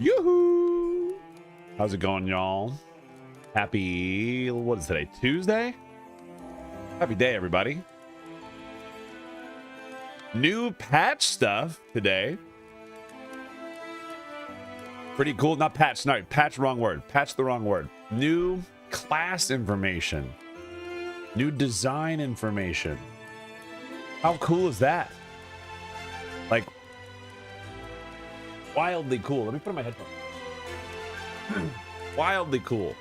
Yoo-hoo! How's it going, y'all? Happy, what is today? Tuesday? Happy day, everybody. New patch stuff today. Pretty cool. Not patch, no, patch, wrong word. Patch the wrong word. New class information. New design information. How cool is that? Like, wildly cool. Let me put on my headphones. Wildly cool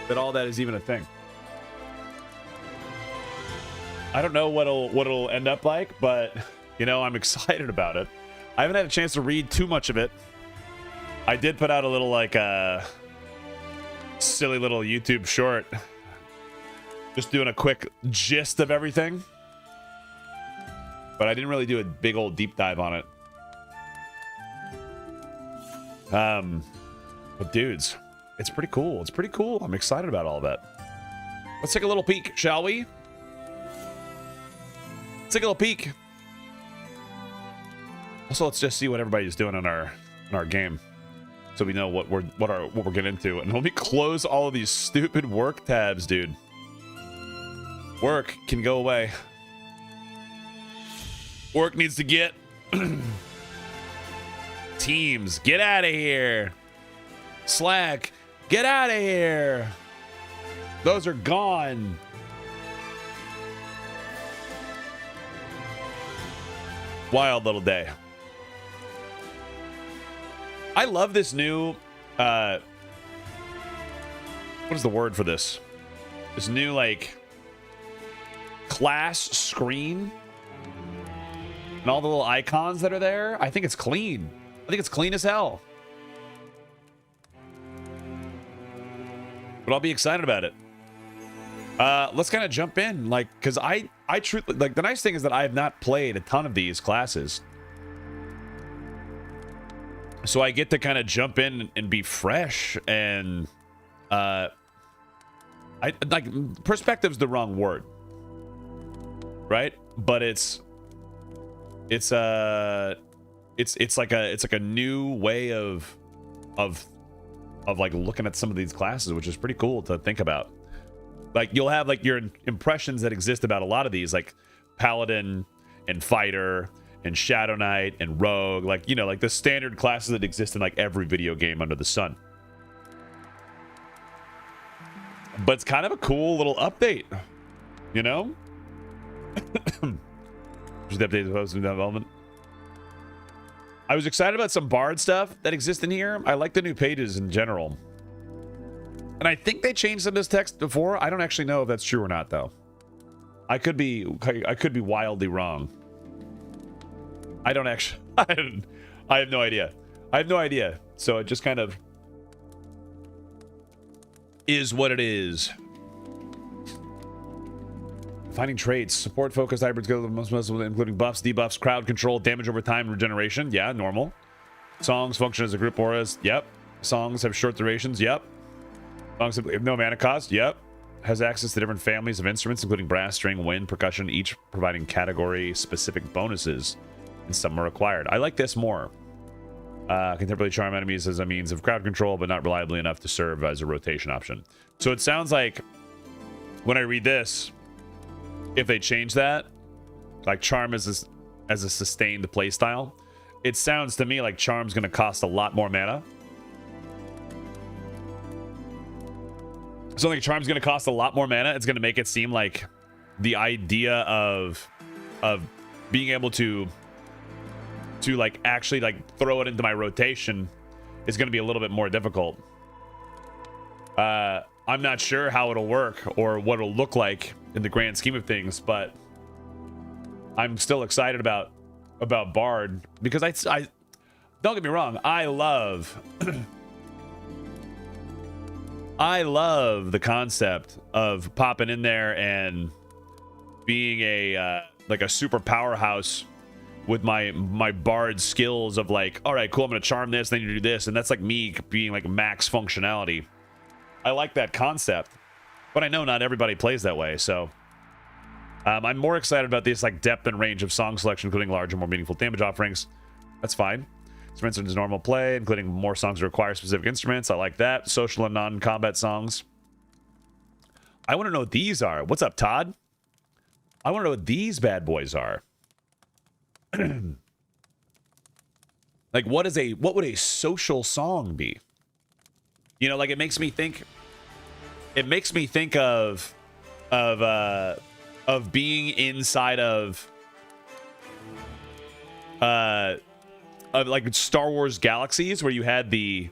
that all that is even a thing. I don't know what it'll end up like, but you know, I'm excited about it. I haven't had a chance to read too much of it. I did put out a little like silly little YouTube short, just doing a quick gist of everything, but I didn't really do a big old deep dive on it. But dudes, it's pretty cool. It's pretty cool. I'm excited about all of that. Let's take a little peek, shall we? Let's take a little peek. Also, let's just see what everybody's doing in our game, so we know what we're getting into. And let me close all of these stupid work tabs, dude. Work can go away. Work needs to get Teams, get out of here. Slack, get out of here. Those are gone. Wild little day. I love this new what is the word for this? This new like class screen and all the little icons that are there. I think it's clean. I think it's clean as hell. But I'll be excited about it. Let's kind of jump in, like, because I truly, like, the nice thing is that I have not played a ton of these classes, so I get to kind of jump in and be fresh. And I like, perspective's the wrong word, right? But it's like a new way of like looking at some of these classes, which is pretty cool to think about. Like, you'll have like your impressions that exist about a lot of these, like Paladin and Fighter and Shadow Knight and Rogue, like, you know, like the standard classes that exist in like every video game under the sun. But it's kind of a cool little update, you know? Just update the post development. I was excited about some Bard stuff that exists in here. I like the new pages in general. And I think they changed some of this text before. I don't actually know if that's true or not, though. I could be wildly wrong. I don't actually. I have no idea. I have no idea. So it just kind of is what it is. Finding traits, support, focus, hybrid skills, including buffs, debuffs, crowd control, damage over time, regeneration. Yeah, normal. Songs function as a group auras. Yep. Songs have short durations. Yep. Songs have no mana cost. Yep. Has access to different families of instruments, including brass, string, wind, percussion, each providing category-specific bonuses, and some are required. I like this more. Can temporarily charm enemies as a means of crowd control, but not reliably enough to serve as a rotation option. So it sounds like, when I read this, if they change that, like charm as a sustained playstyle, it sounds to me like charm's going to cost a lot more mana. So like charm's going to cost a lot more mana. It's going to make it seem like the idea of being able to like actually like throw it into my rotation is going to be a little bit more difficult. I'm not sure how it'll work or what it'll look like in the grand scheme of things, but I'm still excited about Bard, because I don't get me wrong, I love I love the concept of popping in there and being a like a super powerhouse with my Bard skills of like, all right, cool, I'm gonna charm this, then you do this, and that's like me being like max functionality. I like that concept, but I know not everybody plays that way, so I'm more excited about this like depth and range of song selection, including larger, more meaningful damage offerings. That's fine. Instruments in normal play, including more songs that require specific instruments. I like that. Social and non-combat songs. I want to know what these are. What's up, Todd? I want to know what these bad boys are. Like, what would a social song be? You know, like, it makes me think of being inside of like Star Wars Galaxies, where you had the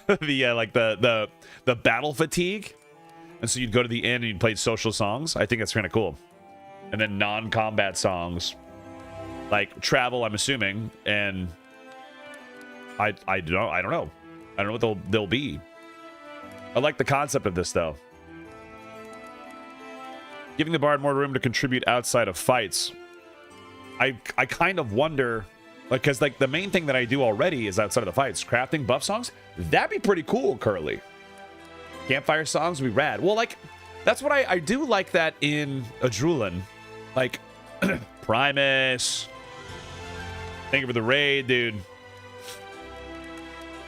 the battle fatigue, and so you'd go to the end and you'd play social songs. I think that's kind of cool. And then non-combat songs like travel, I'm assuming, and I don't know. I don't know what they'll be. I like the concept of this though. Giving the bard more room to contribute outside of fights. I kind of wonder, like, because like the main thing that I do already is outside of the fights. Crafting buff songs, that'd be pretty cool, Curly. Campfire songs would be rad. Well, like, that's what I do like that in Adrulan. Like, Primus. Thank you for the raid, dude.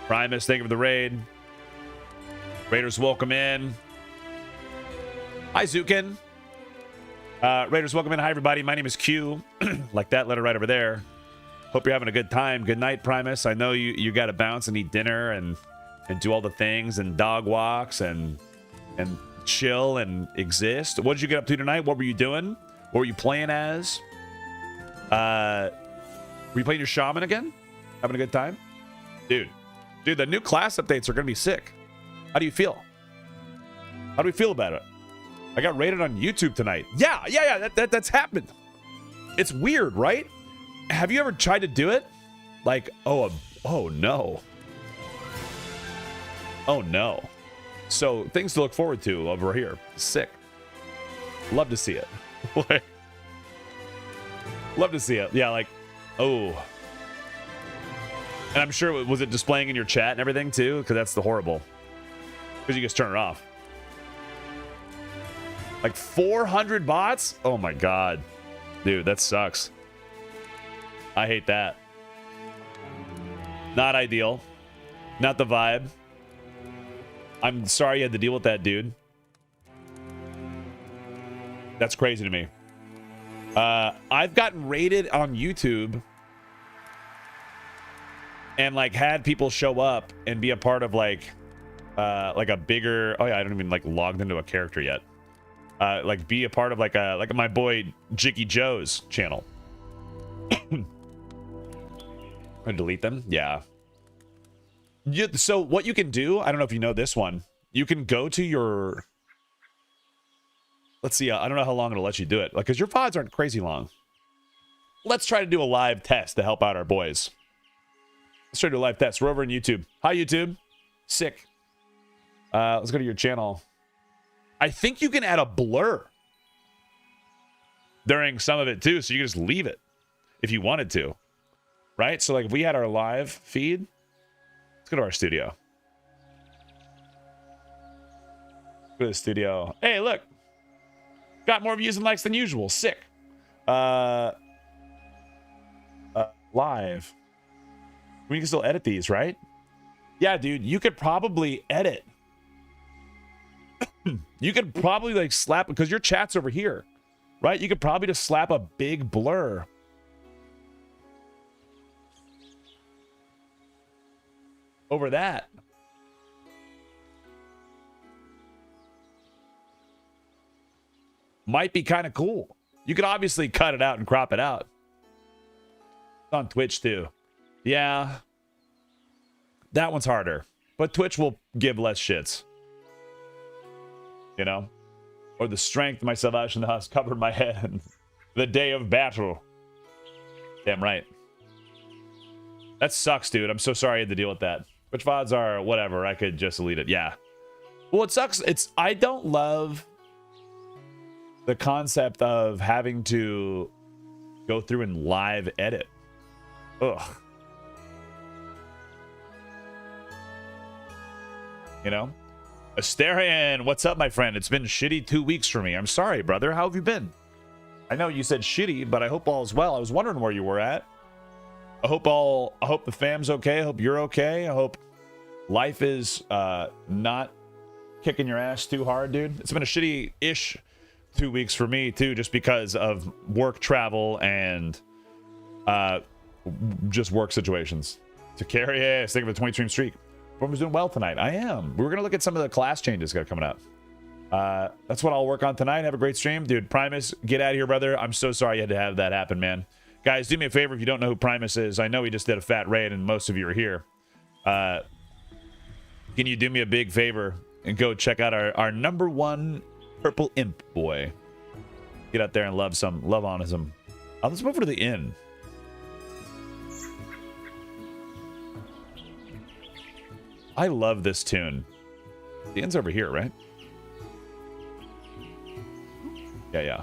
Primus, thank you for the raid. Raiders, welcome in. Hi, Zukin. Raiders, welcome in. Hi, everybody. My name is Q. Like that letter right over there. Hope you're having a good time. Good night, Primus. I know you got to bounce and eat dinner and do all the things and dog walks and chill and exist. What did you get up to tonight? What were you doing? What were you playing as? Were you playing your shaman again? Having a good time? Dude, the new class updates are going to be sick. How do you feel? How do we feel about it? I got rated on YouTube tonight. Yeah, that's happened. It's weird, right? Have you ever tried to do it? Like, oh no. Oh no. So, things to look forward to over here. Sick. Love to see it. Love to see it. Yeah, like, oh. And I'm sure, was it displaying in your chat and everything too? Because that's the horrible. Because you just turn it off. Like 400 bots? Oh my god. Dude, that sucks. I hate that. Not ideal. Not the vibe. I'm sorry you had to deal with that, dude. That's crazy to me. I've gotten rated on YouTube and like had people show up and be a part of like a bigger, oh yeah, I don't even like logged into a character yet. Like be a part of like my boy Jicky Joe's channel. I delete them. Yeah. So what you can do, I don't know if you know this one. You can go to your. Let's see. I don't know how long it'll let you do it. Like, because your VODs aren't crazy long. Let's try to do a live test to help out our boys. Let's try to do a live test. We're over on YouTube. Hi, YouTube. Sick. Let's go to your channel. I think you can add a blur during some of it too, so you can just leave it if you wanted to, right? So like if we had our live feed, let's go to our studio. Go to the studio. Hey, look, got more views and likes than usual. Sick. Live. We can still edit these, right? Yeah, dude, you could probably edit. You could probably like slap, because your chat's over here, right? You could probably just slap a big blur over that. Might be kind of cool. You could obviously cut it out and crop it out. It's on Twitch too. Yeah. That one's harder. But Twitch will give less shits. You know? Or the strength my salvation has covered my head. The day of battle. Damn right. That sucks, dude. I'm so sorry I had to deal with that. Which VODs are whatever. I could just delete it. Yeah. Well, it sucks. I don't love the concept of having to go through and live edit. Ugh. You know? Asterian, what's up, my friend? It's been shitty 2 weeks for me. I'm sorry, brother. How have you been? I know you said shitty, but I hope all is well. I was wondering where you were at. I hope the fam's okay. I hope you're okay. I hope life is not kicking your ass too hard, dude. It's been a shitty-ish 2 weeks for me too, just because of work travel and just work situations. To carry, yeah, stick of a 20 stream streak. Everyone's doing well tonight. I am. We're gonna look at some of the class changes that are coming up. That's what I'll work on tonight. Have a great stream, dude. Primus, get out of here, brother. I'm so sorry you had to have that happen, man. Guys, do me a favor if you don't know who Primus is. I know he just did a fat raid, and most of you are here. Can you do me a big favor and go check out our #1 purple imp boy? Get out there and love on him. Let's move over to the inn. I love this tune. The inn's over here, right? Yeah.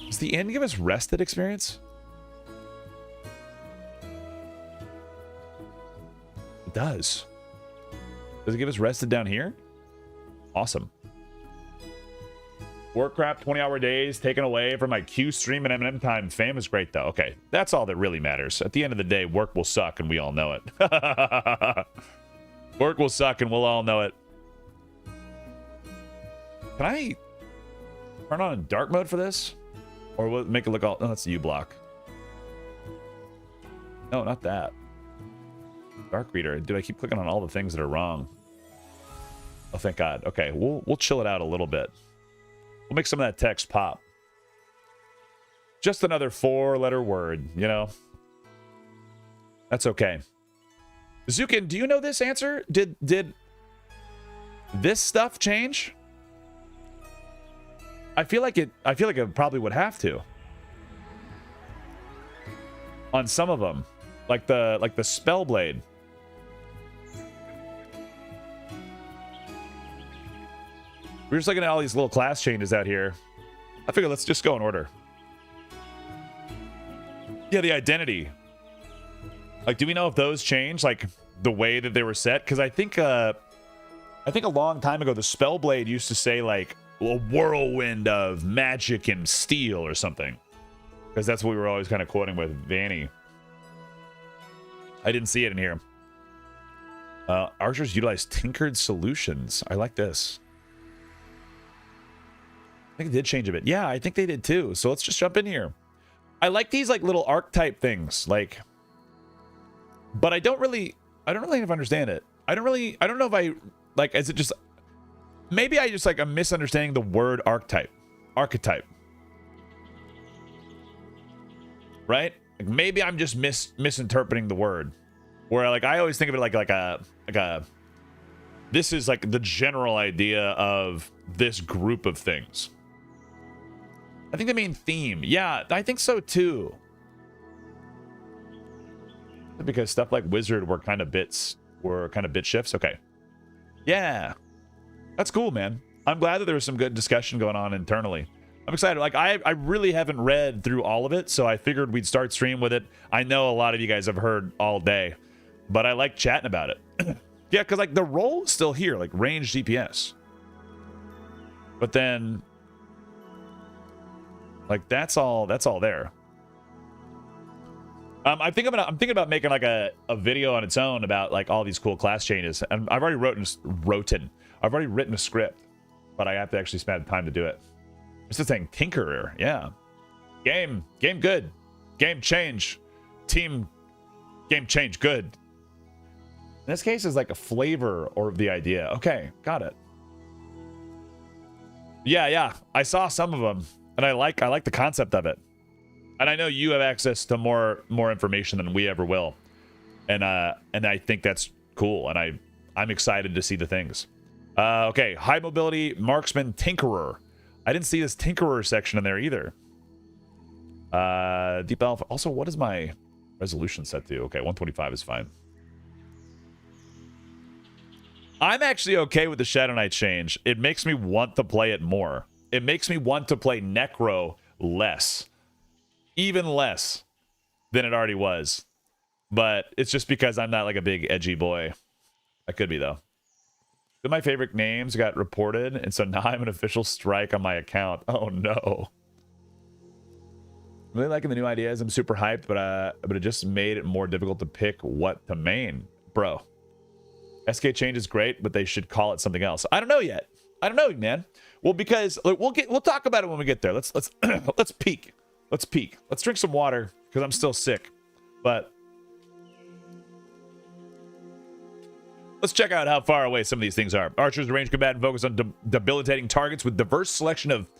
Does the inn give us rested experience? It does. Does it give us rested down here? Awesome. Warcraft 20-hour days taken away from my Q stream and M&M time. Fame is great, though. Okay, that's all that really matters. At the end of the day, work will suck, and we all know it. Work will suck, and we'll all know it. Can I turn on dark mode for this? Or will it make it look all... Oh, that's the U-block. No, not that. Dark reader. Dude, I keep clicking on all the things that are wrong. Oh, thank God. Okay, we'll chill it out a little bit. We'll make some of that text pop. Just another 4-letter word, you know? That's okay. Zukin, do you know this answer? Did this stuff change? I feel like it probably would have to. On some of them. Like the Spellblade. We're just looking at all these little class changes out here. I figure let's just go in order. Yeah, the identity. Like, do we know if those change, like, the way that they were set? Because I think a long time ago, the Spellblade used to say, like, a whirlwind of magic and steel or something. Because that's what we were always kind of quoting with Vanny. I didn't see it in here. Archers utilize tinkered solutions. I like this. I think it did change a bit. Yeah, I think they did too. So let's just jump in here. I like these like little archetype things, like, but I don't really understand it. I don't know if I like, is it just, maybe I just like, I'm misunderstanding the word archetype, right? Like maybe I'm just misinterpreting the word, where like, I always think of it like a, this is like the general idea of this group of things. I think they mean theme. Yeah, I think so too. Because stuff like wizard were kind of bit shifts. Okay. Yeah. That's cool, man. I'm glad that there was some good discussion going on internally. I'm excited. Like I really haven't read through all of it, so I figured we'd start stream with it. I know a lot of you guys have heard all day, but I like chatting about it. Yeah, because like the roll is still here, like range DPS. But then like that's all there. I'm thinking about making like a video on its own about like all these cool class changes. And I've already written a script, but I have to actually spend time to do it. It's just saying tinkerer, yeah. Game good. Game change. Team game change good. In this case is like a flavor or the idea. Okay, got it. Yeah. I saw some of them and I like the concept of it. And I know you have access to more information than we ever will. And I think that's cool, and I'm excited to see the things. Okay, high mobility marksman tinkerer. I didn't see this tinkerer section in there either. Deep alpha. Also, what is my resolution set to? Okay, 125 is fine. I'm actually okay with the Shadow Knight change. It makes me want to play it more. It makes me want to play Necro less. Even less than it already was. But it's just because I'm not like a big edgy boy. I could be, though. Two of my favorite names got reported, and so now I'm an official strike on my account. Oh, no. Really liking the new ideas. I'm super hyped, but it just made it more difficult to pick what to main. Bro, SK change is great, but they should call it something else. I don't know yet. I don't know, man. Well, because look, we'll talk about it when we get there. Let's let's peek. Let's peek. Let's drink some water because I'm still sick. But let's check out how far away some of these things are. Archers range combat and focus on debilitating targets with diverse selection of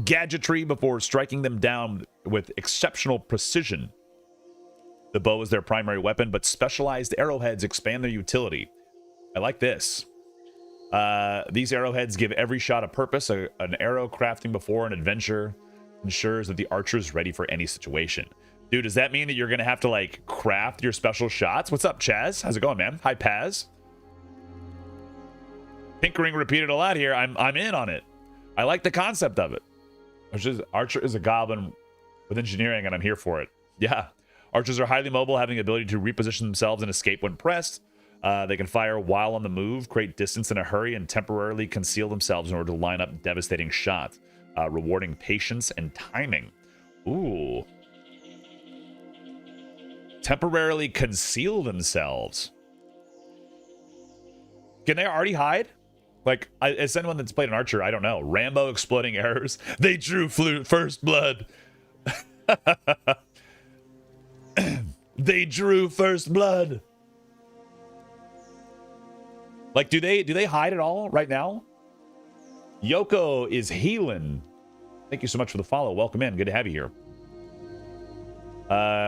gadgetry before striking them down with exceptional precision. The bow is their primary weapon, but specialized arrowheads expand their utility. I like this. These arrowheads give every shot a purpose. An arrow crafting before an adventure ensures that the archer is ready for any situation. Dude, does that mean that you're going to have to, like, craft your special shots? What's up, Chaz? How's it going, man? Hi, Paz. Tinkering repeated a lot here. I'm in on it. I like the concept of it. Archer is a goblin with engineering, and I'm here for it. Yeah. Archers are highly mobile, having the ability to reposition themselves and escape when pressed. They can fire while on the move, create distance in a hurry, and temporarily conceal themselves in order to line up devastating shots, rewarding patience and timing. Ooh. Temporarily conceal themselves. Can they already hide? Like, as anyone that's played an archer, I don't know. Rambo exploding arrows. They drew first blood. They drew first blood. Like, do they hide at all right now? Yoko is healing. Thank you so much for the follow. Welcome in. Good to have you here.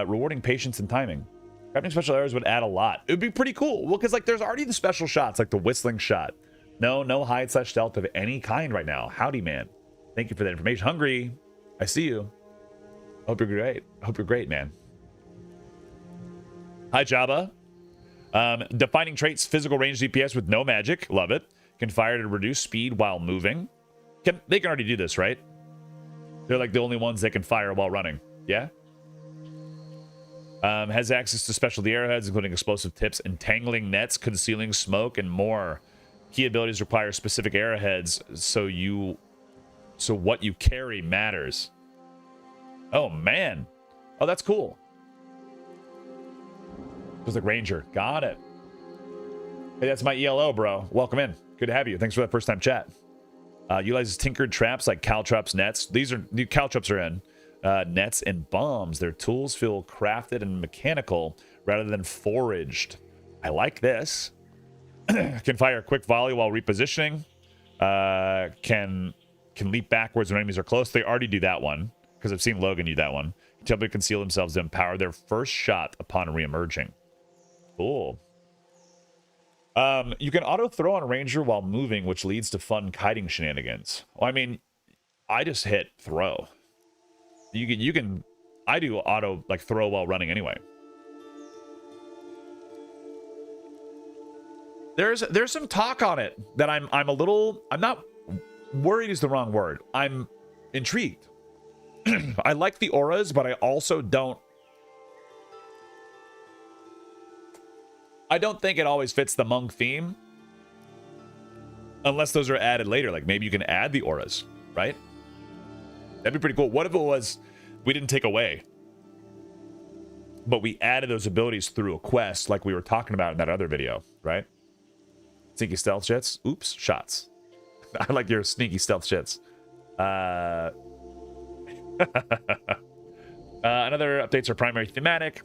Rewarding patience and timing. Crafting special arrows would add a lot. It would be pretty cool. Well, because, like, there's already the special shots, like the whistling shot. No hide / stealth of any kind right now. Howdy, man. Thank you for that information. Hungry, I see you. Hope you're great. Hope you're great, man. Hi, Jabba. Defining traits, physical range DPS with no magic. Love it. Can fire to reduce speed while moving. They can already do this, right? They're like the only ones that can fire while running. Yeah? Has access to specialty arrowheads, including explosive tips, entangling nets, concealing smoke, and more. Key abilities require specific arrowheads, so what you carry matters. Oh, man. Oh, that's cool. It was like Ranger. Got it. Hey, that's my ELO, bro. Welcome in. Good to have you. Thanks for that first-time chat. Utilizes tinkered traps like caltrops, nets. These are new caltrops are in. Nets and bombs. Their tools feel crafted and mechanical rather than foraged. I like this. Can fire a quick volley while repositioning. Can leap backwards when enemies are close. They already do that one because I've seen Logan do that one. Typically conceal themselves to empower their first shot upon re-emerging. Cool. You can auto throw on a ranger while moving, which leads to fun kiting shenanigans. Well, I mean, I just hit throw. You can. I do auto like throw while running anyway. There's some talk on it that I'm not worried is the wrong word. I'm intrigued. I like the auras, but I also don't think it always fits the monk theme. Unless those are added later. Like maybe you can add the auras, right? That'd be pretty cool. What if it was we didn't take away, but we added those abilities through a quest like we were talking about in that other video, right? Sneaky stealth shits. Oops, shots. I like your sneaky stealth shits. Another updates are primary thematic.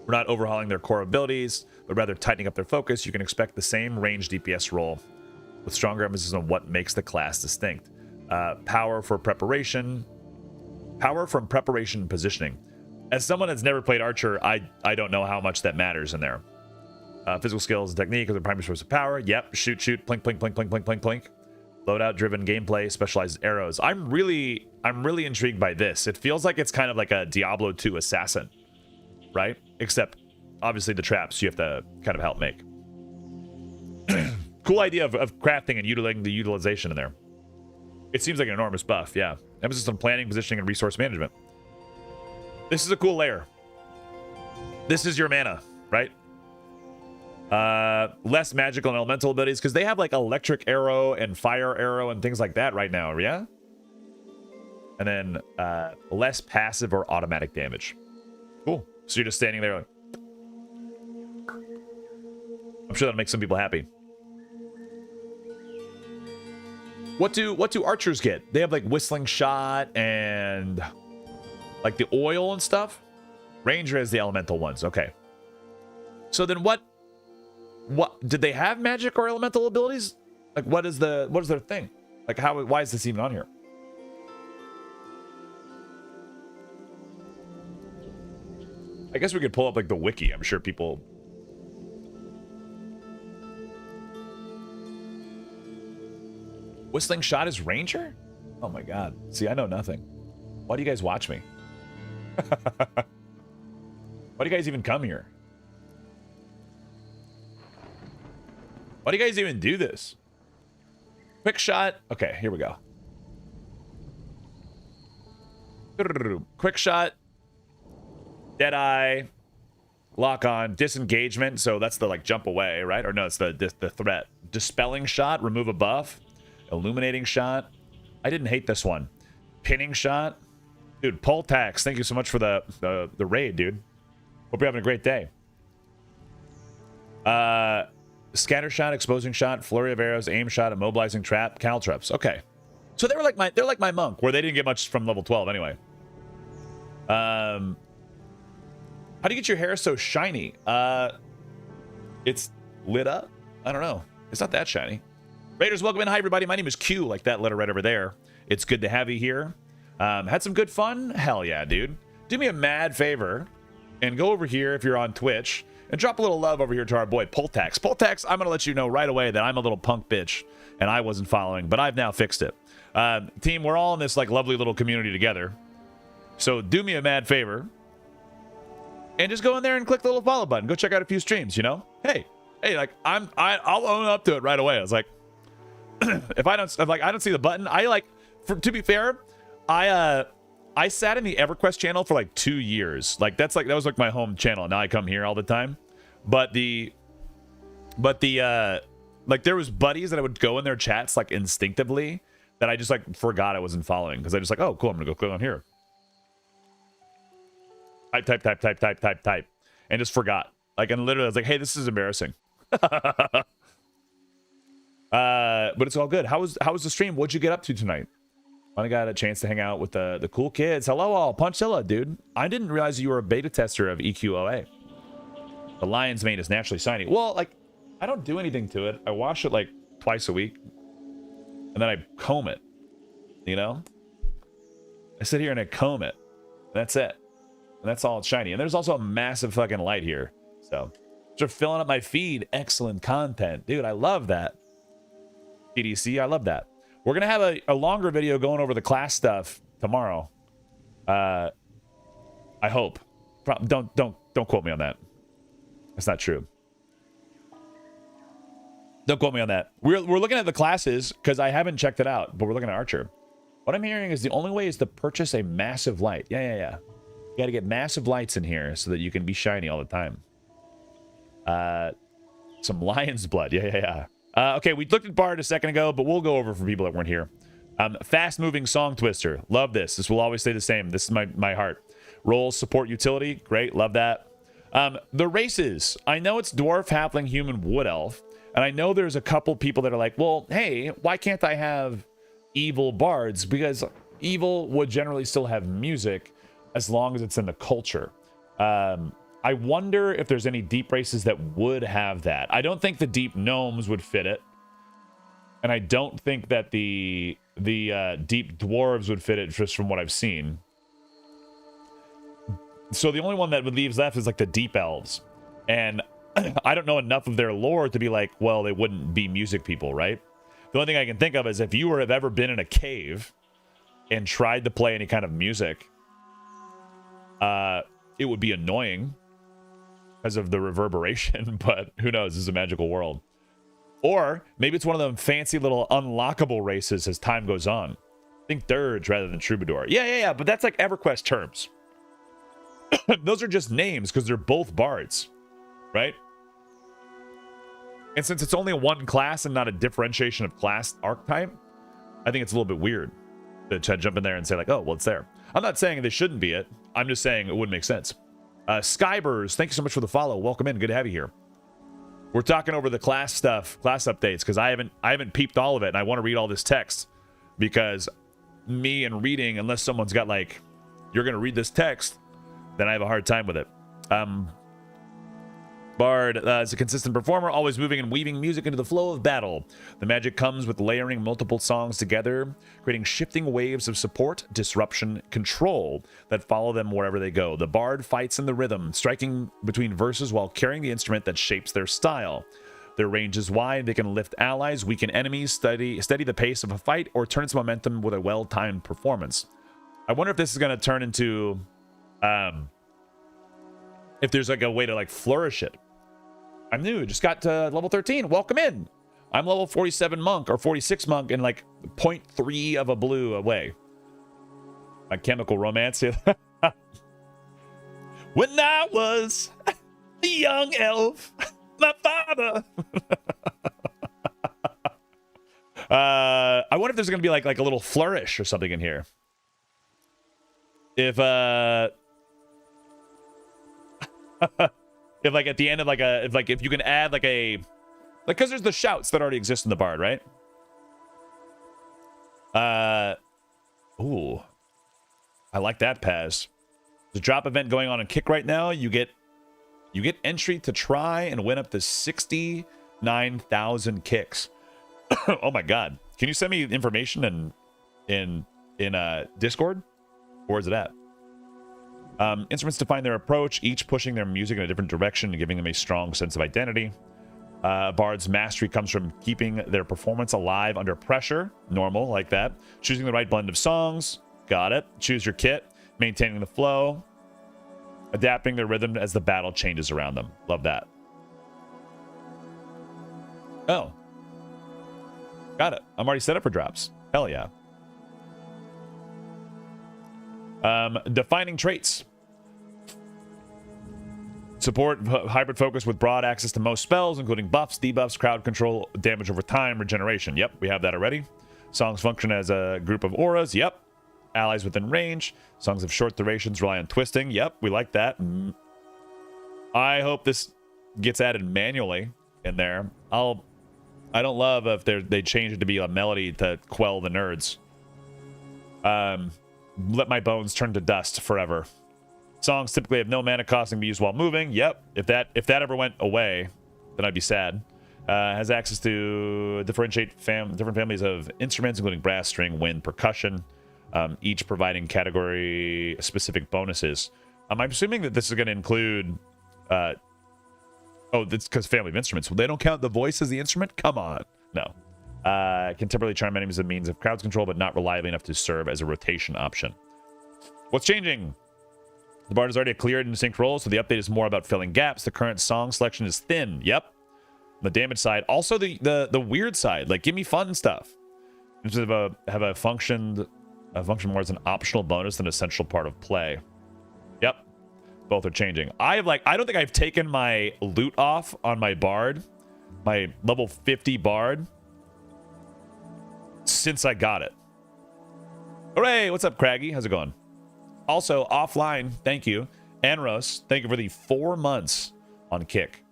We're not overhauling their core abilities, but rather tightening up their focus. You can expect the same range DPS role with stronger emphasis on what makes the class distinct. Power from preparation and positioning. As someone that's never played Archer, I don't know how much that matters in there. Physical skills and technique are the primary source of power. Yep, shoot, plink, plink, plink, plink, plink, plink, plink. Loadout driven gameplay, specialized arrows. I'm really intrigued by this. It feels like it's kind of like a Diablo 2 assassin, right? Except obviously the traps you have to kind of help make. Cool idea of crafting and utilizing the utilization in there. It seems like an enormous buff, yeah. Emphasis on planning, positioning, and resource management. This is a cool layer. This is your mana, right? Less magical and elemental abilities because they have like electric arrow and fire arrow and things like that right now, yeah? And then less passive or automatic damage. Cool. So you're just standing there like... I'm sure that'll make some people happy. What do archers get? They have like whistling shot and like the oil and stuff. Ranger has the elemental ones. Okay. So then what did they have magic or elemental abilities? Like what is their thing? Like why is this even on here? I guess we could pull up like the wiki. I'm sure people... Whistling shot is ranger? Oh my god. See, I know nothing. Why do you guys watch me? Why do you guys even come here? Why do you guys even do this? Quick shot. Okay, here we go. Quick shot. Deadeye. Lock on. Disengagement. So that's the like jump away, right? Or no, it's the threat. Dispelling shot. Remove a buff. Illuminating shot. I didn't hate this one. Pinning shot. Dude, Pole Tax, thank you so much for the raid, dude. Hope you're having a great day. Scatter shot, exposing shot, flurry of arrows, aim shot, immobilizing trap, caltrops. Okay. So they're like my monk, where they didn't get much from level 12 anyway. How do you get your hair so shiny? It's lit up? I don't know. It's not that shiny. Raiders, welcome in. Hi, everybody. My name is Q, like that letter right over there. It's good to have you here. Had some good fun? Hell yeah, dude. Do me a mad favor and go over here if you're on Twitch and drop a little love over here to our boy Poltax. Poltax, I'm going to let you know right away that I'm a little punk bitch and I wasn't following, but I've now fixed it. Team, we're all in this like lovely little community together. So do me a mad favor and just go in there and click the little follow button. Go check out a few streams, you know? Hey, like I'll own up to it right away. I was like, if I don't see the button, to be fair, I sat in the EverQuest channel for like 2 years. Like that was like my home channel. Now I come here all the time. But there was buddies that I would go in their chats like instinctively that I just like forgot I wasn't following because I just like, oh cool, I'm gonna go click on here. Type, and just forgot. Like, and literally I was like, hey, this is embarrassing. But it's all good. How was the stream? What'd you get up to tonight? I got a chance to hang out with the cool kids. Hello all, Punchzilla, dude. I didn't realize you were a beta tester of EQOA. The lion's mane is naturally shiny. Well, like, I don't do anything to it. I wash it like twice a week. And then I comb it. You know? I sit here and I comb it. That's it. And that's all it's shiny. And there's also a massive fucking light here. So, just filling up my feed. Excellent content. Dude, I love that. PDC, I love that. We're gonna have a longer video going over the class stuff tomorrow. I hope. Don't quote me on that. That's not true. Don't quote me on that. We're looking at the classes because I haven't checked it out, but we're looking at Archer. What I'm hearing is the only way is to purchase a massive light. Yeah. You got to get massive lights in here so that you can be shiny all the time. Some lion's blood. Yeah. Okay, we looked at Bard a second ago, but we'll go over for people that weren't here. Fast-moving song twister. Love this. This will always stay the same. This is my heart. Roles, support, utility. Great. Love that. The races. I know it's dwarf, halfling, human, wood elf. And I know there's a couple people that are like, well, hey, why can't I have evil bards? Because evil would generally still have music as long as it's in the culture. I wonder if there's any deep races that would have that. I don't think the deep gnomes would fit it. And I don't think that the deep dwarves would fit it just from what I've seen. So the only one that leaves left is like the deep elves. And I don't know enough of their lore to be like, well, they wouldn't be music people, right? The only thing I can think of is if you have ever been in a cave and tried to play any kind of music, it would be annoying because of the reverberation, but who knows? This is a magical world. Or maybe it's one of them fancy little unlockable races as time goes on. Think dirge rather than troubadour. Yeah, but that's like EverQuest terms. Those are just names because they're both bards, right? And since it's only one class and not a differentiation of class archetype, I think it's a little bit weird. to jump in there and say like, oh, well, it's there. I'm not saying they shouldn't be it. I'm just saying it wouldn't make sense. Skybers, thank you so much for the follow. Welcome in. Good to have you here. We're talking over the class stuff, class updates, because I haven't peeped all of it, and I want to read all this text because me and reading, unless someone's got like, you're gonna read this text, then I have a hard time with it. Bard is a consistent performer, always moving and weaving music into the flow of battle. The magic comes with layering multiple songs together, creating shifting waves of support, disruption, control that follow them wherever they go. The Bard fights in the rhythm, striking between verses while carrying the instrument that shapes their style. Their range is wide, they can lift allies, weaken enemies, steady the pace of a fight, or turn its momentum with a well-timed performance. I wonder if this is going to turn into... if there's like a way to like flourish it. I'm new, just got to level 13. Welcome in. I'm level 47 monk or 46 monk and like 0.3 of a blue away. My chemical romance here. When I was a young elf, my father. I wonder if there's gonna be like a little flourish or something in here. If if like at the end of like a if you can add like a because there's the shouts that already exist in the Bard, right? Ooh, I like that, Paz. There's a drop event going on in Kick right now. You get entry to try and win up to 69,000 kicks. Oh my god, can you send me information in Discord? Where is it at? Instruments define their approach, each pushing their music in a different direction and giving them a strong sense of identity. Bard's mastery comes from keeping their performance alive under pressure. Normal, like that. Choosing the right blend of songs. Got it. Choose your kit. Maintaining the flow. Adapting their rhythm as the battle changes around them. Love that. Oh. Got it. I'm already set up for drops. Hell yeah. Defining traits. Support hybrid focus with broad access to most spells, including buffs, debuffs, crowd control, damage over time, regeneration. Yep, we have that already. Songs function as a group of auras. Yep. Allies within range. Songs of short durations rely on twisting. Yep, we like that. I hope this gets added manually in there. I don't love if they change it to be a melody to quell the nerds. Let my bones turn to dust forever. Songs typically have no mana cost and can be used while moving. Yep. If that ever went away, then I'd be sad. Has access to different families of instruments, including brass, string, wind, percussion, each providing category-specific bonuses. I'm assuming that this is going to include... oh, that's because family of instruments. Well, they don't count the voice as the instrument? Come on. No. Can temporarily charm enemies as a means of crowd control, but not reliably enough to serve as a rotation option. What's changing? The Bard is already a clear and distinct role, so the update is more about filling gaps. The current song selection is thin. Yep. The damage side. Also the weird side. Like, give me fun stuff. Instead of have a function more as an optional bonus than an essential part of play. Yep. Both are changing. I don't think I've taken my loot off on my Bard, my level 50 Bard, since I got it. Hooray! What's up, Craggy? How's it going? Also, offline, thank you. Anros, thank you for the 4 months on Kick.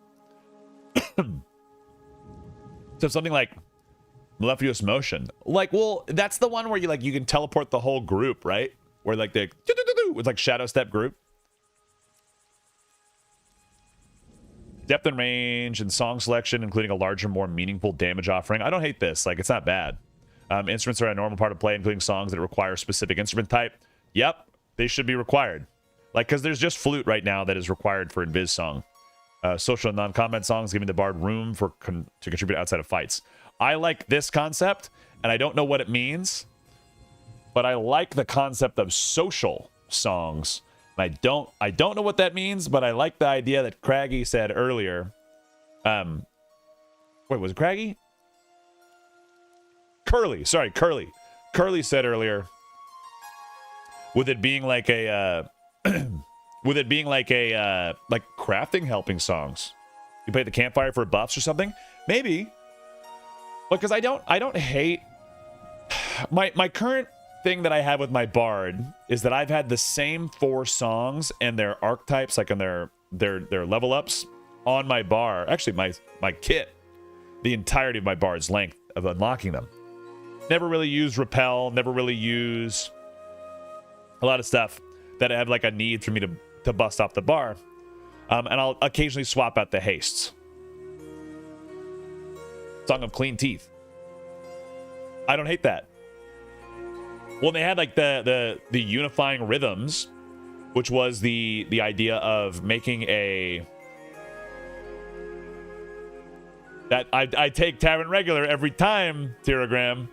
So something like Maleficus Motion. Like, well, that's the one where you can teleport the whole group, right? Where like the with like Shadow Step group. Depth and range and song selection, including a larger, more meaningful damage offering. I don't hate this. Like, it's not bad. Instruments are a normal part of play, including songs that require a specific instrument type. Yep. They should be required. Like, because there's just flute right now that is required for Invis song. Social and non-combat songs giving the Bard room to contribute outside of fights. I like this concept, and I don't know what it means, but I like the concept of social songs. And I don't know what that means, but I like the idea that Craggy said earlier. Wait, was it Craggy? Curly. Sorry, Curly. Curly said earlier, with it being like a like crafting helping songs. You play the campfire for buffs or something? Maybe. Because I don't hate my current thing that I have with my bard is that I've had the same 4 songs and their archetypes, like on their level ups on my bar. Actually, my kit, the entirety of my bard's length of unlocking them. Never really use repel. Never really use a lot of stuff that I have like a need for me to bust off the bar. And I'll occasionally swap out the hastes. Song of Clean Teeth. I don't hate that. Well, they had like the unifying rhythms, which was the idea of making that I take Tavern regular every time, Teragram.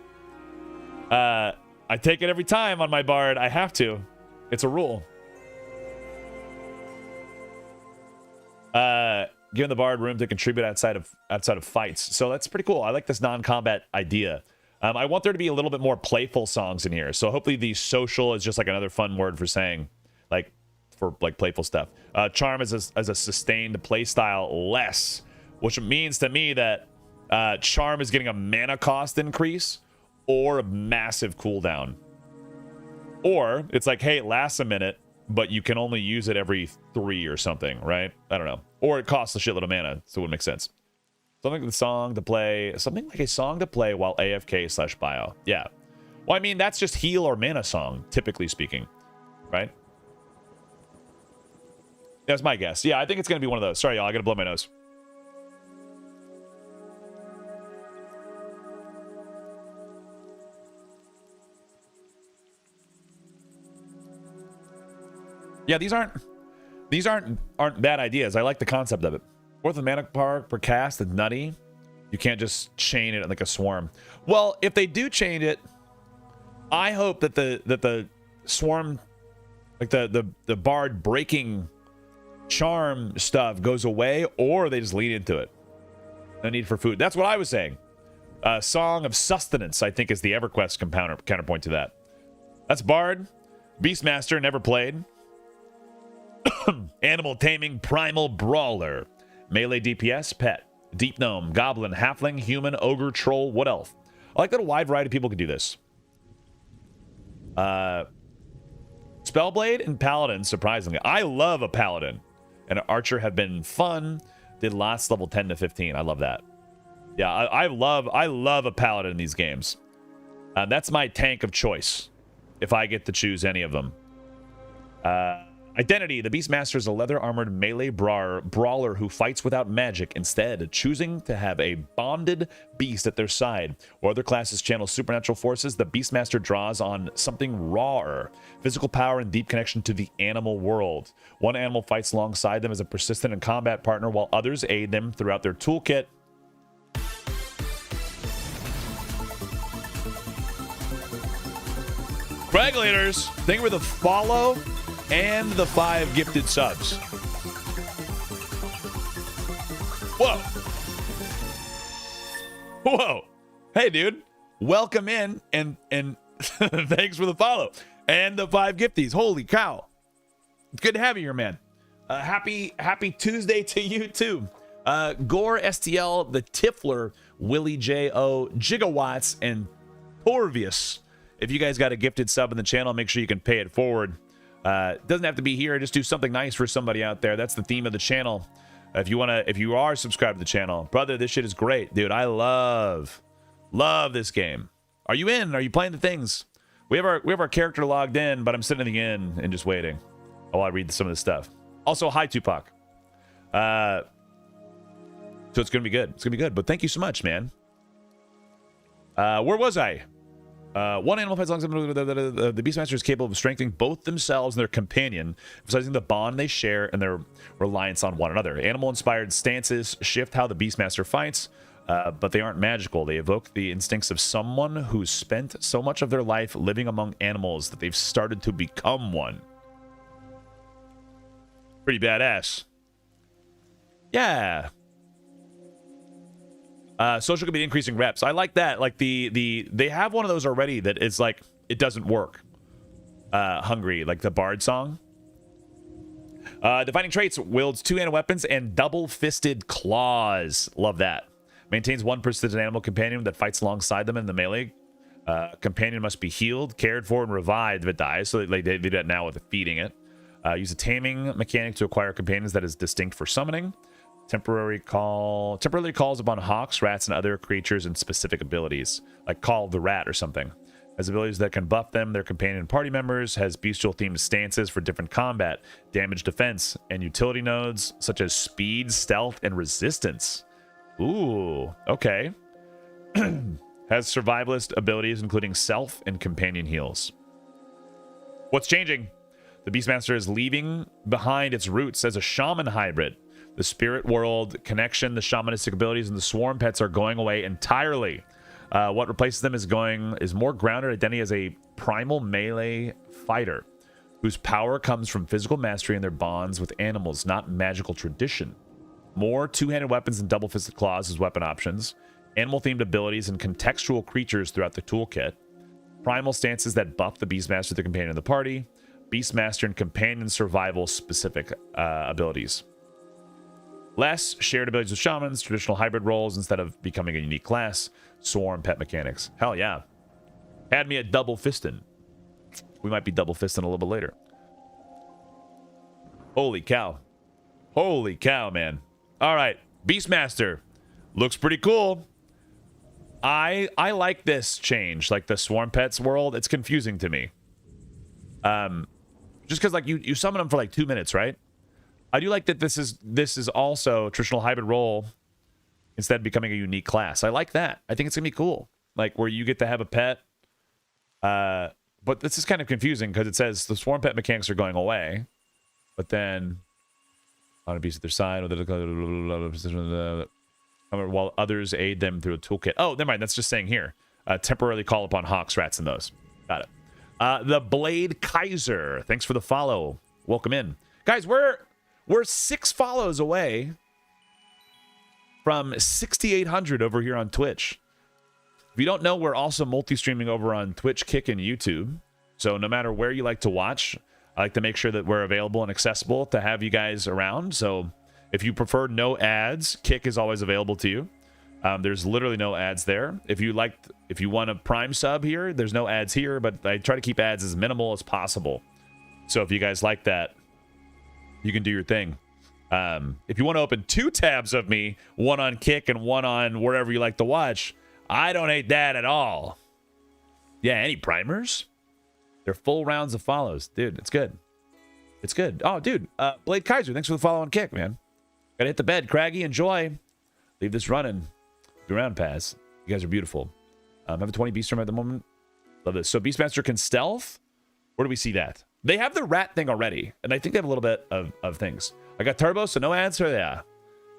I take it every time on my bard. I have to. It's a rule. Giving the bard room to contribute outside of fights. So that's pretty cool. I like this non-combat idea. I want there to be a little bit more playful songs in here. So hopefully the social is just like another fun word for saying, like, for like playful stuff. Charm is a sustained play style less, which means to me that Charm is getting a mana cost increase or a massive cooldown. Or it's like, hey, it lasts a minute, but you can only use it every 3 or something, right? I don't know. Or it costs a shitload of mana, so it would make sense. Something like a song to play while AFK/bio. Yeah. Well, I mean, that's just heal or mana song, typically speaking, right? That's my guess. Yeah, I think it's going to be one of those. Sorry, y'all. I got to blow my nose. Yeah, these aren't bad ideas. I like the concept of it. Fourth of mana per cast is nutty. You can't just chain it like a swarm. Well, if they do chain it, I hope that the swarm, like the bard breaking charm stuff goes away, or they just lean into it. No need for food. That's what I was saying. Song of Sustenance, I think, is the EverQuest counterpoint to that. That's bard. Beastmaster, never played. Animal Taming, Primal Brawler. Melee DPS, Pet. Deep Gnome, Goblin, Halfling, Human, Ogre, Troll, Wood Elf. I like that a wide variety of people can do this. Spellblade and Paladin, surprisingly. I love a Paladin. And an Archer have been fun. Did last level 10 to 15. I love that. Yeah, I love a Paladin in these games. That's my tank of choice, if I get to choose any of them. Identity. The Beastmaster is a leather-armored melee brawler who fights without magic, instead choosing to have a bonded beast at their side. Or other classes channel supernatural forces, the Beastmaster draws on something rawer, physical power and deep connection to the animal world. One animal fights alongside them as a persistent and combat partner, while others aid them throughout their toolkit. Regulators, thank you for the follow and the 5 gifted subs. Whoa. Whoa. Hey, dude. Welcome in and thanks for the follow and the 5 gifties. Holy cow. It's good to have you here, man. Happy Tuesday to you, too. Gore, STL, The Tiffler, Willie J.O., Gigawatts, and Torvius. If you guys got a gifted sub in the channel, make sure you can pay it forward. Doesn't have to be here. Just do something nice for somebody out there. That's the theme of the channel. If you are subscribed to the channel, brother, this shit is great, dude. I love this game. Are you in? Are you playing the things? We have our character logged in, but I'm sitting in the inn and just waiting while I read some of this stuff. Also, hi Tupac. So it's gonna be good. It's gonna be good. But thank you so much, man. Where was I? One animal fights alongside the Beastmaster is capable of strengthening both themselves and their companion, emphasizing the bond they share and their reliance on one another. Animal-inspired stances shift how the Beastmaster fights, but they aren't magical. They evoke the instincts of someone who's spent so much of their life living among animals that they've started to become one. Pretty badass. Yeah. Social could be increasing reps. I like that. Like they have one of those already that is like it doesn't work. Hungry, like the Bard song. Defining traits: wields 2-handed weapons and double-fisted claws. Love that. Maintains one persistent animal companion that fights alongside them in the melee Companion must be healed, cared for, and revived if it dies. So they do that now with feeding it. Use a taming mechanic to acquire companions that is distinct for summoning. Temporarily calls upon hawks, rats, and other creatures in specific abilities, like Call of the Rat or something. Has abilities that can buff them, their companion and party members. Has bestial themed stances for different combat, damage, defense, and utility nodes such as speed, stealth, and resistance. Ooh, okay. Has survivalist abilities including self and companion heals. What's changing? The Beastmaster is leaving behind its roots as a shaman hybrid. The spirit world connection, the shamanistic abilities, and the swarm pets are going away entirely. What replaces them is more grounded identity as a primal melee fighter whose power comes from physical mastery and their bonds with animals, not magical tradition. More two-handed weapons and double-fisted claws as weapon options. Animal-themed abilities and contextual creatures throughout the toolkit. Primal stances that buff the Beastmaster, the companion of the party. Beastmaster and companion survival specific abilities. Less shared abilities with shamans, traditional hybrid roles instead of becoming a unique class. Swarm pet mechanics. Hell yeah. Add me a double fistin'. We might be double fisting a little bit later. Holy cow. Holy cow, man. All right. Beastmaster. Looks pretty cool. I like this change. Like the swarm pets world. It's confusing to me. Just because like you summon them for like 2 minutes, right? I do like that this is also a traditional hybrid role instead of becoming a unique class. I like that. I think it's gonna be cool. Like where you get to have a pet. But this is kind of confusing because it says the swarm pet mechanics are going away. But then on a beast at their side while others aid them through a toolkit. Oh, never mind. That's just saying here. Temporarily call upon hawks, rats, and those. Got it. The Blade Kaiser. Thanks for the follow. Welcome in. Guys, we're 6 follows away from 6,800 over here on Twitch. If you don't know, we're also multi-streaming over on Twitch, Kick, and YouTube. So no matter where you like to watch, I like to make sure that we're available and accessible to have you guys around. So if you prefer no ads, Kick is always available to you. There's literally no ads there. If you want a Prime sub here, there's no ads here, but I try to keep ads as minimal as possible. So if you guys like that, you can do your thing. If you want to open 2 tabs of me, one on Kick and one on wherever you like to watch, I don't hate that at all. Yeah, any primers? They're full rounds of follows. Dude, it's good. It's good. Oh, dude. Blade Kaiser, thanks for the follow on Kick, man. Gotta hit the bed. Craggy, enjoy. Leave this running. Do round pass. You guys are beautiful. I have a 20 beast storm at the moment. Love this. So Beastmaster can stealth. Where do we see that? They have the rat thing already, and I think they have a little bit of things. I got turbo, so no answer. Yeah.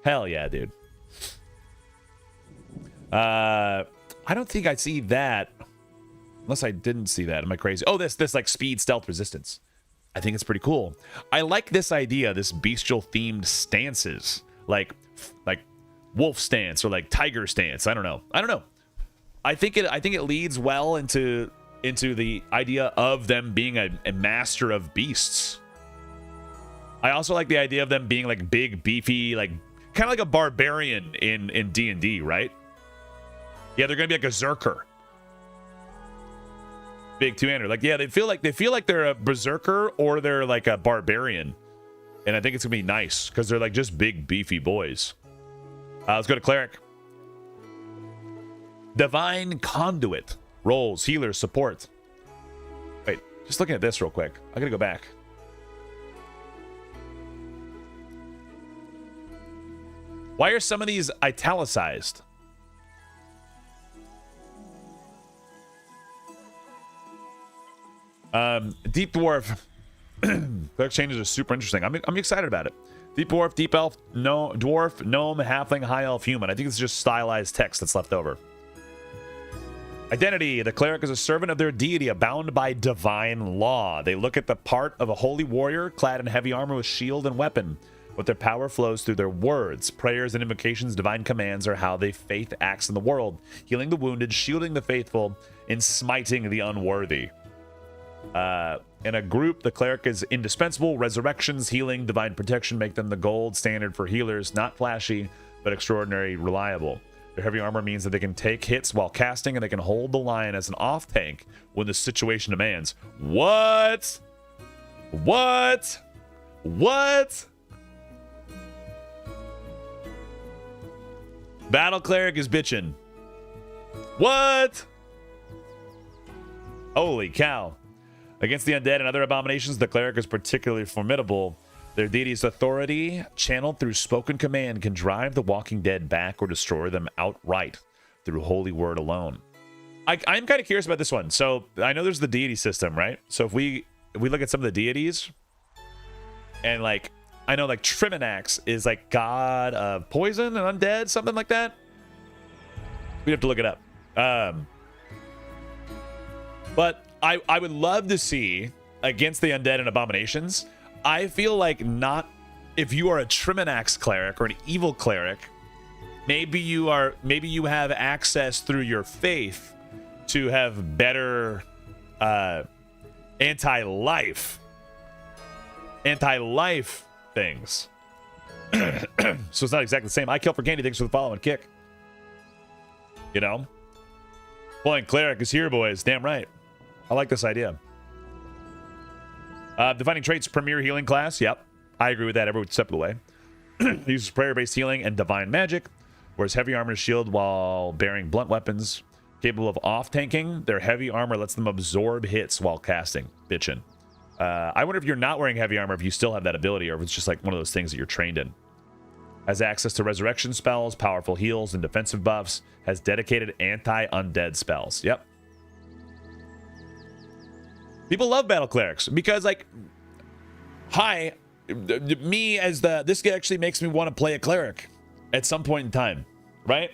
Hell yeah, dude. I don't think I see that. Unless I didn't see that. Am I crazy? Oh, this like speed, stealth, resistance. I think it's pretty cool. I like this idea, this bestial themed stances. Like wolf stance or like tiger stance. I don't know. I think it leads well into the idea of them being a master of beasts. I also like the idea of them being like big, beefy, like kind of like a barbarian in D&D, right? Yeah, they're gonna be like a berserker. Big two-hander. Like, yeah, they feel like they're a berserker or they're like a barbarian. And I think it's gonna be nice because they're like just big, beefy boys. Let's go to Cleric. Divine Conduit. Rolls, healer, support. Wait, just looking at this real quick. I gotta go back. Why are some of these italicized? Deep Dwarf. Cleric changes are super interesting. I'm excited about it. Deep Dwarf, Deep Elf, no, Dwarf, Gnome, Halfling, High Elf, Human. I think it's just stylized text that's left over. Identity. The cleric is a servant of their deity, bound by divine law. They look at the part of a holy warrior clad in heavy armor with shield and weapon. But their power flows through their words. Prayers and invocations, divine commands are how they faith acts in the world. Healing the wounded, shielding the faithful, and smiting the unworthy. In a group, the cleric is indispensable. Resurrections, healing, divine protection make them the gold standard for healers. Not flashy, but extraordinary reliable. Their heavy armor means that they can take hits while casting, and they can hold the line as an off tank when the situation demands. What? What? What? Battle cleric is bitching. What? Holy cow. Against the undead and other abominations, the cleric is particularly formidable. Their deity's authority, channeled through spoken command, can drive the walking dead back or destroy them outright through holy word alone. I'm kind of curious about this one. So I know there's the deity system, right? So if we look at some of the deities, and like I know like Triminax is like god of poison and undead, something like that. We'd have to look it up. But I would love to see against the undead and abominations. I feel like not if you are a Triminax cleric or an evil cleric, maybe you have access through your faith to have better anti-life things. So it's not exactly the same. I kill for candy, thanks for the follow and kick. You know? Playing cleric is here, boys. Damn right. I like this idea. Defining traits, premier healing class. Yep, I agree with that every step of the way. Uses prayer-based healing and divine magic. Wears heavy armor and shield while bearing blunt weapons. Capable of off-tanking. Their heavy armor lets them absorb hits while casting. Bitchin'. I wonder if you're not wearing heavy armor, if you still have that ability, or if it's just like one of those things that you're trained in. Has access to resurrection spells, powerful heals, and defensive buffs. Has dedicated anti-undead spells. Yep. People love battle clerics because, like, me as this actually makes me want to play a cleric at some point in time, right?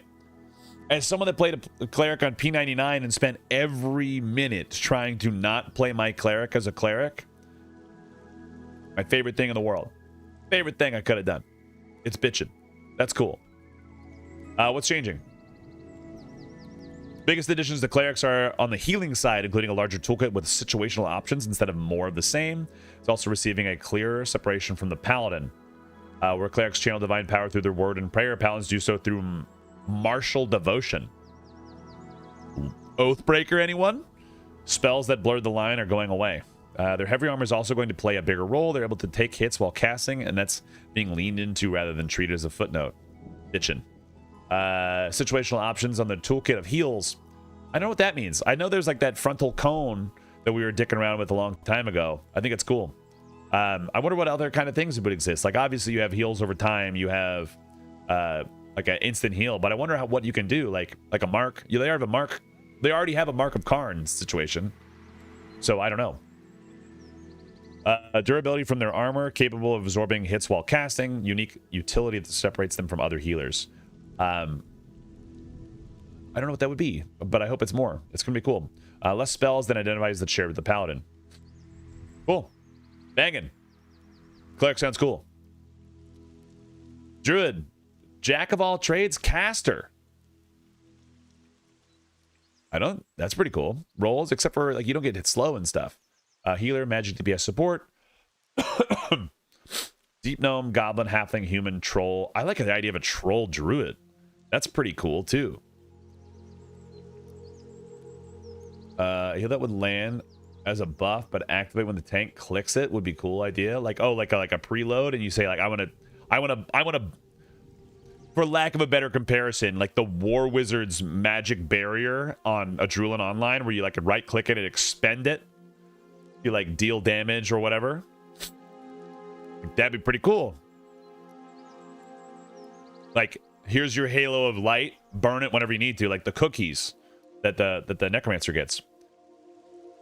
As someone that played a cleric on P99 and spent every minute trying to not play my cleric as a cleric, my favorite thing in the world, favorite thing I could have done. It's bitching. That's cool. What's changing? Biggest additions to clerics are on the healing side, including a larger toolkit with situational options instead of more of the same. It's also receiving a clearer separation from the paladin. Where clerics channel divine power through their word and prayer, paladins do so through martial devotion. Oathbreaker, anyone? Spells that blurred the line are going away. Their heavy armor is also going to play a bigger role. They're able to take hits while casting, and that's being leaned into rather than treated as a footnote. Bitchin'. Situational options on the toolkit of heals. I know what that means. I know there's like that frontal cone that we were dicking around with a long time ago. I think it's cool. I wonder what other kind of things would exist. Like obviously you have heals over time. You have like an instant heal, but I wonder what you can do. Like a mark. They have a mark. They already have a mark of Karn situation. So I don't know. Durability from their armor, capable of absorbing hits while casting. Unique utility that separates them from other healers. I don't know what that would be, but I hope it's more. It's gonna be cool. Less spells than identifies that share with the paladin. Cool. Banging. Cleric sounds cool. Druid. Jack of all trades, caster. That's pretty cool. Rolls, except for like you don't get hit slow and stuff. Healer, magic DPS support. Deep gnome, goblin, halfling, human, troll. I like the idea of a troll druid. That's pretty cool too. Heal that would land as a buff, but activate when the tank clicks it would be a cool idea. Like like a preload, and you say like I want to. For lack of a better comparison, like the War Wizard's magic barrier on a Drulin Online, where you like right click it and expend it. You like deal damage or whatever. That'd be pretty cool. Like, here's your halo of light. Burn it whenever you need to, like the cookies that the necromancer gets.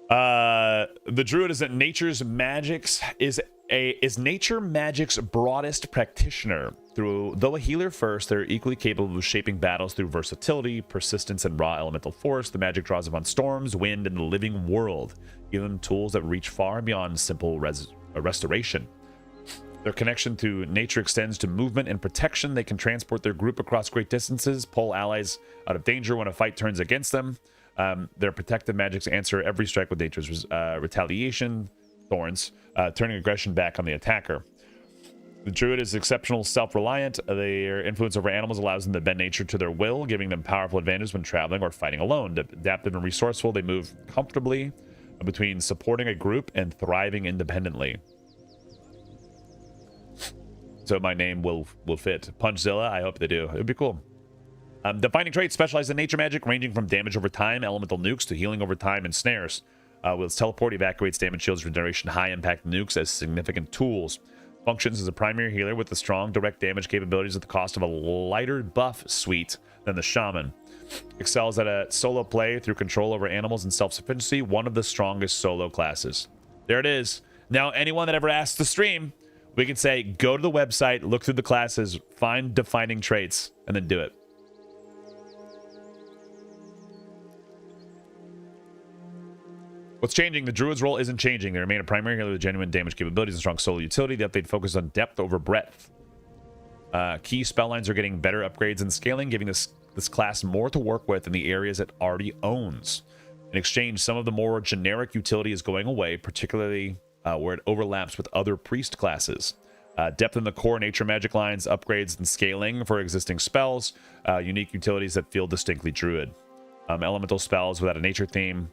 The druid is that nature's magics is nature magic's broadest practitioner. Though a healer first, they're equally capable of shaping battles through versatility, persistence, and raw elemental force. The magic draws upon storms, wind, and the living world, giving them tools that reach far beyond simple restoration. Their connection to nature extends to movement and protection. They can transport their group across great distances, pull allies out of danger when a fight turns against them. Their protective magics answer every strike with nature's retaliation, thorns, turning aggression back on the attacker. The druid is exceptional, self-reliant. Their influence over animals allows them to bend nature to their will, giving them powerful advantages when traveling or fighting alone. Adaptive and resourceful, they move comfortably between supporting a group and thriving independently. So my name will fit. Punchzilla, I hope they do. It would be cool. Defining traits specialize in nature magic, ranging from damage over time, elemental nukes, to healing over time and snares. With its teleport, evacuates damage, shields, regeneration, high-impact nukes as significant tools. Functions as a primary healer with the strong direct damage capabilities at the cost of a lighter buff suite than the shaman. Excels at a solo play through control over animals and self-sufficiency, one of the strongest solo classes. There it is. Now, anyone that ever asks to stream, we can say, go to the website, look through the classes, find defining traits, and then do it. What's changing? The druid's role isn't changing. They remain a primary healer with genuine damage capabilities and strong solo utility. The update focuses on depth over breadth. Key spell lines are getting better upgrades and scaling, giving this class more to work with in the areas it already owns. In exchange, some of the more generic utility is going away, particularly where it overlaps with other priest classes. Depth in the core nature magic lines, upgrades and scaling for existing spells, unique utilities that feel distinctly druid. Elemental spells without a nature theme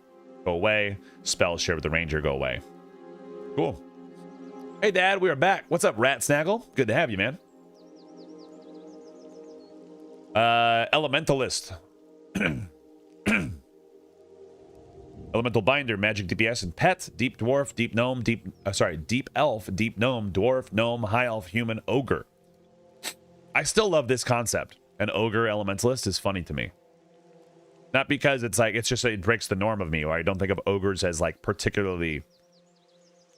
go away. Spells shared with the ranger go away. Cool. Hey, Dad, we are back. What's up, Rat Snaggle? Good to have you, man. Elementalist. Elemental Binder, Magic DPS, and Pet, Deep Dwarf, Deep Gnome, Deep Elf, Deep Gnome, Dwarf, Gnome, High Elf, Human, Ogre. I still love this concept. An Ogre Elementalist is funny to me. Not because it's like, it's just it breaks the norm of me, or I don't think of ogres as like particularly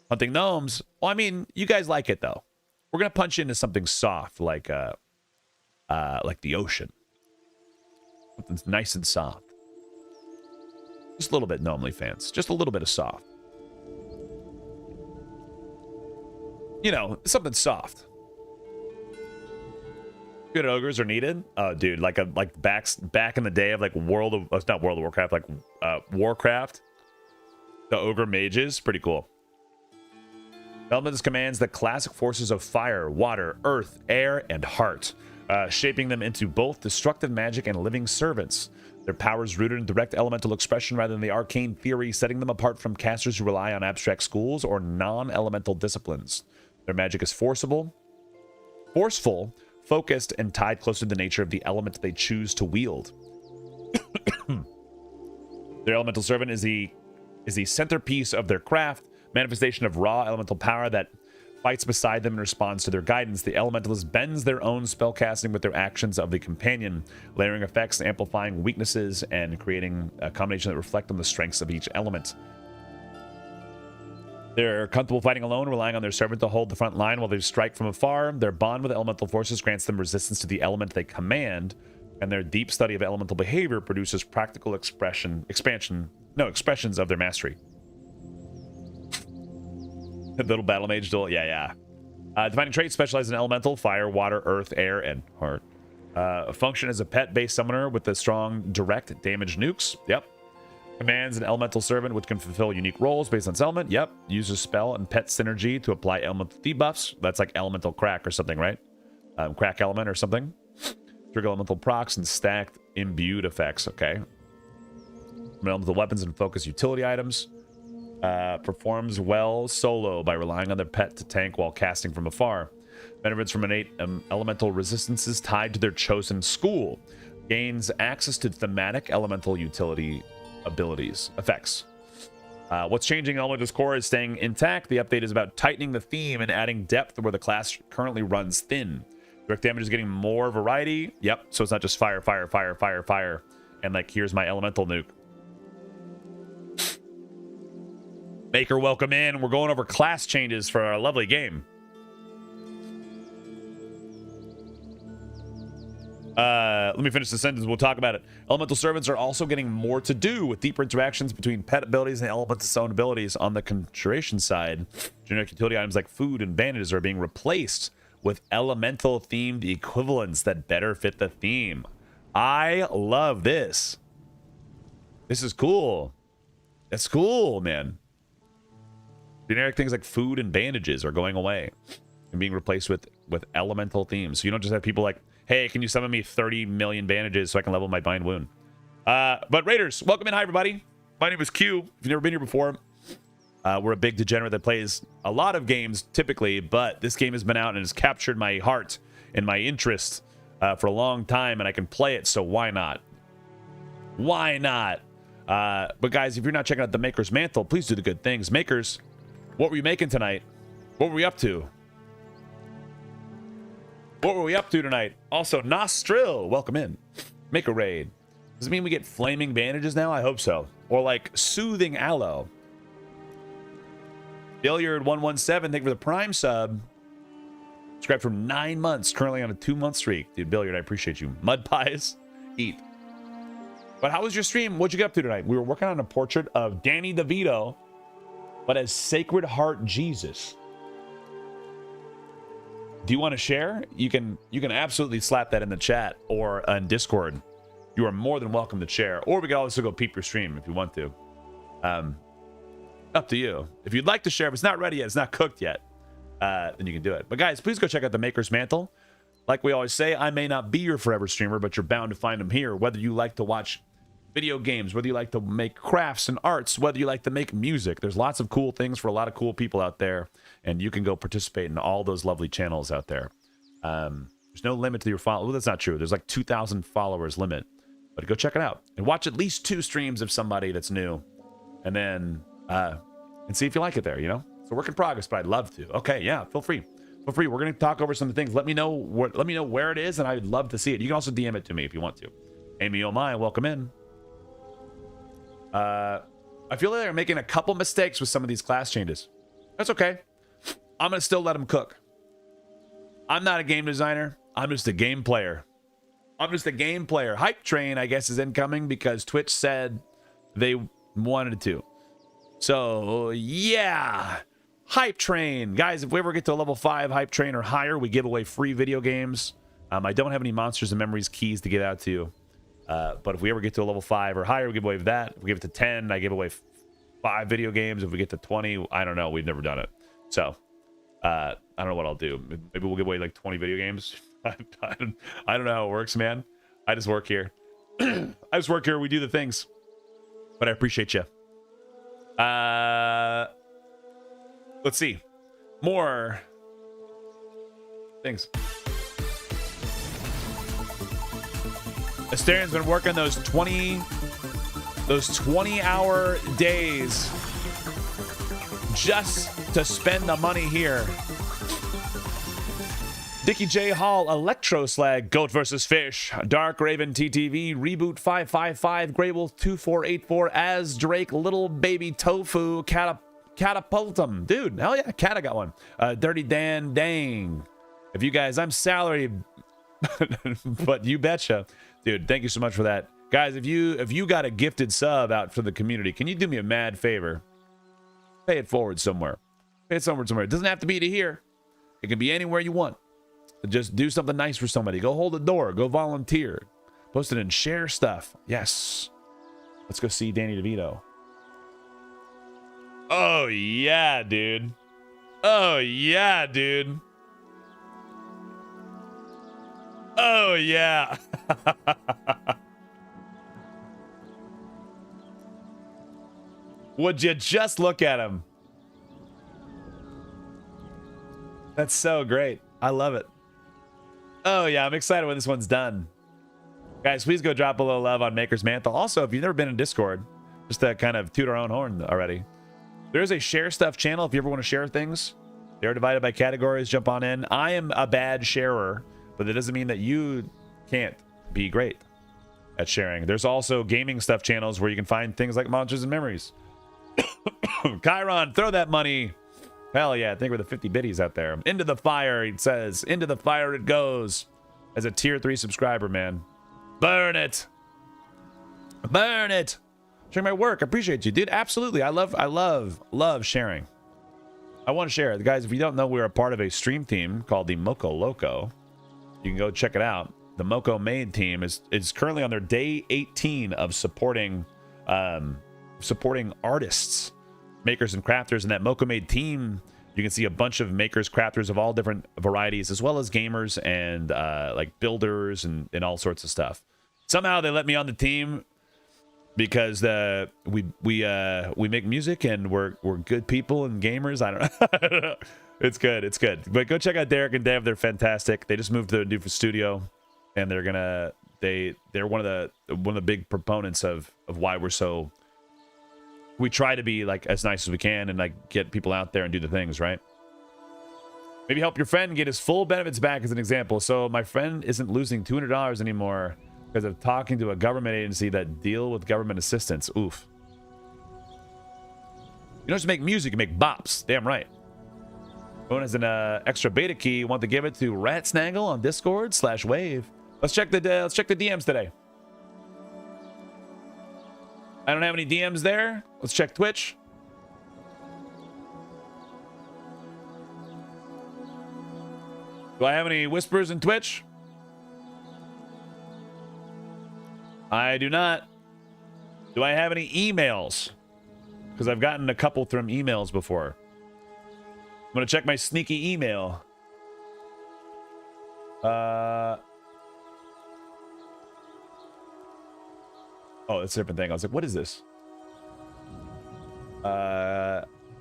hunting gnomes. Well, I mean, you guys like it though. We're gonna punch into something soft like the ocean. Something nice and soft. Just a little bit, Gnomely fans. Just a little bit of soft. You know, something soft. Good ogres are needed. Oh, dude, like back in the day of like not World of Warcraft, like Warcraft. The ogre mages, pretty cool. Elements commands the classic forces of fire, water, earth, air, and heart, shaping them into both destructive magic and living servants. Their powers rooted in direct elemental expression rather than the arcane theory, setting them apart from casters who rely on abstract schools or non-elemental disciplines. Their magic is forceful, focused, and tied closer to the nature of the element they choose to wield. Their elemental servant is the centerpiece of their craft, manifestation of raw elemental power that fights beside them and responds to their guidance. The elementalist bends their own spellcasting with their actions of the companion, layering effects, amplifying weaknesses, and creating a combination that reflect on the strengths of each element. They're comfortable fighting alone, relying on their servant to hold the front line while they strike from afar. Their bond with elemental forces grants them resistance to the element they command, and their deep study of elemental behavior produces practical expressions of their mastery. Little battle mage duel, yeah. Defining traits specialize in elemental, fire, water, earth, air, and heart. Function as a pet-based summoner with the strong direct damage nukes. Yep. Commands an elemental servant which can fulfill unique roles based on its element. Yep. Uses spell and pet synergy to apply elemental debuffs. That's like elemental crack or something, right? Crack element or something. Trigger elemental procs and stacked imbued effects. Okay. Elemental weapons and focus utility items. Performs well solo by relying on their pet to tank while casting from afar. Benefits from innate elemental resistances tied to their chosen school. Gains access to thematic elemental utility effects. What's changing in Elemental's core is staying intact. The update is about tightening the theme and adding depth where the class currently runs thin. Direct damage is getting more variety. Yep, so it's not just fire, and like, here's my elemental nuke. Maker, welcome in. We're going over class changes for our lovely game. Let me finish the sentence. We'll talk about it. Elemental servants are also getting more to do with deeper interactions between pet abilities and element's own abilities. On the conjuration side, generic utility items like food and bandages are being replaced with elemental themed equivalents that better fit the theme. I love this. This is cool. That's cool, man. Generic things like food and bandages are going away and being replaced with with elemental themes. So you don't just have people like, hey, can you summon me 30 million bandages so I can level my bind wound? But Raiders, welcome in. Hi, everybody. My name is Q. If you've never been here before, we're a big degenerate that plays a lot of games typically, but this game has been out and has captured my heart and my interest for a long time, and I can play it, so why not? Why not? But guys, if you're not checking out the Maker's Mantle, please do the good things. Makers, what were you making tonight? What were we up to? What were we up to tonight? Also, Nostril, welcome in. Make a raid. Does it mean we get flaming bandages now? I hope so. Or like soothing aloe. Billiard 117, thank you for the prime sub. Subscribed for 9 months, currently on a 2-month streak. Dude, Billiard, I appreciate you. Mud pies, eat. But how was your stream? What'd you get up to tonight? We were working on a portrait of Danny DeVito, but as Sacred Heart Jesus. Do you want to share? You can absolutely slap that in the chat or on Discord. You are more than welcome to share. Or we can also go peep your stream if you want to. Up to you. If you'd like to share, if it's not ready yet, it's not cooked yet, then you can do it. But guys, please go check out the Maker's Mantle. Like we always say, I may not be your forever streamer, but you're bound to find them here. Whether you like to watch video games, whether you like to make crafts and arts, whether you like to make music, there's lots of cool things for a lot of cool people out there, and you can go participate in all those lovely channels out there. There's no limit to your follow. Well, that's not true. There's like 2,000 followers limit, but go check it out and watch at least 2 streams of somebody that's new, and then and see if you like it there. You know, it's a work in progress, but I'd love to. Okay, yeah, feel free. Feel free. We're gonna talk over some things. Let me know where it is, and I'd love to see it. You can also DM it to me if you want to. Amy Oh My, welcome in. I feel like they're making a couple mistakes with some of these class changes. That's okay. I'm gonna still let them cook. I'm not a game designer. I'm just a game player. Hype Train, I guess, is incoming because Twitch said they wanted to. So yeah, Hype Train, guys. If we ever get to a level 5 Hype Train or higher, we give away free video games. I don't have any Monsters and Memories keys to get out to you. But if we ever get to a level 5 or higher, we give away that. If we give it to 10, I give away 5 video games. If we get to 20, I don't know. We've never done it. So, I don't know what I'll do. Maybe we'll give away like 20 video games. I don't know how it works, man. I just work here. We do the things. But I appreciate you. Let's see. More things. Asterian's been working those 20-hour days just to spend the money here. Dickie J Hall, Electro Slag, Goat vs. Fish, Dark Raven TTV, Reboot 555, Grable 2484, As Drake, Little Baby Tofu, Catapultum. Dude, hell yeah, Cata got one. Dirty Dan Dang. If you guys, I'm salary, but you betcha. Dude, thank you so much for that. Guys, if you got a gifted sub out for the community, can you do me a mad favor? Pay it forward somewhere. Pay it somewhere. It doesn't have to be to here. It can be anywhere you want. Just do something nice for somebody. Go hold the door. Go volunteer. Post it and share stuff. Yes. Let's go see Danny DeVito. Oh, yeah, dude. Oh, yeah, dude. Oh, yeah. Would you just look at him? That's so great. I love it. Oh, yeah. I'm excited when this one's done. Guys, please go drop a little love on Maker's Mantle. Also, if you've never been in Discord, just to kind of toot our own horn already, there's a share stuff channel if you ever want to share things. They're divided by categories. Jump on in. I am a bad sharer, but that doesn't mean that you can't be great at sharing. There's also gaming stuff channels where you can find things like Monsters and Memories. Chiron, throw that money. Hell yeah, I think we're the 50 biddies out there. Into the fire, it says. Into the fire it goes. As a tier 3 subscriber, man. Burn it. Burn it. Share my work. I appreciate you, dude. Absolutely. I love sharing. I want to share it. Guys, if you don't know, we're a part of a stream team called the Moco Loco. You can go check it out. The Moco Made team is currently on their day 18 of supporting artists, makers, and crafters. And that Moco Made team You can see a bunch of makers, crafters of all different varieties, as well as gamers and like builders and all sorts of stuff. Somehow they let me on the team because we make music and we're good people and gamers. I don't know. It's good. It's good. But go check out Derek and Dev. They're fantastic. They just moved to a new studio, and they're one of the big proponents of why we try to be like as nice as we can and like get people out there and do the things right. Maybe help your friend get his full benefits back as an example. So my friend isn't losing $200 anymore because of talking to a government agency that deal with government assistance. Oof. You don't just make music, you make bops. Damn right. Known as an extra beta key, want to give it to Ratsnaggle on Discord/Wave. Let's check the DMs today. I don't have any DMs there. Let's check Twitch. Do I have any whispers in Twitch? I do not. Do I have any emails? Because I've gotten a couple from emails before. I'm going to check my sneaky email. Oh, it's a different thing. I was like, what is this?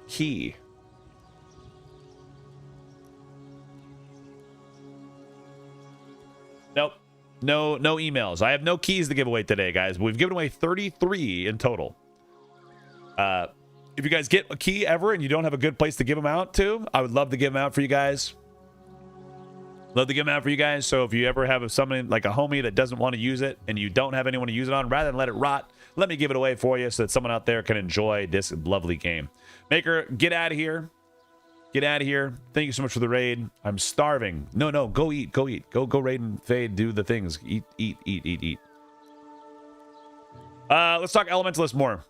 Key. Nope. No emails. I have no keys to give away today, guys. We've given away 33 in total. If you guys get a key ever and you don't have a good place to give them out to, I would love to give them out for you guys. Love to give them out for you guys. So if you ever have someone like a homie that doesn't want to use it and you don't have anyone to use it on, rather than let it rot, let me give it away for you so that someone out there can enjoy this lovely game. Maker, get out of here. Get out of here. Thank you so much for the raid. I'm starving. No, go eat. Go eat. Go raid and fade. Do the things. Eat. Let's talk Elementalist more.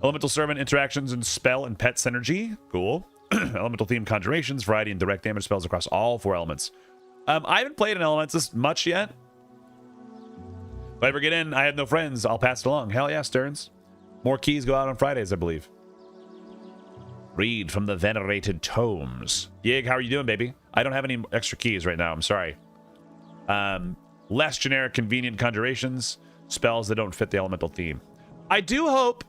Elemental servant interactions and spell and pet synergy. Cool. Elemental themed conjurations, variety and direct damage spells across all 4 elements. I haven't played an Elementalist much yet. If I ever get in, I have no friends. I'll pass it along. Hell yeah, Stearns. More keys go out on Fridays, I believe. Read from the venerated tomes. Yig, how are you doing, baby? I don't have any extra keys right now. I'm sorry. Less generic, convenient conjurations. Spells that don't fit the elemental theme. I do hope,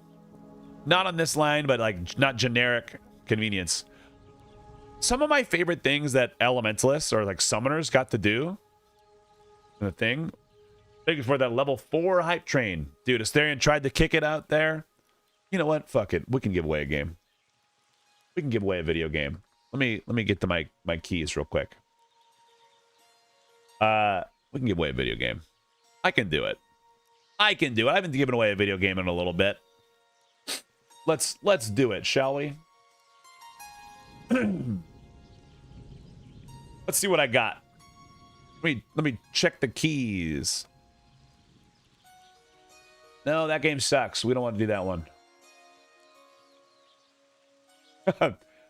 not on this line, but like not generic convenience. Some of my favorite things that elementalists or like summoners got to do in the thing. Thank you for that level 4 hype train. Dude, Asterion tried to kick it out there. You know what? Fuck it. We can give away a game. We can give away a video game. Let me get to my keys real quick. We can give away a video game. I can do it. I haven't given away a video game in a little bit. Let's do it, shall we? Let's see what I got. Let me check the keys. No, that game sucks. We don't want to do that one.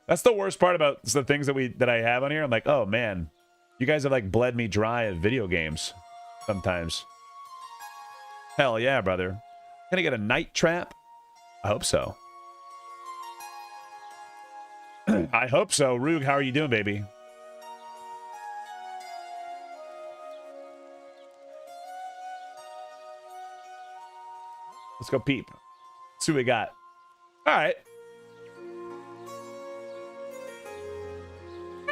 That's the worst part about the things that I have on here. I'm like, oh man, you guys have like bled me dry at video games sometimes. Hell yeah, brother. Can I get a night trap? I hope so. I hope so. Rug, how are you doing, baby? Let's go peep. See what we got. All right.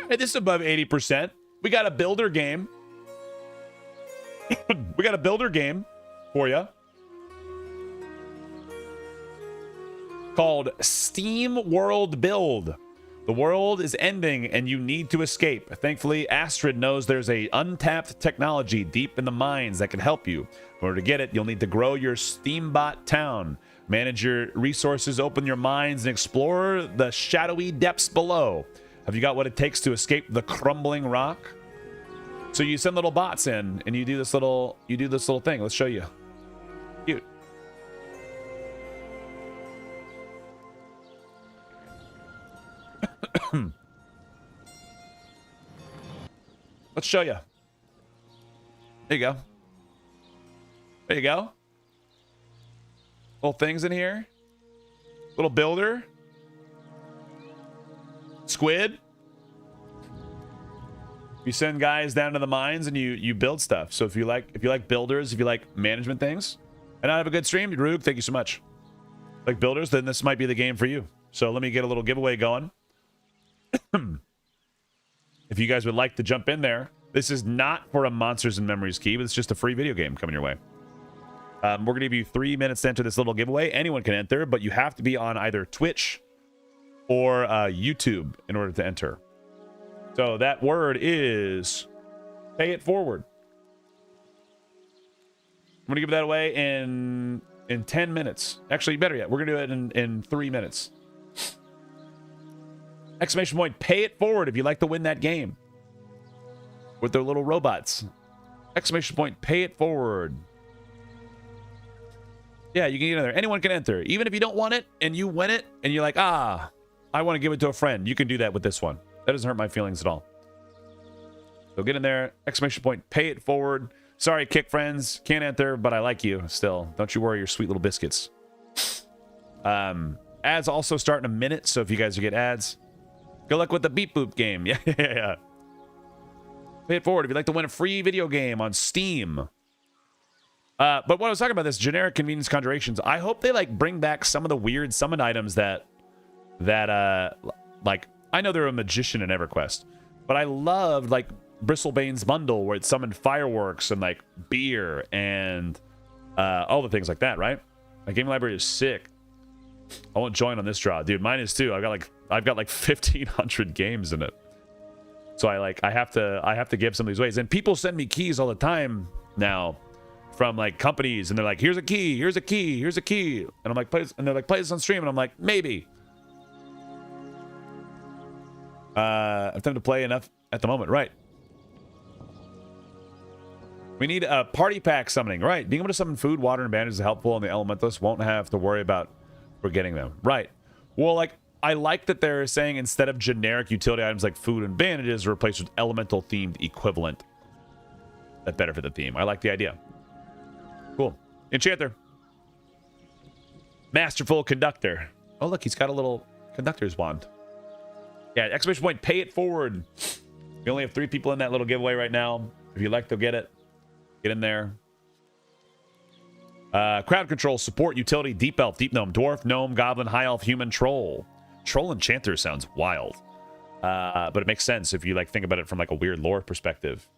This is above 80%. We got a builder game. We got a builder game for you called Steam World Build. The world is ending and you need to escape. Thankfully, Astrid knows there's a untapped technology deep in the mines that can help you. In order to get it, you'll need to grow your Steambot town, manage your resources, open your mines, and explore the shadowy depths below. Have you got what it takes to escape the crumbling rock? So you send little bots in and you do this little thing. Let's show you. Cute. Let's show you. There you go. There you go. Little things in here. Little builder. Squid. You send guys down to the mines and you build stuff. So if you like builders, if you like management things, and I have a good stream, Roog, thank you so much. Like builders, then this might be the game for you. So let me get a little giveaway going. If you guys would like to jump in there, this is not for a Monsters and Memories key, but it's just a free video game coming your way. We're going to give you 3 minutes to enter this little giveaway. Anyone can enter, but you have to be on either Twitch or YouTube in order to enter. So that word is pay it forward. I'm going to give that away in 10 minutes. Actually, better yet, we're going to do it in 3 minutes. Exclamation point, pay it forward if you'd like to win that game. With their little robots. Exclamation point, pay it forward. Yeah, you can get in there. Anyone can enter. Even if you don't want it and you win it and you're like, I want to give it to a friend. You can do that with this one. That doesn't hurt my feelings at all. So get in there. Exclamation point, pay it forward. Sorry, Kick friends. Can't enter, but I like you still. Don't you worry your sweet little biscuits. Ads also start in a minute, so if you guys get ads, good luck with the Beep Boop game. Yeah. Pay it forward if you'd like to win a free video game on Steam. But what I was talking about, this generic convenience conjurations, I hope they like bring back some of the weird summoned items that like, I know they're a magician in EverQuest, but I loved like Bristlebane's bundle where it summoned fireworks and like beer and all the things like that, right? My game library is sick. I won't join on this draw, dude. Mine is too. I've got like 1,500 games in it. So I have to give some of these ways. And people send me keys all the time now from like companies, and they're like, here's a key, here's a key, here's a key. And I'm like, and they're like, play this on stream, and I'm like, maybe. I have time to play enough at the moment, right? We need a party pack summoning, right? Being able to summon food, water, and bandages is helpful, and the elementalists won't have to worry about forgetting them, right? Well, like, I like that they're saying instead of generic utility items like food and bandages, replaced with elemental themed equivalent. That's better for the theme. I like the idea. Cool. Enchanter. Masterful conductor. Oh, look, he's got a little conductor's wand. Yeah, exclamation point, pay it forward. We only have 3 people in that little giveaway right now. If you like, they'll get it. Get in there. Crowd control, support, utility, deep elf, deep gnome, dwarf, gnome, goblin, high elf, human, troll. Troll enchanter sounds wild. But it makes sense if you like think about it from like a weird lore perspective.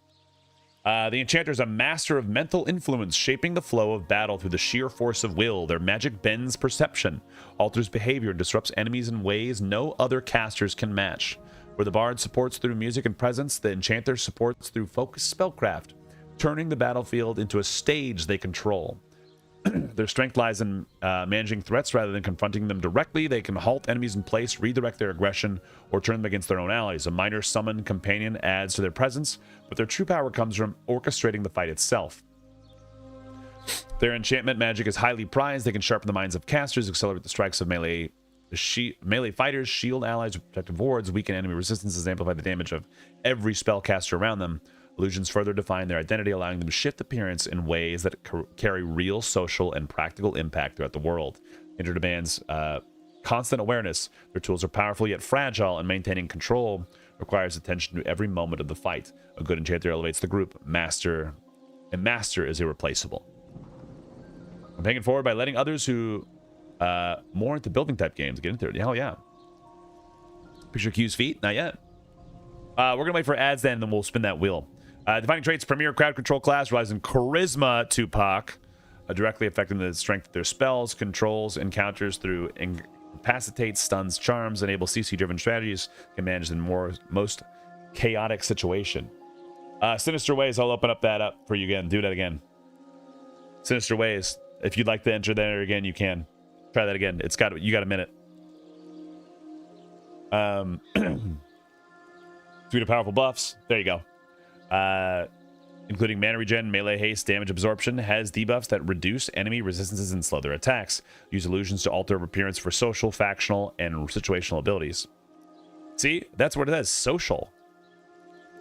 The enchanter is a master of mental influence, shaping the flow of battle through the sheer force of will. Their magic bends perception, alters behavior, and disrupts enemies in ways no other casters can match. Where the bard supports through music and presence, the enchanter supports through focused spellcraft, turning the battlefield into a stage they control. Their strength lies in managing threats rather than confronting them directly. They can halt enemies in place, redirect their aggression, or turn them against their own allies. A minor summon companion adds to their presence, but their true power comes from orchestrating the fight itself. Their enchantment magic is highly prized. They can sharpen the minds of casters, accelerate the strikes of melee fighters, shield allies with protective wards, weaken enemy resistances, amplify the damage of every spellcaster around them. Illusions further define their identity, allowing them to shift appearance in ways that carry real social and practical impact throughout the world. Inter demands constant awareness. Their tools are powerful yet fragile, and maintaining control requires attention to every moment of the fight. A good enchanter elevates the group. Master is irreplaceable. I'm paying it forward by letting others who more into building type games get into it. Hell yeah. Picture Q's feet? Not yet. We're gonna wait for ads then we'll spin that wheel. Defining traits, premier crowd control class, relies on charisma, Tupac, directly affecting the strength of their spells, controls, encounters through incapacitates, stuns, charms, enable CC-driven strategies, can manage the most chaotic situation. Sinister Ways, I'll open up that up for you again. Do that again. Sinister Ways, if you'd like to enter there again, you can. Try that again. You got a minute. Suite of powerful buffs. There you go. Including mana regen, melee haste, damage absorption, has debuffs that reduce enemy resistances and slow their attacks. Use illusions to alter appearance for social, factional, and situational abilities. See, that's what it says. Social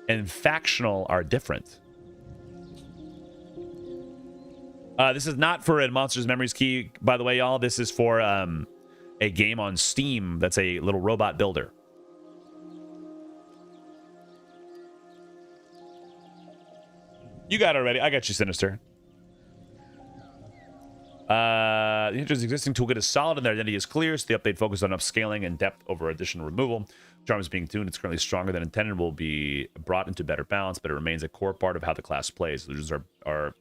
and factional are different. This is not for a Monsters Memories key, by the way, y'all. This is for a game on Steam that's a little robot builder. You got it already. I got you, Sinister. The existing toolkit is solid and their identity is clear, so the update focused on upscaling and depth over addition and removal. Charm is being tuned. It's currently stronger than intended, will be brought into better balance, but it remains a core part of how the class plays. Illusions are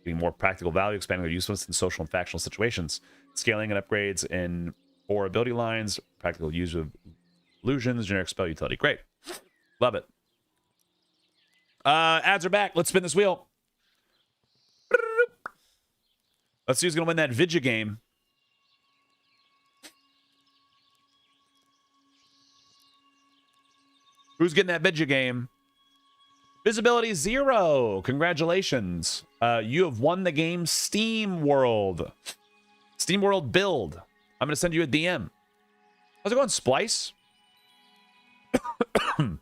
getting more practical value, expanding their usefulness in social and factional situations. Scaling and upgrades in 4 ability lines, practical use of illusions, generic spell utility. Great. Love it. Ads are back. Let's spin this wheel. Let's see who's going to win that Vidya game. Who's getting that Vidya game? Visibility 0. Congratulations. You have won the game Steam World. Steam World build. I'm going to send you a DM. How's it going, Splice? Here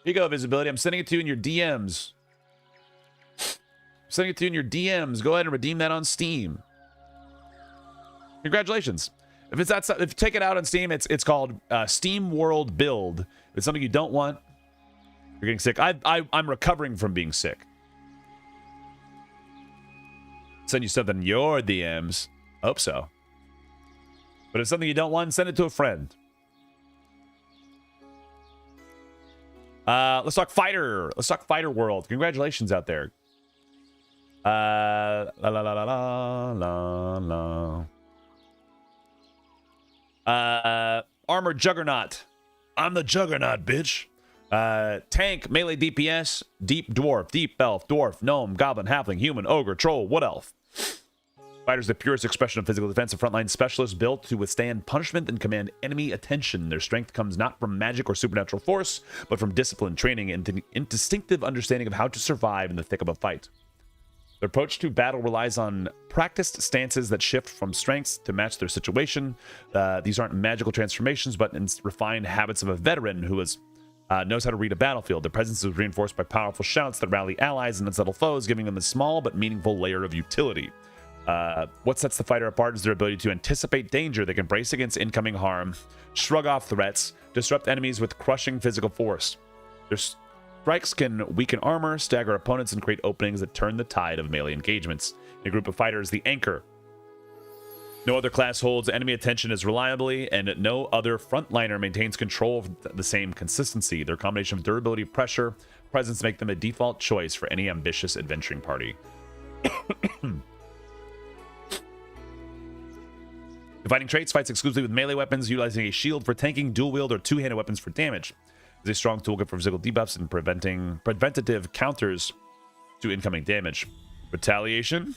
you go, Visibility. I'm sending it to you in your DMs. Sending it to you in your DMs. Go ahead and redeem that on Steam. Congratulations. If it's that, if you take it out on Steam, it's called Steam World Build. If it's something you don't want, you're getting sick. I'm recovering from being sick. Send you something in your DMs. Hope so. But if it's something you don't want, send it to a friend. Let's talk Fighter. Let's talk Fighter World. Congratulations out there. La la la la la la la. Armored Juggernaut. I'm the Juggernaut, bitch. Tank, melee DPS, deep dwarf, deep elf, dwarf, gnome, goblin, halfling, human, ogre, troll, wood elf. Fighter's the purest expression of physical defense, a frontline specialist built to withstand punishment and command enemy attention. Their strength comes not from magic or supernatural force, but from discipline, training, and instinctive understanding of how to survive in the thick of a fight. Their approach to battle relies on practiced stances that shift from strengths to match their situation. These aren't magical transformations, but refined habits of a veteran who knows how to read a battlefield. Their presence is reinforced by powerful shouts that rally allies and unsettle foes, giving them a small but meaningful layer of utility. What sets the fighter apart is their ability to anticipate danger. They can brace against incoming harm, shrug off threats, disrupt enemies with crushing physical force. Their strikes can weaken armor, stagger opponents, and create openings that turn the tide of melee engagements. In a group of fighters, the Anchor. No other class holds enemy attention as reliably, and no other frontliner maintains control of the same consistency. Their combination of durability, pressure, presence make them a default choice for any ambitious adventuring party. Dividing traits, fights exclusively with melee weapons, utilizing a shield for tanking, dual wield, or two-handed weapons for damage. Is a strong toolkit for physical debuffs and preventative counters to incoming damage. Retaliation.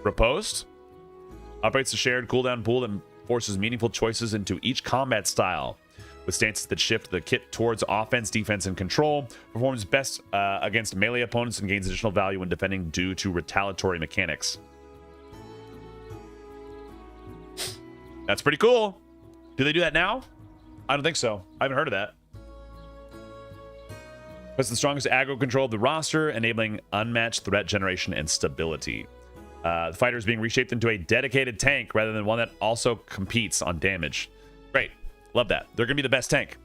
Riposte. Operates a shared cooldown pool that forces meaningful choices into each combat style. With stances that shift the kit towards offense, defense, and control. Performs best against melee opponents and gains additional value when defending due to retaliatory mechanics. That's pretty cool. Do they do that now? I don't think so. I haven't heard of that. It's the strongest aggro control of the roster, enabling unmatched threat generation and stability. The fighter is being reshaped into a dedicated tank rather than one that also competes on damage. Great. Love that. They're going to be the best tank.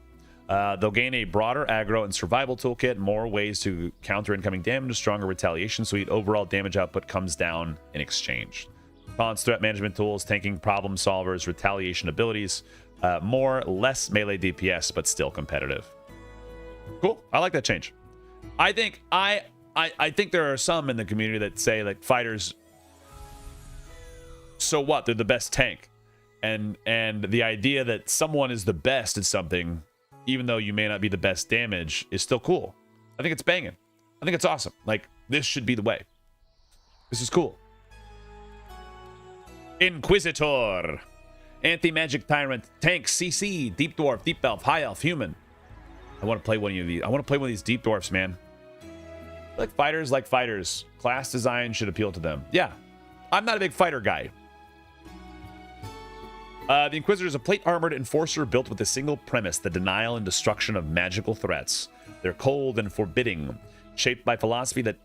They'll gain a broader aggro and survival toolkit, more ways to counter incoming damage, a stronger retaliation suite. Overall damage output comes down in exchange. Cons, threat management tools, tanking problem solvers, retaliation abilities, more, less melee DPS, but still competitive. Cool. I like that change. I think I think there are some in the community that say like fighters, so what? They're the best tank. And the idea that someone is the best at something, even though you may not be the best damage, is still cool. I think it's banging. I think it's awesome. Like, this should be the way. This is cool. Inquisitor. Anti-magic tyrant. Tank. CC. Deep dwarf. Deep elf. High elf. Human. I want to play one of these. I want to play one of these deep dwarfs, man. Like fighters. Class design should appeal to them. Yeah. I'm not a big fighter guy. The Inquisitor is a plate-armored enforcer built with a single premise, the denial and destruction of magical threats. They're cold and forbidding, shaped by philosophy that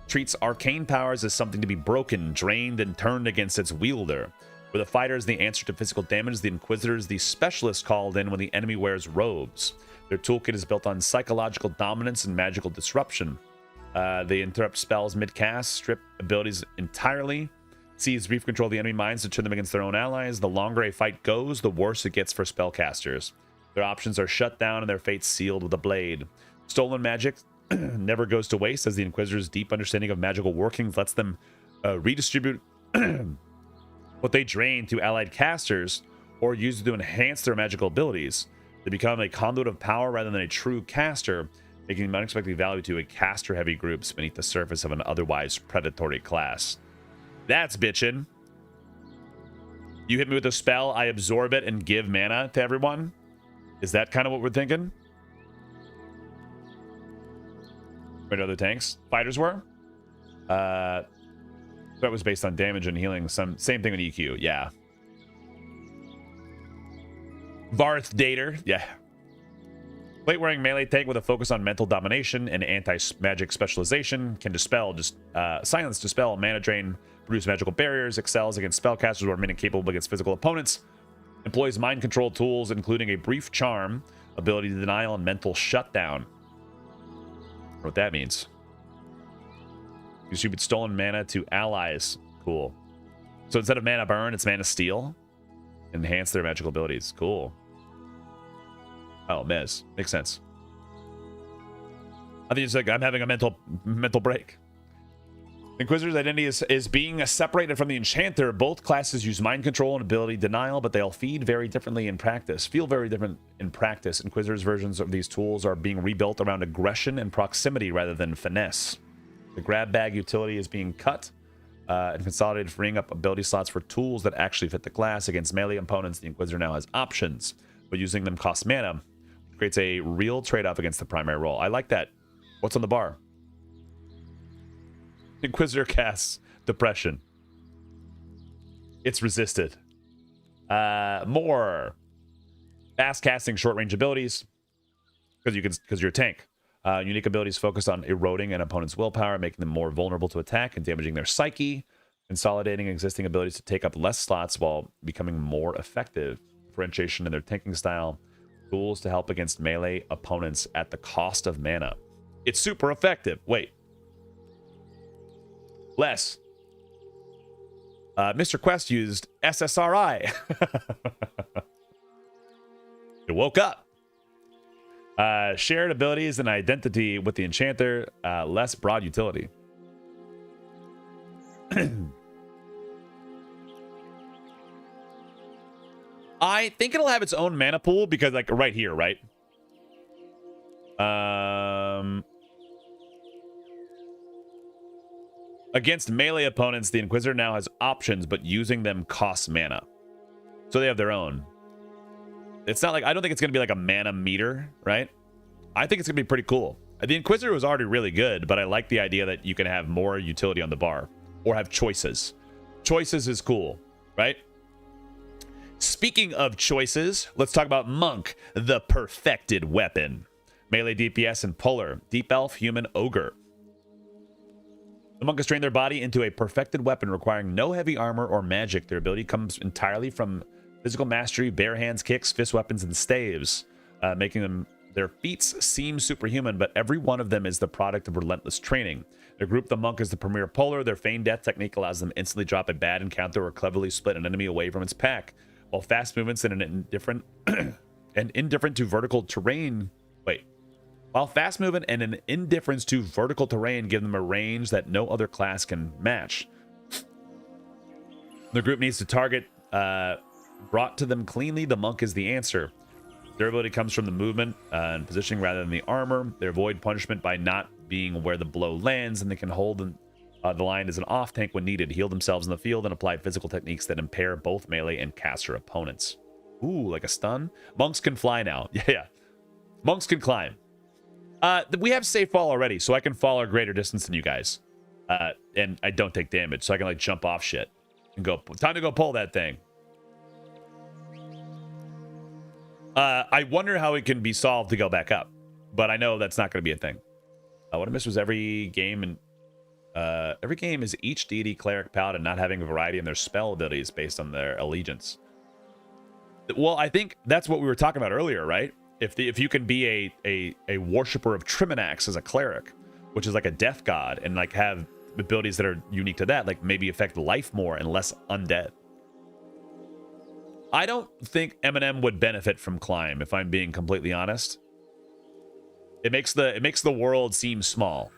treats arcane powers as something to be broken, drained, and turned against its wielder. Where the fighter is the answer to physical damage, the Inquisitor is the specialist called in when the enemy wears robes. Their toolkit is built on psychological dominance and magical disruption. They interrupt spells mid-cast, strip abilities entirely, seize brief control of the enemy minds to turn them against their own allies. The longer a fight goes, the worse it gets for spellcasters. Their options are shut down and their fates sealed with a blade. Stolen magic never goes to waste, as the Inquisitor's deep understanding of magical workings lets them redistribute what they drain to allied casters or use it to enhance their magical abilities. They become a conduit of power rather than a true caster, making them unexpected value to a caster-heavy groups beneath the surface of an otherwise predatory class. That's bitchin'. You hit me with a spell, I absorb it and give mana to everyone? Is that kind of what we're thinking? Wait, other tanks? Fighters were? That was based on damage and healing. Same thing with EQ, yeah. Varth Dater, yeah. Plate-wearing melee tank with a focus on mental domination and anti-magic specialization can silence, dispel, mana drain, produce magical barriers, excels against spellcasters who are incapable against physical opponents, employs mind control tools, including a brief charm, ability to denial, and mental shutdown. I don't know what that means. Distribute stolen mana to allies. Cool. So instead of mana burn, it's mana steal. Enhance their magical abilities. Cool. Oh, Mez. Makes sense. I think it's like I'm having a mental break. Inquisitor's identity is being separated from the Enchanter. Both classes use mind control and ability denial, but they'll feel very different in practice. Inquisitor's versions of these tools are being rebuilt around aggression and proximity rather than finesse. The grab bag utility is being cut and consolidated, freeing up ability slots for tools that actually fit the class. Against melee opponents, the Inquisitor now has options, but using them costs mana, which creates a real trade-off against the primary role. I like that. What's on the bar? Inquisitor casts Depression. It's resisted. More fast casting short range abilities because you're a tank. Unique abilities focus on eroding an opponent's willpower, making them more vulnerable to attack and damaging their psyche. Consolidating existing abilities to take up less slots while becoming more effective. Differentiation in their tanking style. Tools to help against melee opponents at the cost of mana. It's super effective. Wait. Less. Mr. Quest used SSRI. It woke up. Shared abilities and identity with the Enchanter. Less broad utility. I think it'll have its own mana pool because, like, right here, right? Against melee opponents, the Inquisitor now has options, but using them costs mana. So they have their own. It's not like, I don't think it's going to be like a mana meter, right? I think it's going to be pretty cool. The Inquisitor was already really good, but I like the idea that you can have more utility on the bar or have choices. Choices is cool, right? Speaking of choices, let's talk about Monk, the perfected weapon. Melee DPS and Polar, Deep Elf, Human, Ogre. The Monk has trained their body into a perfected weapon requiring no heavy armor or magic. Their ability comes entirely from physical mastery, bare hands, kicks, fist weapons, and staves, making their feats seem superhuman, but every one of them is the product of relentless training. Their group, the Monk, is the premier Polar. Their feigned death technique allows them to instantly drop a bad encounter or cleverly split an enemy away from its pack, while fast movements and an indifferent to vertical terrain. While fast movement and an indifference to vertical terrain give them a range that no other class can match. The group needs to target brought to them cleanly. The Monk is the answer. Their ability comes from the movement and positioning rather than the armor. They avoid punishment by not being where the blow lands, and they can hold the line as an off tank when needed, heal themselves in the field, and apply physical techniques that impair both melee and caster opponents. Ooh, like a stun? Monks can fly now. Yeah. Monks can climb. We have safe fall already, so I can fall a greater distance than you guys. And I don't take damage, so I can like jump off shit and go. Time to go pull that thing. I wonder how it can be solved to go back up, but I know that's not going to be a thing. What I missed was every game is each deity, cleric, paladin not having a variety in their spell abilities based on their allegiance. Well, I think that's what we were talking about earlier, right? If you can be a worshiper of Triminax as a cleric, which is like a death god, and like have abilities that are unique to that, like maybe affect life more and less undead. I don't think Eminem would benefit from climb, if I'm being completely honest. It makes the world seem small.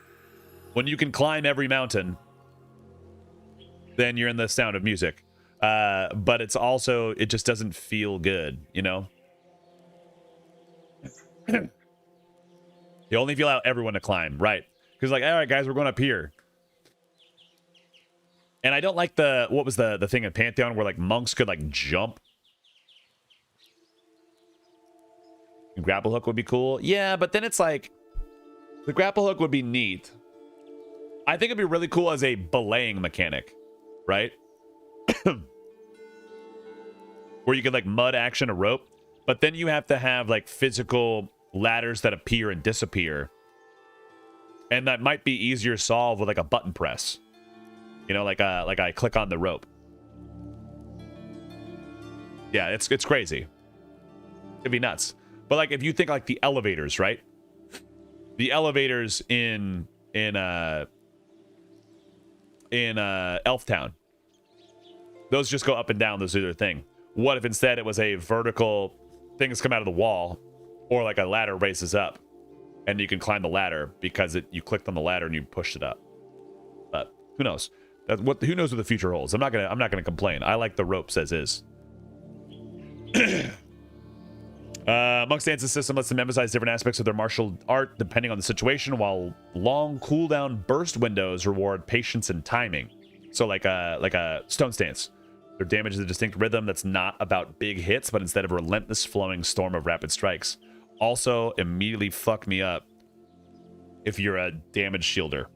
When you can climb every mountain, then you're in the Sound of Music. But it's also, it just doesn't feel good, you know? You only feel out everyone to climb, right? Because like, all right, guys, we're going up here. And I don't like what was the thing in Pantheon where like monks could like jump? Grapple hook would be cool. Yeah, but then it's like, the grapple hook would be neat. I think it'd be really cool as a belaying mechanic, right? Where you could like mud action a rope, but then you have to have like physical ladders that appear and disappear. And that might be easier solved with like a button press. You know, like I click on the rope. Yeah, it's crazy. It'd be nuts. But like if you think like the elevators, right? The elevators in Elf Town. Those just go up and down, those do their thing. What if instead it was a vertical things come out of the wall, or like a ladder raises up and you can climb the ladder because you clicked on the ladder and you pushed it up. But who knows? Who knows what the future holds? I'm not gonna complain. I like the ropes as is. Monk's Dance's system lets them emphasize different aspects of their martial art depending on the situation, while long cooldown burst windows reward patience and timing. So like a Stone Stance. Their damage is a distinct rhythm that's not about big hits, but instead of a relentless flowing storm of rapid strikes. Also, immediately fuck me up if you're a damage shielder.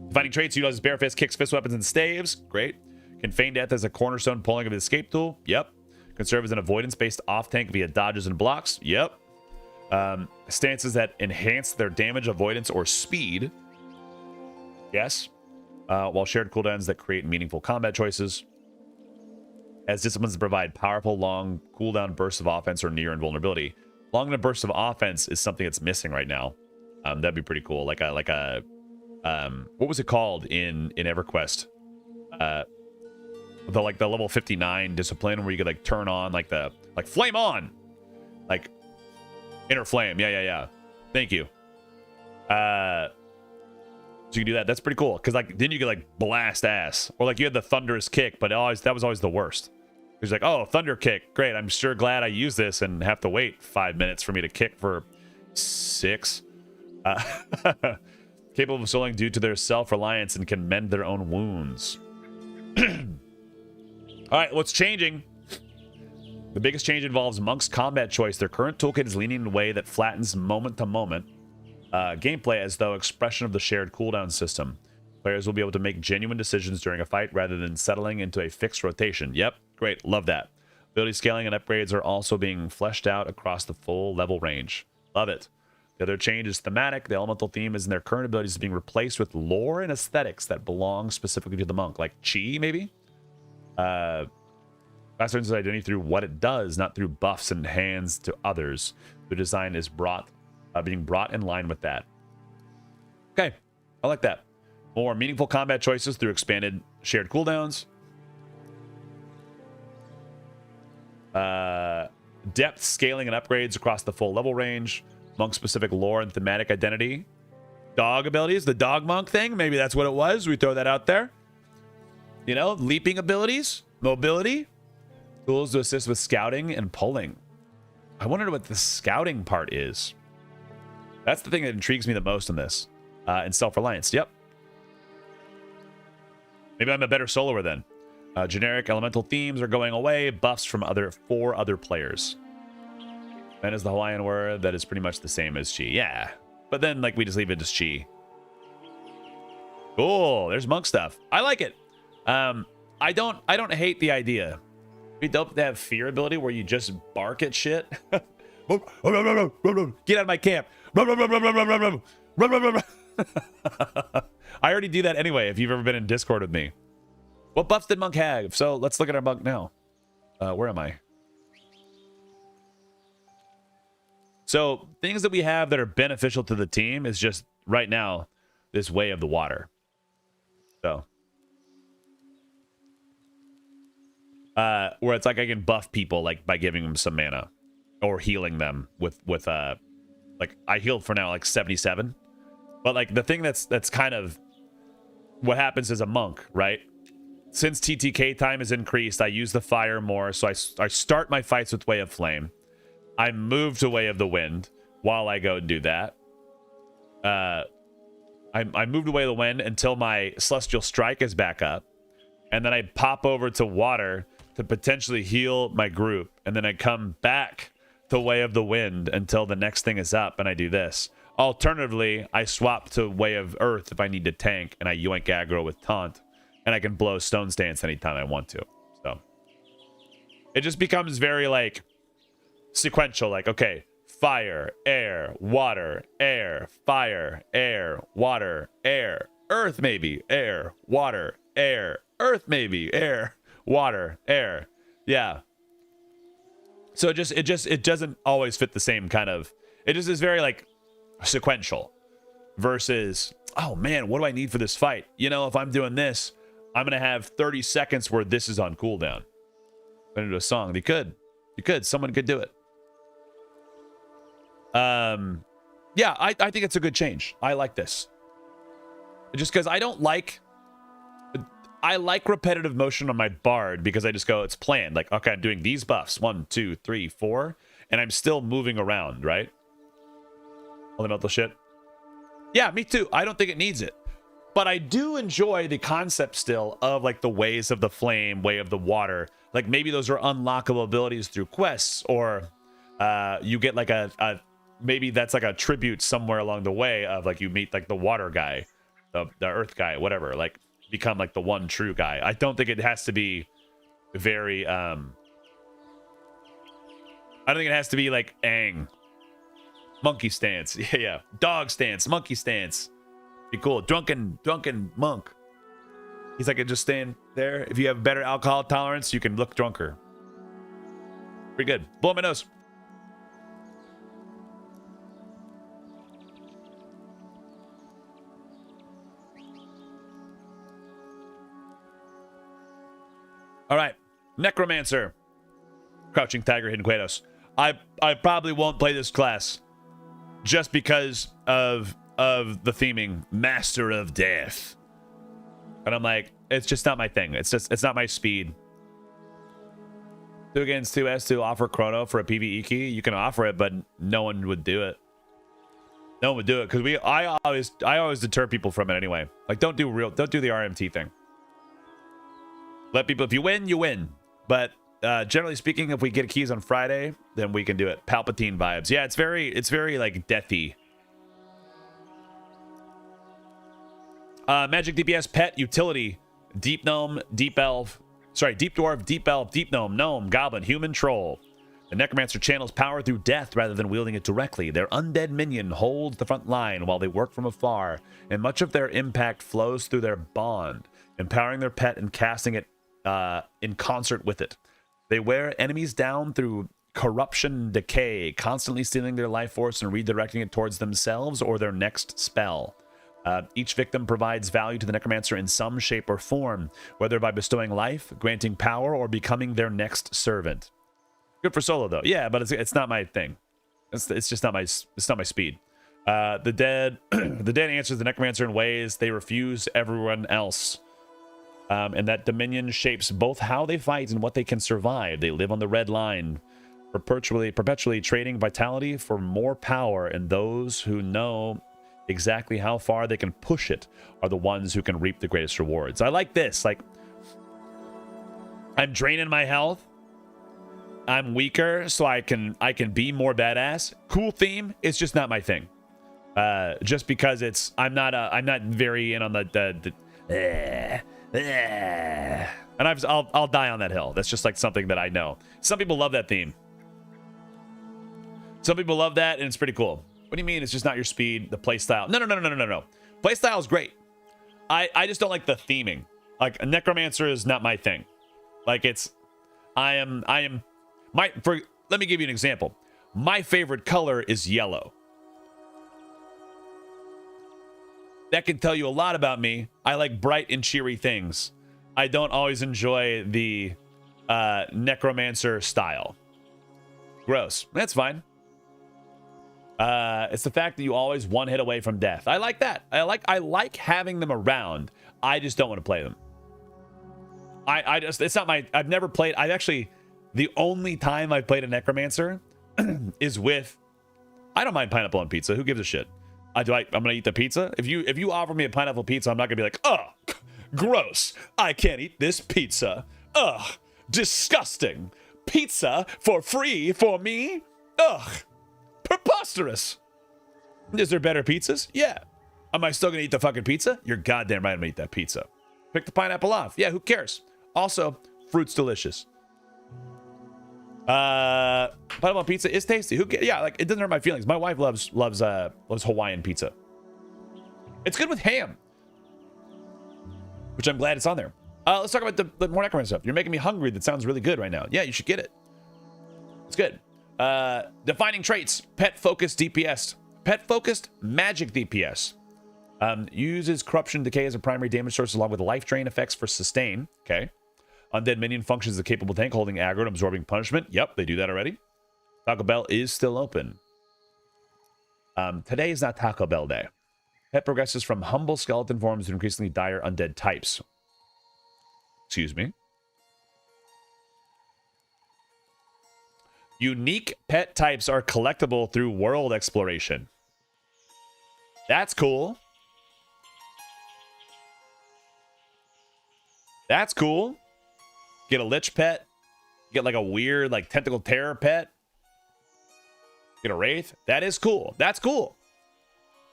Defining traits utilizes bare fist, kicks, fist weapons, and staves. Great. Can feign death as a cornerstone pulling of his escape tool. Yep. Can serve as an avoidance-based off-tank via dodges and blocks. Yep. Stances that enhance their damage, avoidance, or speed. Yes. While shared cooldowns that create meaningful combat choices. As disciplines that provide powerful, long cooldown bursts of offense or near invulnerability. Long bursts of offense is something that's missing right now. That'd be pretty cool. Like a what was it called in EverQuest? The level 59 discipline where you could like turn on like flame on, like inner flame. Yeah. Thank you. So you can do that. That's pretty cool because like then you could like blast ass, or like you had the thunderous kick, but that was always the worst. It's like, oh, thunder kick, great. I'm sure glad I use this and have to wait 5 minutes for me to kick for 6. Capable of soloing due to their self-reliance and can mend their own wounds. All right, what's changing? The biggest change involves Monk's combat choice. Their current toolkit is leaning in a way that flattens moment-to-moment gameplay as though expression of the shared cooldown system. Players will be able to make genuine decisions during a fight rather than settling into a fixed rotation. Yep, great, love that. Ability scaling and upgrades are also being fleshed out across the full level range. Love it. The other change is thematic. The elemental theme is in their current abilities being replaced with lore and aesthetics that belong specifically to the monk, like chi, maybe? Class earns its identity through what it does, not through buffs and hands to others. The design is being brought in line with that. Okay, I like that. More meaningful combat choices through expanded shared cooldowns. Depth, scaling, and upgrades across the full level range. Monk-specific lore and thematic identity. Dog abilities, the dog monk thing. Maybe that's what it was. We throw that out there. You know, leaping abilities, mobility. Tools to assist with scouting and pulling. I wonder what the scouting part is. That's the thing that intrigues me the most in this. And self-reliance. Yep. Maybe I'm a better soloer then. Generic elemental themes are going away. Buffs from 4 other players. That is the Hawaiian word that is pretty much the same as chi. Yeah. But then like we just leave it as chi. Cool. There's monk stuff. I like it. I don't hate the idea. It'd be dope to have fear ability where you just bark at shit. Get out of my camp. I already do that anyway if you've ever been in Discord with me. What buffs did Monk have? So let's look at our Monk now. Where am I? So things that we have that are beneficial to the team is just right now this Way of the Water. So where it's like I can buff people like by giving them some mana or healing them with like I healed for now like 77. But like the thing that's kind of what happens as a monk, right? Since TTK time is increased, I use the fire more, so I start my fights with Way of Flame. I move to Way of the Wind while I go and do that. I move to Way of the Wind until my Celestial Strike is back up. And then I pop over to Water to potentially heal my group. And then I come back to Way of the Wind until the next thing is up, and I do this. Alternatively, I swap to Way of Earth if I need to tank, and I yoink aggro with Taunt. And I can blow Stone Stance anytime I want to. So it just becomes very like sequential, like, okay, fire, air, water, air, fire, air, water, air, earth maybe, air, water, air, earth maybe, air, water, air. Yeah. So it doesn't always fit the same kind of, it just is very like sequential versus, oh man, what do I need for this fight? You know, if I'm doing this, I'm going to have 30 seconds where this is on cooldown. Into a song. You could. Someone could do it. Yeah, I think it's a good change. I like this. Just because I like repetitive motion on my Bard because I just go, it's planned. Like, okay, I'm doing these buffs. 1, 2, 3, 4. And I'm still moving around, right? Elemental shit. Yeah, me too. I don't think it needs it. But I do enjoy the concept still of like the Ways of the Flame, Way of the Water. Like maybe those are unlockable abilities through quests, or you get like a maybe that's like a tribute somewhere along the way of like you meet like the water guy, the earth guy, whatever, like become like the one true guy. I don't think it has to be very I don't think it has to be like Aang. Monkey stance. Yeah. Dog stance, monkey stance. Be cool. Drunken monk. He's like, just stand there. If you have better alcohol tolerance, you can look drunker. Pretty good. Blow my nose. All right. Necromancer. Crouching Tiger, Hidden Kratos. I probably won't play this class just because of the theming, Master of Death. And I'm like, it's just not my thing. It's not my speed. 2 against 2S to offer Chrono for a PvE key. You can offer it, but no one would do it. No one would do it because I always deter people from it anyway. Like, don't do the RMT thing. Let people, if you win, you win. But generally speaking, if we get keys on Friday, then we can do it. Palpatine vibes. Yeah, it's very like deathy. Magic DPS pet utility. Deep gnome, deep elf. Sorry, deep dwarf, deep elf, deep gnome, goblin, human, troll. The necromancer channels power through death rather than wielding it directly. Their undead minion holds the front line while they work from afar, and much of their impact flows through their bond, empowering their pet and casting it in concert with it. They wear enemies down through corruption and decay, constantly stealing their life force and redirecting it towards themselves or their next spell. Each victim provides value to the necromancer in some shape or form, whether by bestowing life, granting power, or becoming their next servant. Good for solo though. Yeah, but it's not my thing. It's just not my speed. The dead answers the necromancer in ways they refuse everyone else. And that dominion shapes both how they fight and what they can survive. They live on the red line, perpetually trading vitality for more power, and those who know exactly how far they can push it are the ones who can reap the greatest rewards. I like this. Like, I'm draining my health. I'm weaker, so I can be more badass. Cool theme. It's just not my thing. Just because I'm not very in on the and I'll die on that hill. That's just like something that I know. Some people love that theme. Some people love that, and it's pretty cool. What do you mean it's just not your speed, the play style? No. Play style is great. I just don't like the theming. Like, a necromancer is not my thing. Like, let me give you an example. My favorite color is yellow. That can tell you a lot about me. I like bright and cheery things. I don't always enjoy the necromancer style. Gross. That's fine. It's the fact that you always one hit away from death. I like that. I like having them around. I just don't want to play them. I just, it's not my, I've never played, I've actually, the only time I've played a necromancer is with, I don't mind pineapple on pizza. Who gives a shit? I'm gonna eat the pizza. If you offer me a pineapple pizza, I'm not gonna be like, oh, gross. I can't eat this pizza. Ugh, disgusting. Pizza for free for me? Ugh, preposterous. Is there better pizzas? Yeah. Am I still gonna eat the fucking pizza? You're goddamn right I'm gonna eat that pizza. Pick the pineapple off. Yeah, who cares? Also, fruit's delicious. Pineapple pizza is tasty. Who cares? Yeah, like it doesn't hurt my feelings. My wife loves Hawaiian pizza. It's good with ham, which I'm glad it's on there. Let's talk about the more necromancer stuff. You're making me hungry. That sounds really good right now. Yeah, you should get it. It's good. Defining traits: pet focused DPS, pet focused magic DPS. Uses corruption decay as a primary damage source along with life drain effects for sustain. Okay. Undead minion functions as a capable tank holding aggro and absorbing punishment. Yep, they do that already. Taco Bell is still open. Today is not Taco Bell day. Pet progresses from humble skeleton forms to increasingly dire undead types. Excuse me. Unique pet types are collectible through world exploration. That's cool. That's cool. Get a lich pet. Get like a weird like tentacle terror pet. Get a wraith. That is cool. That's cool.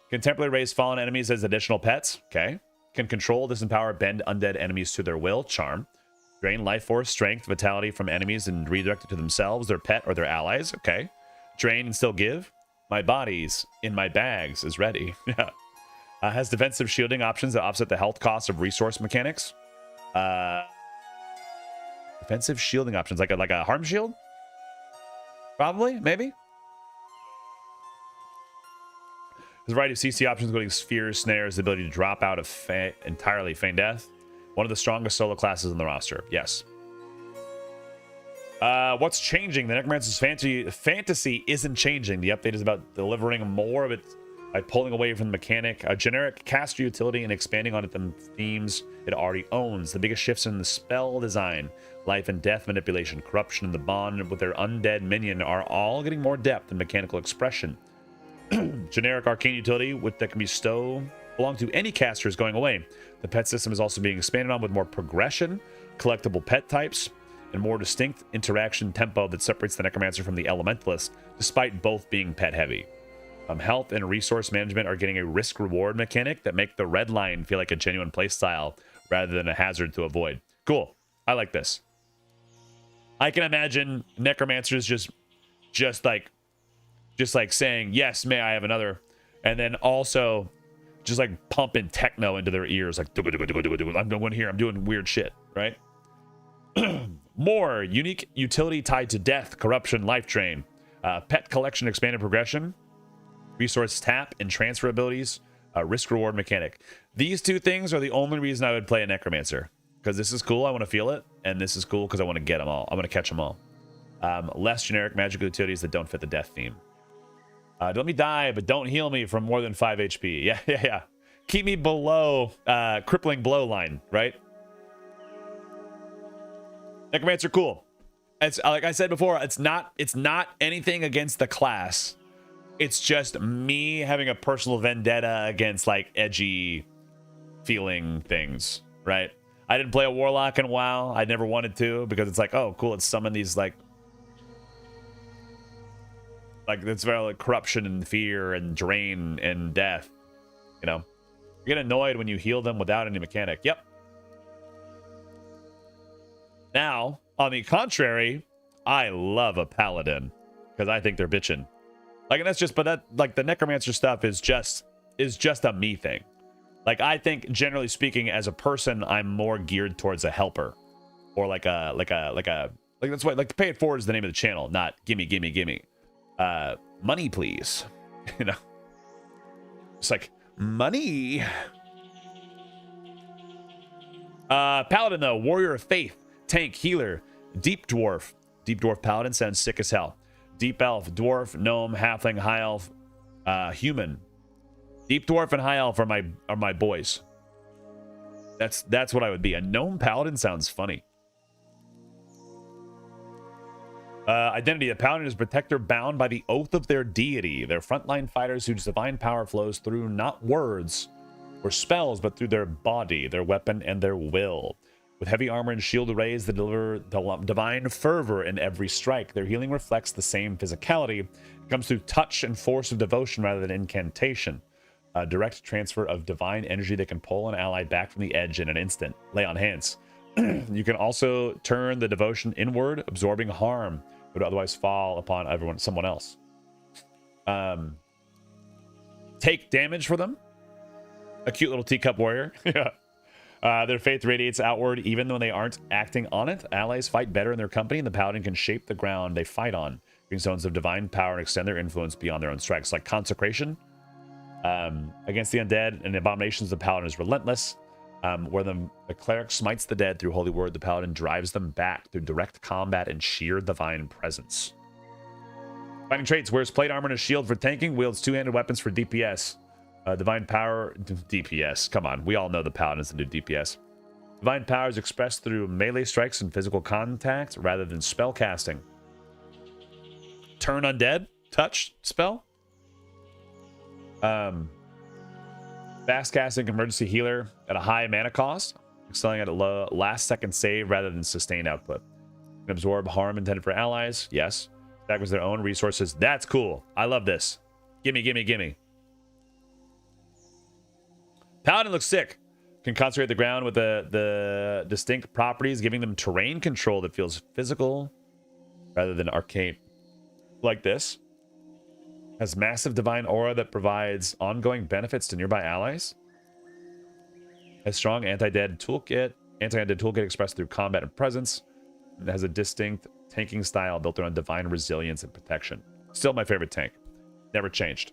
Can temporarily raise fallen enemies as additional pets. Okay. Can control, disempower, bend undead enemies to their will. Charm. Drain life force, strength, vitality from enemies and redirect it to themselves, their pet, or their allies. Okay. Drain and still give. My body's in my bags is ready. Yeah. Has defensive shielding options that offset the health cost of resource mechanics. Defensive shielding options, like a harm shield? Probably, maybe. There's a variety of CC options, including spheres, snares, the ability to drop out of entirely feign death. One of the strongest solo classes in the roster. Yes. What's changing? The Necromancer's fantasy isn't changing. The update is about delivering more of it by pulling away from the mechanic, a generic caster utility, and expanding on it the themes it already owns. The biggest shifts in the spell design, life and death manipulation, corruption, and the bond with their undead minion are all getting more depth and mechanical expression. Generic arcane utility that can belong to any caster is going away. The pet system is also being expanded on with more progression, collectible pet types, and more distinct interaction tempo that separates the Necromancer from the Elementalist, despite both being pet heavy. Health and resource management are getting a risk-reward mechanic that make the red line feel like a genuine playstyle rather than a hazard to avoid. Cool. I like this. I can imagine Necromancers just like saying, yes, may I have another, and then also just like pumping techno into their ears, like I'm going here, I'm doing weird shit, right? More unique utility tied to death, corruption, life drain, pet collection, expanded progression, resource tap and transfer abilities, risk reward mechanic. These two things are the only reason I would play a Necromancer, because this is cool, I want to feel it, and this is cool because I want to get them all. I want to catch them all. Less generic magical utilities that don't fit the death theme. Don't let me die, but don't heal me from more than 5 HP. Yeah. Keep me below crippling blow line, right? Necromancer, cool. It's like I said before, it's not anything against the class. It's just me having a personal vendetta against like edgy feeling things, right? I didn't play a warlock in a while. I never wanted to, because it's like, oh, cool, let's summon these like it's very like corruption and fear and drain and death, you know. You get annoyed when you heal them without any mechanic. Yep. Now, on the contrary, I love a paladin because I think they're bitchin'. Like, and that's just, but that, like, the Necromancer stuff is just a me thing. Like, I think generally speaking, as a person, I'm more geared towards a helper, or like that's why, like, Pay It Forward is the name of the channel, not gimme. Money, please. You know, it's like money. Paladin though, warrior of faith, tank, healer, deep dwarf. Deep dwarf paladin sounds sick as hell. Deep elf, dwarf, gnome, halfling, high elf, human. Deep dwarf and high elf are my boys. That's what I would be. A gnome paladin sounds funny. Identity. The paladin is a protector bound by the oath of their deity. They're frontline fighters whose divine power flows through not words or spells, but through their body, their weapon, and their will. With heavy armor and shield arrays that deliver divine fervor in every strike. Their healing reflects the same physicality. It comes through touch and force of devotion rather than incantation. A direct transfer of divine energy that can pull an ally back from the edge in an instant. Lay on hands. You can also turn the devotion inward, absorbing harm that would otherwise fall upon someone else. Take damage for them. A cute little teacup warrior. Yeah. Their faith radiates outward even when they aren't acting on it. Allies fight better in their company, and the paladin can shape the ground they fight on, being zones of divine power and extend their influence beyond their own strikes. Like consecration. Against the undead and the abominations, the paladin is relentless. Where the cleric smites the dead through holy word, the paladin drives them back through direct combat and sheer divine presence. Fighting traits: wears plate armor and a shield for tanking, wields two-handed weapons for DPS. Divine power, DPS. Come on, we all know the paladins that do DPS. Divine power is expressed through melee strikes and physical contact rather than spell casting. Turn undead, touch spell. Fast casting, emergency healer at a high mana cost, excelling at a low last second save rather than sustained output. Can absorb harm intended for allies. Yes. Staggers their own resources. That's cool. I love this. Gimme, gimme, gimme. Paladin looks sick. Can concentrate the ground with the distinct properties, giving them terrain control that feels physical rather than arcane. Like this. Has massive divine aura that provides ongoing benefits to nearby allies. Has strong anti-dead toolkit expressed through combat and presence. And has a distinct tanking style built around divine resilience and protection. Still my favorite tank. Never changed.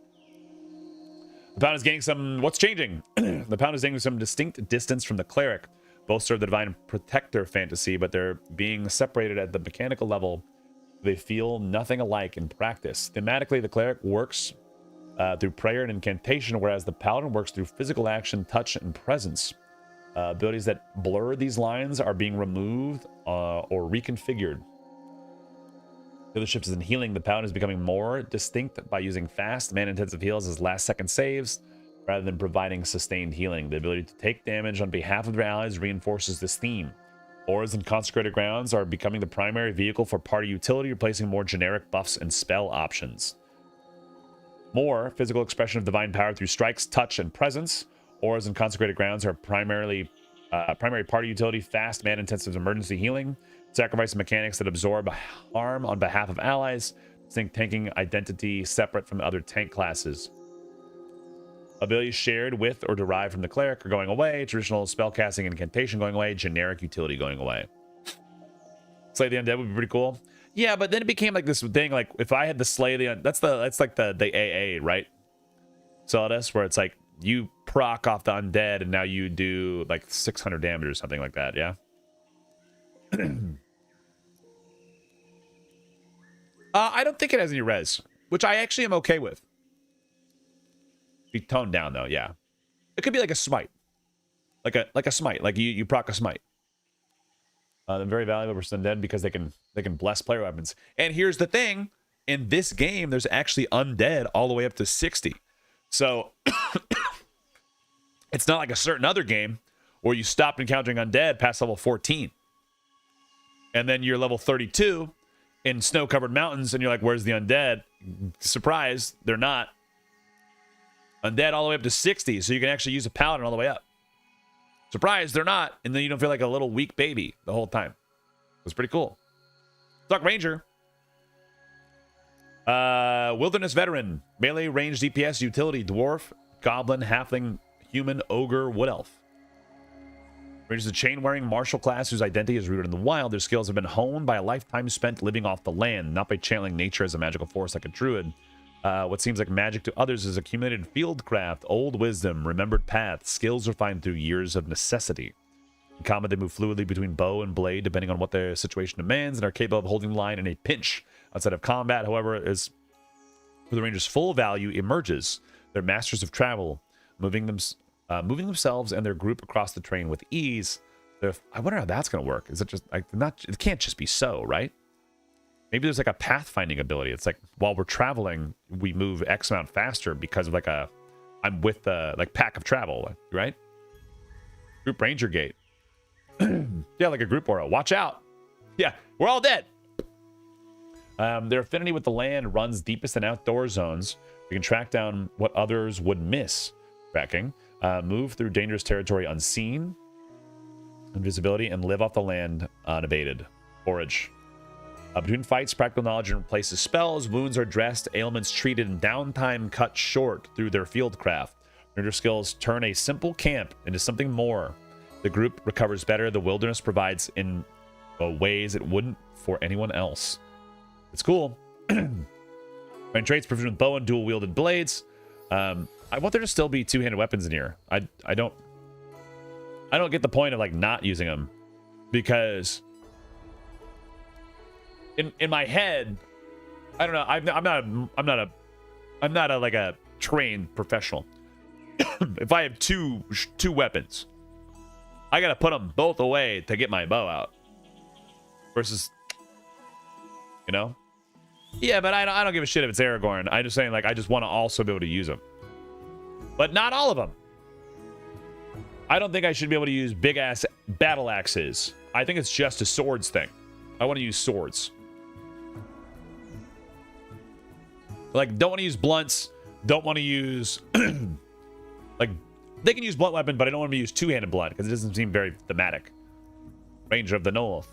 The Pound is gaining some... What's changing? The Pound is gaining some distinct distance from the Cleric. Both serve the Divine Protector fantasy, but they're being separated at the mechanical level. They feel nothing alike in practice. Thematically, the Cleric works through prayer and incantation, whereas the Paladin works through physical action, touch, and presence. Abilities that blur these lines are being removed or reconfigured. The other shifts in healing. The Paladin is becoming more distinct by using fast, mana-intensive heals as last-second saves, rather than providing sustained healing. The ability to take damage on behalf of their allies reinforces this theme. Auras and consecrated grounds are becoming the primary vehicle for party utility, replacing more generic buffs and spell options. More physical expression of divine power through strikes, touch, and presence. Auras and consecrated grounds are primary party utility, fast, mana-intensive emergency healing, sacrifice mechanics that absorb harm on behalf of allies, distinct tanking identity separate from other tank classes. Abilities shared with or derived from the cleric are going away, traditional spellcasting and incantation going away, generic utility going away. Slay the undead would be pretty cool. Yeah, but then it became like this thing, like if I had to slay the that's like the AA, right? Solidus, where it's like you proc off the undead and now you do like 600 damage or something like that, yeah? I don't think it has any res, which I actually am okay with. Be toned down though, yeah. It could be like a smite, like a smite, like you proc a smite. They're very valuable for undead because they can bless player weapons. And here's the thing: in this game, there's actually undead all the way up to 60. So it's not like a certain other game where you stop encountering undead past level 14, and then you're level 32 in snow-covered mountains, and you're like, "Where's the undead?" Surprise, they're not. Undead all the way up to 60, so you can actually use a paladin all the way up. Surprise, they're not. And then you don't feel like a little weak baby the whole time. It was pretty cool. Dark Ranger. Wilderness Veteran. Melee range DPS utility. Dwarf, Goblin, Halfling, Human, Ogre, Wood Elf. Ranger's a chain-wearing martial class whose identity is rooted in the wild. Their skills have been honed by a lifetime spent living off the land, not by channeling nature as a magical force like a druid. What seems like magic to others is accumulated fieldcraft, old wisdom, remembered paths, skills refined through years of necessity. In combat, they move fluidly between bow and blade, depending on what their situation demands, and are capable of holding the line in a pinch. Outside of combat, however, is where the Ranger's full value emerges. They're masters of travel, moving themselves and their group across the terrain with ease. I wonder how that's going to work. Is it just like not? It can't just be so, right? Maybe there's like a pathfinding ability. It's like while we're traveling, we move X amount faster because of like I'm with the like pack of travel, right? Group Ranger Gate. Yeah, like a group aura. Watch out. Yeah, we're all dead. Their affinity with the land runs deepest in outdoor zones. You can track down what others would miss tracking. Move through dangerous territory unseen. Invisibility and live off the land unabated. Forage. Between fights, practical knowledge replaces spells. Wounds are dressed, ailments treated, and downtime cut short through their fieldcraft. Ranger skills turn a simple camp into something more. The group recovers better. The wilderness provides in ways it wouldn't for anyone else. It's cool. Main traits proficient with bow and dual-wielded blades. I want there to still be two-handed weapons in here. I don't get the point of like not using them because in my head, I don't know. I'm not a trained professional. If I have two weapons, I gotta put them both away to get my bow out. Versus, you know, yeah, but I don't give a shit if it's Aragorn. I'm just saying, like, I just want to also be able to use them, but not all of them. I don't think I should be able to use big ass battle axes. I think it's just a swords thing. I want to use swords. Like, don't want to use blunts. Don't want to use like. They can use blunt weapon, but I don't want to use two-handed blunt because it doesn't seem very thematic. Ranger of the North.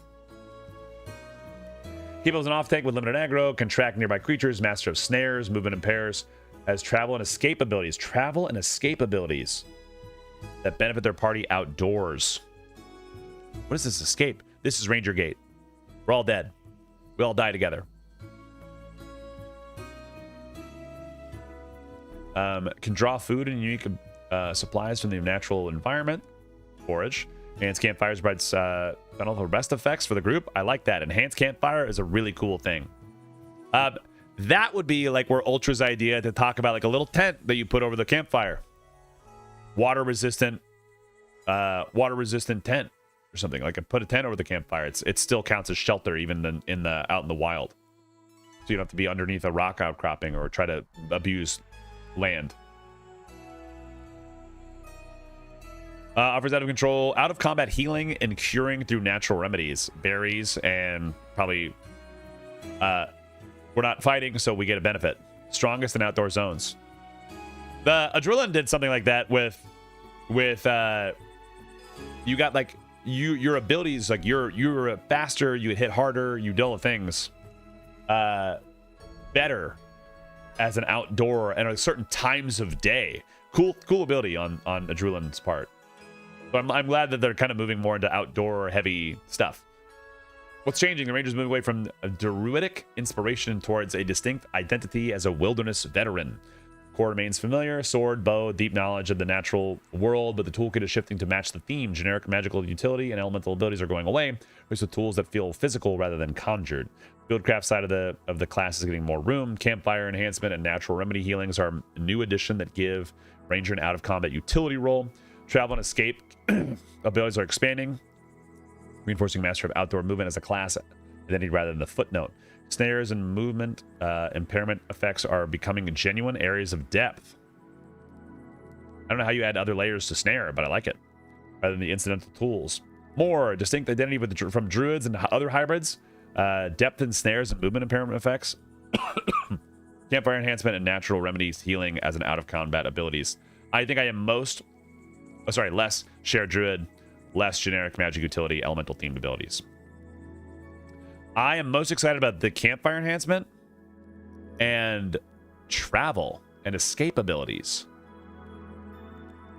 Keeps an off tank with limited aggro, can track nearby creatures, master of snares, movement in pairs, has travel and escape abilities. Travel and escape abilities that benefit their party outdoors. What is this escape? This is Ranger Gate. We're all dead. We all die together. Can draw food and unique supplies from the natural environment. Forage. Enhanced campfires provides the rest effects for the group. I like that. Enhanced campfire is a really cool thing. That would be like where Ultra's idea to talk about like a little tent that you put over the campfire. Water resistant tent or something. Like put a tent over the campfire. It still counts as shelter even out in the wild. So you don't have to be underneath a rock outcropping or try to abuse land. Offers out of combat healing and curing through natural remedies, berries, and probably we're not fighting, so we get a benefit. Strongest in outdoor zones. The Adrenaline did something like that with you got like your abilities, like you're faster, you hit harder, you deal with things better as an outdoor and at certain times of day. Cool ability on Adrenalin's part. So I'm glad that they're kind of moving more into outdoor heavy stuff. What's changing? The Rangers move away from a druidic inspiration towards a distinct identity as a wilderness veteran. Core remains familiar, sword, bow, deep knowledge of the natural world, but the toolkit is shifting to match the theme. Generic magical utility and elemental abilities are going away, with tools that feel physical rather than conjured. Fieldcraft side of the class is getting more room. Campfire enhancement and natural remedy healings are a new addition that give Ranger an out-of-combat utility role. Travel and escape abilities are expanding, reinforcing master of outdoor movement as a class identity rather than the footnote. Snares and movement impairment effects are becoming genuine areas of depth. I don't know how you add other layers to snare, but I like it. Rather than the incidental tools. More distinct identity from druids and other hybrids. Depth in snares and movement impairment effects. Campfire enhancement and natural remedies healing as an out-of-combat abilities. I think I am less shared druid, less generic magic utility, elemental themed abilities. I am most excited about the campfire enhancement and travel and escape abilities.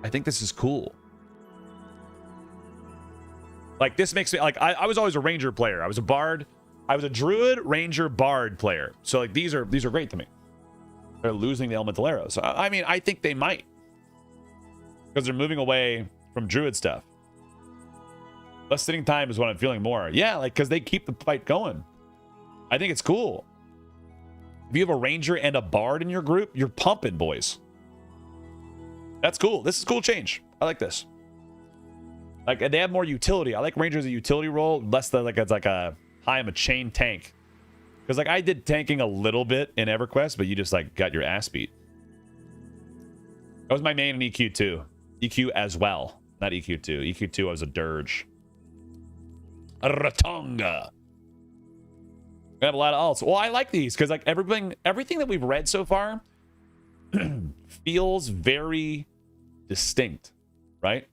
I think this is cool. Like, this makes me, like, I was always a ranger player. I was a bard. I was a druid, ranger, bard player. So, like, these are great to me. They're losing the elemental arrows. So, I mean, I think they might. Because they're moving away from druid stuff. Less sitting time is what I'm feeling more. Yeah, like, because they keep the fight going. I think it's cool. If you have a ranger and a bard in your group, you're pumping, boys. That's cool. This is cool change. I like this. Like, they have more utility. I like rangers a utility role, less than like it's like a hi, I'm a chain tank. Because like I did tanking a little bit in EverQuest, but you just like got your ass beat. That was my main in EQ too. EQ as well, not EQ2. EQ2 I was a dirge. A Ratonga. We have a lot of alts. Well, I like these because like everything that we've read so far feels very distinct, right?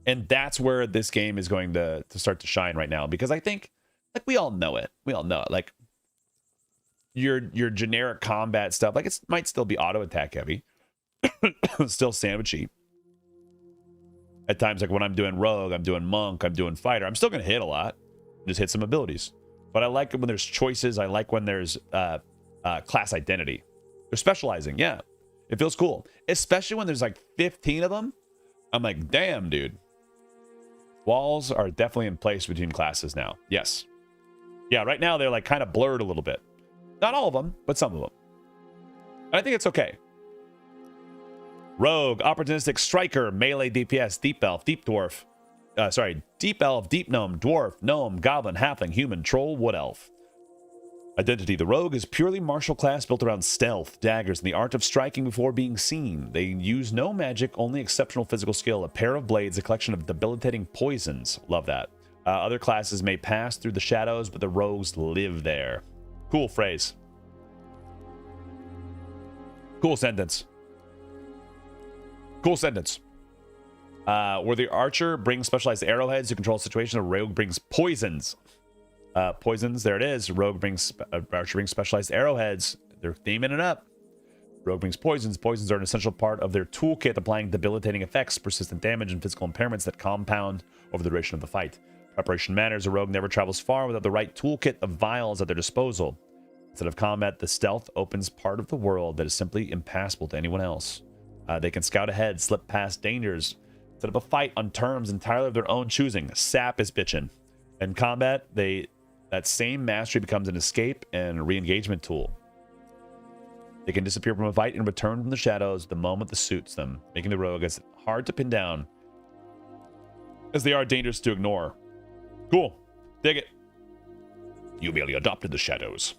And that's where this game is going to start to shine right now, because I think like we all know it. We all know it. Like your generic combat stuff, like it might still be auto attack heavy, still sandwichy. At times, like when I'm doing rogue, I'm doing monk, I'm doing fighter, I'm still gonna hit a lot, just hit some abilities. But I like it when there's choices. I like when there's class identity. They're specializing. Yeah, it feels cool, especially when there's like 15 of them. I'm like, damn, dude. Walls are definitely in place between classes now. Yes. Yeah, right now they're like kind of blurred a little bit. Not all of them, but some of them. And I think it's okay. Rogue, opportunistic striker, melee DPS, deep elf, deep dwarf. Deep elf, deep gnome, dwarf, gnome, goblin, halfling, human, troll, wood elf. Identity. The rogue is purely martial class built around stealth, daggers, and the art of striking before being seen. They use no magic, only exceptional physical skill, a pair of blades, a collection of debilitating poisons. Love that. Other classes may pass through the shadows, but the rogues live there. Cool phrase. Cool sentence. Cool sentence. Where the archer brings specialized arrowheads to control situations, the rogue brings poisons. Poisons, there it is. Archer brings specialized arrowheads. They're theming it up. Rogue brings poisons. Poisons are an essential part of their toolkit, applying debilitating effects, persistent damage, and physical impairments that compound over the duration of the fight. Preparation matters. A rogue never travels far without the right toolkit of vials at their disposal. Instead of combat, the stealth opens part of the world that is simply impassable to anyone else. They can scout ahead, slip past dangers, set up a fight on terms entirely of their own choosing. Sap is bitchin'. In combat, that same mastery becomes an escape and re-engagement tool. They can disappear from a fight and return from the shadows the moment this suits them, making the rogue as hard to pin down as they are dangerous to ignore. Cool. Dig it. You merely adopted the shadows.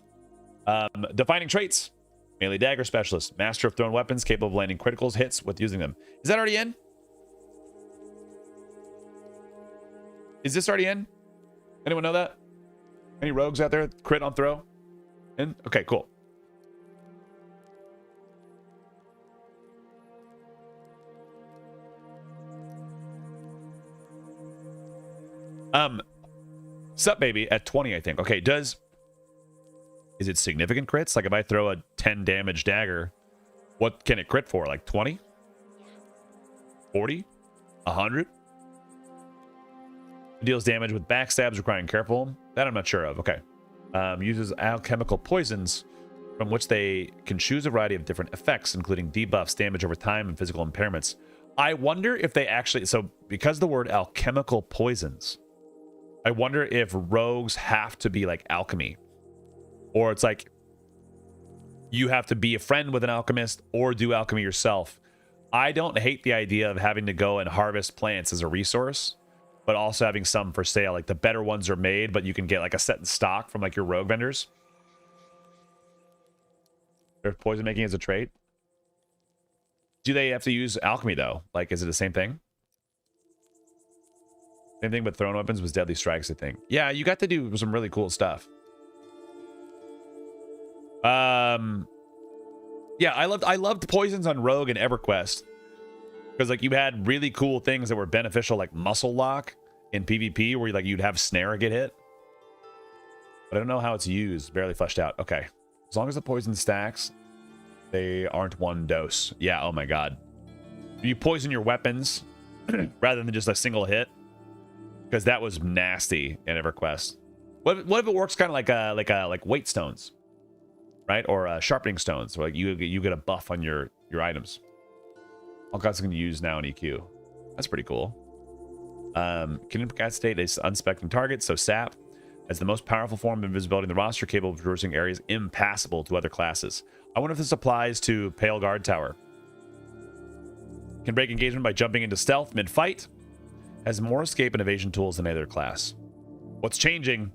Defining traits. Melee dagger specialist. Master of thrown weapons, capable of landing criticals hits with using them. Is that already in? Is this already in? Anyone know that? Any rogues out there? Crit on throw? In? Okay, cool. Sup, baby, at 20, I think. Okay, is it significant crits? Like if I throw a 10 damage dagger, what can it crit for? Like 20? 40? 100? Deals damage with backstabs requiring careful. That I'm not sure of. Okay. Uses alchemical poisons from which they can choose a variety of different effects, including debuffs, damage over time, and physical impairments. I wonder if they actually... So, because the word alchemical poisons, I wonder if rogues have to be like alchemy. Or it's like you have to be a friend with an alchemist or do alchemy yourself. I don't hate the idea of having to go and harvest plants as a resource, but also having some for sale. Like the better ones are made, but you can get like a set in stock from like your rogue vendors. There's poison making as a trait. Do they have to use alchemy though? Like, is it the same thing? Same thing, but thrown weapons was deadly strikes, I think. Yeah, you got to do some really cool stuff. Yeah, I loved poisons on Rogue and EverQuest. Because like you had really cool things that were beneficial, like muscle lock in PvP, where you'd have snare get hit. But I don't know how it's used. Barely fleshed out. Okay. As long as the poison stacks, they aren't one dose. Yeah, oh my god. You poison your weapons rather than just a single hit. because that was nasty in EverQuest. What if it works kind of like weight stones, right? Or sharpening stones. So like you get a buff on your items. All classes can use now in EQ. That's pretty cool. Can incapacitate is unspecting targets, so sap as the most powerful form of invisibility in the roster, capable of traversing areas impassable to other classes. I wonder if this applies to Pale Guard Tower. Can break engagement by jumping into stealth mid-fight. Has more escape and evasion tools than any other class. What's changing?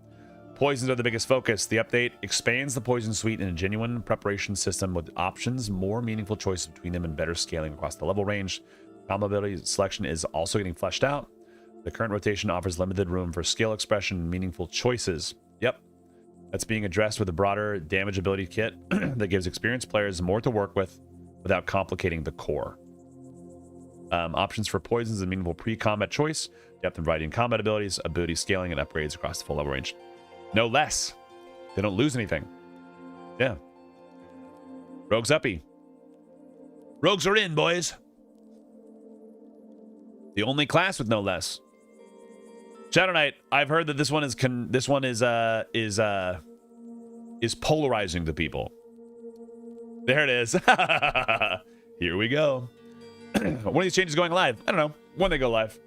Poisons are the biggest focus. The update expands the poison suite in a genuine preparation system with options, more meaningful choices between them, and better scaling across the level range. Combo ability selection is also getting fleshed out. The current rotation offers limited room for skill expression and meaningful choices. Yep. That's being addressed with a broader damage ability kit that gives experienced players more to work with without complicating the core. Options for poisons and meaningful pre-combat choice, depth and variety in combat abilities, ability scaling, and upgrades across the full level range. No less. They don't lose anything. Yeah. Rogues uppy. Rogues are in, boys. The only class with no less. Shadow Knight. I've heard that this one is polarizing the people. There it is. Here we go. When are these changes going live? I don't know. When they go live.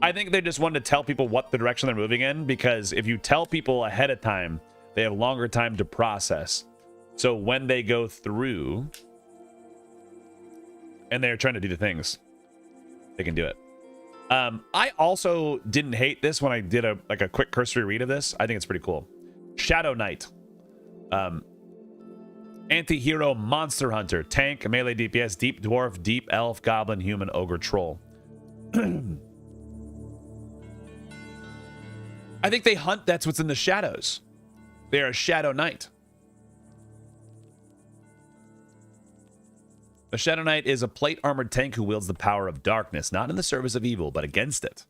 I think they just wanted to tell people what the direction they're moving in, because if you tell people ahead of time, they have longer time to process. So when they go through and they're trying to do the things, they can do it. I also didn't hate this when I did a quick cursory read of this. I think it's pretty cool. Shadow Knight. Anti-hero monster hunter. Tank, melee DPS, deep dwarf, deep elf, goblin, human, ogre, troll. I think they hunt. That's what's in the shadows. They are a Shadow Knight. The Shadow Knight is a plate armored tank who wields the power of darkness, not in the service of evil, but against it.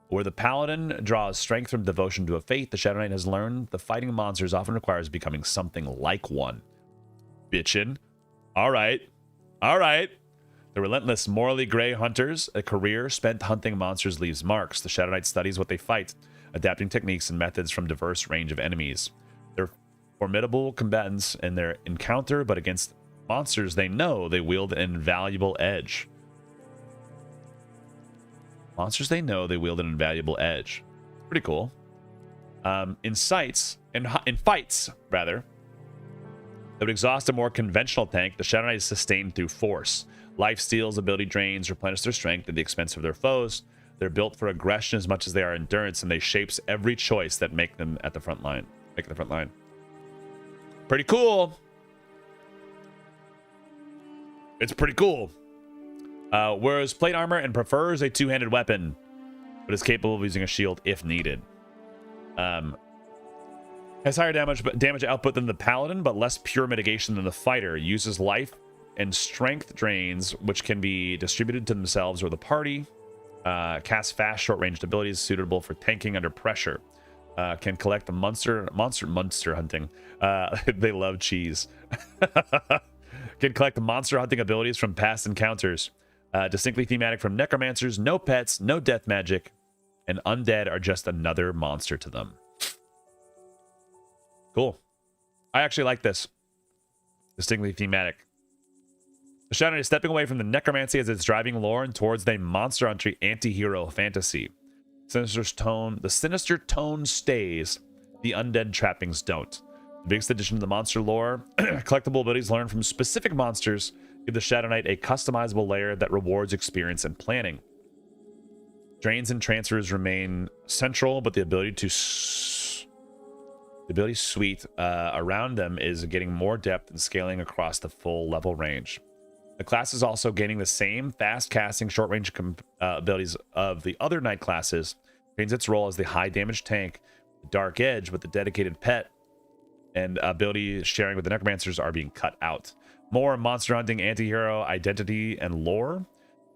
Where the paladin draws strength from devotion to a faith, the Shadow Knight has learned the fighting monsters often requires becoming something like one. Bitchin'. All right. All right. The relentless, morally gray hunters, a career spent hunting monsters leaves marks. The Shadow Knight studies what they fight, adapting techniques and methods from diverse range of enemies. They're formidable combatants in their encounter, but against monsters they know, they wield an invaluable edge. Monsters they know, they wield an invaluable edge. Pretty cool. In fights, rather, that would exhaust a more conventional tank, the Shadow Knight is sustained through force. Life steals, ability drains, replenish their strength at the expense of their foes. They're built for aggression as much as they are endurance, and they shapes every choice that make them at the front line. Make the front line. Pretty cool. It's pretty cool. Wears plate armor and prefers a two-handed weapon, but is capable of using a shield if needed. Has higher damage output than the paladin, but less pure mitigation than the fighter. Uses life and strength drains, which can be distributed to themselves or the party. Casts fast, short-ranged abilities suitable for tanking under pressure. Can collect the monster hunting. They love cheese. Can collect the monster hunting abilities from past encounters. Distinctly thematic from necromancers. No pets, no death magic, and undead are just another monster to them. Cool. I actually like this. Distinctly thematic. The Shadow Knight is stepping away from the necromancy as its driving lore and towards the monster hunter anti-hero fantasy. The sinister tone stays. The undead trappings don't. The biggest addition to the monster lore, collectible abilities learned from specific monsters give the Shadow Knight a customizable layer that rewards experience and planning. Drains and transfers remain central, but the ability suite around them is getting more depth and scaling across the full level range. The class is also gaining the same fast casting, short range abilities of the other Knight classes. Retains its role as the high damage tank, Dark Edge with the dedicated pet, and ability sharing with the necromancers are being cut out. More monster hunting, anti-hero identity and lore.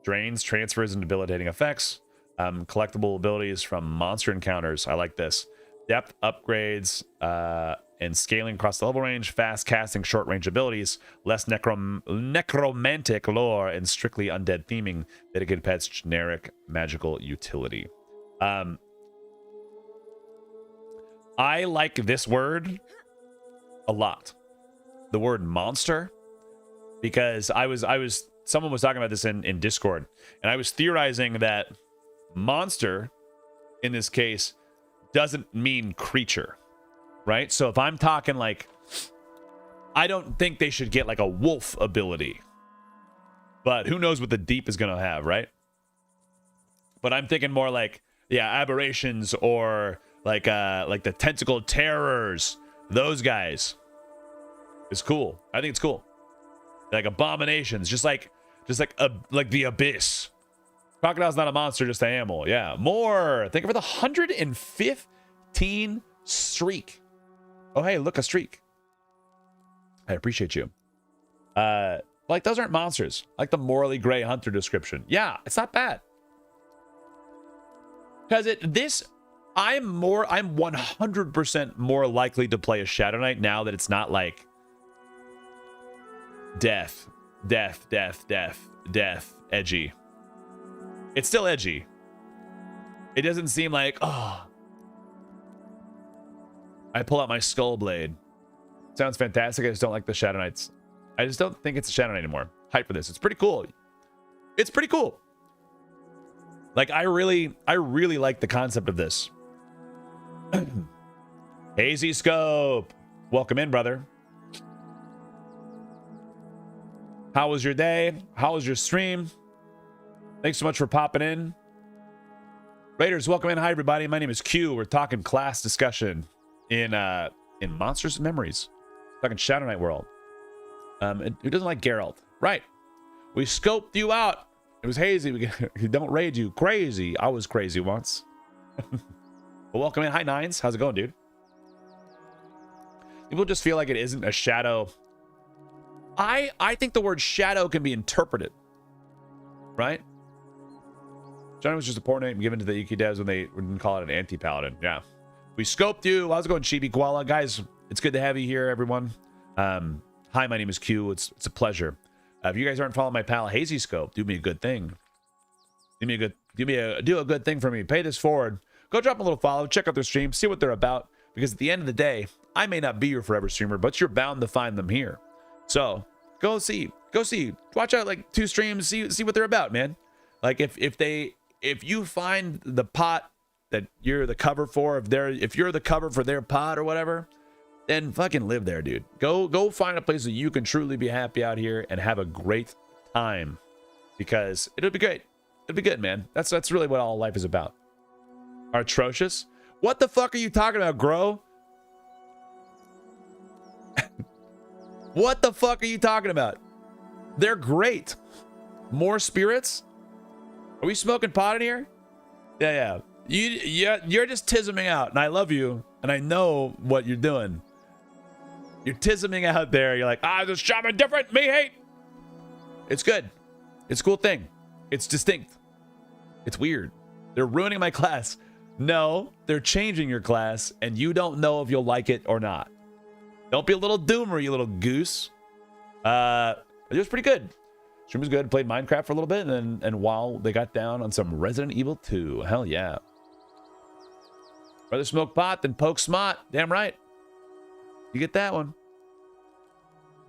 Drains, transfers, and debilitating effects. Collectible abilities from monster encounters. I like this. Depth upgrades and scaling across the level range. Fast casting, short range abilities. Less necromantic lore and strictly undead theming. Dedicated pets, generic magical utility. I like this word a lot. The word monster, because someone was talking about this in Discord, and I was theorizing that monster in this case doesn't mean creature, right? So if I'm talking like, I don't think they should get like a wolf ability, but who knows what the deep is going to have, right? But I'm thinking more like, yeah, aberrations, or like the tentacle terrors. Those guys. It's cool. I think it's cool. Like abominations, just like the abyss. Crocodile's not a monster, just an animal. Yeah, more. Thank you for the 115 streak. Oh, hey, look, a streak. I appreciate you. Like, those aren't monsters. I like the morally gray hunter description. Yeah, it's not bad. Because I'm 100% more likely to play a Shadow Knight now that it's not like death, edgy. It's still edgy. It doesn't seem like, oh, I pull out my skull blade. Sounds fantastic. I just don't like the Shadow Knights. I just don't think it's a Shadow Knight anymore. Hype for this. It's pretty cool. It's pretty cool. Like, I really like the concept of this. Hazy Scope. Welcome in, brother. How was your day? How was your stream? Thanks so much for popping in. Raiders, welcome in. Hi, everybody. My name is Q. We're talking class discussion in Monsters and Memories. Talking Shadow Knight World. Who doesn't like Geralt? Right. We scoped you out. It was hazy. We don't raid you. Crazy. I was crazy once. Well, welcome in. Hi, Nines. How's it going, dude? People just feel like it isn't a shadow. I think the word shadow can be interpreted, right? Shadow was just a poor name given to the EQ devs when they didn't call it an anti-paladin. Yeah. We scoped you. How's it going, Chibi Koala? Guys, it's good to have you here, everyone. Hi, my name is Q. It's a pleasure. If you guys aren't following my pal Hazy Scope, do me a good thing. Do a good thing for me. Pay this forward. Go drop a little follow. Check out their stream. See what they're about. Because at the end of the day, I may not be your forever streamer, but you're bound to find them here. So go see. Watch out like 2 streams. See what they're about, man. Like if you find the pot that you're the cover for, if you're the cover for their pot or whatever, then fucking live there, dude. Go find a place that you can truly be happy out here and have a great time, because it'll be great. It'll be good, man. That's really what all life is about. Atrocious? What the fuck are you talking about, Grow? What the fuck are you talking about? They're great. More spirits? Are we smoking pot in here? Yeah. You're just tisming out, and I love you, and I know what you're doing. You're tisming out there. You're like, the shaman different. Me hate. It's good. It's a cool thing. It's distinct. It's weird. They're ruining my class. No, they're changing your class, and you don't know if you'll like it or not. Don't be a little doomer, you little goose. It was pretty good. Stream was good. Played Minecraft for a little bit, and while they got down on some Resident Evil 2. Hell yeah. Rather smoke pot than poke smot. Damn right. You get that one.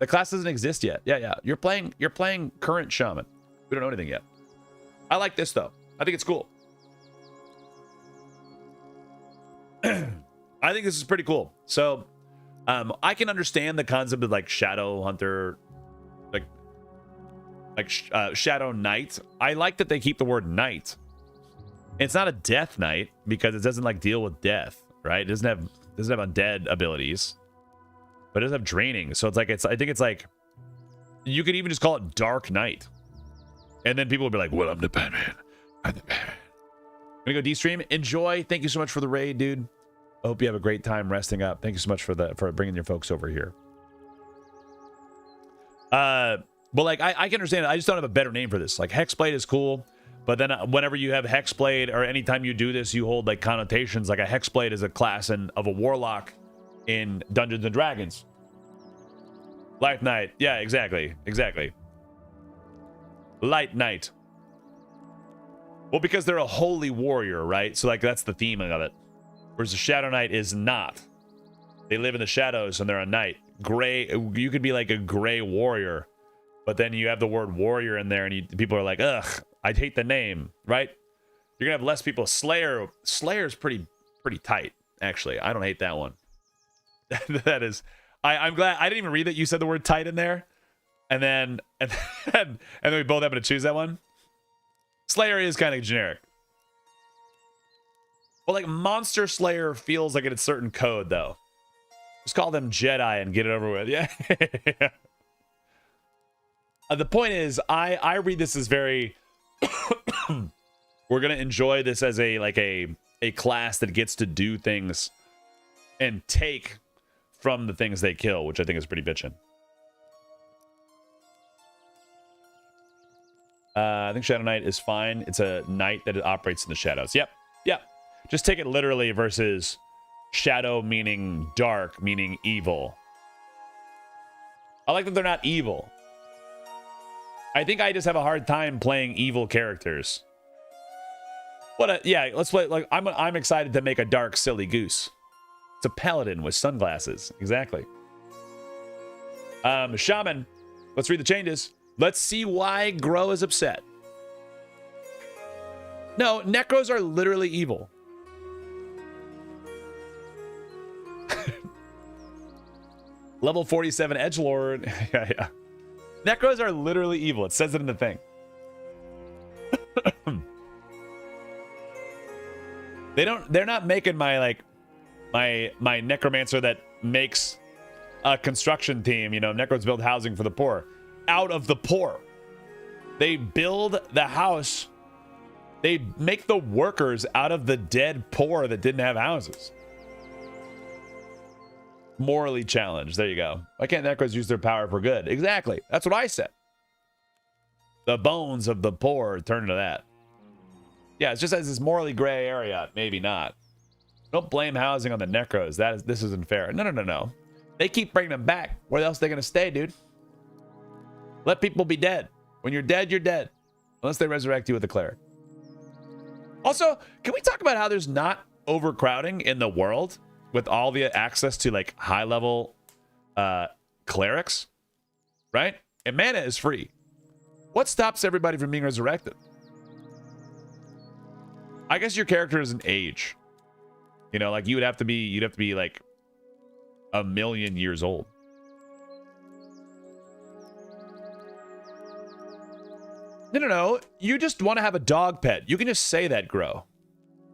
The class doesn't exist yet. Yeah. You're playing current shaman. We don't know anything yet. I like this though. I think it's cool. I think this is pretty cool. So I can understand the concept of like Shadow Hunter, like Shadow Knight. I like that they keep the word knight. It's not a death knight because it doesn't like deal with death, right? It doesn't have undead abilities, but it does have draining. So it's like I think it's like you could even just call it Dark Knight, and then people will be like, "Well, I'm the Batman. I'm the Batman." I'm gonna go D-stream. Enjoy. Thank you so much for the raid, dude. I hope you have a great time resting up. Thank you so much for bringing your folks over here. But like I can understand it. I just don't have a better name for this. Like Hexblade is cool, but then whenever you have Hexblade or anytime you do this, you hold like connotations. Like a Hexblade is a class of a warlock in Dungeons and Dragons. Light Knight. Yeah, exactly. Light Knight. Well, because they're a holy warrior, right? So like that's the theme of it. Whereas a Shadow Knight is not. They live in the shadows and they're a knight. Gray, you could be like a gray warrior, but then you have the word warrior in there and people are like, ugh, I'd hate the name, right? You're gonna have less people. Slayer's pretty tight, actually. I don't hate that one. That is, I'm glad I didn't even read that you said the word tight in there. And then we both happen to choose that one. Slayer is kind of generic. Well, like Monster Slayer feels like it's a certain code, though. Just call them Jedi and get it over with. Yeah. The point is, I read this as very. We're gonna enjoy this as a class that gets to do things and take from the things they kill, which I think is pretty bitchin'. I think Shadow Knight is fine. It's a knight that operates in the shadows. Yep. Just take it literally versus shadow meaning dark, meaning evil. I like that they're not evil. I think I just have a hard time playing evil characters. Yeah, let's play. Like I'm excited to make a dark, silly goose. It's a paladin with sunglasses. Exactly. Shaman. Let's read the changes. Let's see why Grow is upset. No, Necros are literally evil. Level 47 Edgelord. Yeah. Necros are literally evil. It says it in the thing. They're not making my necromancer that makes a construction team, Necros build housing for the poor, out of the poor. They build the house. They make the workers out of the dead poor that didn't have houses. Morally challenged. There you go. Why can't Necros use their power for good? Exactly. That's what I said. The bones of the poor turn into that. Yeah, it's just as this morally gray area. Maybe not. Don't blame housing on the Necros. This isn't fair. No. They keep bringing them back. Where else are they going to stay, dude? Let people be dead. When you're dead, you're dead. Unless they resurrect you with a cleric. Also, can we talk about how there's not overcrowding in the world with all the access to like high level clerics, right? And mana is free. What stops everybody from being resurrected? I guess your character is an age. Like you'd have to be like 1,000,000 years old. No. You just want to have a dog pet. You can just say that, Grow.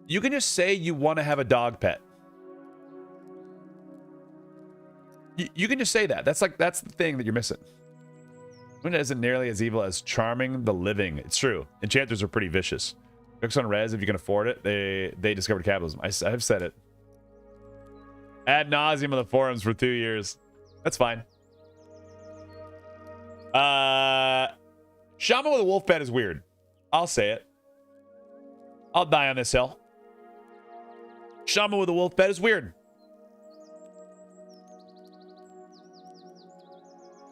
You can just say you want to have a dog pet. You can just say that. That's the thing that you're missing. Luna isn't nearly as evil as Charming the Living. It's true. Enchanters are pretty vicious. Cooks on res, if you can afford it, they discovered capitalism. I've said it. Ad nauseum on the forums for 2 years. That's fine. Shaman with a wolf pet is weird. I'll say it. I'll die on this hill. Shaman with a wolf pet is weird.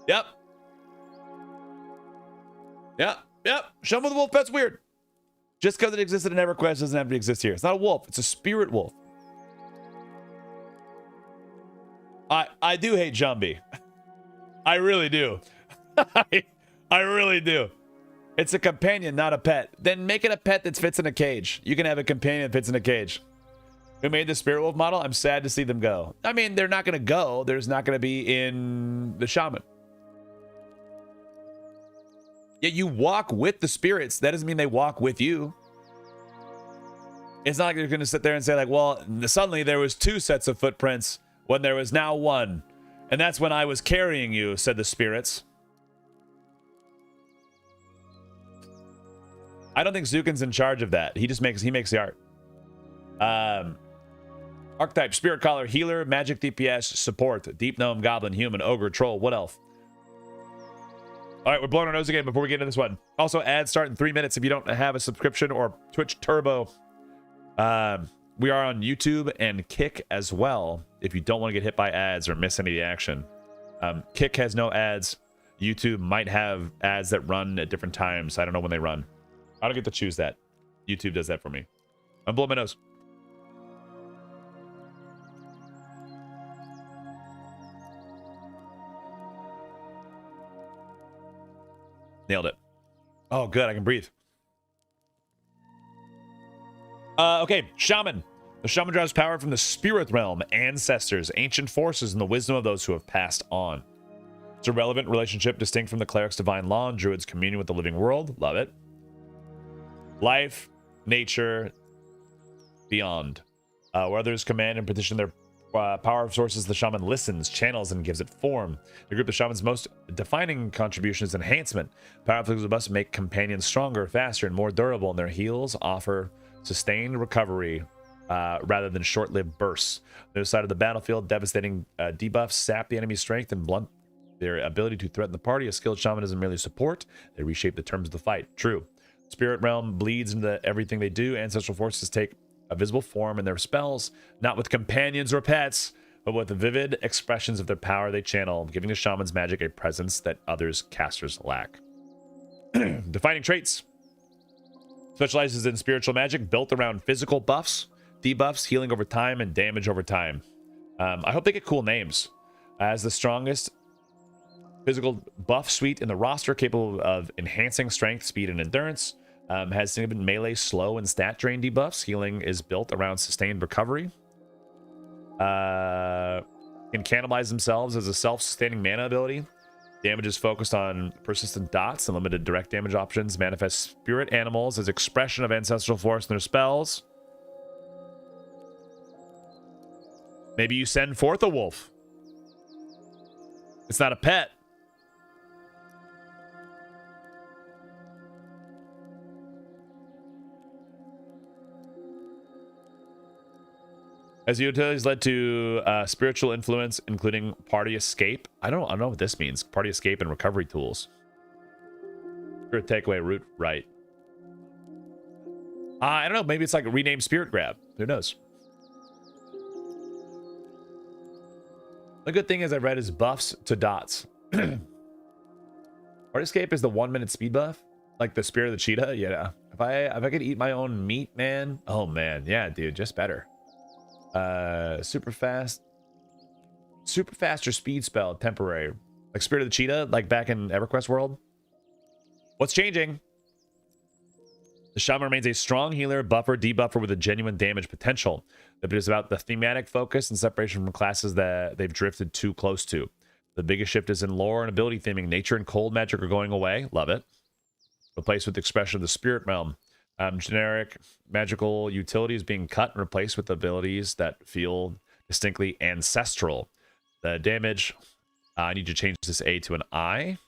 Yep. Shaman with a wolf pet's weird. Just because it existed in EverQuest doesn't have to exist here. It's not a wolf. It's a spirit wolf. I do hate Jambi. I really do. I really do. It's a companion, not a pet. Then make it a pet that fits in a cage. You can have a companion that fits in a cage. Who made the Spirit Wolf model? I'm sad to see them go. I mean, they're not going to go. They're just not going to be in the Shaman. Yet you walk with the spirits. That doesn't mean they walk with you. It's not like you're going to sit there and say like, well, suddenly there was 2 sets of footprints when there was now 1. And that's when I was carrying you, said the spirits. I don't think Zukin's in charge of that. He makes the art. Archetype, Spirit Collar, Healer, Magic DPS, Support, Deep Gnome, Goblin, Human, Ogre, Troll, what else? All right, we're blowing our nose again before we get into this one. Also, ads start in 3 minutes if you don't have a subscription or Twitch Turbo. We are on YouTube and Kick as well if you don't want to get hit by ads or miss any of the action. Kick has no ads. YouTube might have ads that run at different times. I don't know when they run. I don't get to choose that. YouTube does that for me. I'm blowing my nose. Nailed it. Oh, good. I can breathe. Okay, Shaman. The Shaman draws power from the spirit realm, ancestors, ancient forces, and the wisdom of those who have passed on. It's a relevant relationship distinct from the cleric's divine law and druid's communion with the living world. Love it. Life, nature, beyond. Where others command and petition their power of sources, the shaman listens, channels, and gives it form. The group of shaman's most defining contribution is enhancement. Powerful must make companions stronger, faster, and more durable, and their heals offer sustained recovery rather than short-lived bursts. On the other side of the battlefield, devastating debuffs sap the enemy's strength and blunt their ability to threaten the party. A skilled shaman isn't merely support, they reshape the terms of the fight. True. Spirit realm bleeds into everything they do. Ancestral forces take a visible form in their spells, not with companions or pets, but with the vivid expressions of their power they channel, giving the shaman's magic a presence that others casters lack. Defining traits. Specializes in spiritual magic built around physical buffs, debuffs, healing over time, and damage over time. I hope they get cool names. As the strongest physical buff suite in the roster, capable of enhancing strength, speed, and endurance. Has significant melee, slow, and stat drain debuffs. Healing is built around sustained recovery. Can cannibalize themselves as a self-sustaining mana ability. Damage is focused on persistent dots and limited direct damage options. Manifest spirit animals as expression of ancestral force in their spells. Maybe you send forth a wolf. It's not a pet. As utilities led to spiritual influence, including party escape. I don't know what this means. Party escape and recovery tools. Spirit takeaway root right. I don't know. Maybe it's like a renamed spirit grab. Who knows? The good thing is I read is buffs to dots. Party escape is the 1 minute speed buff, like the spirit of the cheetah. Yeah. If I could eat my own meat, man. Oh man, yeah, dude, just better. Super fast or speed spell, temporary. Like Spirit of the Cheetah, like back in EverQuest world. What's changing? The shaman remains a strong healer, buffer, debuffer with a genuine damage potential. It is about the thematic focus and separation from classes that they've drifted too close to. The biggest shift is in lore and ability theming. Nature and cold magic are going away. Love it. Replaced with the expression of the spirit realm. Generic magical utilities being cut and replaced with abilities that feel distinctly ancestral. The damage, I need to change this A to an I,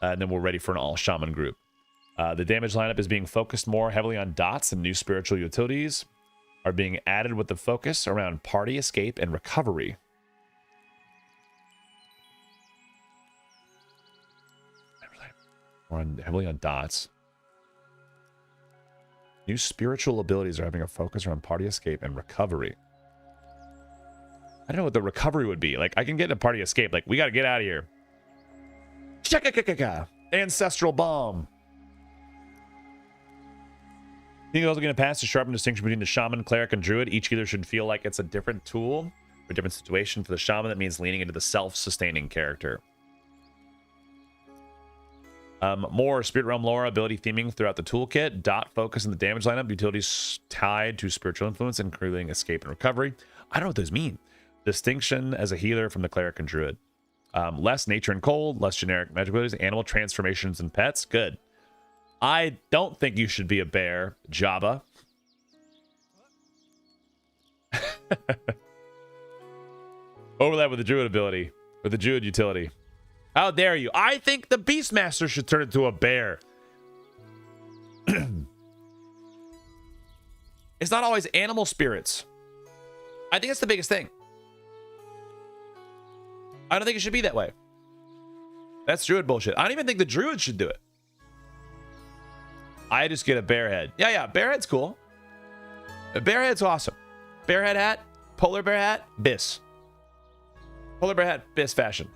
and then we're ready for an all shaman group. The damage lineup is being focused more heavily on dots, and new spiritual utilities are being added with the focus around party escape and recovery. More heavily on dots. New spiritual abilities are having a focus around party escape and recovery. I don't know what the recovery would be. Like, I can get a party escape. Like, we got to get out of here. Ancestral bomb. I think also going to pass to sharpen distinction between the shaman, cleric, and druid. Each healer should feel like it's a different tool or a different situation. For the shaman, that means leaning into the self-sustaining character. More spirit realm lore ability theming throughout the toolkit. Dot focus in the damage lineup. Utilities tied to spiritual influence, including escape and recovery. I don't know what those mean. Distinction as a healer from the cleric and druid. Less nature and cold. Less generic magic abilities. Animal transformations and pets. Good. I don't think you should be a bear, Jabba. Overlap with the druid ability. With the druid utility. How dare you? I think the Beastmaster should turn into a bear. It's not always animal spirits. I think that's the biggest thing. I don't think it should be that way. That's druid bullshit. I don't even think the druid should do it. I just get a bear head. Yeah, bear head's cool. A bear head's awesome. Bear head hat, polar bear hat, Biss. Polar bear hat, Biss fashion.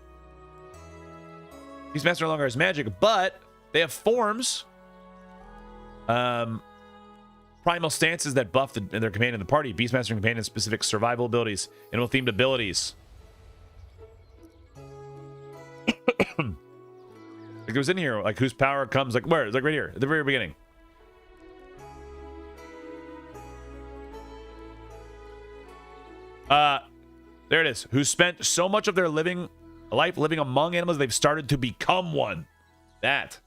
Beastmaster no longer has magic, but they have forms. Primal stances that buff their companion in the party. Beastmaster and companion specific survival abilities. Animal themed abilities. The Like it was in here, like whose power comes like where? It's like right here, at the very beginning. There it is. Who spent so much of their life living among animals, they've started to become one. That.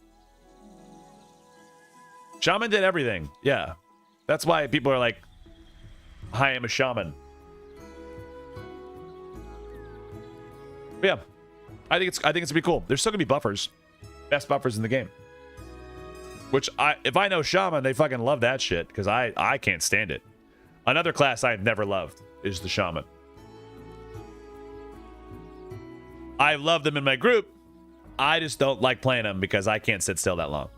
Shaman did everything. Yeah. That's why people are like, I am a shaman. But yeah. I think it's gonna be cool. There's still gonna be buffers. Best buffers in the game. Which if I know shaman, they fucking love that shit. Because I can't stand it. Another class I've never loved is the shaman. I love them in my group. I just don't like playing them because I can't sit still that long.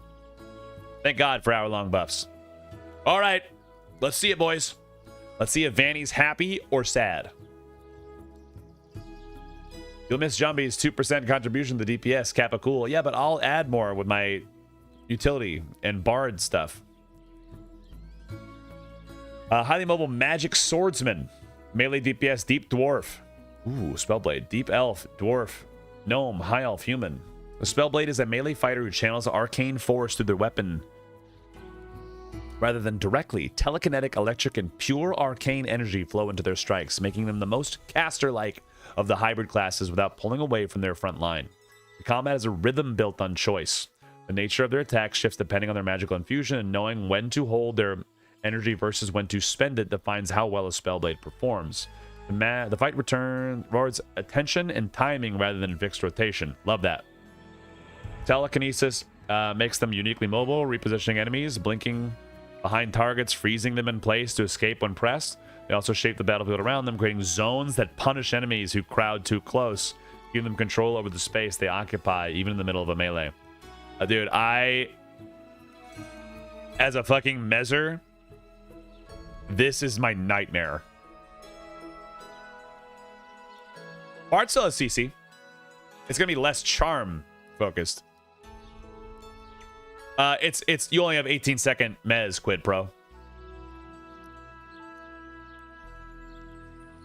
Thank God for hour-long buffs. All right. Let's see it, boys. Let's see if Vanny's happy or sad. You'll miss Jumbie's 2% contribution to the DPS. Kappa cool. Yeah, but I'll add more with my utility and bard stuff. Highly mobile magic swordsman. Melee DPS deep dwarf. Ooh, Spellblade. Deep elf, dwarf, gnome, high elf, human. The Spellblade is a melee fighter who channels arcane force through their weapon rather than directly. Telekinetic, electric, and pure arcane energy flow into their strikes, making them the most caster-like of the hybrid classes without pulling away from their front line. The combat is a rhythm built on choice. The nature of their attacks shifts depending on their magical infusion, and knowing when to hold their energy versus when to spend it defines how well a Spellblade performs. The fight rewards attention and timing rather than fixed rotation. Love that. Telekinesis makes them uniquely mobile, repositioning enemies, blinking behind targets, freezing them in place to escape when pressed. They also shape the battlefield around them, creating zones that punish enemies who crowd too close, giving them control over the space they occupy, even in the middle of a melee. Dude, as a fucking Mezzer, this is my nightmare. Bard still has CC. It's gonna be less charm focused. It's you only have 18-second mez quid pro.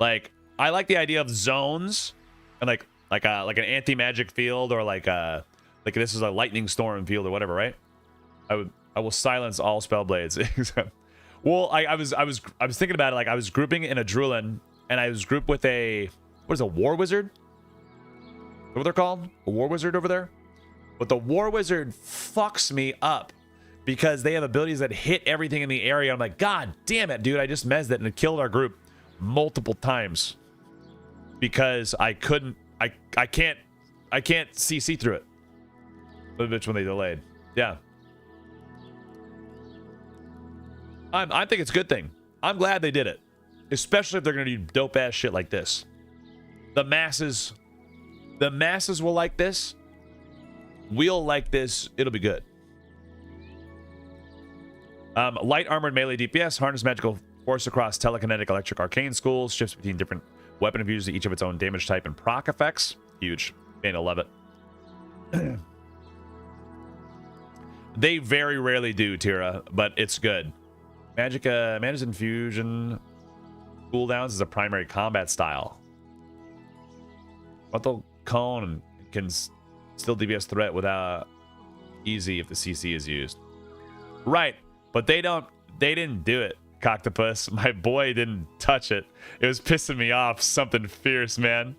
Like I like the idea of zones and like an anti-magic field or like this is a lightning storm field or whatever, right? I will silence all Spellblades. Well, I was thinking about it. Like I was grouping in a Drulin and I was grouped with a what is a war wizard? What they're called? A war wizard over there? But the war wizard fucks me up because they have abilities that hit everything in the area. I'm like, God damn it, dude. I just mezzed it and it killed our group multiple times because I can't CC through it. The bitch when they delayed. Yeah. I think it's a good thing. I'm glad they did it. Especially if they're going to do dope ass shit like this. The masses will like this. We'll like this. It'll be good. Light armored melee DPS. Harness magical force across telekinetic, electric, arcane schools. Shifts between different weapon infusions, each of its own damage type and proc effects. Huge. And I love it. They very rarely do, Tira, but it's good. Magic manages infusion cooldowns is a primary combat style. Frontal cone can still DPS threat without easy if the CC is used. Right, but they didn't do it, Coctopus. My boy didn't touch it. It was pissing me off. Something fierce, man.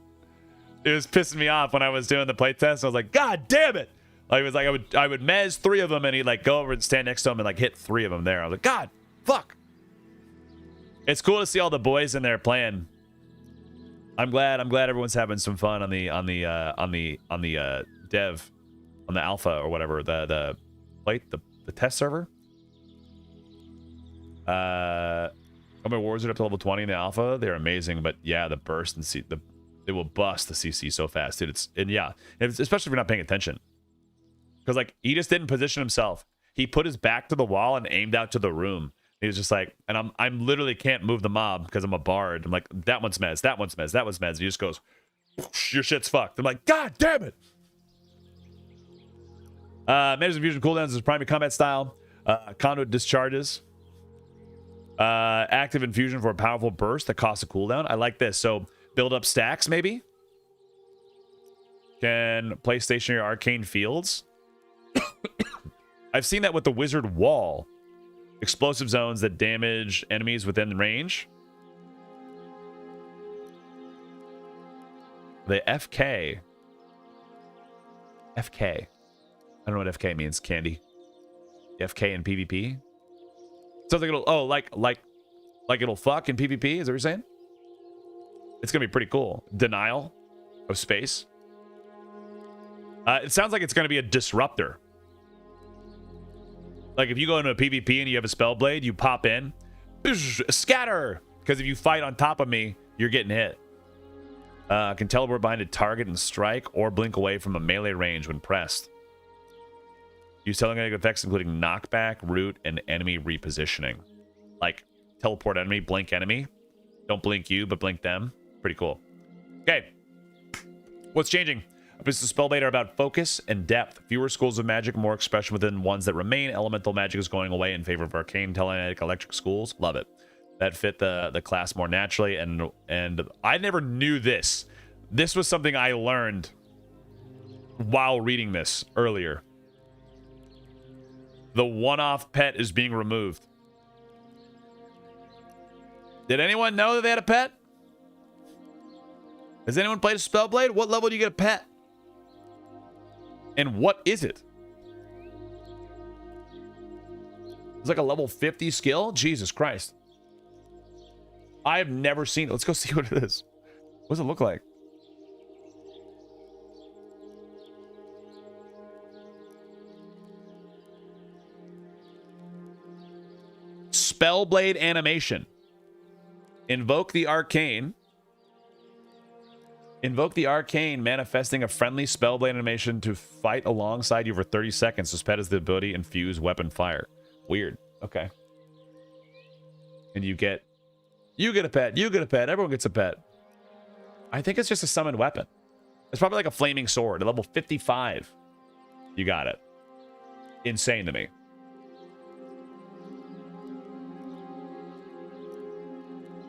It was pissing me off when I was doing the playtest. I was like, God damn it! Like it was like I would mez 3 of them and he'd like go over and stand next to him and like hit 3 of them there. I was like, God, fuck. It's cool to see all the boys in there playing. I'm glad everyone's having some fun on the dev, on the alpha or whatever, the test server. My wars are up to level 20 in the alpha. They're amazing, but yeah, the burst and they will bust the CC so fast, dude. Especially if you're not paying attention. Because like he just didn't position himself. He put his back to the wall and aimed out to the room. He was just like, and I'm literally can't move the mob because I'm a bard. I'm like, that one's mez, that one's mez, that one's mez. He just goes, your shit's fucked. I'm like, God damn it. Measures infusion cooldowns is primary combat style. Conduit discharges. Active infusion for a powerful burst that costs a cooldown. I like this. So build up stacks maybe. Can play stationary arcane fields. I've seen that with the Wizard Wall. Explosive zones that damage enemies within range. The FK. FK. I don't know what FK means, Candy. FK in PvP? Sounds like it'll... Oh, like it'll fuck in PvP? Is that what you're saying? It's going to be pretty cool. Denial of space. It sounds like it's going to be a disruptor. Like if you go into a PvP and you have a spell blade, you pop in, scatter. Because if you fight on top of me, you're getting hit. Can teleport behind a target and strike, or blink away from a melee range when pressed. Use telekinetic effects including knockback, root, and enemy repositioning. Like teleport enemy, blink enemy. Don't blink you, but blink them. Pretty cool. Okay. What's changing? Epistles of Spellblade are about focus and depth. Fewer schools of magic, more expression within ones that remain. Elemental magic is going away in favor of arcane, telekinetic, electric schools. Love it. That fit the class more naturally, and I never knew this. This was something I learned while reading this earlier. The one-off pet is being removed. Did anyone know that they had a pet? Has anyone played a Spellblade? What level do you get a pet? And what is it? It's like a level 50 skill? Jesus Christ. I have never seen it. Let's go see what it is. What does it look like? Spellblade animation. Invoke the arcane. Invoke the arcane, manifesting a friendly Spellblade animation to fight alongside you for 30 seconds. This pet has the ability infuse weapon fire. Weird. Okay. And you get a pet. You get a pet. Everyone gets a pet. I think it's just a summoned weapon. It's probably like a flaming sword. At level 55. You got it. Insane to me.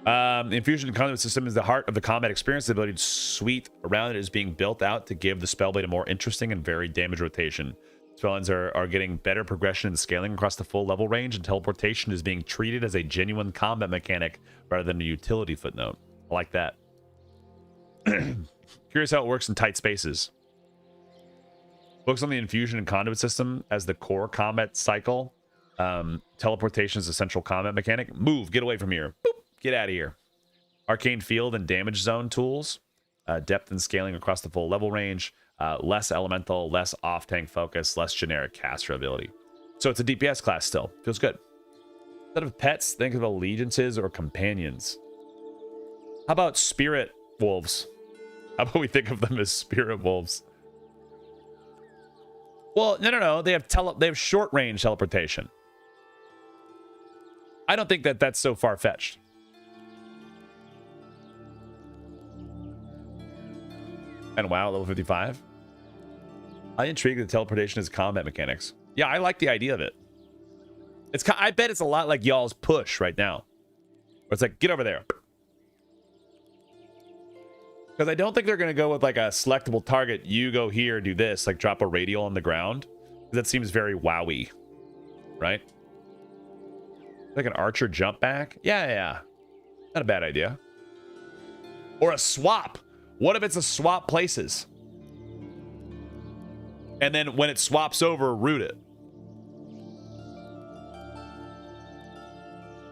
The infusion conduit system is the heart of the combat experience. The ability to suite around it is being built out to give the Spellblade a more interesting and varied damage rotation. Spellends are getting better progression and scaling across the full level range, and teleportation is being treated as a genuine combat mechanic rather than a utility footnote. I like that. Curious how it works in tight spaces. Focus on the infusion and conduit system as the core combat cycle. Teleportation is a central combat mechanic. Move, get away from here. Boop. Get out of here. Arcane field and damage zone tools. Depth and scaling across the full level range. Less elemental, less off-tank focus, less generic caster ability. So it's a DPS class still. Feels good. Instead of pets, think of allegiances or companions. How about spirit wolves? How about we think of them as spirit wolves? Well, no. They have short range teleportation. I don't think that's so far-fetched. And WoW level 55. I'm intrigued that teleportation is combat mechanics. Yeah, I like the idea of it. I bet it's a lot like y'all's push right now. Where it's like, get over there. Because I don't think they're going to go with like a selectable target. You go here, do this, like drop a radial on the ground. That seems very wowy, right? Like an archer jump back. Yeah. Not a bad idea. Or a swap. What if it's a swap places? And then when it swaps over, root it.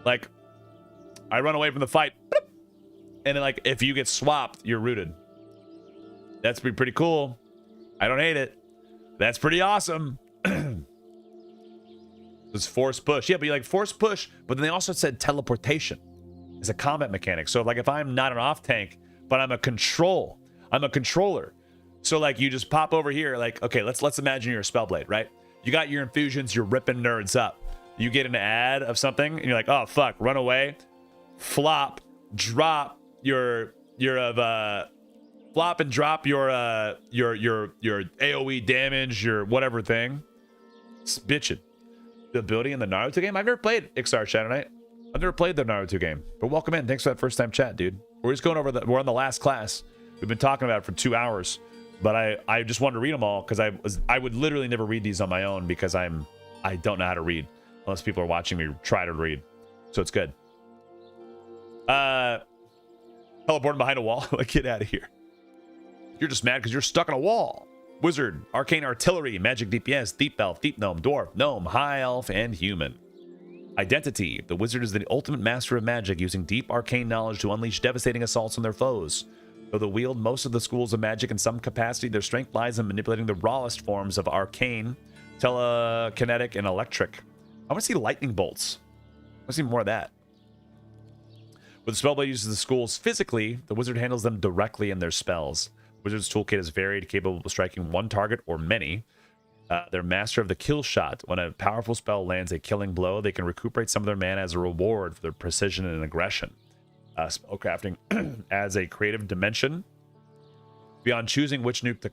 Like, I run away from the fight. And then, like, if you get swapped, you're rooted. That's pretty cool. I don't hate it. That's pretty awesome. It's force push. Yeah, but you like force push, but then they also said teleportation is a combat mechanic. So, like, if I'm not an off-tank, but I'm a controller. So like you just pop over here, like, okay, let's imagine you're a Spellblade, right? You got your infusions, you're ripping nerds up. You get an ad of something, and you're like, oh fuck, run away, flop, drop flop and drop your AoE damage, your whatever thing. It's bitchin'. The ability in the Naruto game. I've never played Ixar Shadow Knight. I've never played the Naruto game, but welcome in. Thanks for that first time chat, dude. We're just going over we're on the last class. We've been talking about it for 2 hours. But I just wanted to read them all because I would literally never read these on my own because I don't know how to read unless people are watching me try to read. So it's good. Teleporting behind a wall. Like, get out of here. You're just mad because you're stuck in a wall. Wizard, arcane artillery, magic DPS, deep elf, deep gnome, dwarf, gnome, high elf, and human. Identity. The wizard is the ultimate master of magic, using deep arcane knowledge to unleash devastating assaults on their foes. Though they wield most of the schools of magic in some capacity, their strength lies in manipulating the rawest forms of arcane, telekinetic, and electric. I want to see lightning bolts. I want to see more of that. With the spellblade uses the schools physically, the wizard handles them directly in their spells. Wizard's toolkit is varied, capable of striking one target or many. They're master of the kill shot. When a powerful spell lands a killing blow, they can recuperate some of their mana as a reward for their precision and aggression. Spellcrafting adds a creative dimension. Beyond choosing which nuke to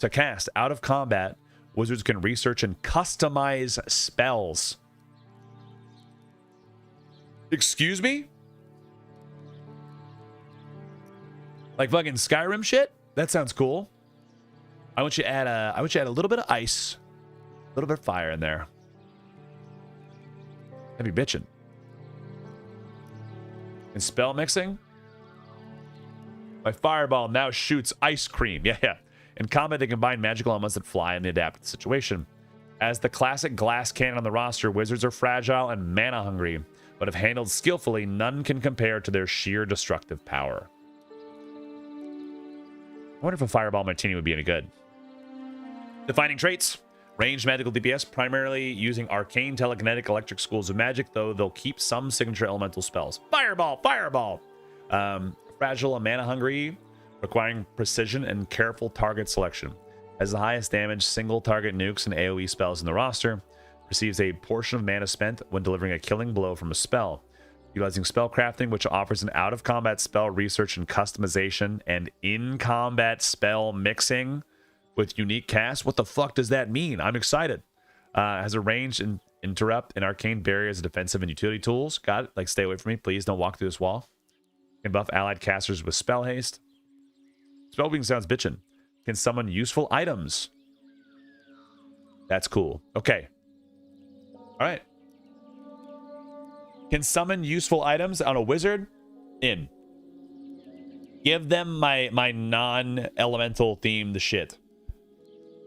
cast out of combat, wizards can research and customize spells. Excuse me? Like fucking Skyrim shit? That sounds cool. I want you to add a little bit of ice, a little bit of fire in there. That'd be bitchin'. And spell mixing. My fireball now shoots ice cream. Yeah. In combat, they combine magical elements that fly and they adapt to the situation. As the classic glass cannon on the roster, wizards are fragile and mana hungry, but if handled skillfully, none can compare to their sheer destructive power. I wonder if a fireball martini would be any good. Defining traits. Ranged magical DPS, primarily using arcane, telekinetic, electric schools of magic, though they'll keep some signature elemental spells. Fireball! Fragile and mana hungry, requiring precision and careful target selection. Has the highest damage single target nukes and AoE spells in the roster. Receives a portion of mana spent when delivering a killing blow from a spell. Utilizing spellcrafting, which offers an out-of-combat spell research and customization, and in-combat spell mixing with unique casts. What the fuck does that mean? I'm excited. Has a ranged and interrupt and arcane barrier as a defensive and utility tools. Got it. Like, stay away from me. Please don't walk through this wall. Can buff allied casters with spell haste. Spellbeing sounds bitchin'. Can summon useful items. That's cool. Okay. All right. Can summon useful items on a wizard? In. Give them my non-elemental themed shit.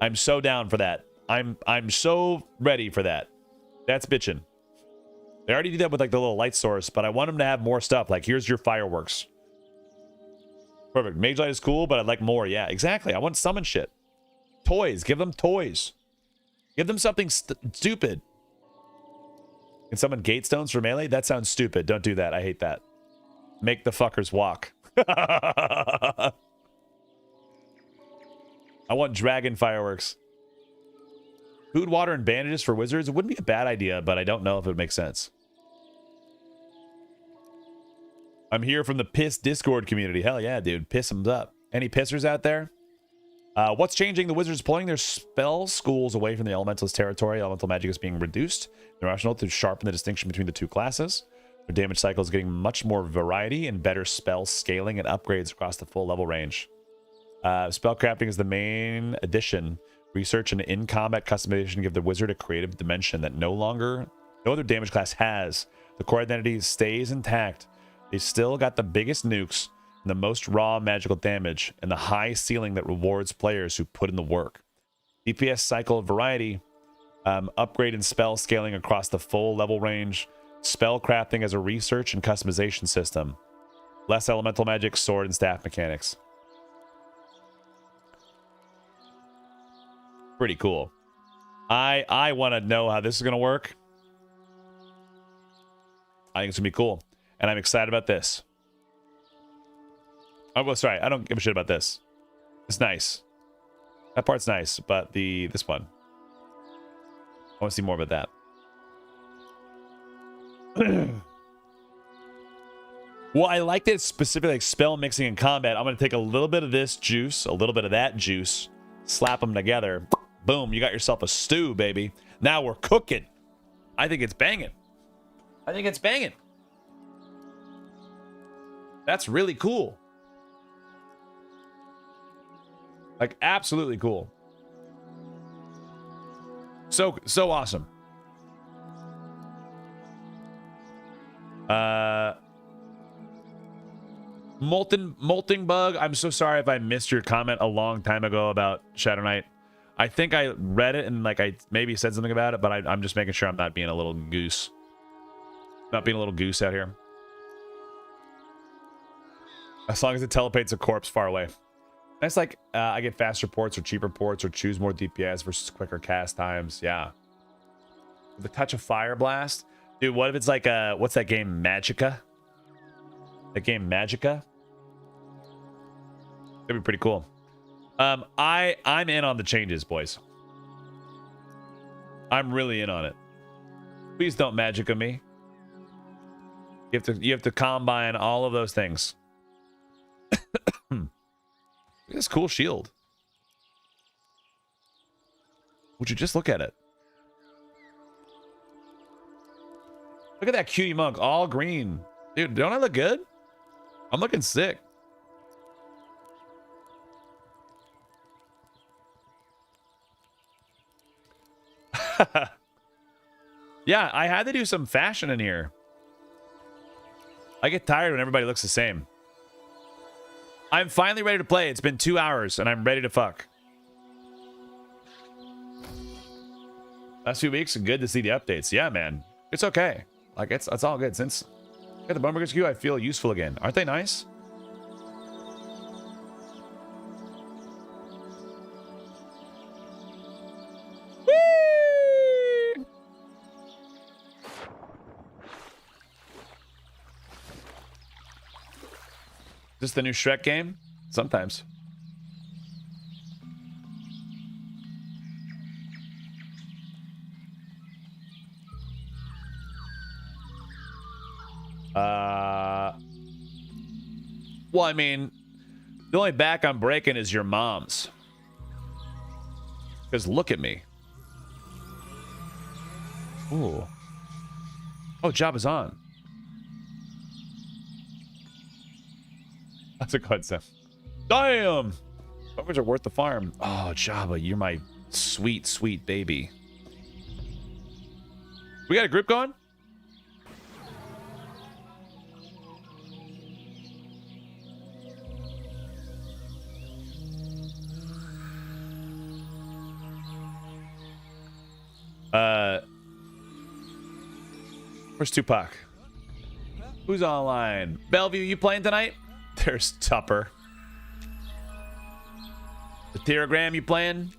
I'm so down for that. I'm so ready for that. That's bitchin'. They already do that with like the little light source, but I want them to have more stuff. Like, here's your fireworks. Perfect. Mage Light is cool, but I'd like more. Yeah, exactly. I want summon shit. Toys. Give them toys. Give them something stupid. Can summon gate stones for melee? That sounds stupid. Don't do that. I hate that. Make the fuckers walk. I want dragon fireworks. Food, water, and bandages for wizards. It wouldn't be a bad idea, but I don't know if it would make sense. I'm here from the Piss Discord community. Hell yeah, dude. Piss them up. Any pissers out there? What's changing? The wizards pulling their spell schools away from the elementalist territory. Elemental magic is being reduced. They're rational to sharpen the distinction between the two classes. Their damage cycle is getting much more variety and better spell scaling and upgrades across the full level range. Spellcrafting is the main addition. Research and in-combat customization give the wizard a creative dimension that no other damage class has. The core identity stays intact. They still got the biggest nukes and the most raw magical damage and the high ceiling that rewards players who put in the work. DPS cycle of variety, upgrade and spell scaling across the full level range, spell crafting as a research and customization system, less elemental magic, sword and staff mechanics. Pretty cool. I want to know how this is going to work. I think it's going to be cool. And I'm excited about this. Oh, well, sorry. I don't give a shit about this. It's nice. That part's nice, but this one. I want to see more about that. Well, I liked it specifically, like spell mixing in combat. I'm going to take a little bit of this juice, a little bit of that juice, slap them together. Boom, you got yourself a stew, baby. Now we're cooking. I think it's banging. I think it's banging. That's really cool. Like, absolutely cool. So awesome. Molting Bug, I'm so sorry if I missed your comment a long time ago about Shadow Knight. I think I read it and like I maybe said something about it, but I'm just making sure I'm not being a little goose. Not being a little goose out here. As long as it telepates a corpse far away. That's like, I get faster ports or cheaper ports or choose more DPS versus quicker cast times. Yeah. With a touch of Fire Blast. Dude, what if it's like, what's that game? Magicka? That game Magicka? That'd be pretty cool. I'm in on the changes, boys. I'm really in on it. Please don't Magicka me. You have to combine all of those things. Look at this cool shield. Would you just look at it? Look at that cutie monk, all green. Dude, don't I look good? I'm looking sick. Yeah, I had to do some fashion in here. I get tired when everybody looks the same. I'm finally ready to play. It's been 2 hours and I'm ready to fuck. Last few weeks, good to see the updates. Yeah, man. It's okay. Like, it's all good. Since I got the Bumburgers queue, I feel useful again. Aren't they nice? Whee! Is this the new Shrek game? Sometimes. Well, I mean, the only back I'm breaking is your mom's. Because look at me. Ooh. Oh, job is on. That's a concept. Damn! Bumpers are worth the farm. Oh, Jabba, you're my sweet, sweet baby. We got a group going? Where's Tupac? Who's online? Bellevue, you playing tonight? There's Tupper. The Teragram, you playing?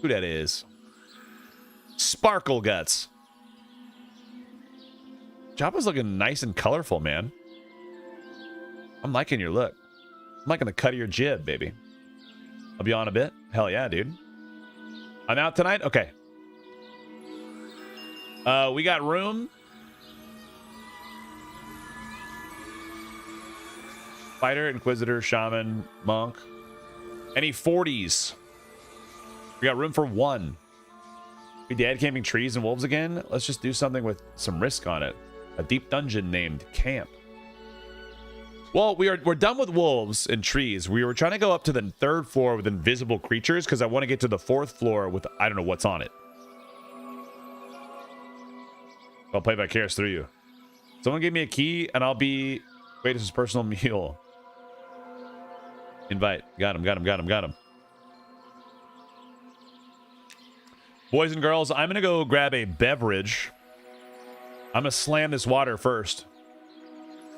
Who that is? Sparkle Guts. Jabba's looking nice and colorful, man. I'm liking your look. I'm liking the cut of your jib, baby. I'll be on a bit. Hell yeah, dude. I'm out tonight? Okay. We got room. Fighter, Inquisitor, Shaman, Monk. Any 40s? We got room for one. We dad camping trees and wolves again? Let's just do something with some risk on it. A deep dungeon named Camp. Well, we're done with wolves and trees. We were trying to go up to the 3rd floor with invisible creatures because I want to get to the 4th floor with I don't know what's on it. I'll play Vicarious through you. Someone gave me a key and I'll be... Wait, this is personal mule. Invite. Got him. Boys and girls, I'm going to go grab a beverage. I'm going to slam this water first.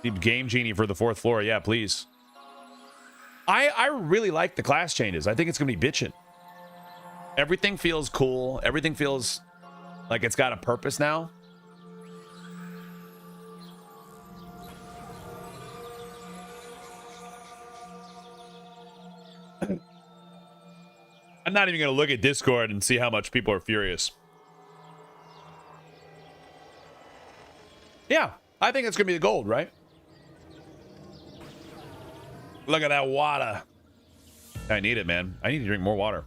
Need Game Genie for the 4th floor. Yeah, please. I really like the class changes. I think it's going to be bitchin'. Everything feels cool. Everything feels like it's got a purpose now. I'm not even going to look at Discord and see how much people are furious. Yeah, I think it's going to be the gold, right? Look at that water. I need it, man. I need to drink more water.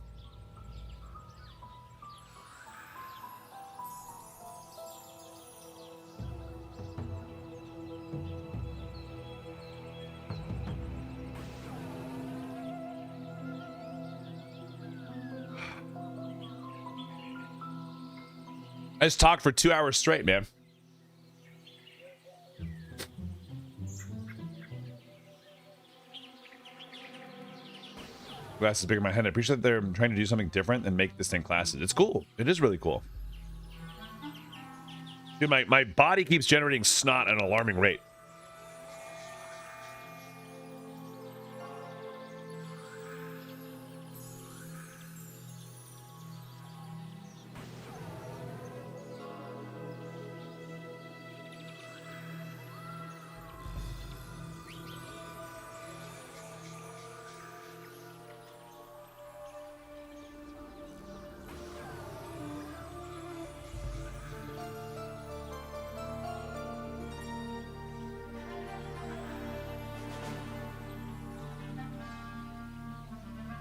I just talked for 2 hours straight, man. Glasses bigger in my head. I appreciate that they're trying to do something different and make distinct classes. It's cool. It is really cool. Dude, my body keeps generating snot at an alarming rate.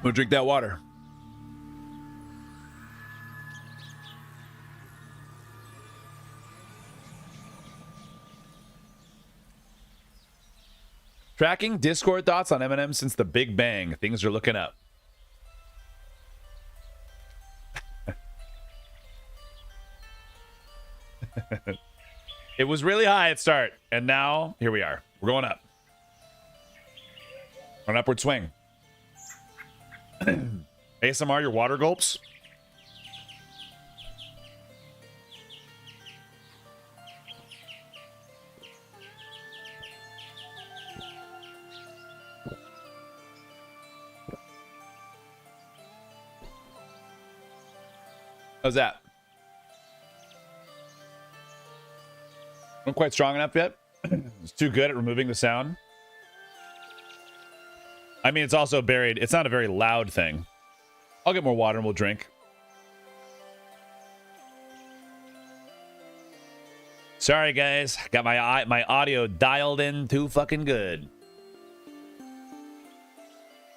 Go drink that water. Tracking Discord thoughts on Eminem since the Big Bang. Things are looking up. It was really high at start, and now here we are. We're going up. An upward swing. ASMR, your water gulps. How's that? Not quite strong enough yet. It's too good at removing the sound. I mean, it's also buried. It's not a very loud thing. I'll get more water and we'll drink. Sorry, guys. Got my audio dialed in too fucking good.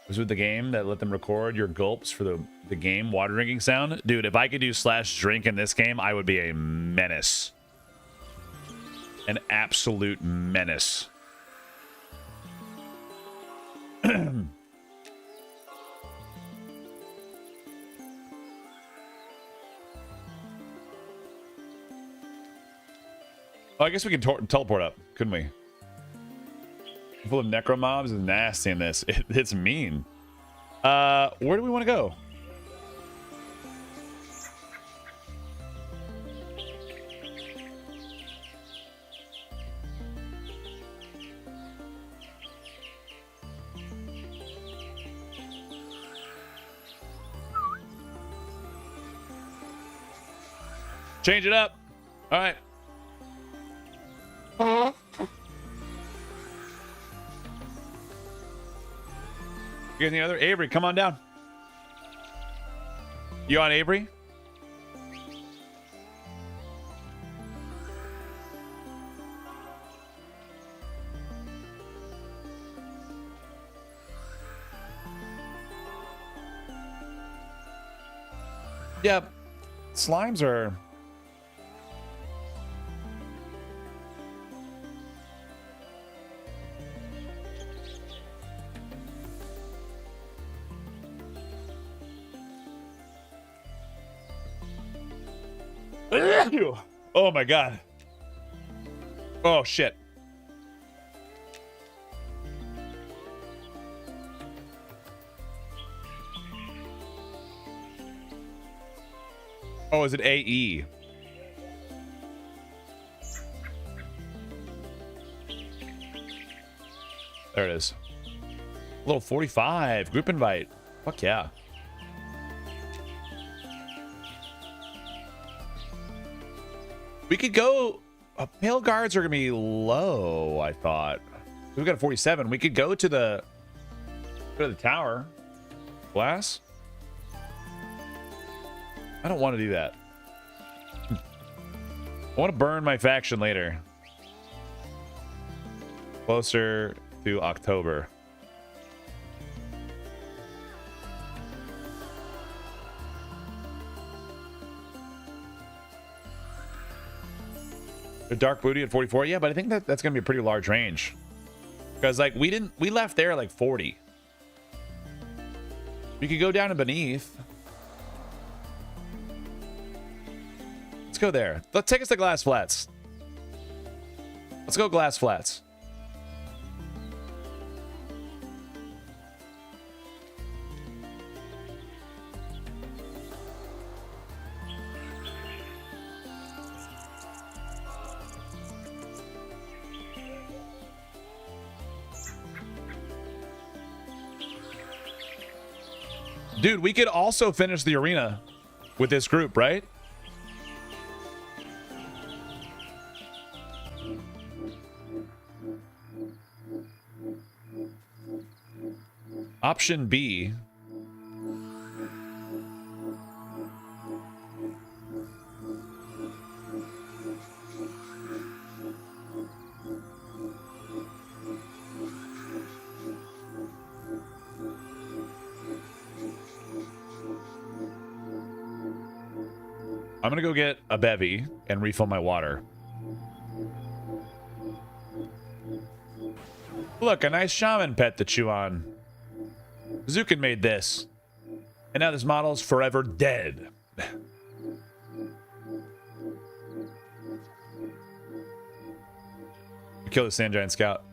Was with the game that let them record your gulps for the game water drinking sound? Dude, if I could do /drink in this game, I would be a menace. An absolute menace. Well, I guess we can teleport up, couldn't we? Full of necro mobs is nasty in this. It's mean. Where do we want to go? Change it up. All right. You got any other? Avery, come on down. You on, Avery? Yeah, slimes are... Oh my god. Oh shit. Oh, is it AE? There it is. Little 45 group invite. Fuck yeah. We could go. Pale guards are gonna be low, I thought. We've got a 47. We could go to the tower. Glass? I don't want to do that. I want to burn my faction later. Closer to October. The Dark Booty at 44. Yeah, but I think that's gonna be a pretty large range. Because like we left there at like 40. We could go down to beneath. Let's go there. Let's take us to Glass Flats. Let's go Glass Flats. Dude, we could also finish the arena with this group, right? Option B. I'm gonna go get a bevy and refill my water. Look, a nice shaman pet to chew on. Zukin made this. And now this model's forever dead. Kill the Sand Giant Scout.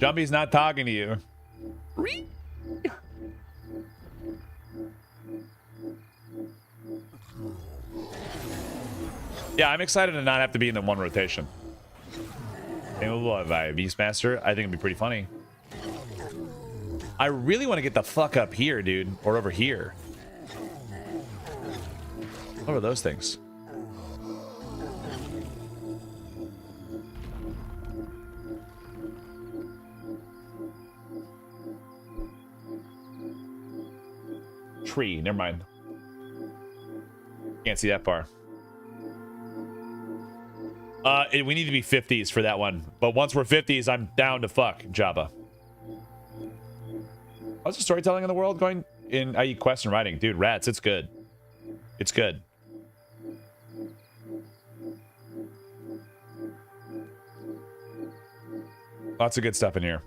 Jumpy's not talking to you. Yeah, I'm excited to not have to be in the one rotation. Beastmaster, I think it'd be pretty funny. I really want to get the fuck up here, dude. Or over here. What are those things? Tree, never mind. Can't see that far. We need to be 50s for that one. But once we're 50s, I'm down to fuck Jabba. How's the storytelling in the world going in IE quest and writing? Dude, rats, it's good. It's good. Lots of good stuff in here.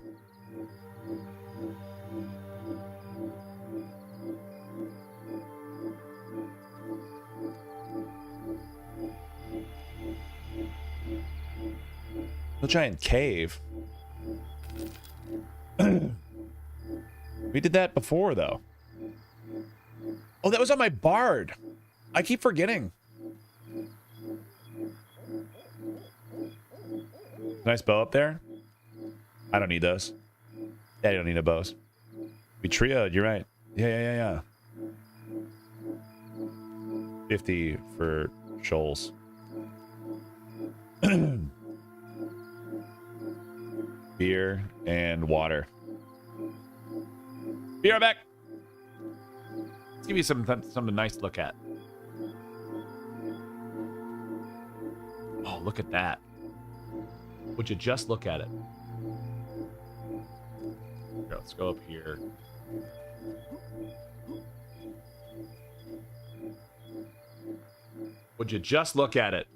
The giant cave. We did that before, though. Oh, that was on my bard. I keep forgetting. Nice bow up there. I don't need those. Yeah, you don't need no bows. We trioed, you're right. Yeah. 50 for shoals. Beer and water. Be right back. Let's give you something nice to look at. Oh, look at that. Would you just look at it? Here, let's go up here. Would you just look at it?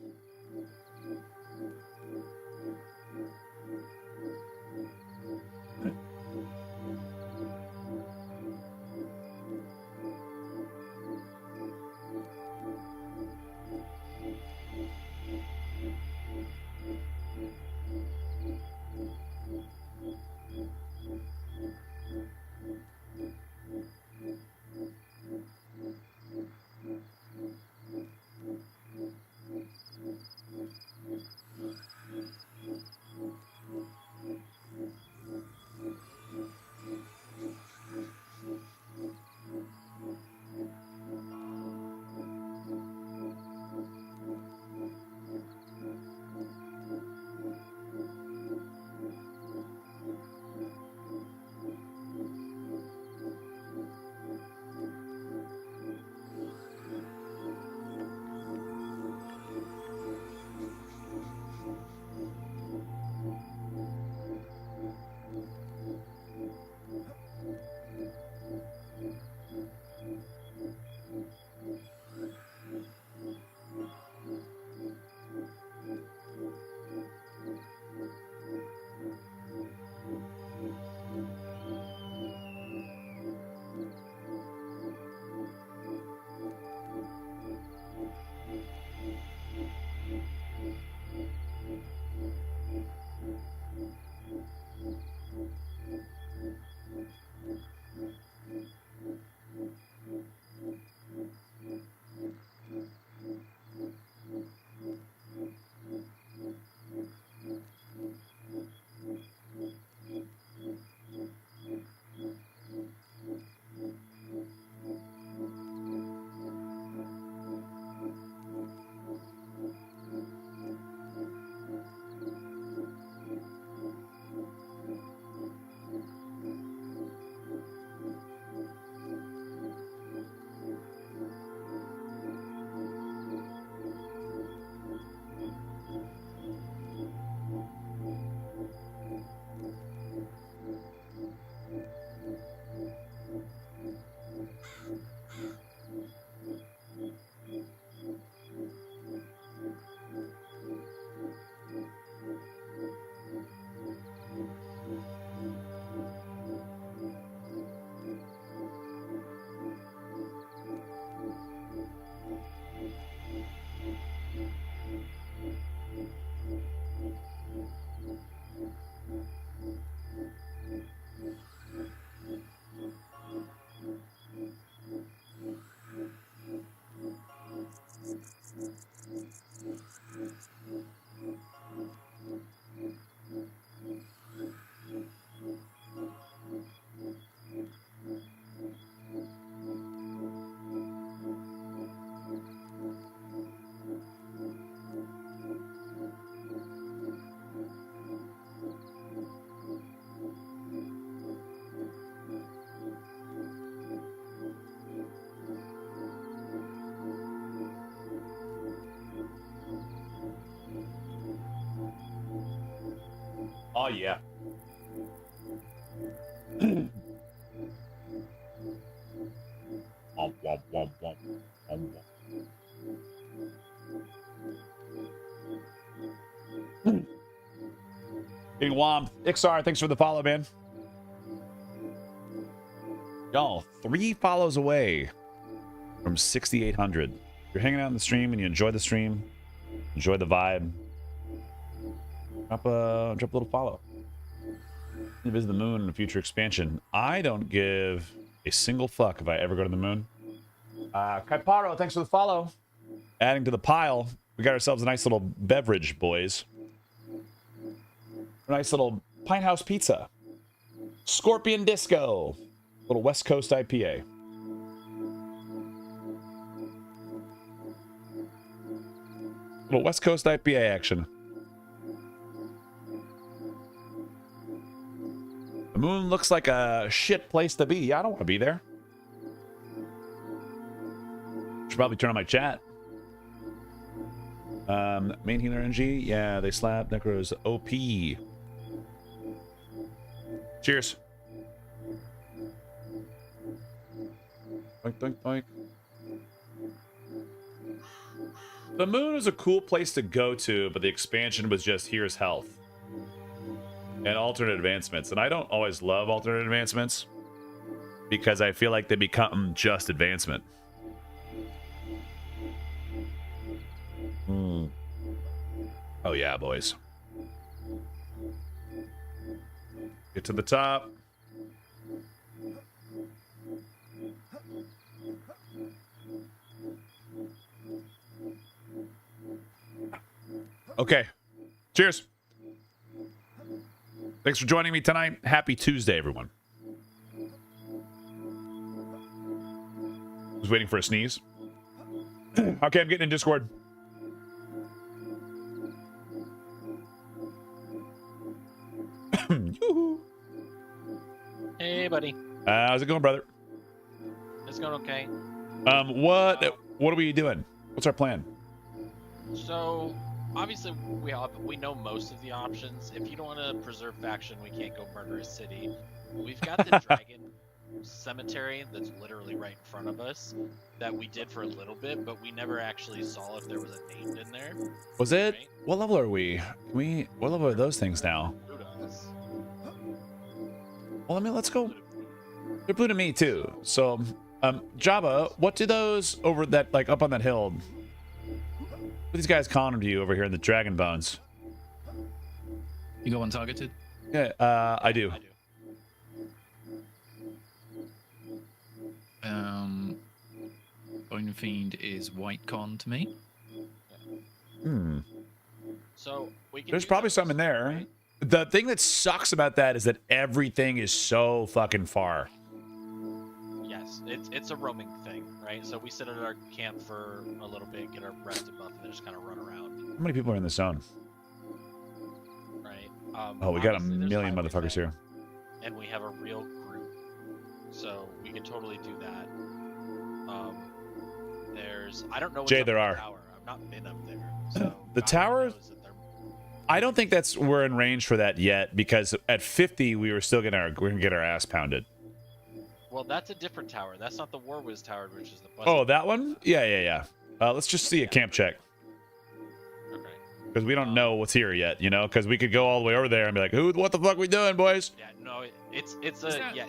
Oh yeah. Womp, womp, womp, womp, womp, womp. Getting womp. Ixar, thanks for the follow, man. Y'all, 3 follows away from 6,800. If you're hanging out in the stream and you enjoy the stream, enjoy the vibe, drop a little follow. You visit the moon in a future expansion. I don't give a single fuck if I ever go to the moon. Kaiparo, thanks for the follow. Adding to the pile, we got ourselves a nice little beverage, boys. A nice little Pine House pizza. Scorpion Disco. Little West Coast IPA. Little West Coast IPA action. The moon looks like a shit place to be. Yeah, I don't want to be there. Should probably turn on my chat. Main healer NG. Yeah, they slap Necro's OP. Cheers. Doink, doink, doink. The moon is a cool place to go to, but the expansion was just here's health and alternate advancements. And I don't always love alternate advancements because I feel like they become just advancement. Oh yeah, boys. Get to the top. Okay. Cheers. Thanks for joining me tonight. Happy Tuesday, everyone. Was waiting for a sneeze. Okay, I'm getting in Discord. Hey, buddy. How's it going, brother? It's going okay. What are we doing? What's our plan? So, obviously, we know most of the options. If you don't want to preserve faction, we can't go murder a city. We've got the dragon cemetery that's literally right in front of us that we did for a little bit, but we never actually saw if there was a name in there. Was it? Right? What level are we? What level are those things now? Well, I mean, let's go. They're blue to me too. So, Jabba, what do those over that, like up on that hill? What are these guys calling to you over here in the Dragon Bones? You go untargeted? Yeah, I do. Bone Fiend is white con to me. So we can There's probably some in there. Right? The thing that sucks about that is that everything is so fucking far. Yes, it's a roaming thing, right? So we sit at our camp for a little bit, get our rest and buff, and then just kind of run around. How many people are in the zone? Right. Oh, we got a Obviously, there's million highway motherfuckers thing, here. and we have a real group, so we can totally do that. I don't know. What's Jay, up there with are. the tower. I've not been up there. So The God tower. knows that they're- I don't think we're in range for that yet because at 50 we were still we're gonna get our ass pounded. Well, that's a different tower. That's not the War Wiz tower, which is the. Oh, that one? Yeah. Let's just see a camp check Okay. because we don't know what's here yet. You know, because we could go all the way over there and be like, what the fuck we doing, boys? Yeah. No. It's a yeah.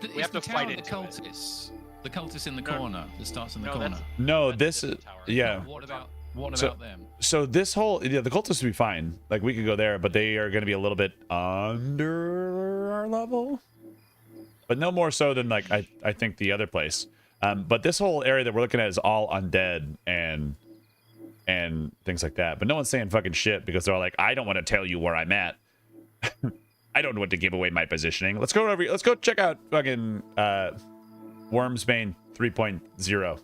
We We have to fight into the it. cultists. The cultist in the No. corner that starts in the No, corner. that's- No, That's a this is different tower. yeah. What about So- them? So this whole the cultists would be fine. Like we could go there, but they are going to be a little bit under our level, but no more so than like I think the other place. But this whole area that we're looking at is all undead and things like that. But no one's saying fucking shit because they're all like, I don't want to tell you where I'm at. I don't want to give away my positioning. Let's go over. Let's go check out fucking Wormsbane 3.0.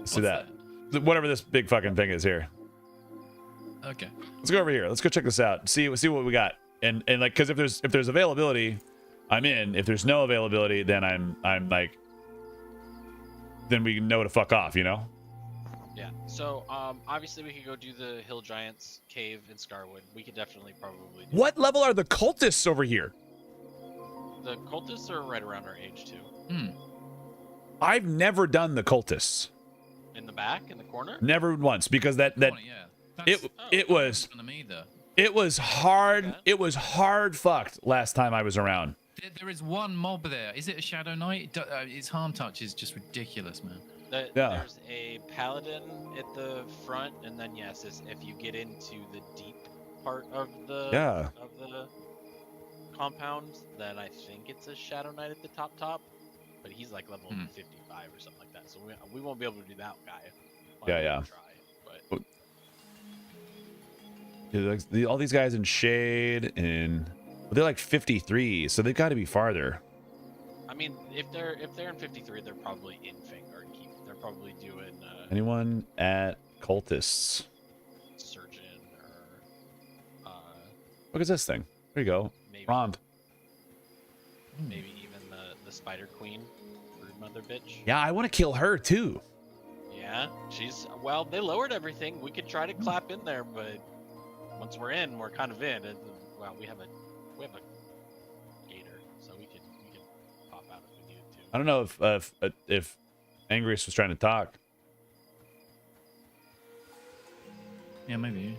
See that? Whatever this big fucking thing is here. Okay. Let's go over here. Let's go check this out. See what we got. And like, because if there's availability, I'm in. If there's no availability, then I'm like, then we know to fuck off. You know. Yeah. So obviously we could go do the Hill Giants cave in Scarwood. We could definitely probably do What level are the cultists over here? The cultists are right around our age too. Hmm. I've never done the cultists. In the back, in the corner. Never once, because that Yeah. it was To me, though. it was hard. Okay. It was hard fucked last time I was around. There is one mob there. Is it a Shadow Knight? Its harm touch is just ridiculous, man. Yeah. There's a paladin at the front, and then yes, if you get into the deep part of the compound, then I think it's a Shadow Knight at the top. But he's like level 55 or something like that, so we won't be able to do that guy. Yeah. Try, but Yeah, all these guys in shade and they're like 53, so they've got to be farther. I mean, if they're in 53, they're probably in Vanguard Keep. They're probably doing Anyone at cultists? Surgeon or Look at this thing. There you go. maybe Rond. maybe even the Spider Queen, Brood Mother bitch. Yeah, I want to kill her too. Yeah, well, they lowered everything. We could try to clap in there, but once we're in, we're kind of in. And, well, we have a gator, so we can pop out if we needed to. I don't know if Angrius was trying to talk. Yeah, maybe.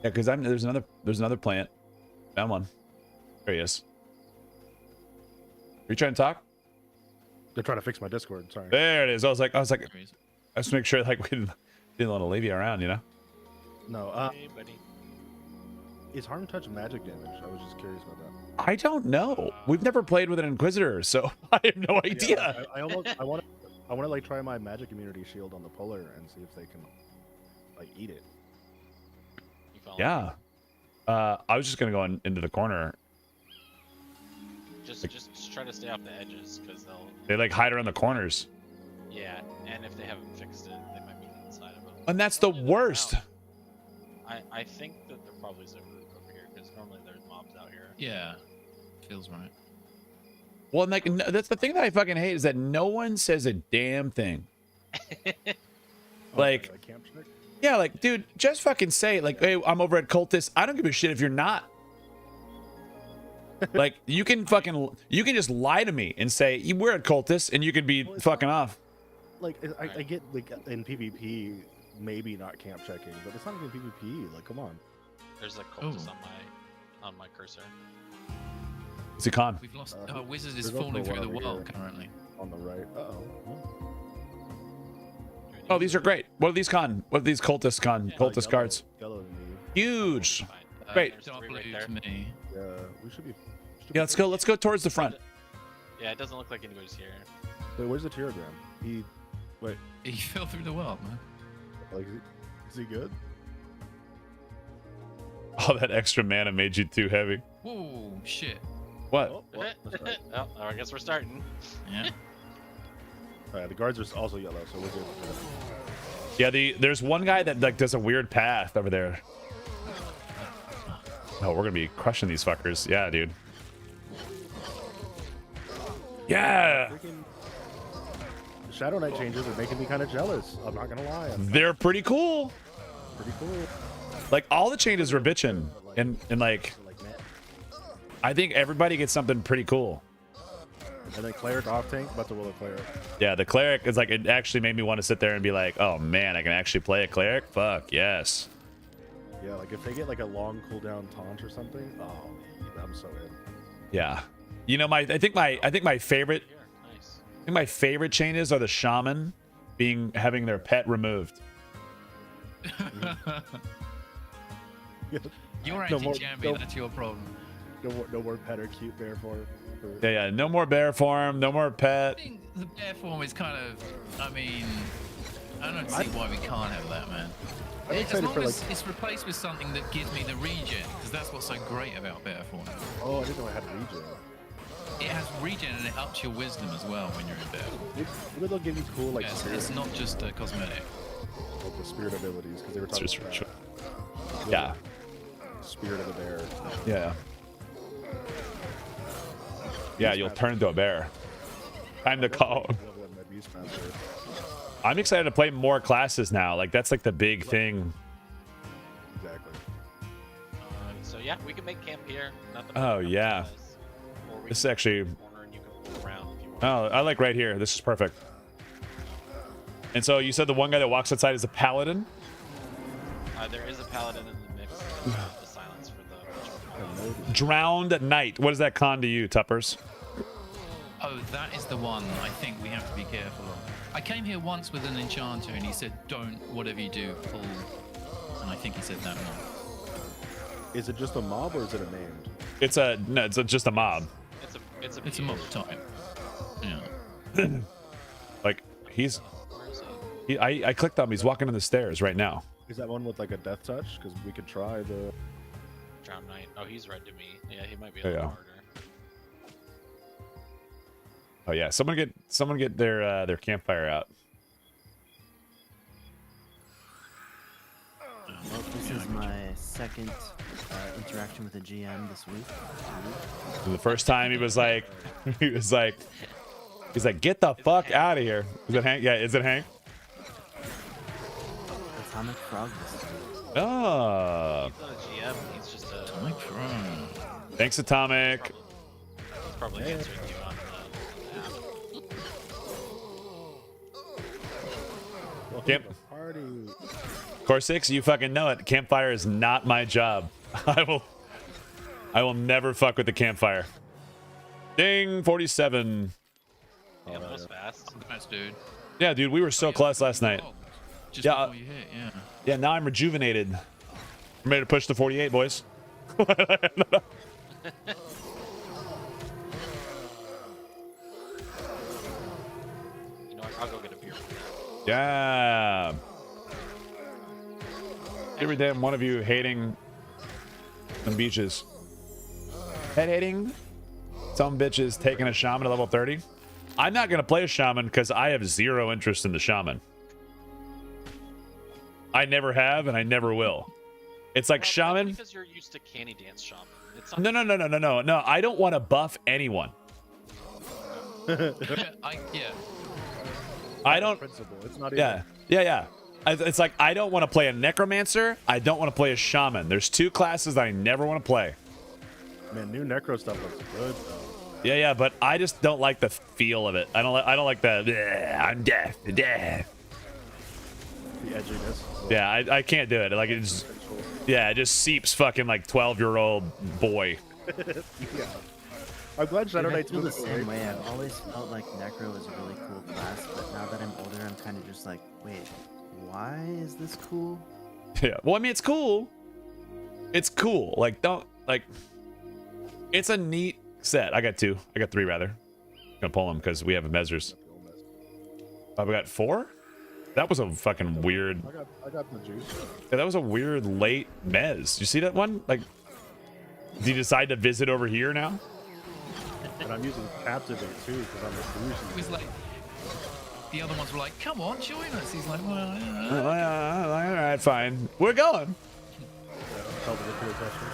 Yeah, because there's another plant. Found one. There he is. Are you trying to talk? They're trying to fix my Discord. Sorry. There it is. I was like, There he is. let's make sure like we didn't want to leave you around, you know? No. Hey, buddy. Is harm touch magic damage? I was just curious about that. I don't know. We've never played with an Inquisitor, so I have no idea. Yeah, I want to like try my magic immunity shield on the polar and see if they can like eat it. You follow Yeah. I was just gonna go into the corner. Just try to stay off the edges, because They like hide around the corners, yeah, and if they haven't fixed it, they might be inside of them. and that's the worst. I think that they're probably over here, because normally there's mobs out here. Yeah. Feels right. Well, and like that's the thing that I fucking hate is that no one says a damn thing. Like, a camp trick? yeah, like, dude, just fucking say it. Like, hey, I'm over at Cultist. I don't give a shit if you're not. Like, you can just lie to me and say we're at Cultist, and you could be fucking off. Like I get like in PvP maybe not camp checking, but it's not even PvP. Like, come on. There's a cultist on my cursor. It's a con. We've lost. Uh, Wizard is there's also falling through one the over wall here. currently. On the right. Oh, these are great. What are these con? What are these Cultist con? Cultist cards. Yellow to me. Huge. Fine. Great. There's Dark three blue right there. to me. Yeah, we should be. Yeah, let's go. Let's go towards the front. Yeah, it doesn't look like anybody's here. Wait, where's the Tyrogram? Wait, He fell through the wall, man. like, is he good? Oh, that extra mana made you too heavy. Whoa, shit. What? Oh, well, that's right. Oh, I guess we're starting. Yeah. The guards are also yellow, so we're good. Yeah, there's one guy that like does a weird path over there. Oh, we're gonna be crushing these fuckers. Yeah, dude. Yeah, Freaking Shadow Knight changes are making me kind of jealous. I'm not gonna lie. I'm they're pretty cool. pretty cool. Like all the changes were bitching, and like Like, man. I think everybody gets something pretty cool. And then cleric off tank, about to roll a cleric. Yeah, the cleric is like it actually made me want to sit there and be like, oh man, I can actually play a cleric. Fuck yes. Yeah, like if they get like a long cooldown taunt or something, oh, I'm so in. Yeah. You know, I think my favorite Here, nice. I think my favorite changes are the shaman having their pet removed. You're No more- anti-champion, no- that's your problem. No more pet or cute bear for Yeah, no more bear form, no more I pet. think the bear form is kind of, I mean, I don't see why we can't have that, man. I'm As excited long for as like. it's replaced with something that gives me the regen, because that's what's so great about bear form. Oh, I didn't know I had regen. It has regen and it ups your wisdom as well when you're in bear form. Maybe they'll give you cool like Yes, spirit, it's not just cosmetic. like the spirit abilities because they were talking Just- about just- that. Yeah. Spirit of the bear. Yeah. Yeah, you'll turn into a bear. Time to call. I'm excited to play more classes now. Like that's like the big thing. Exactly. So yeah, we can make camp here. Nothing Oh yeah. This is actually. Oh, I like right here. This is perfect. And so you said the one guy that walks outside is a paladin? There is a paladin in the mix. The silence for the Drowned Knight. What is that con to you, Tuppers? Oh, that is the one I think we have to be careful of. I came here once with an enchanter and he said, don't, whatever you do, pull. And I think he said that one. Is it just a mob or is it a named? It's a no. It's just a mob. It's a mob type. Yeah. Like he's. I clicked on him. He's walking on the stairs right now. Is that one with like a death touch? Because we could try the. Drowned Knight. Oh, he's red to me. Yeah, he might be a Oh, little yeah. harder. Oh yeah. Someone get their campfire out. Well, this is my second interaction with a GM this week. And the first time he was like, he's like, get the fuck out of here. Is it Hank? Yeah. Is it Hank? Atomic Frog this week. Oh. He's not a GM. He's just a. Atomic Frog. Thanks, Atomic. He's probably answering you on the app. Welcome Camp. to the party. Core6, you fucking know it. Campfire is not my job. I will never fuck with the campfire. Ding, 47. Yeah, that was fast. Congrats, dude. Yeah, dude, we were so close last night. Just Yeah, before you hit, yeah. Yeah, now I'm rejuvenated. I'm ready to push the 48, boys. You know what? I'll go get a beer. Yeah. Every damn one of you hating some beaches. Head hating some bitches taking a shaman to level 30. I'm not going to play a shaman because I have zero interest in the shaman. I never have and I never will. It's like Well, shaman. that's because you're used to canny dance shaman. It's not No. I don't want to buff anyone. Yeah. I don't. Principle. It's not even. Yeah. It's like I don't want to play a necromancer. I don't want to play a shaman. There's two classes that I never want to play. Man, new necro stuff looks good though. Yeah, but I just don't like the feel of it. I don't like the I'm death. The edginess. Yeah, I can't do it. Like it just seeps fucking like 12-year-old boy. Yeah. I'm glad Shadow Dude, I Knight's feel the moving same away way. from I've always felt like Necro was a really cool class, but now that I'm older, I'm kind of just like, wait, why is this cool? Yeah. Well, I mean, it's cool. It's cool. Like it's a neat set. I got two. I got three rather. I'm gonna pull them because we have a measures. Oh, we got four. That was a fucking weird. I got the juice. Yeah, that was a weird late mez. You see that one? Like, did you decide to visit over here now? And I'm using Captivate too because I'm a It bougie. was like, the other ones were like, come on, join us. He's like, well, All right, fine. We're going. Tell the liquid testers.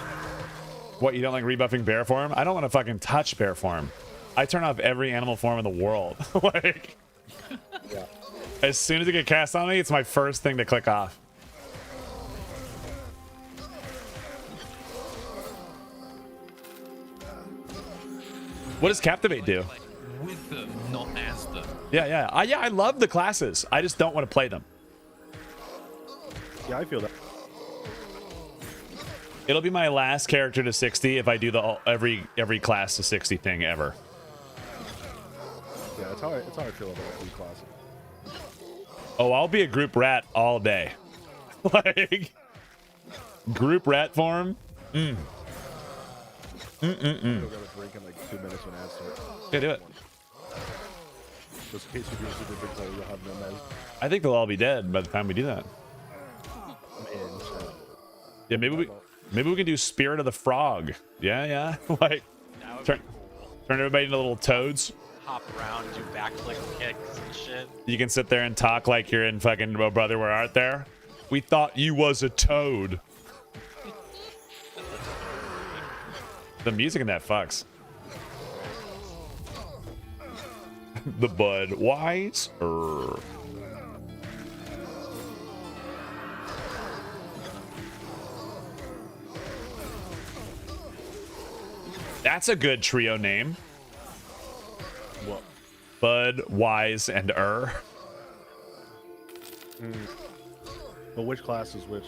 What, you don't like rebuffing bear form? I don't want to fucking touch bear form. I turn off every animal form in the world. Like, Yeah. as soon as it get cast on me, it's my first thing to click off. What does Captivate do? like, with them, not as them. Yeah. I love the classes. I just don't want to play them. Yeah, I feel that. It'll be my last character to 60 if I do the every class to 60 thing ever. Yeah, it's how I feel about every class. Oh, I'll be a group rat all day. Like, group rat form? I'm gonna drink in like 2 minutes when ads start. Yeah, do it. Just in case you do a super big hole, you'll have no mez. I think they'll all be dead by the time we do that. I'm in. So. Yeah, maybe we can do Spirit of the Frog. Yeah. Like, That would turn be cool. everybody into little toads. Hop around, do backflip kicks and shit. You can sit there and talk like you're in fucking Oh Brother, Where Art Thou? We thought you was a toad. The music in that fucks. The Bud Wise. That's a good trio name. What? Bud, Wise, and But which class is which?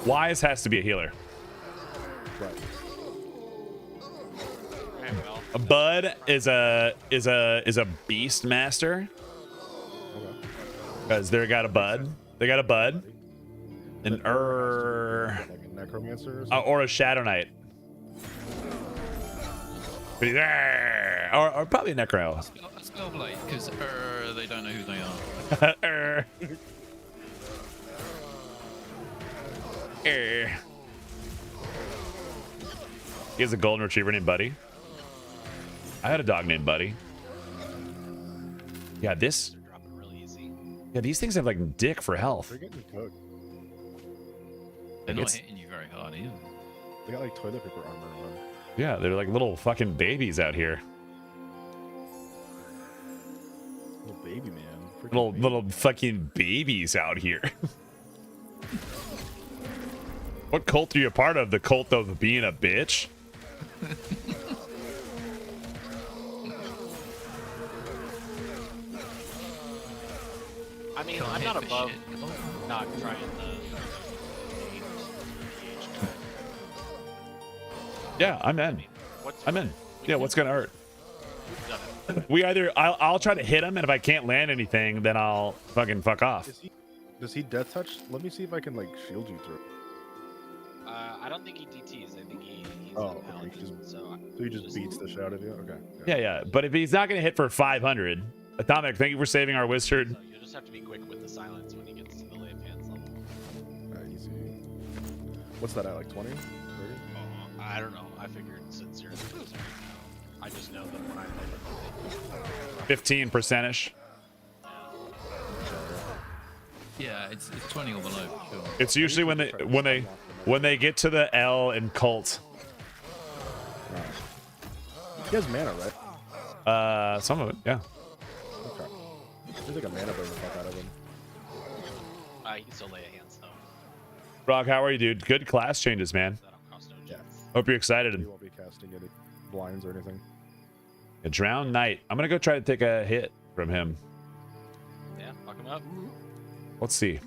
Wise has to be a healer. Right. Alright, well, Bud is a beast master Okay. because they got a Bud. They got a Bud. An Like a necromancer or something? or a Shadow Knight. But he's, or probably a Necro. A Spellblade, because they don't know who they are. He has a golden retriever named Buddy. I had a dog named Buddy. Yeah, this. they're dropping really easy. Yeah, these things have like dick for health. They're getting cooked. They're not It's- hitting you very hard either. They got like toilet paper armor on. Yeah, they're like little fucking babies out here. Little baby man. Freaking Little baby. little fucking babies out here. What cult are you a part of? The cult of being a bitch? I mean, Can't I'm hit not for above shit. not trying the pH cut. Yeah, I'm in. What's I'm in. Yeah, what's gonna hurt? done it? We either I'll try to hit him, and if I can't land anything, then I'll fucking fuck off. Does he death touch? Let me see if I can like shield you through. I don't think he DTs. I think he's Oh, a okay, paladin, he just- so So he just beats the shit out of you? Okay. Yeah, yeah. But if he's not gonna hit for 500, Atomic, thank you for saving our wizard. so you'll just have to be quick with the silence when he gets to the lay of hands level. Easy. What's that at, like 20? 30? Oh, I don't know. I figured since you're in the wizard, I just know that when I play 15%ish. Yeah, it's 20 or below. Sure. It's usually when they get to the L in cult. He has mana, right? Some of it, yeah. Okay. Seems like a mana burn the fuck out of him. he can still lay a hands though. Brock, how are you, dude? Good class changes, man. So that don't cost no Yeah. gems. Hope you're excited. He won't be casting any blinds or anything. A Drowned Knight. I'm gonna go try to take a hit from him. Yeah, fuck him up. Let's see.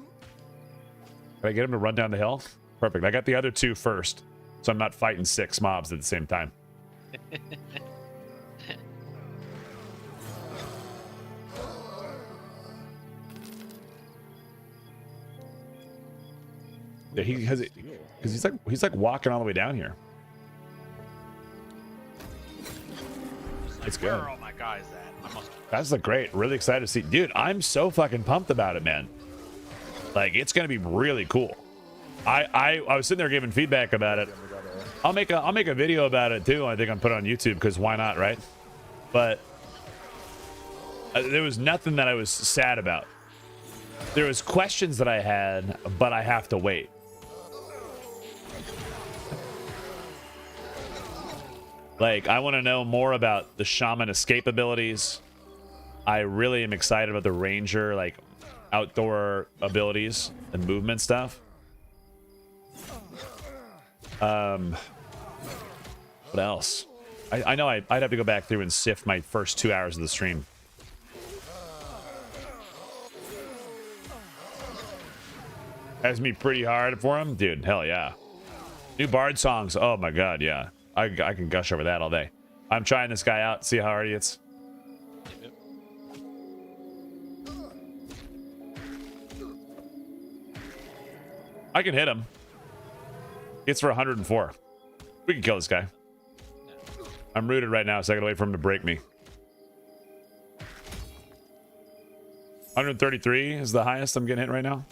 Can I get him to run down the hill? Perfect. I got the other two first, so I'm not fighting 6 mobs at the same time. Yeah, he has it because he's like walking all the way down here. It's Where good. are all my guys at? I must. That's like great. Really excited to see, dude. I'm so fucking pumped about it, man. Like it's gonna be really cool. I was sitting there giving feedback about it. I'll make a video about it too. I think I'm put it on YouTube because why not, right? But there was nothing that I was sad about. There was questions that I had, but I have to wait. Like I want to know more about the shaman escape abilities. I really am excited about the ranger like outdoor abilities and movement stuff. What else? I know I'd have to go back through and sift my first 2 hours of the stream. Has me pretty hard for him, dude. Hell yeah. New bard songs. Oh my god, yeah. I can gush over that all day. I'm trying this guy out. See how hard he gets. I can hit him. It's for 104. We can kill this guy. I'm rooted right now, so I gotta wait for him to break me. 133 is the highest I'm getting hit right now.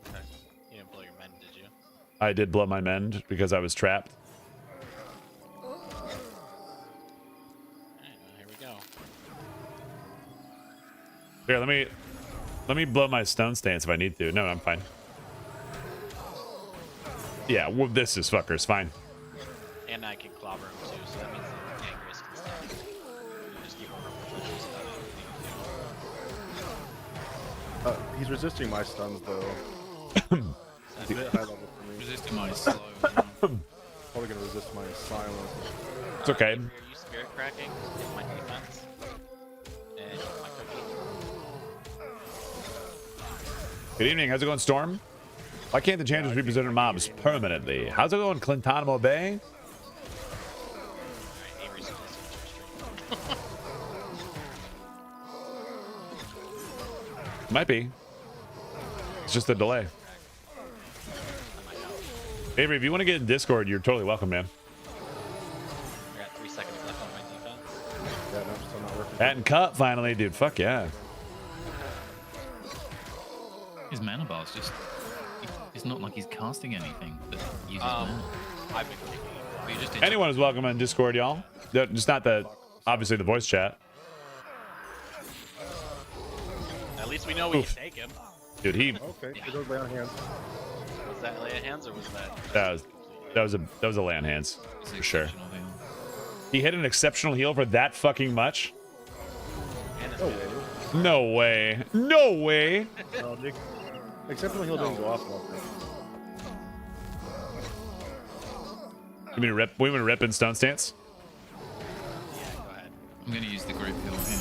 Okay. You didn't blow your men, did you? I did blow my mend because I was trapped. Alright, here we go. Here, let me blow my stone stance if I need to. No, I'm fine. Yeah, well, this is fucker's fine. And I can clobber him too, so that means the gang risk and stuff. You just keep on refreshing stuff. He's resisting my stuns though. It's a bit high level for me. Resisting my slow. Probably gonna resist my silence. It's okay. Are you spirit cracking in my defense? And my cookie. Good evening. How's it going, Storm? Why can't the chanters reposition mobs permanently? How's it going, Clintonimo Bay? Alright, Avery's supposed to enter stream. Might be. It's just a delay. Avery, if you want to get in Discord, you're totally welcome, man. I got 3 seconds left on my defense. Yeah, no, still not working. Hat and cut finally, dude. Fuck yeah. His mana bar's just. It's not like he's casting anything that uses mana. I've been kicking it. But you just Anyone is welcome in Discord, y'all. Just not the, obviously, the voice chat. At least we know we can take him. Dude, he Okay, it goes lay on hands. Was that lay of hands or was that? that was a land hands It's for sure. exceptional heal. He hit an exceptional heal for that fucking much. And it's No good. way. No way. No way. No, Nick. Except when he'll didn't go off. You mean rip? We want to rip in stone stance? Yeah, go ahead. I'm going to use the group heal here.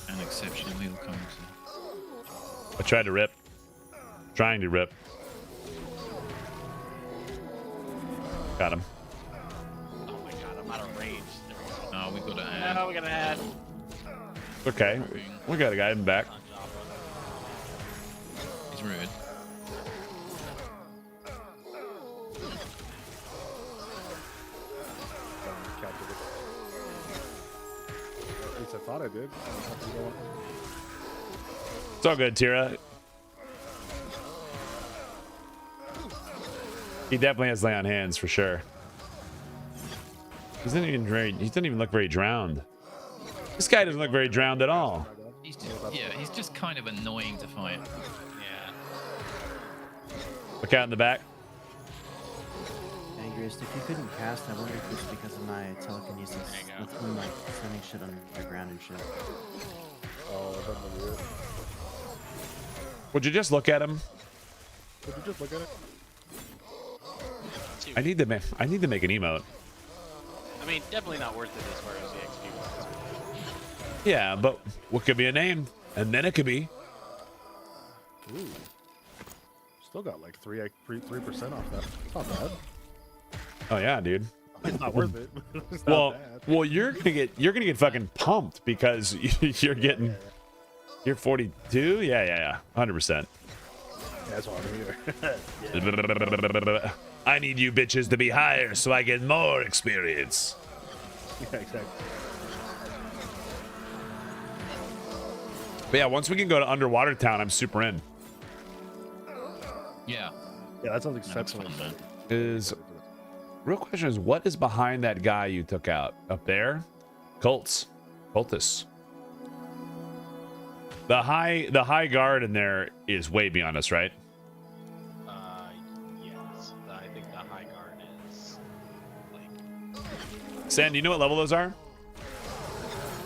An exceptional heal comes. I tried to rip. Trying to rip. Got him. Oh my god, I'm out of range. There we go. Oh, we've got to add. Now we gotta add. Okay. We got a guy in back. On job. He's rude. At least I thought I did. It's all good, Tira. He definitely has lay on hands for sure. He doesn't even look very drowned. This guy doesn't look very drowned at all. He's just, yeah, he's just kind of annoying to fight. Yeah. Look out in the back. Angriest, if you couldn't cast, I wonder if it's because of my telekinesis. There you go. With him, like, sending shit underground and shit. Oh, that's weird. Would you just look at him? Did you just look at it? I need to make an emote. I mean, definitely not worth it as far as the XP wise. Yeah, but what could be a name? And then it could be. Ooh. Still got like 3% off that. It's not bad. Oh yeah, dude. It's not worth it. It's not Well, bad. well, you're gonna get fucking pumped because you're getting. You're 42. Yeah. 100%. That's why I'm here. I need you bitches to be higher so I get more experience. Yeah, exactly. But yeah, once we can go to Underwater Town, I'm super in. Yeah. Yeah, that sounds That's exceptionally fun, man. Is real question is what is behind that guy you took out up there? Cultists. The high guard in there is way beyond us, right? Yes. I think the high guard is like Sand, do you know what level those are?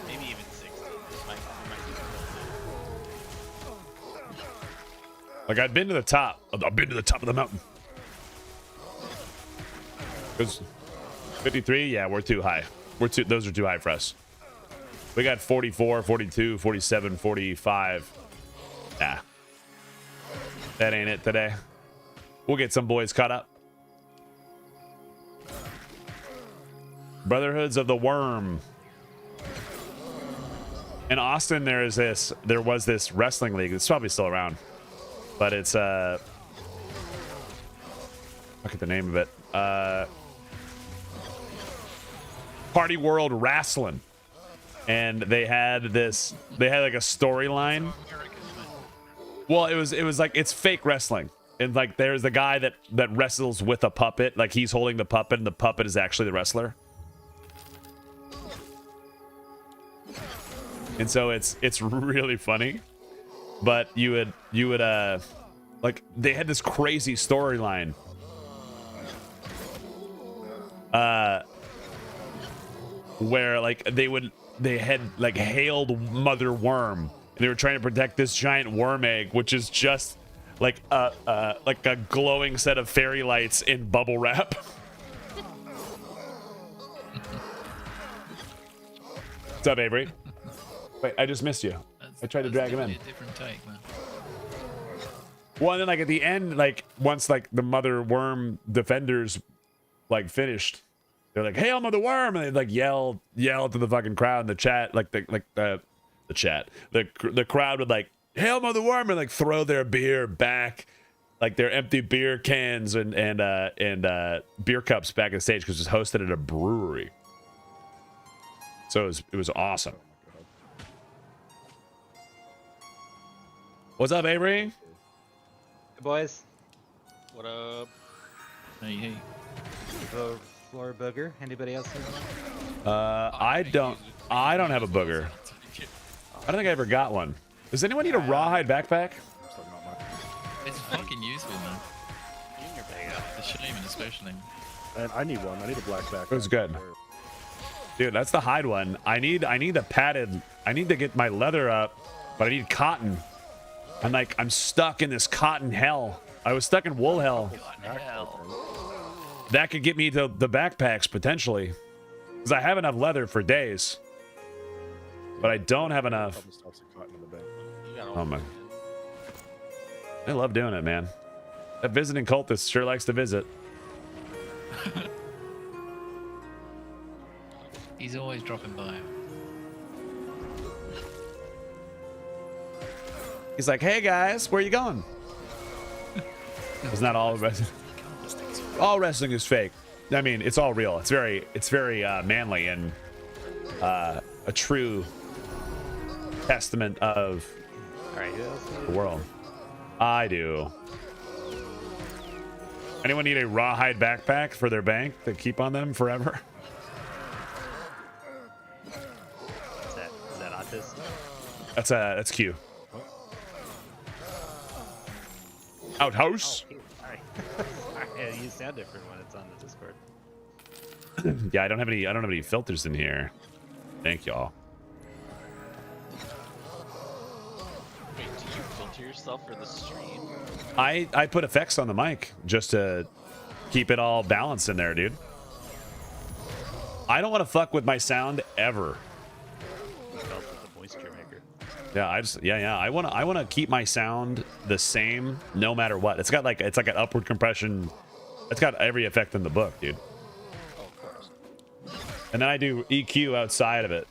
maybe even 60. Might be Like I've been to the top. I've been to the top of the mountain. Because 53, yeah, we're too high. Those are too high for us. We got 44, 42, 47, 45. Nah. That ain't it today. We'll get some boys caught up. Brotherhoods of the Worm. In Austin, there was this wrestling league. It's probably still around. But it's look at the name of it. Party World Wrestling. And they had like a storyline. Well, it was like it's fake wrestling. And like there's the guy that wrestles with a puppet, like he's holding the puppet and the puppet is actually the wrestler. And so it's really funny. But you would like they had this crazy storyline. Where like they had like hailed Mother Worm they were trying to protect this giant worm egg, which is just like a glowing set of fairy lights in bubble wrap. What's up, Avery? Wait, I just missed you. I tried to drag him in. A different take, man. Well, and then like at the end, like once like the mother worm defenders like finished, they're like, "Hail, mother worm!" and they like yell to the fucking crowd in the chat, like the chat, the crowd would like, "Hail, mother worm!" and like throw their beer back, like their empty beer cans and beer cups back at stage because it was hosted at a brewery. So it was awesome. What's up, Avery? Hey, boys. What up? Hey. Floor booger. Anybody else see one? I don't have a booger. I don't think I ever got one. Does anyone need a rawhide backpack? It's fucking useful, man. Junior bag. The shaman especially. And I need one. I need a black backpack. It was good. Dude, that's the hide one. I need the padded. I need to get my leather up, but I need cotton. I'm like, I'm stuck in this cotton hell. I was stuck in wool hell. That could get me to the backpacks potentially, because I have enough leather for days, but I don't have enough. Oh my! I love doing it, man. That visiting cultist sure likes to visit. He's always dropping by. He's like, "Hey guys, where you going?" It's not all wrestling. All wrestling is fake. I mean, it's all real. It's very manly and a true testament of All right, who else? the world. I do. Anyone need a rawhide backpack for their bank to keep on them forever? Is that Autist? That's Q. Outhouse. Oh, sorry. Sorry, you sound different when it's on the Discord. Yeah, I don't have any filters in here. Thank y'all. Wait, do you filter yourself for the stream? I put effects on the mic just to keep it all balanced in there, dude. I don't want to fuck with my sound ever. Felt with the moisture maker. Yeah, I want to keep my sound the same no matter what. It's like an upward compression. It's got every effect in the book, dude. Oh, of course. And then I do EQ outside of it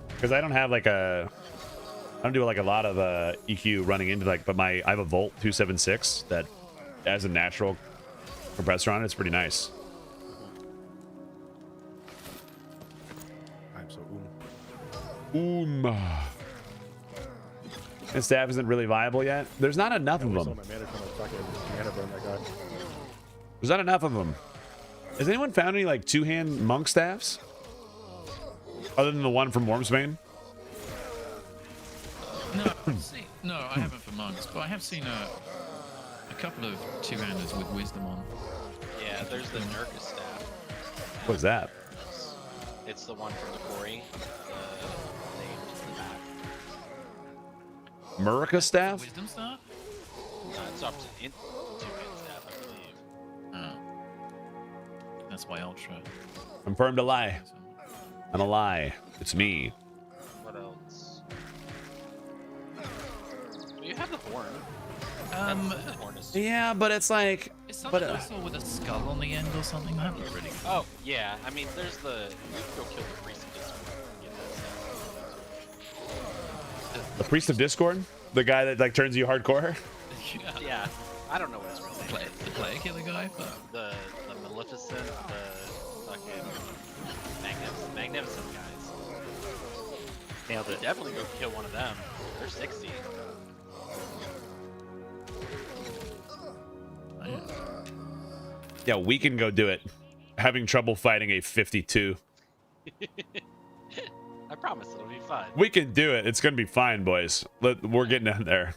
because I don't have like I don't do like a lot of EQ running into like, but I have a Volt 276 that has a natural compressor on it. It's pretty nice. I'm so And staff isn't really viable yet. There's not enough of them. There's not enough of them. Has anyone found any like two-hand monk staffs other than the one from Wormsbane? No, I haven't for monks, but I have seen a couple of two-handers with wisdom on. Yeah, there's the Nurka staff. What's that? It's the one from the quarry. Named in the back. Murica staff? Wisdom staff? It's up to two-hand staff, I believe. Oh. That's why Ultra. Confirmed a lie. I'm a lie. It's me. What else? Well, you have the horn. The horn is Yeah, but it's like. Is something I saw with a skull on the end or something? That was really good. Oh, yeah. I mean, there's the. You can go kill the priest of Discord and get that stuff. The priest of Discord, the guy that like turns you hardcore. Yeah. I don't know what his real name is. The player killer guy? The Maleficent, the fucking magnificent guys. Nailed You it. definitely go kill one of them. They're 60. Yeah, we can go do it. Having trouble fighting a 52. I promise it'll be fun. We can do it. It's gonna be fine, boys. We're getting in there.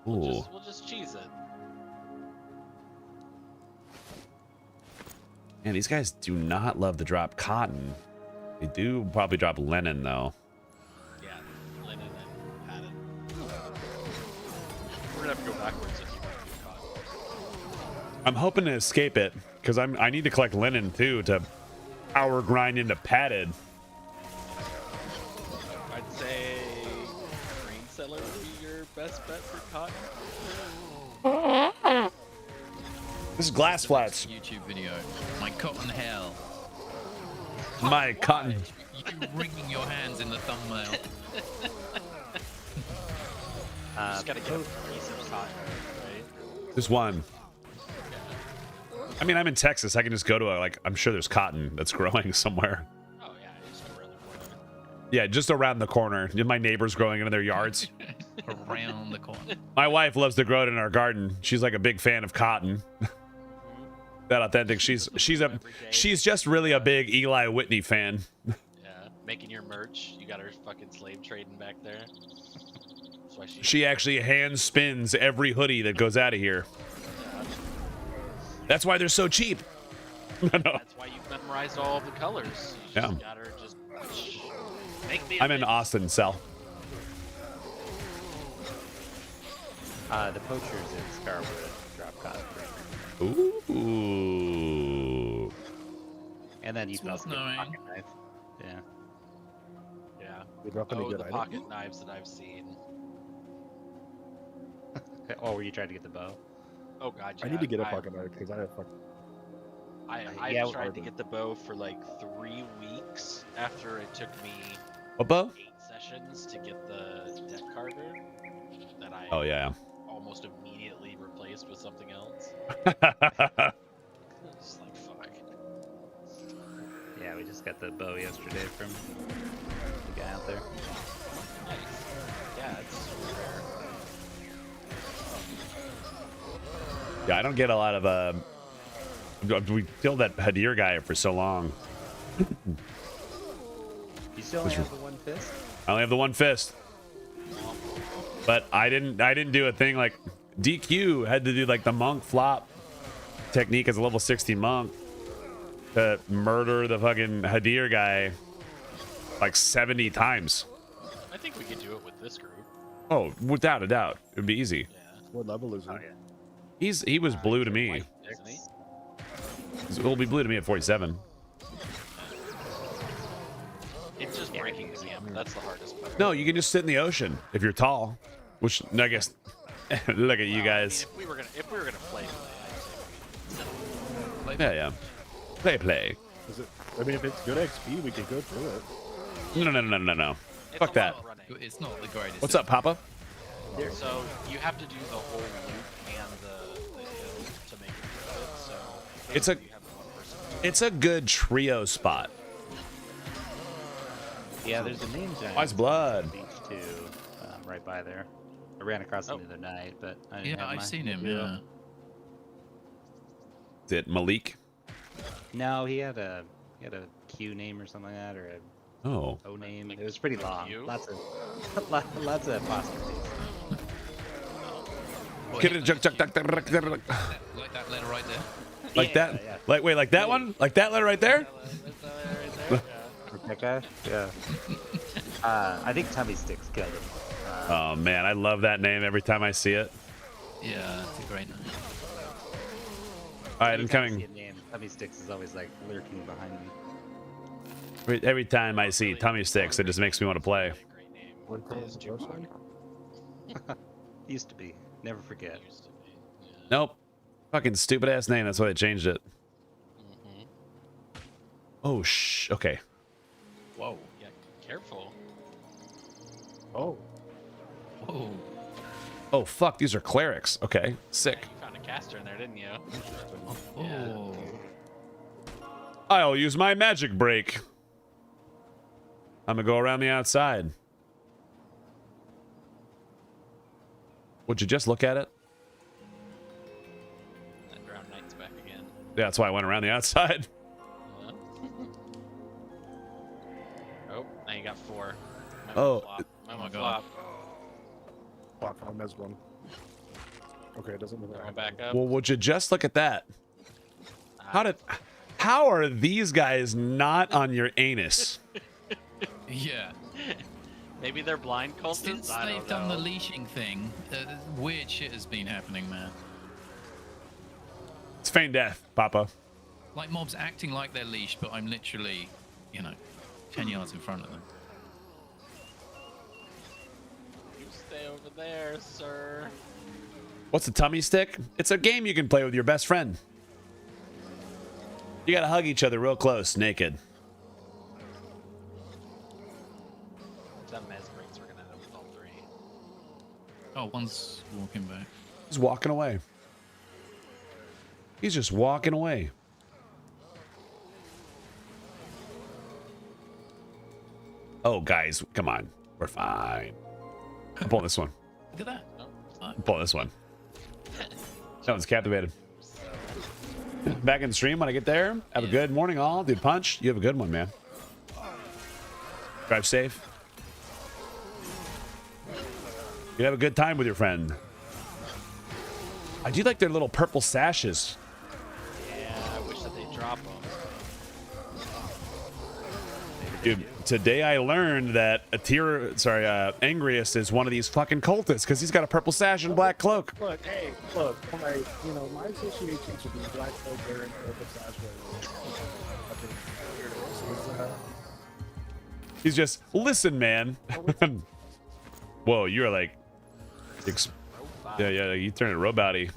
Ooh. We'll just cheese it. Man, these guys do not love to drop cotton. They do probably drop linen though. Yeah, linen and padded. go backwards if you want to get caught. I'm hoping to escape it because I need to collect linen too to power grind into padded. I'd say grain seller would be your best bet for cotton. This is glass flats. YouTube video. My cotton hell. My cotton. You wringing your hands in the thumbnail. Just gotta get a piece of cotton, right? Just one. I mean, I'm in Texas. I can just go to I'm sure there's cotton that's growing somewhere. Oh yeah, just around the corner. Yeah, just around the corner. My neighbors growing it in their yards. Around the corner. My wife loves to grow it in our garden. She's like a big fan of cotton. That authentic. She's just really a big Eli Whitney fan. Yeah, making your merch. You got her fucking slave trading back there. That's why She actually hand spins every hoodie that goes out of here. That's why they're so cheap. No. That's why you've memorized all the colors. You just got her just make me. I'm in Austin, Sal. The poachers in Scarwood drop cotton. Ooh. And then you It's can also worth get a knowing. pocket knife. Yeah. Yeah. They drop any Oh, good the items? pocket knives that I've seen. Oh, were you trying to get the bow? Oh god, yeah. I need to get a pocket knife because I have fucking. I've Yeah, tried to get the bow for like 3 weeks after it took me A bow? 8 sessions to get the deck carver that I Oh yeah. almost immediately replaced with something else. It's like fuck. Yeah, we just got the bow yesterday from the guy out there. Nice. Yeah, it's rare. Yeah, I don't get a lot of we killed that Hadir guy for so long. You still only have the one fist? I only have the one fist. But I didn't do a thing like DQ had to do like the monk flop technique as a level 60 monk to murder the fucking Hadir guy like 70 times. I think we could do it with this group. Oh, without a doubt. It would be easy. Yeah. What level is he? Oh, yeah. He was blue to me. White, isn't he? He'll be blue to me at 47. It's just breaking the camp. That's the hardest part. No, you can just sit in the ocean if you're tall. Which I guess look at you guys. I mean, if we were gonna play, I'd say Yeah. Play. Is it? I mean, if it's good XP, we could go through it. No. it's Fuck a that. lot of running. It's not the greatest. What's up, Papa? So you have to do the whole loop and the hill to make it worth it. So It's a- basically you have one person. It's a good trio spot. Yeah, there's a name giant. Wise blood. Beach too, right by there. I ran across him the other night, but I didn't Yeah, have I've my seen him. video. Yeah. Is it Malik? No, he had a Q name or something like that, or a Oh. O name. Like It was pretty long. Q? Lots of lots of apostrophes. Get it, like Like that letter right there. that? Yeah. Like wait, like that one? Like that letter right there? That guy? Yeah. I think Tummy Sticks killed him. Oh man, I love that name every time I see it. Yeah, it's a great name. All right, Anytime I see incoming. a name, Tummy Sticks is always like lurking behind me. Every time I see tummy sticks, it just makes me want to play. Great name. What color Is is the first Tupac. one? Used to be. Never forget. Used to be. Yeah. Nope. Fucking stupid ass name. That's why they changed it. Mhm. Oh okay. Whoa. Yeah. Careful. Oh, Whoa. Oh fuck, these are clerics. Okay, sick. You found a caster in there, didn't you? Oh. I'll use my magic break. I'm gonna go around the outside. Would you just look at it? That Drowned Knight's back again. Yeah, that's why I went around the outside. Yeah. Oh, now you got 4. Oh. My my flop. fuck, I missed one. Okay, it doesn't matter. Going back up. Well, would you just look at that? How are these guys not on your anus? Yeah. Maybe they're blind cultists. Since I they've don't done know. the leashing thing, weird shit has been happening, man. It's feigned death, Papa. Like mobs acting like they're leashed, but I'm literally, 10 yards in front of them. You stay over there, sir. What's a tummy stick? It's a game you can play with your best friend. You gotta hug each other real close, naked. That mesmerites we're gonna end up with all three. Oh, one's walking back. He's walking away. He's just walking away. Oh, guys, come on. We're fine. I'm pulling this one. Look at that. I'm pulling this one. That one's captivated. Back in the stream when I get there. Have a good morning, all. Dude, Punch, you have a good one, man. Drive safe. You have a good time with your friend. I do like their little purple sashes. Yeah, I wish that they drop them. Dude, today I learned that Angriest is one of these fucking cultists because he's got a purple sash and black cloak. Look, hey, look, my associations with these black folk wearing purple sash He's just, listen, man. Whoa, you're like, yeah, you turn it robot-y. You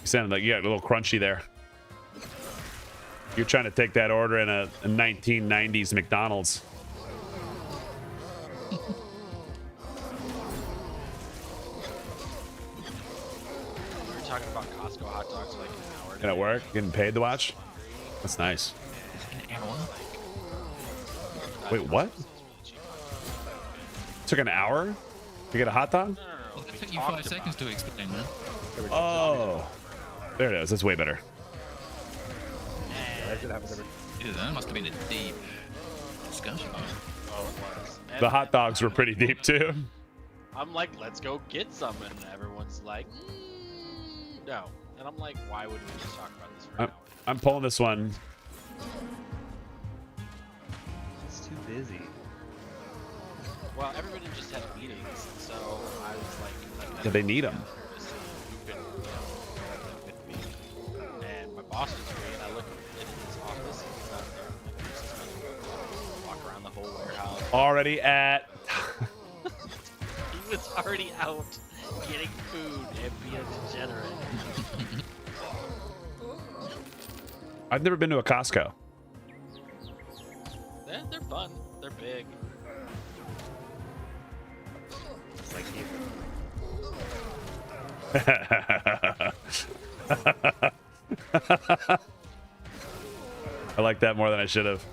sounded like you got a little crunchy there. You're trying to take that order in a 1990s McDonald's. We were talking about Costco hot dogs for like an hour. Can it work? Getting paid to watch? That's nice. An hour? Wait, what? Took an hour to get a hot dog? No. Well, We that took you talked 5 seconds to explain, man. Oh, there it is. That's way better. Ew, that must have been a deep discussion. Oh, it was. And The hot dogs were pretty deep too. I'm like, let's go get some, and everyone's like, no. And I'm like, why would we just talk about this for an hour? I'm pulling this one. It's too busy. Well, everybody just had meetings, so I was like, Yeah, they need 'em. And my boss was free, and I looked in his office, and he's out there. I'm like, "This is gonna walk around the whole warehouse." Already at. He was already out getting food and being a degenerate. I've never been to a Costco. They're fun. They're big. It's like you. I like that more than I should have.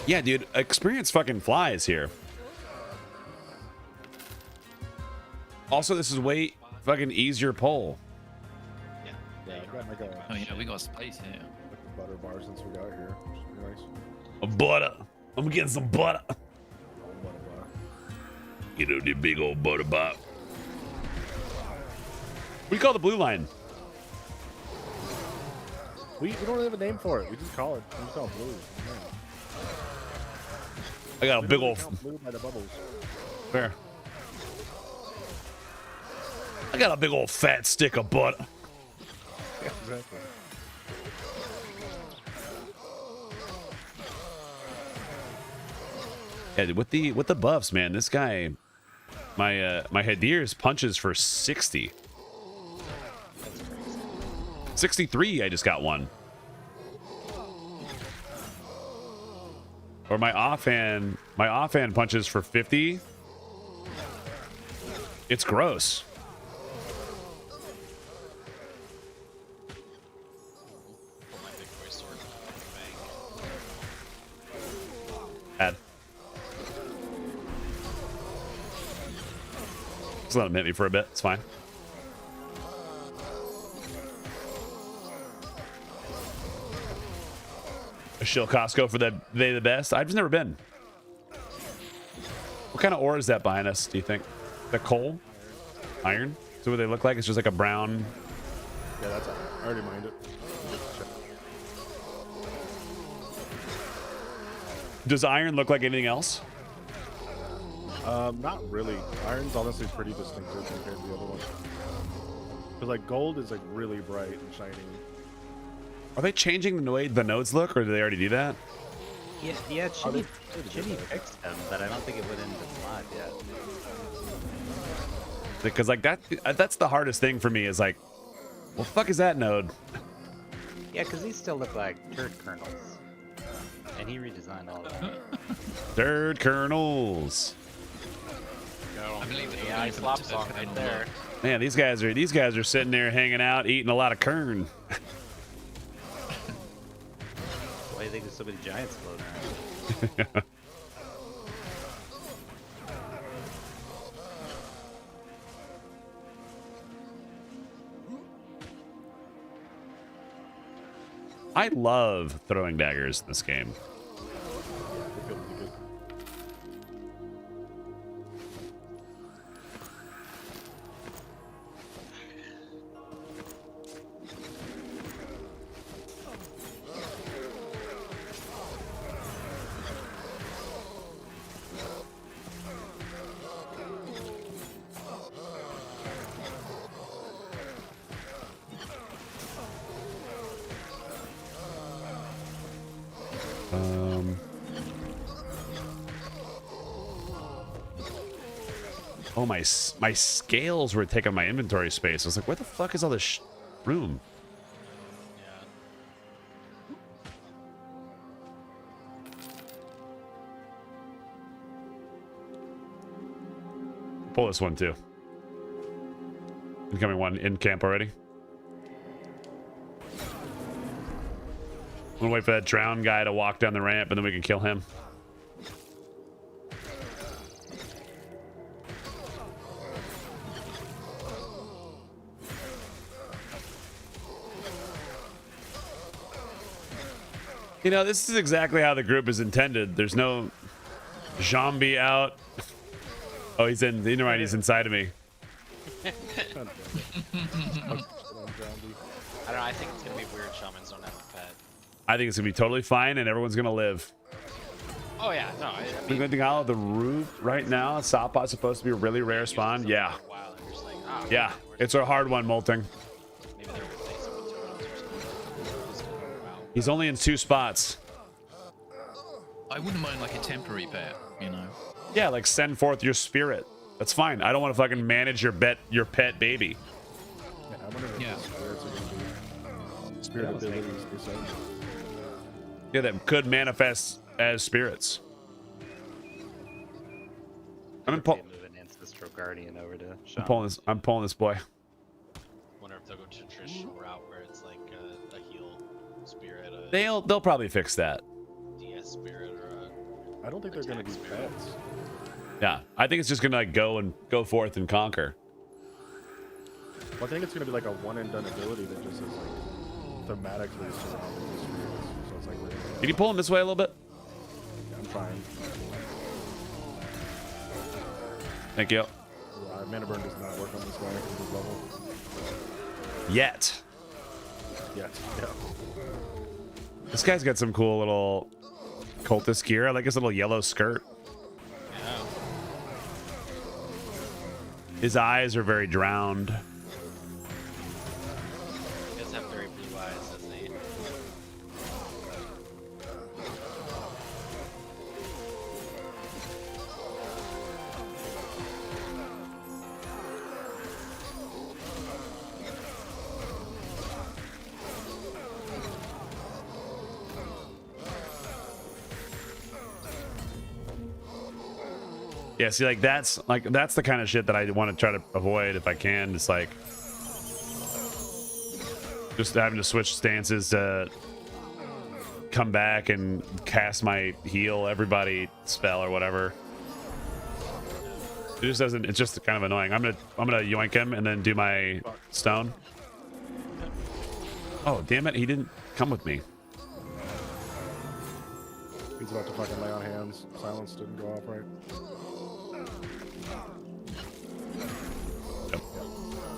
Yeah, dude, experience fucking flies here. Also, this is way fucking easier pull. Yeah. Yeah, I got like Oh yeah, we got space here. a butter bar since we got here, which is pretty nice. A butter. I'm getting some butter. Oh, butter bar. You know, the big old butter bop. We call the blue line. We don't really have a name for it. We just call it blue. Yeah. I got a We big don't old. count blue by the bubbles. Fair. I got a big old fat stick of butter. Yeah, exactly. Yeah, dude, with the buffs, man. This guy, my Hadir's punches for 60. 63. I just got one. Or my offhand punches for 50. It's gross. Put my big boy sword in the bank. Bad. Just let him hit me for a bit. It's fine. shill Costco for the they the best. I've just never been. What kind of ore is that behind us, do you think? The coal? Iron? So what they look like? It's just like a brown. Yeah, that's iron. I already mined it. Does iron look like anything else? Not really. Iron's honestly pretty distinctive compared to the other ones. But like gold is like really bright and shiny. Are they changing the way the nodes look, or do they already do that? Yeah, Chitty did that. fixed them, but I don't think it went into mod yet. Because like that's the hardest thing for me is like, well, fuck is that node? Yeah, because these still look like turd kernels. And he redesigned all of them. Third kernels. I believe it. AI slop song right there. Man, these guys are sitting there hanging out, eating a lot of kern. Why do you think there's so many giants floating around? I love throwing daggers in this game. They feel really good. Oh, my scales were taking my inventory space. I was like, where the fuck is all this room? Yeah. Pull this one too. Incoming one in camp already. I'm gonna wait for that drowned guy to walk down the ramp and then we can kill him. You know, this is exactly how the group is intended. There's no zombie out. Oh, he's in. You're right. He's inside of me. God damn it. I don't know. I think it's gonna be weird. Shamans don't have a pet. I think it's gonna be totally fine, and everyone's gonna live. Oh yeah, no. I We're mean, going out of the roof right now. Sawpot's supposed to be a really rare spawn. Yeah, wow, and you're just like, ah, yeah. okay, where's It's a hard one, molting. maybe they're replacing with totems or something. Just, wow. He's only in 2 spots. I wouldn't mind like a temporary pet, you know. Yeah, like send forth your spirit. That's fine. I don't want to fucking manage your pet baby. Yeah, I wonder if Yeah. the spirits are gonna be spirit abilities per se. Yeah, that could manifest as spirits. I'm Move an ancestral guardian over to Shaman. I'm pulling this boy. Wonder if they'll go to a traditional route where it's like a heal spirit, a They'll probably fix that. DS spirit, or a I don't think they're gonna be pets. Yeah, I think it's just gonna like go forth and conquer. Well, I think it's gonna be like a one and done ability that just is like thematically surrounding the spirits. So it's like really, Can you pull him this way a little bit? I'm trying. Thank you. Mana burn does not work on this guy at this level. Yet. Yet, yeah. This guy's got some cool little cultist gear. I like his little yellow skirt. yeah. His eyes are very drowned. He does have very blue eyes, doesn't he? Yeah, see, like that's the kind of shit that I want to try to avoid if I can. It's like just having to switch stances to come back and cast my heal everybody spell or whatever. It just doesn't. It's just kind of annoying. I'm gonna yoink him and then do my stone. Oh damn it! He didn't come with me. He's about to fucking lay on hands. Silence didn't go off right.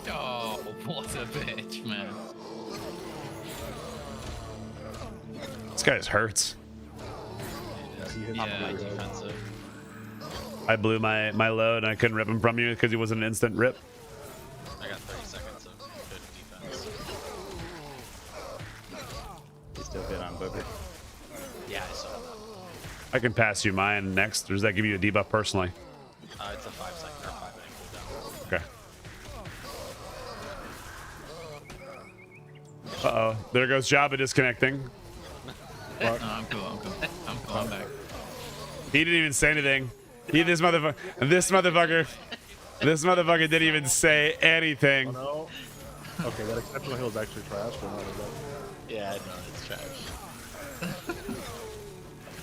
Oh, what a bitch, man. This guy's hurts. He hit Yeah. me Not really hard. defensive. I blew my load and I couldn't rip him from you because he was an instant rip. I got 30 seconds of good defense. He's still good on Booker. Yeah, I saw that. I can pass you mine next. Or does that give you a debuff personally? It's a 5-second or 5-minute cooldown. Okay. Uh-oh. There goes Jabba disconnecting. No, I'm cool. I'm cool. I'm cool. I'm back. He didn't even say anything. This motherfucker didn't even say anything. No. Okay, that exceptional heal is actually trash, or not? Is that... Yeah, I know, it's trash.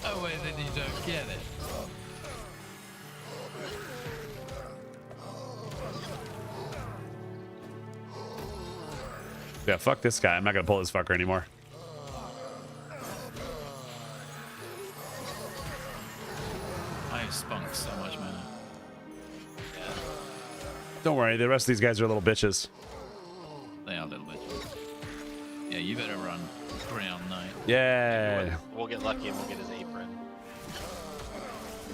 Oh, wait, then you don't get it. Yeah, fuck this guy. I'm not gonna pull this fucker anymore. I have spunked so much mana. Don't worry, the rest of these guys are little bitches. They are little bitches. Yeah, you better run Ground Knight. Yeah. We'll get lucky and we'll get his apron.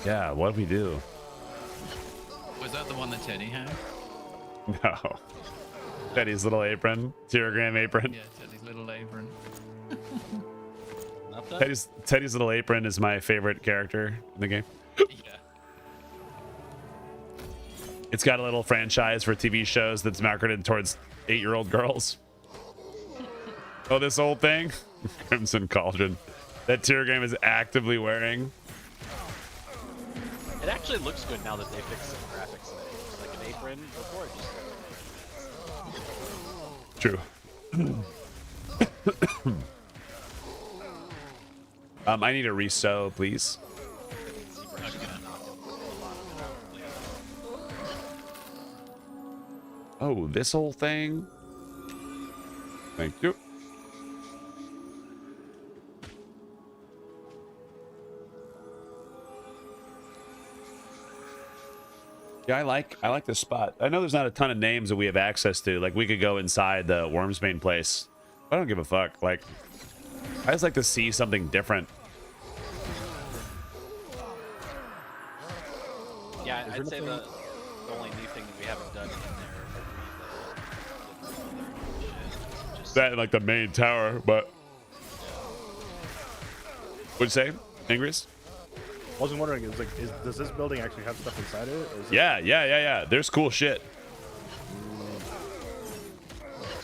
Yeah, what do we do? Was that the one that Teddy had? No. Teddy's little apron. Teragram apron. Yeah, Teddy's little apron. Nothing? Teddy's little apron is my favorite character in the game. Yeah. It's got a little franchise for TV shows that's marketed towards 8-year-old girls. Oh, this old thing? Crimson Cauldron. That Teragram is actively wearing. It actually looks good now that they fixed some graphics in it. It's like an apron before it just True. I need a resew, please. ZBrush is gonna knock a lot of it out later. Oh, this whole thing? Thank you. Yeah, I like this spot. I know there's not a ton of names that we have access to. Like, we could go inside the Wormsbane place. I don't give a fuck. Like, I just like to see something different. Yeah, Is I'd there say nothing- the only new thing that we haven't done in there would be the just That and like the main tower, but what'd you say, Ingris? I was wondering, does this building actually have stuff inside it? Or is it Yeah. There's cool shit.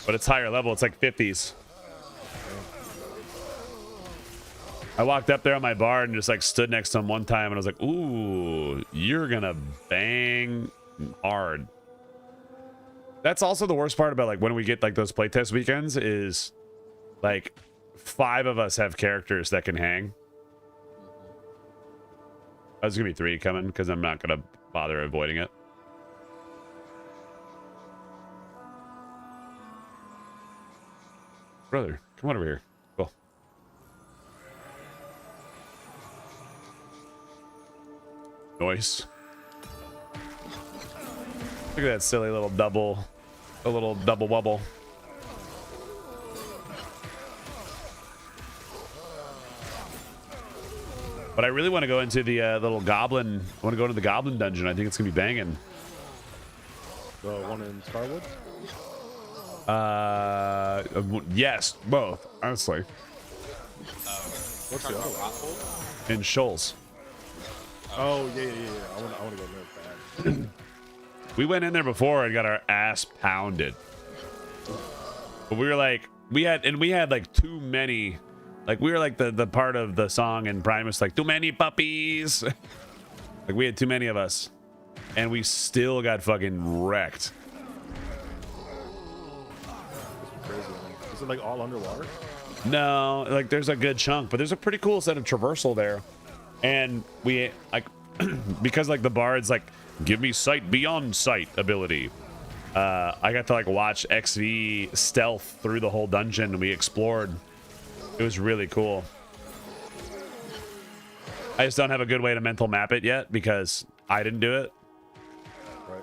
But it's higher level. It's like 50s. I walked up there on my bar and just like stood next to him one time and I was like, ooh, you're gonna bang hard. That's also the worst part about like when we get like those playtest weekends is like 5 of us have characters that can hang. There's gonna be 3 coming because I'm not gonna bother avoiding it. Brother, come on over here. Cool. Noise. Look at that silly little double, a little double wubble. But I really want to go into the little goblin. I want to go into the goblin dungeon. I think it's gonna be banging. the one in Starwood? Yes, both. Honestly, What's the other one? in Shoals. Oh yeah. I want to go there bad. We went in there before and got our ass pounded. But we were like, we had like too many. Like we were like the part of the song in Primus, like too many puppies. Like we had too many of us, and we still got fucking wrecked. It's crazy. Like, is it like all underwater? No, like there's a good chunk, but there's a pretty cool set of traversal there, and we like because like the bard's like give me sight beyond sight ability. I got to like watch XV stealth through the whole dungeon, and we explored. It was really cool. I just don't have a good way to mental map it yet because I didn't do it. Right.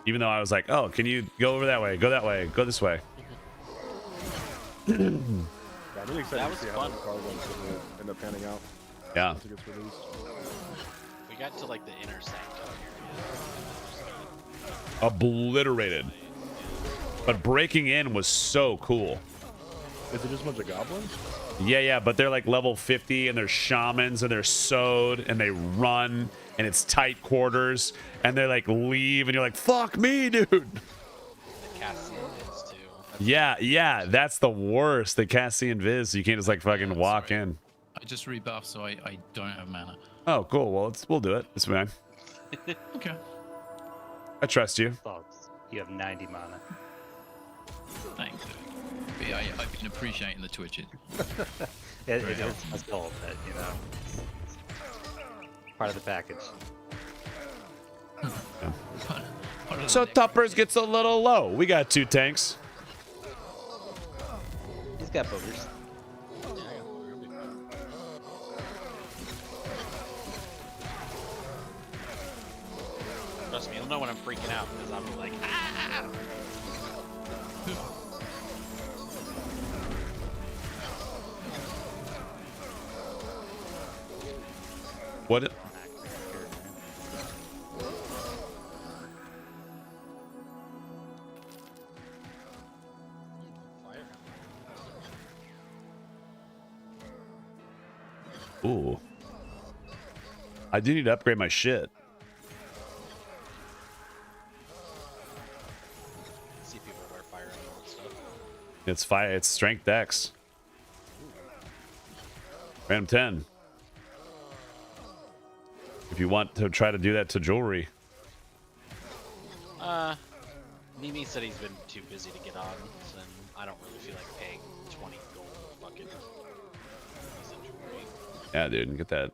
Even though I was like, oh, can you go over that way? Go that way. Go this way. Yeah, I'm really excited That to was see how fun. the car ones will end up panning out Yeah. once it gets released. We got to like the inner sanctum area. Obliterated. But breaking in was so cool. Is it just a bunch of goblins? Yeah, but they're like level 50 and they're shamans and they're sewed and they run and it's tight quarters and they like leave and you're like, fuck me, dude. The Cassian is too. Yeah, that's the worst. The Cassian Viz. You can't just like fucking walk Sorry. in. I just rebuffed, so I don't have mana. Oh, cool. Well, we'll do it. It's fine. Okay. I trust you. False. You have 90 mana. Thanks. But yeah, I've been appreciating the twitches. It is a goal, but you know, part of the package. So Tuppers gets a little low. We got 2 tanks. He's got boogers. Trust me, you'll know when I'm freaking out because I'll be like, ah! What? Ooh. I do need to upgrade my shit. See people wear fire emblem and stuff. It's fire. It's strength dex. Random 10. If you want to try to do that to jewelry. Mimi said he's been too busy to get on, and I don't really feel like paying 20 gold fucking. He's in jewelry. Yeah, dude, get that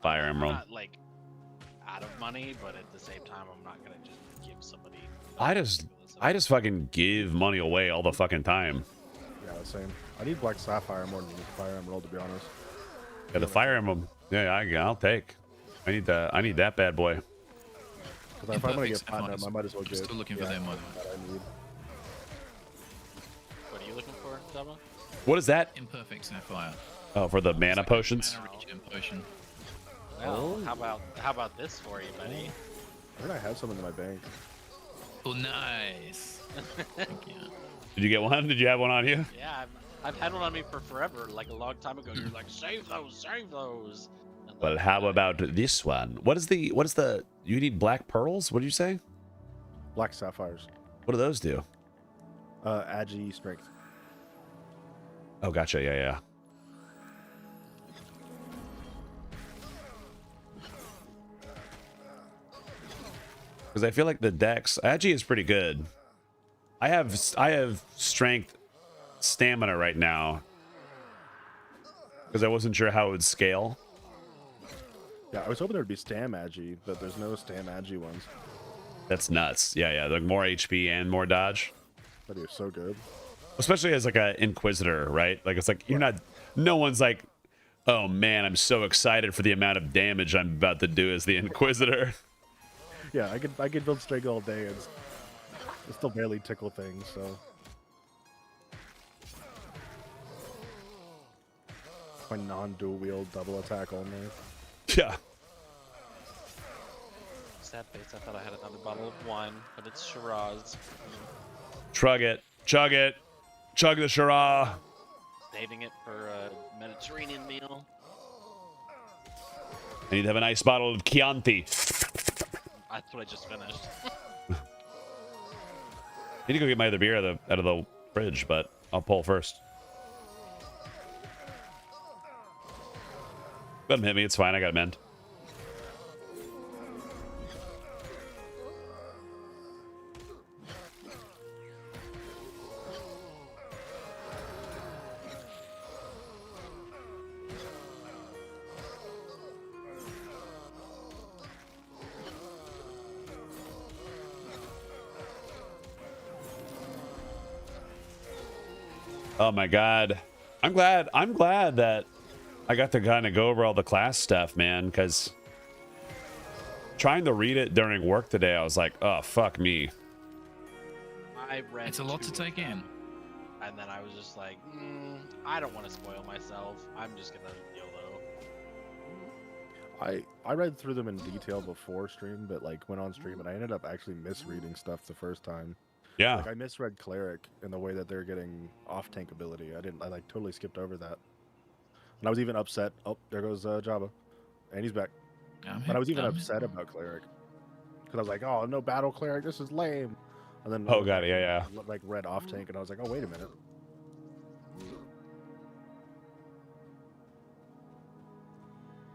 fire I'm emerald. not like out of money, but at the same time, I'm not gonna just give somebody. I just fucking give money away all the fucking time. Yeah, same. I need Black Sapphire more than Fire Emerald, to be honest. Yeah, the fire emblem. Yeah, I'll take. I need that bad boy. Because if I'm gonna get Imperfect platinum, I might as well I'm get. still looking for their money. That I need. What are you looking for, Dama? What is that? Imperfect Sapphire. Oh, for the mana potions. Mana regen potion. Well, how about this for you, buddy? I think I have some in my bank. Oh, nice. Thank you. Did you get one? Did you have one on you? Yeah, I've had one on me for forever. Like a long time ago, you're like, save those, save those. And Well, then, how about this one? What is the? You need black pearls? What did you say? Black Sapphires. What do those do? Agi strength. Oh, gotcha. Yeah. Because I feel like the dex Agi is pretty good. I have strength, stamina right now. Because I wasn't sure how it would scale. Yeah, I was hoping there would be Stam Agi, but there's no Stam Agi ones. That's nuts. Yeah. Like more HP and more dodge. That is so good. Especially as like a Inquisitor, right? Like it's like you're not. No one's like, oh man, I'm so excited for the amount of damage I'm about to do as the Inquisitor. Yeah, I could build strength all day and still barely tickle things. So my non-dual wield double attack only. Yeah. sad face. I thought I had another bottle of wine, but it's Shiraz. Chug it. Chug the Shiraz. Saving it for a Mediterranean meal. I need to have a nice bottle of Chianti. That's what I just finished. I need to go get my other beer out of the fridge, but I'll pull first. Let him hit me. It's fine. I got mend. Oh my god. I'm glad that I got to kind of go over all the class stuff, man, because trying to read it during work today, I was like, oh, fuck me. I read. It's a lot to two, take in. And then I was just like, I don't want to spoil myself. I'm just gonna YOLO. I read through them in detail before stream, but like went on stream and I ended up actually misreading stuff the first time. Yeah. Like I misread cleric in the way that they're getting off tank ability. I like totally skipped over that. And I was even upset. Oh, there goes Jabba, and he's back. But I was even upset about cleric because I was like, oh no, battle cleric, this is lame. And then Oh, got it. Yeah. like read off tank, and I was like, oh wait a minute.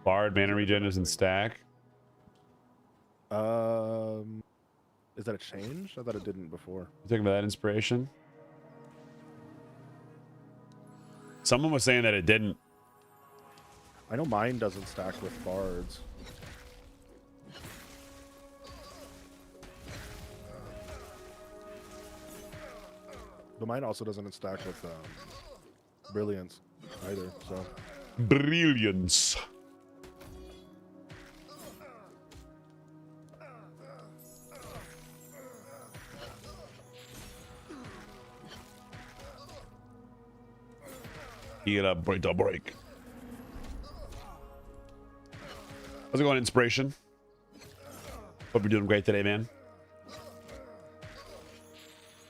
Bard mana regen isn't stack. Is that a change? I thought it didn't before. You talking about that inspiration? Someone was saying that it didn't. I know mine doesn't stack with bards. But mine also doesn't stack with brilliance either. So Brilliance. Get up, break the break. How's it going, Inspiration? Hope you're doing great today, man.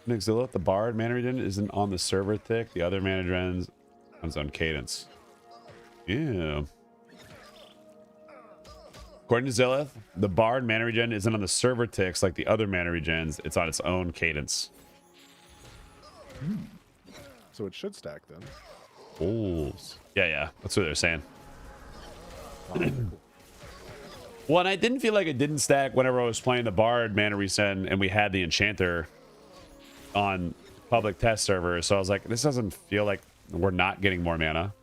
Nixzilla, the Bard mana regen isn't on the server tick. The other mana regen's on its own cadence. Yeah. According to Zillith, the Bard mana regen isn't on the server ticks like the other mana regens. It's on its own cadence. so it should stack then. Oh. Yeah. That's what they're saying. Well, and I didn't feel like it didn't stack whenever I was playing the Bard mana resend and we had the Enchanter on public test server. So I was like, this doesn't feel like we're not getting more mana.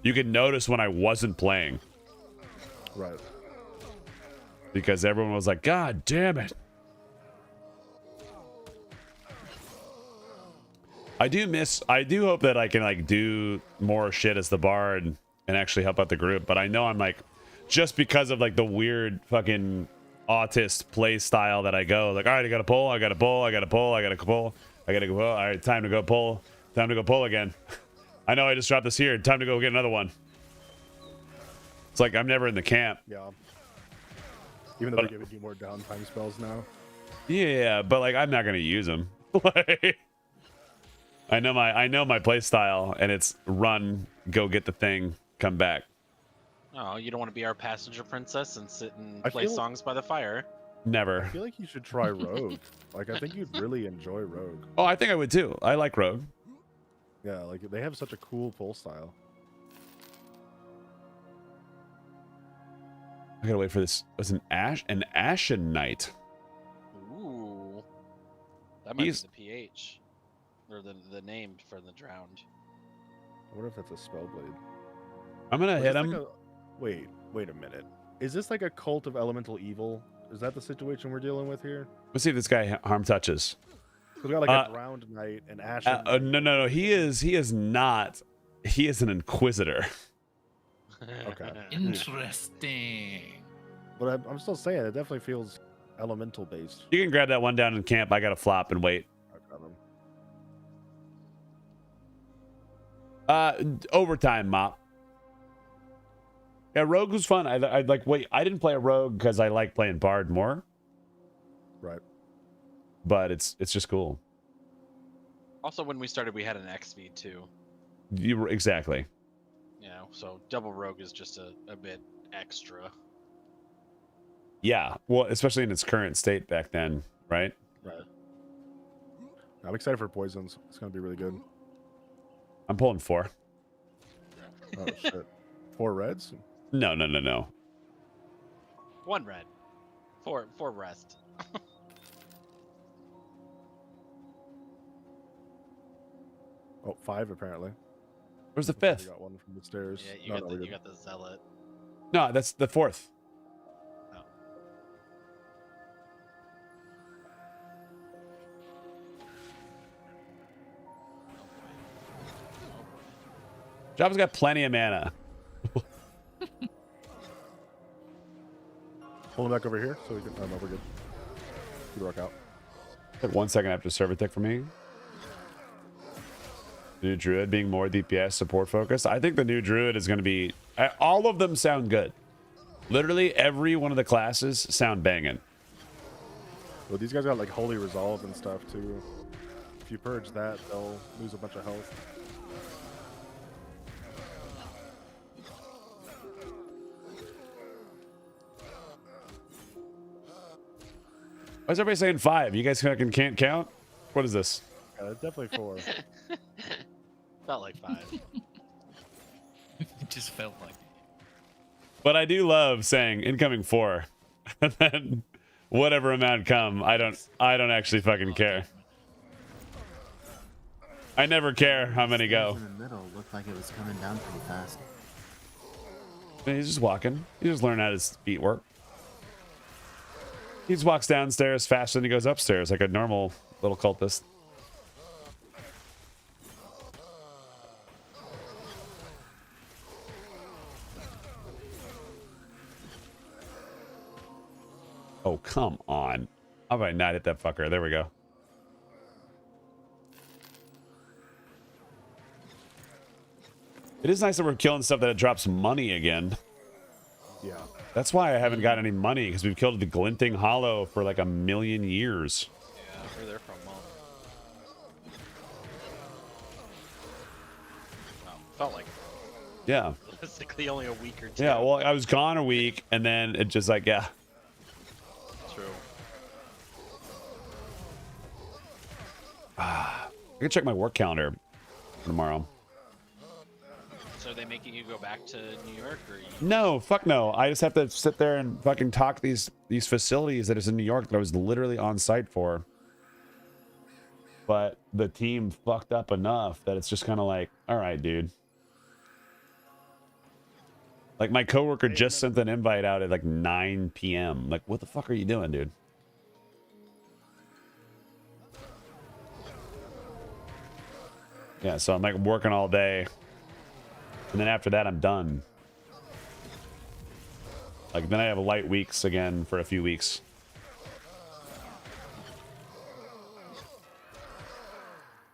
You could notice when I wasn't playing. Right. Because everyone was like, God damn it. I do hope that I can like do more shit as the Bard and actually help out the group. But I know I'm like, just because of like the weird fucking autist play style that I go like, all right, I gotta pull. All right, time to go pull again. I know I just dropped this here. Time to go get another one. It's like I'm never in the camp. Yeah. Even though they're giving you more downtime spells now. Yeah, but like I'm not gonna use them. Like, I know my play style, and it's run, go get the thing, come back. Oh, you don't want to be our passenger princess and sit and I play feel- songs by the fire. Never. I feel like you should try Rogue. Like I think you'd really enjoy Rogue. Oh, I think I would too. I like Rogue. Yeah, like they have such a cool pull style. I gotta wait for this. It was an Ashen Knight. Ooh, that might He's- be the PH or the name for the drowned. I wonder if that's a spellblade. I'm gonna Or is hit this him. like wait a minute. Is this like a cult of elemental evil? Is that the situation we're dealing with here? Let's see if this guy harm touches. Because we got like a drowned knight and ashen. No. He is not. He is an Inquisitor. Okay. Interesting. But I'm still saying it definitely feels elemental based. You can grab that one down in camp. I gotta flop and wait. Overtime mop. Yeah, Rogue was fun. I like. Wait, I didn't play a Rogue because I like playing Bard more. Right. But it's just cool. Also, when we started, we had an XV too. Exactly. You know, so double rogue is just a bit extra. Yeah. Well, especially in its current state back then, right? Right. I'm excited for poisons. It's gonna be really good. I'm pulling 4. Oh shit. 4 reds? No. One red, four rest. Oh, 5 apparently. Where's the We 5th? got one from the stairs. Yeah, we're you good. got the zealot. No, that's the 4th. Oh. Jabba's got plenty of mana. Pull him back over here so we can. Oh no, we're good. Good work out. Like 1 second after server tick for me. The new druid being more DPS support focused. I think the new druid is going to be. All of them sound good. Literally every one of the classes sound banging. Well, these guys got like holy resolve and stuff too. If you purge that, they'll lose a bunch of health. Why is everybody saying 5? You guys fucking can't count? What is this? Yeah, it's definitely 4. Felt like 5. It just felt like it. But I do love saying incoming 4. And then whatever amount come, I don't actually fucking care. I never care how many go. In the middle looked like it was coming down pretty fast. He's just walking. He just learned how his feet work. He just walks downstairs faster than he goes upstairs, like a normal little cultist. Oh, come on. How about I not hit that fucker? There we go. It is nice that we're killing stuff that it drops money again. Yeah. That's why I haven't got any money, because we've killed the Glinting Hollow for like 1,000,000 years. Yeah, we're there for a month. Well, felt like Yeah. realistically only a week or 2. Yeah, well, I was gone a week, and then it just like, yeah. True. I can check my work calendar tomorrow. So are they making you go back to New York, or you... No, fuck no. I just have to sit there and fucking talk these facilities that is in New York that I was literally on site for. But the team fucked up enough that it's just kind of like, all right, dude. Like my coworker just sent an invite out at like 9 p.m. Like, what the fuck are you doing, dude? Yeah, so I'm like working all day. And then after that, I'm done. Like, then I have light weeks again for a few weeks.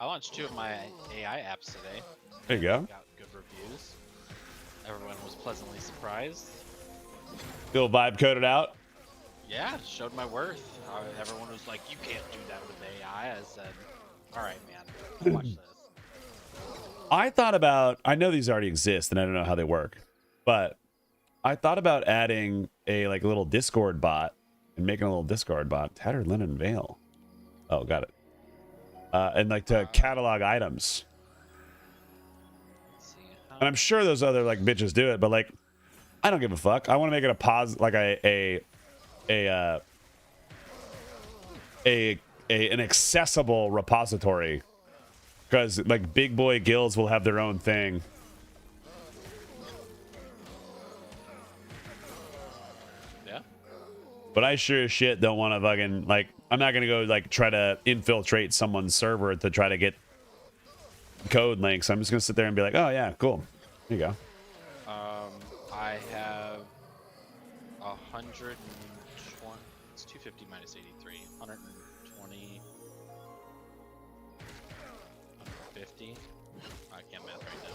I launched 2 of my AI apps today. There you go. Got good reviews. Everyone was pleasantly surprised. Feel vibe coded out. Yeah, showed my worth. Everyone was like, "You can't do that with AI." I said, "All right, man, I'll watch this." I thought about, I know these already exist and I don't know how they work, but I thought about adding a like little Discord bot and making a little Discord bot. Tattered Linen Veil. Oh, got it. And like to catalog items. Let's see, And I'm sure those other like bitches do it, but like, I don't give a fuck. I want to make it an accessible repository. Because like big boy guilds will have their own thing. Yeah. But I sure as shit don't want to fucking like, I'm not gonna go like try to infiltrate someone's server to try to get code links. I'm just gonna sit there and be like, oh yeah, cool. There you go. I have 120. It's 250 minus 83. 120. 50. I can't math right now.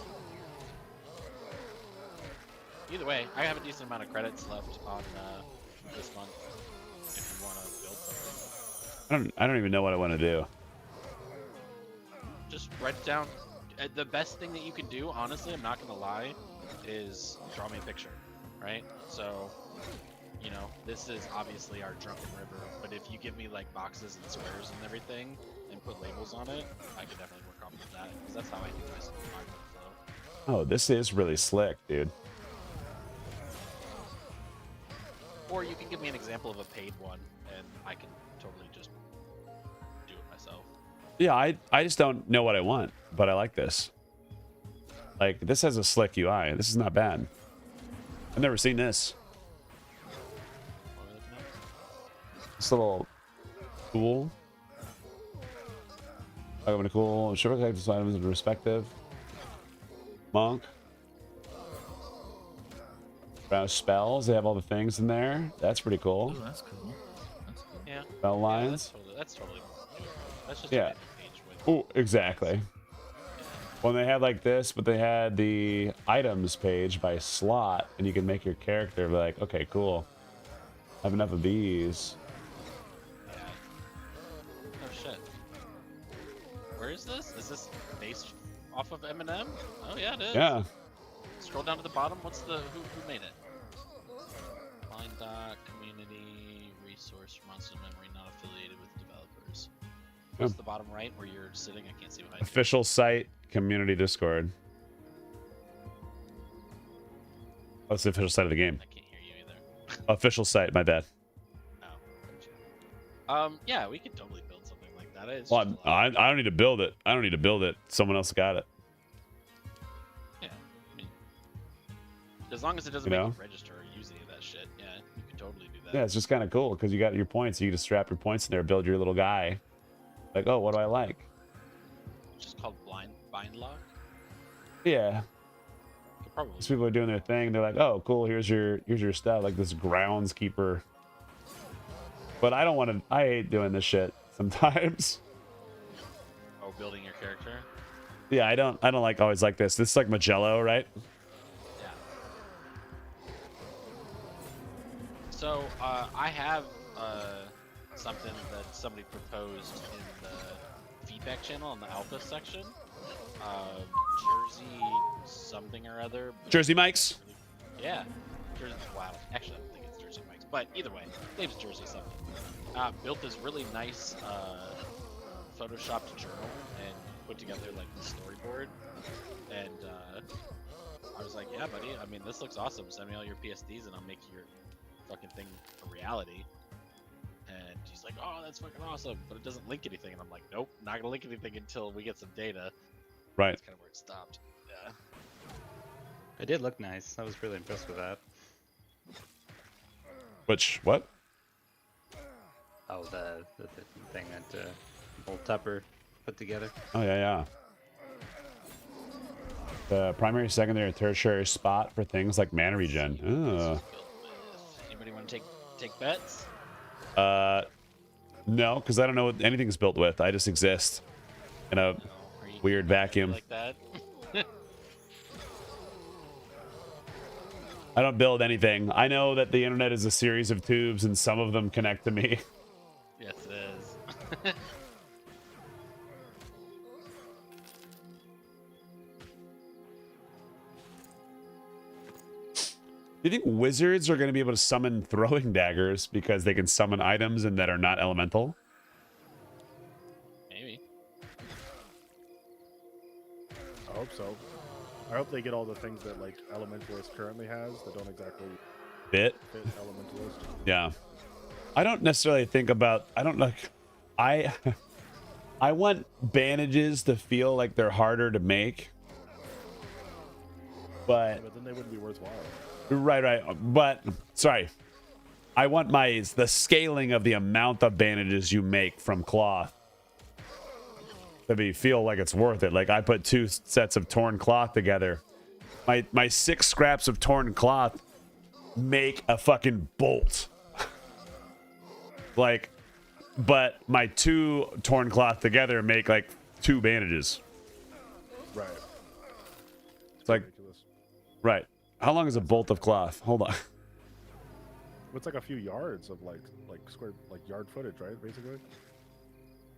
Either way, I have a decent amount of credits left on this month. If you want to build something, I don't even know what I want to do. just write it down. The best thing that you can do, honestly, I'm not gonna lie, is draw me a picture, right? So, you know, this is obviously our drunken river, but if you give me like boxes and squares and everything and put labels on it, I could definitely work off of that, because that's how I do my workflow. Oh, this is really slick, dude. Or you can give me an example of a paid one, and I can totally just do it myself. Yeah, I just don't know what I want, but I like this. Like, this has a slick UI. This is not bad. I've never seen this. What are we looking at? This little tool. I open a cool. Sugar collective items in respective. Monk. Spells. They have all the things in there. That's pretty cool. Oh, that's cool. That's cool. Yeah. Spell lines. That's totally. That's just Yeah. a page with. Oh, exactly. When they had like this, but they had the items page by slot, and you can make your character like, okay, cool. I have enough of these. Yeah. Oh shit. Where is this? Is this based off of Eminem? Oh yeah, it is. Yeah. Scroll down to the bottom. What's the who made it? Line doc community resource from Monster Memory not affiliated with developers. What's the bottom right where you're sitting? I can't see behind you. Official site, community Discord. Oh, it's the official site of the game. I can't hear you either. Official site, my bad. Oh. Yeah, we could totally build something like that. It's Well, just a lot I don't need to build it. I don't need to build it. Someone else got it. Yeah, I mean, as long as it doesn't You make know? you register or use any of that shit, yeah, you could totally do that. Yeah, it's just kind of cool because you got your points. You just strap your points in there, build your little guy. Like, oh, what do I like? It's just called bind lock. Yeah. You could probably. These people are doing their thing. They're like, oh, cool. Here's your stuff. Like this groundskeeper. But I don't want to. I hate doing this shit sometimes. Oh, building your character. Yeah, I don't like always like this. This is like Magello, right? Yeah. So I have something that somebody proposed in the feedback channel in the alpha section. Jersey something or other. Jersey Mike's. Yeah. Jersey. Wow. Actually, I don't think it's Jersey Mike's, but either way, name's Jersey something. Built this really nice photoshopped journal and put together like the storyboard. And I was like, yeah, buddy. I mean, this looks awesome. Send me all your PSDs and I'll make your fucking thing a reality. And he's like, oh, that's fucking awesome, but it doesn't link anything. And I'm like, nope, not gonna link anything until we get some data. Right. That's kind of where it stopped. Yeah. It did look nice. I was really impressed with that. Which what? Oh, the thing that old Tupper put together. Oh yeah, yeah. The primary, secondary, tertiary spot for things like mana regen. Ugh. Anybody want to take bets? No, because I don't know what anything's built with. I just exist in a Are you weird vacuum. like that? I don't build anything. I know that the internet is a series of tubes and some of them connect to me. Yes, it is. Do you think wizards are going to be able to summon throwing daggers because they can summon items and that are not elemental? Maybe. I hope so. I hope they get all the things that like Elementalist currently has that don't exactly Fit? fit Elementalist. Yeah. I don't necessarily think about, I don't like, I want bandages to feel like they're harder to make. But But then they wouldn't be worthwhile. right. But sorry. I want the scaling of the amount of bandages you make from cloth to feel like it's worth it. Like I put 2 sets of torn cloth together. My 6 scraps of torn cloth make a fucking bolt. Like, but my 2 torn cloth together make like 2 bandages. Right. It's like, Ridiculous. right. How long is a bolt of cloth? Hold on. It's like a few yards of like square yard footage, right? Basically.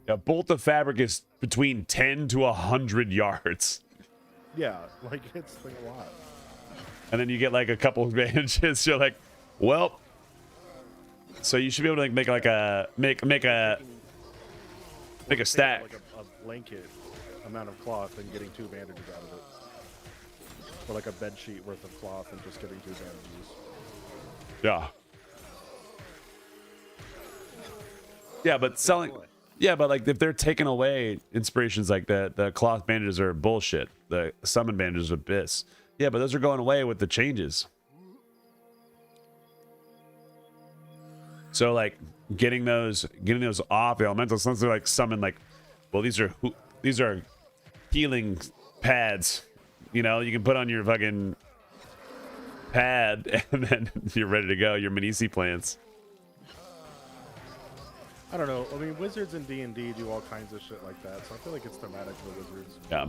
A bolt of fabric is between 10 to 100 yards. Yeah, like it's like a lot. And then you get like a couple of bandages. You're like, well, so you should be able to like make like a make a stack. Like a blanket amount of cloth and getting 2 bandages out of it. Or like a bed sheet worth of cloth and just getting 2 bandages. Yeah. Yeah, but selling. Yeah, but like if they're taking away inspirations like that, the cloth bandages are bullshit. The summon bandages are abyss. Yeah, but those are going away with the changes. So like getting those off the elementals, since they're like summon like, well these are healing pads. You know, you can put on your fucking pad, and then you're ready to go. Your Manisi plants. I don't know. I mean, wizards in D&D do all kinds of shit like that, so I feel like it's thematic for wizards Yeah.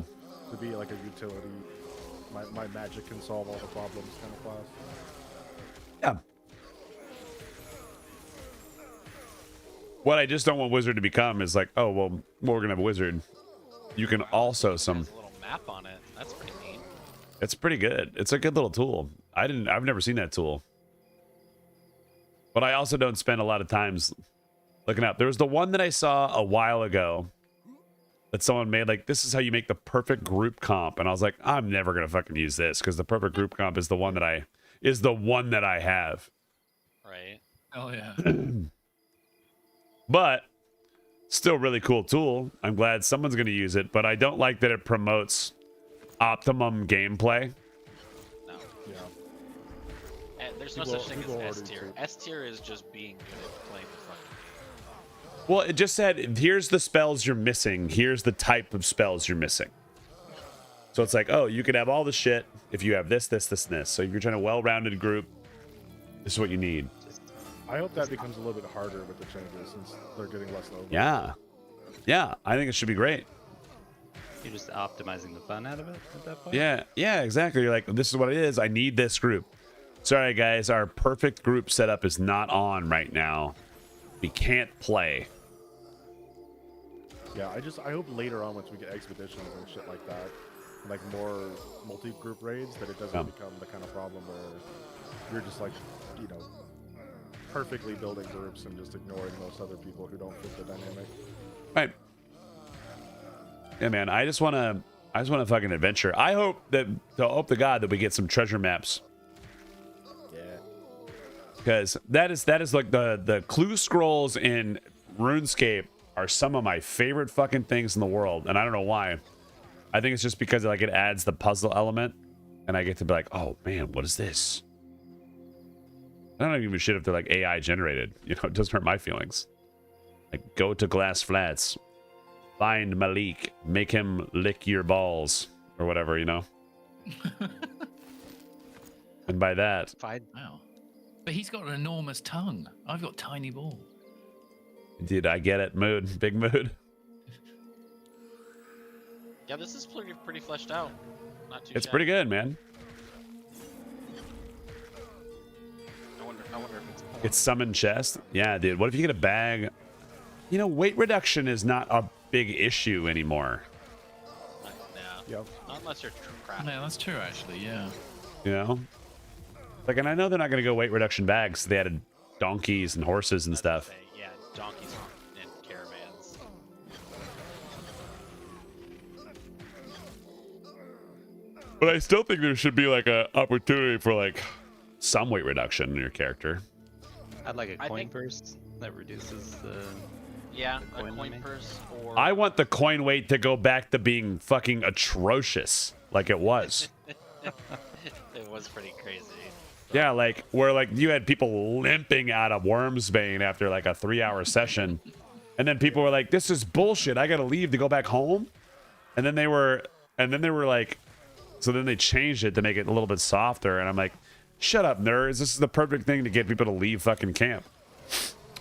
to be like a utility. My magic can solve all the problems kind of class. Yeah. What I just don't want wizard to become is like, oh well, we're gonna have a wizard. You can also It some. has a little map on it. That's pretty neat. It's pretty good. It's a good little tool. I've never seen that tool. But I also don't spend a lot of times looking up. There was the one that I saw a while ago that someone made, like, this is how you make the perfect group comp, and I was like, I'm never gonna fucking use this because the perfect group comp is the one that I have. Right. Oh yeah. But still really cool tool. I'm glad someone's gonna use it, but I don't like that it promotes optimum gameplay. No. Yeah. And there's no People- such thing people as S already tier. do. S tier is just being good at playing the fucking game. Well, it just said, here's the spells you're missing. Here's the type of spells you're missing. So it's like, oh, you could have all the shit if you have this, this, this, and this. So if you're trying a well-rounded group, this is what you need. I hope that becomes a little bit harder with the changes since they're getting less over. Yeah. Yeah, I think it should be great. You're just optimizing the fun out of it at that point? Yeah, yeah, exactly. You're like, this is what it is. I need this group. Sorry, guys, our perfect group setup is not on right now. We can't play. Yeah, I hope later on once we get expeditions and shit like that, like more multi-group raids, that it doesn't become the kind of problem where you're just like, you know, perfectly building groups and just ignoring most other people who don't fit the dynamic. Right. Yeah, man. I just want to fucking adventure. I hope to God that we get some treasure maps. Yeah. Because that is like the clue scrolls in RuneScape are some of my favorite fucking things in the world, and I don't know why. I think it's just because like it adds the puzzle element, and I get to be like, oh man, what is this? I don't give a shit if they're like AI generated. You know, it doesn't hurt my feelings. Like, go to Glass Flats, find Malik, make him lick your balls or whatever, you know. And by that, Wow. But he's got an enormous tongue. I've got tiny balls. dude, I get it. Mood, big mood. Yeah, this is pretty fleshed out. Not too. It's shabby. pretty good, man. I wonder if it's. Porn. It's summon chest. Yeah, dude. What if you get a bag? You know, weight reduction is not a big issue anymore. Yeah. Yep. Not unless you're crap. Yeah, that's true actually. Yeah. You know, like, and I know they're not going to go weight reduction bags. They added donkeys and horses and stuff. Yeah, donkeys and caravans. But I still think there should be like a opportunity for like some weight reduction in your character. I'd like a I coin think- purse that reduces the. Yeah, The a coin coin limit? purse or. I want the coin weight to go back to being fucking atrocious like it was. It was pretty crazy. Yeah, like where like you had people limping out of Wormsbane after like a 3-hour session. And then people were like, this is bullshit. I gotta leave to go back home. And then they were like, so then they changed it to make it a little bit softer. And I'm like, shut up, nerds. This is the perfect thing to get people to leave fucking camp.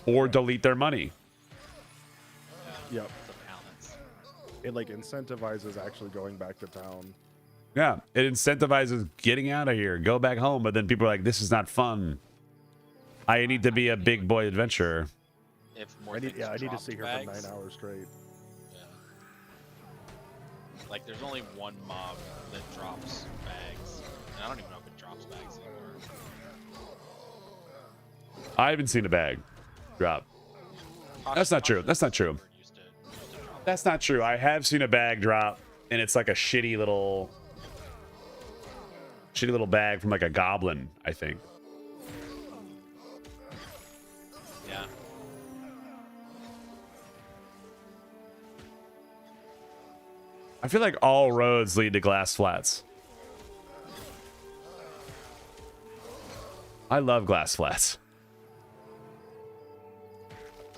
Or delete their money. Yep. It's a balance. It like incentivizes actually going back to town. Yeah, it incentivizes getting out of here, go back home, but then people are like, this is not fun. I need to be a big boy adventurer. If more I need to dropped sit here bags, for 9 hours straight. Yeah. Like there's only one mob that drops bags. And I don't even know if it drops bags anymore. I haven't seen a bag drop. That's not true. That's not true. Used to drop. That's not true. I have seen a bag drop, and it's like a shitty little bag from like a goblin, I think. Yeah. I feel like all roads lead to Glass Flats. I love Glass Flats.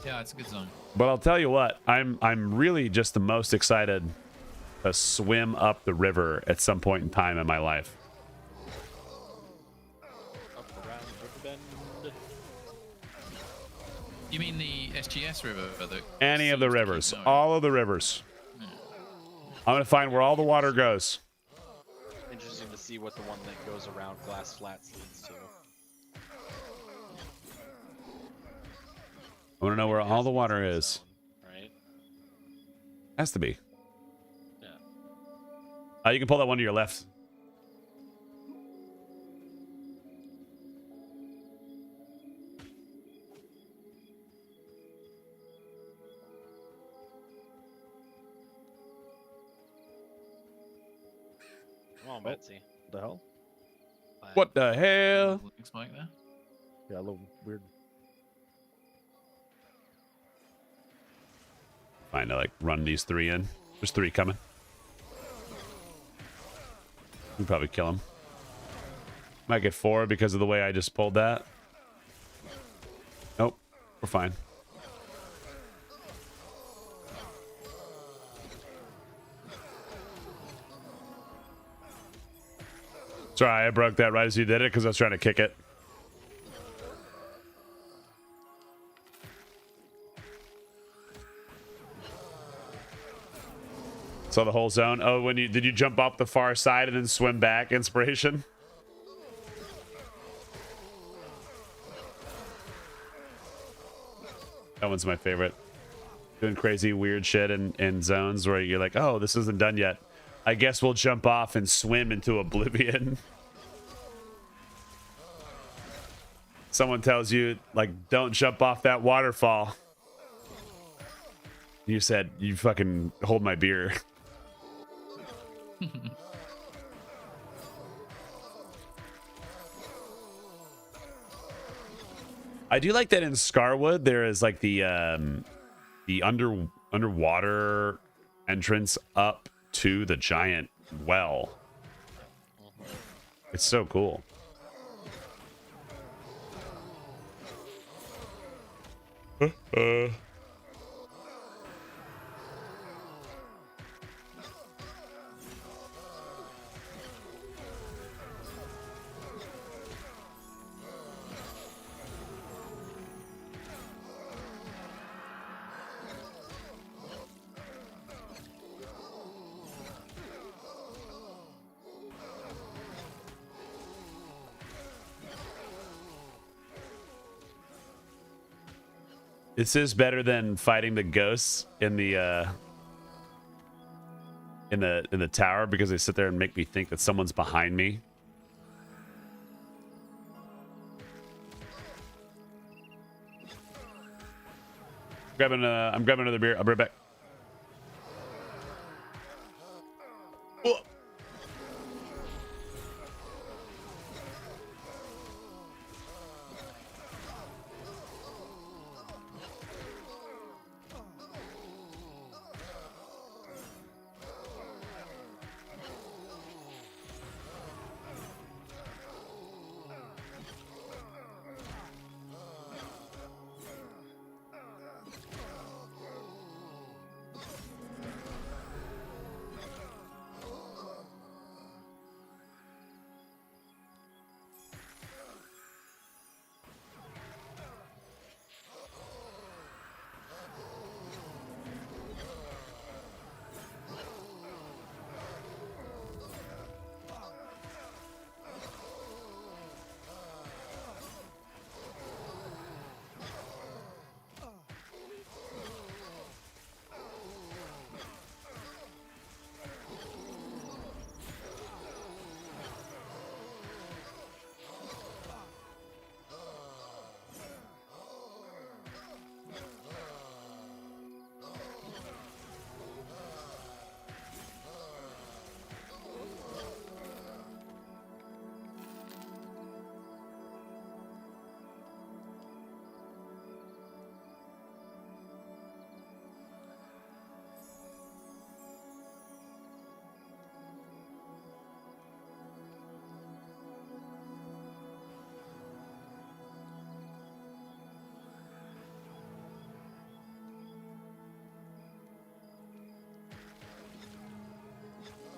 Yeah, it's a good zone. But I'll tell you what, I'm really just the most excited to swim up the river at some point in time in my life. Bend. You mean the SGS river? Any of the seems to keep rivers. going? All of the rivers. I'm going to find where all the water goes. Interesting to see what the one that goes around Glass Flats leads to. I want to know where all the water Zone, is. right? Has to be. Yeah. You can pull that one to your left. Come on, Betsy. What the hell? What the hell? Looks like that. Yeah, a little weird. Fine to like run these 3 in. There's 3 coming. We probably kill him. Might get 4 because of the way I just pulled that. Nope, we're fine. Sorry, I broke that right as you did it because I was trying to kick it. Saw the whole zone. Oh, when did you jump up the far side and then swim back? Inspiration. That one's my favorite. Doing crazy weird shit in zones where you're like, oh, this isn't done yet. I guess we'll jump off and swim into oblivion. Someone tells you, like, don't jump off that waterfall. You said, you fucking hold my beer. I do like that in Scarwood there is like the underwater entrance up to the giant well. It's so cool. This is better than fighting the ghosts in the tower because they sit there and make me think that someone's behind me. I'm grabbing another beer. I'll be right back. Whoa.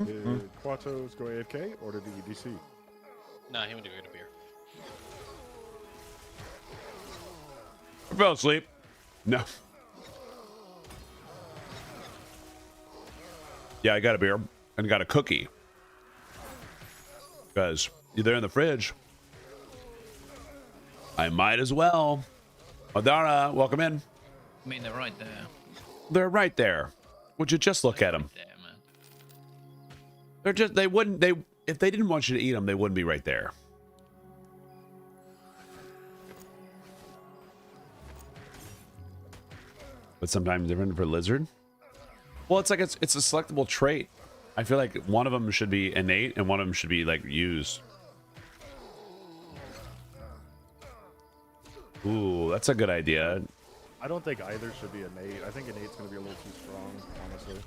Did Quatos go AFK or did he DC? No, he went to get a beer. fell asleep. No. Yeah, I got a beer and got a cookie. Because they're in the fridge. I might as well. Madara, welcome in. I mean, they're right there. They're right there. Would you just look at them? Right there, man. They're just, they wouldn't, they, if they didn't want you to eat them, they wouldn't be right there. But sometimes different for lizard. Well, it's like it's a selectable trait. I feel like one of them should be innate and one of them should be like used. Ooh, that's a good idea. I don't think either should be innate. I think innate's gonna be a little too strong, honestly.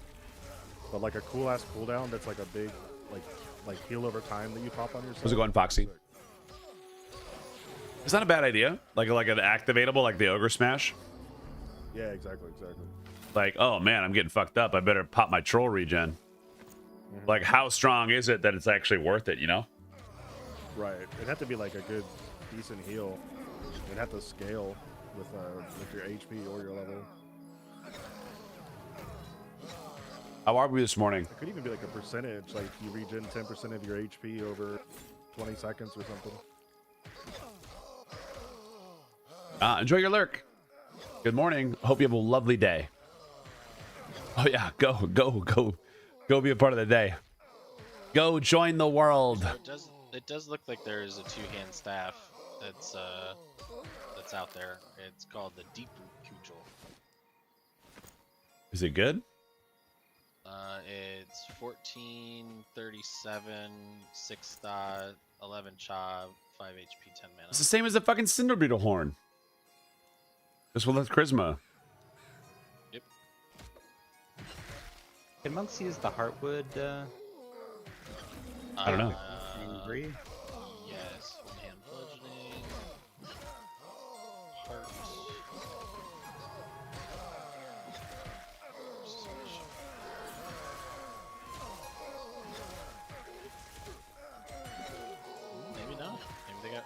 But like a cool ass cooldown that's like a big like heal over time that you pop on yourself. How's it going, Foxy? It's not a bad idea. Like an activatable, like the Ogre Smash. Yeah, exactly. Like, oh man, I'm getting fucked up. I better pop my troll regen. Like, how strong is it that it's actually worth it, you know? Right. It'd have to be like a good, decent heal. It'd have to scale with your HP or your level. How are we this morning? It could even be like a percentage, like you regen 10% of your HP over 20 seconds or something. Enjoy your lurk. Good morning. Hope you have a lovely day. Oh yeah, go be a part of the day. Go join the world. It does look like there is a two-hand staff that's out there. It's called the Deep Root Cudgel. Is it good? It's 1437, 6 star, 11 chop, 5 HP, 10 mana. It's the same as the fucking Cinder Beetle horn. This one with charisma. Yep. Can monks use the heartwood? I don't know. Angry? Yes. One hand bludgeoning. Heart. Maybe not. Maybe they got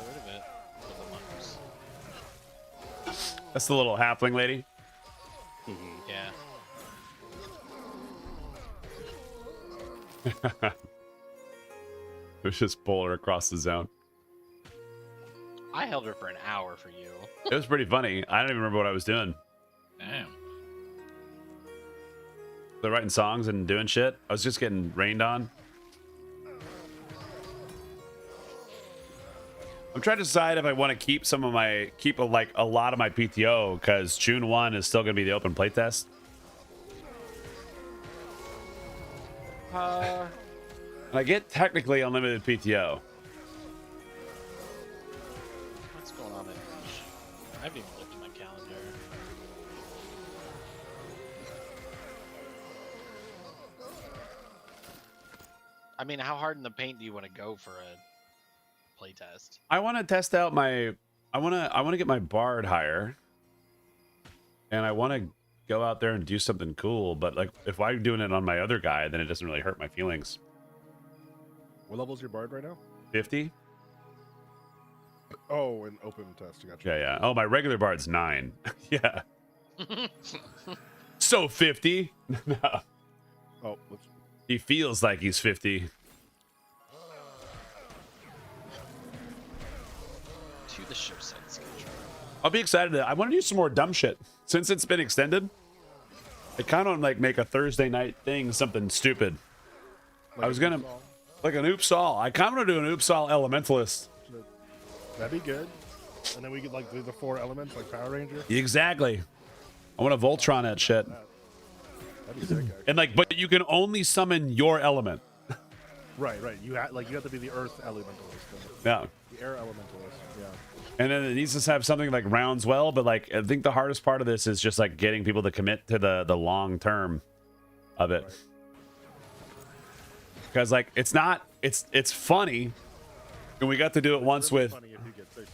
rid of it for the monks. That's the little halfling lady. Yeah. Let's just pull her across the zone. I held her for an hour for you. It was pretty funny. I don't even remember what I was doing. Damn. They're writing songs and doing shit. I was just getting rained on. I'm trying to decide if I want to keep like a lot of my PTO because June 1 is still going to be the open playtest. And I get technically unlimited PTO. What's going on in March? I haven't even looked at my calendar. I mean, how hard in the paint do you want to go for a playtest? I want to test out my. I want to get my bard higher, and I want to go out there and do something cool. But like, if I'm doing it on my other guy, then it doesn't really hurt my feelings. What level's your bard right now? 50. Oh, an open test. I got you. Yeah. Oh, my regular bard's 9. Yeah. So 50. No. Oh, let's... He feels like he's 50. To the show set schedule. I'll be excited. I want to do some more dumb shit since it's been extended. I kind of like make a Thursday night thing something stupid. Like I was gonna like an oops all. I kind of want to do an oops all elementalist. That'd be good. And then we could like do the 4 elements like Power Ranger. Exactly. I want to Voltron that shit. That'd be sick. Actually. And like, but you can only summon your element. Right. You have to be the Earth Elementalist. Yeah. The Air Elementalist. Yeah. And then it needs to have something like rounds well, but like I think the hardest part of this is just like getting people to commit to the long term of it. Right. Because like it's funny, and we got to do it once with. Funny if you get 60.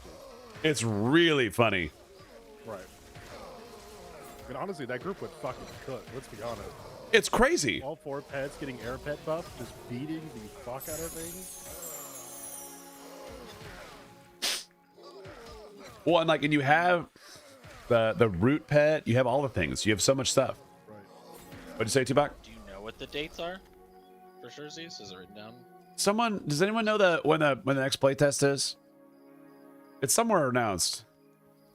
It's really funny. Right. And honestly, that group would fucking cook. Let's be honest. It's crazy. All 4 pets getting air pet buff, just beating the fuck out of things. Well, and like, and you have the root pet. You have all the things. You have so much stuff. Right. What'd you say, Tupac? Do you know what the dates are for Sherzies? Is it written down? Someone, does anyone know when the next playtest is? It's somewhere announced.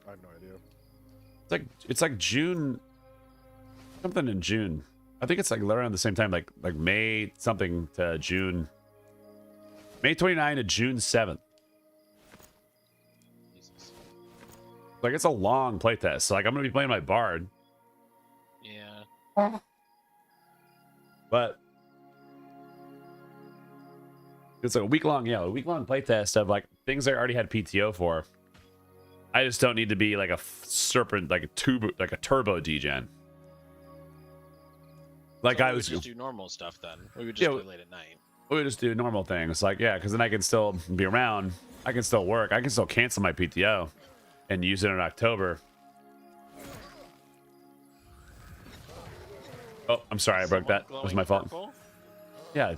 I have no idea. It's like June, something in June. I think it's like around the same time, like May something to June. May 29 to June 7th. Jesus. Like it's a long playtest. So like I'm gonna be playing my Bard, Yeah. but it's like a week long playtest of like things I already had PTO for. I just don't need to be like a serpent, like a turbo degen. Like So I we was would just do normal stuff then. We would just Yeah, play late at night. we would just do normal things. Like, yeah, because then I can still be around. I can still work. I can still cancel my PTO and use it in October. Oh, I'm sorry. I broke that. It was my fault. Purple? Yeah,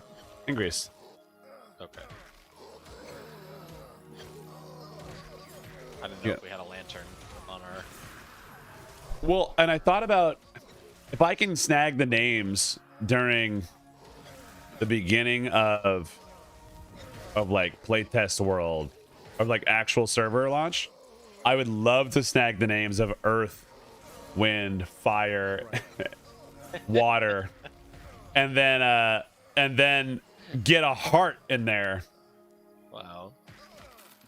Ingrease. Okay. I didn't know Yeah. if we had a lantern on our. Well, and I thought about if I can snag the names during the beginning of like playtest world, of like actual server launch, I would love to snag the names of Earth, Wind, Fire, Water, and then get a heart in there. Wow.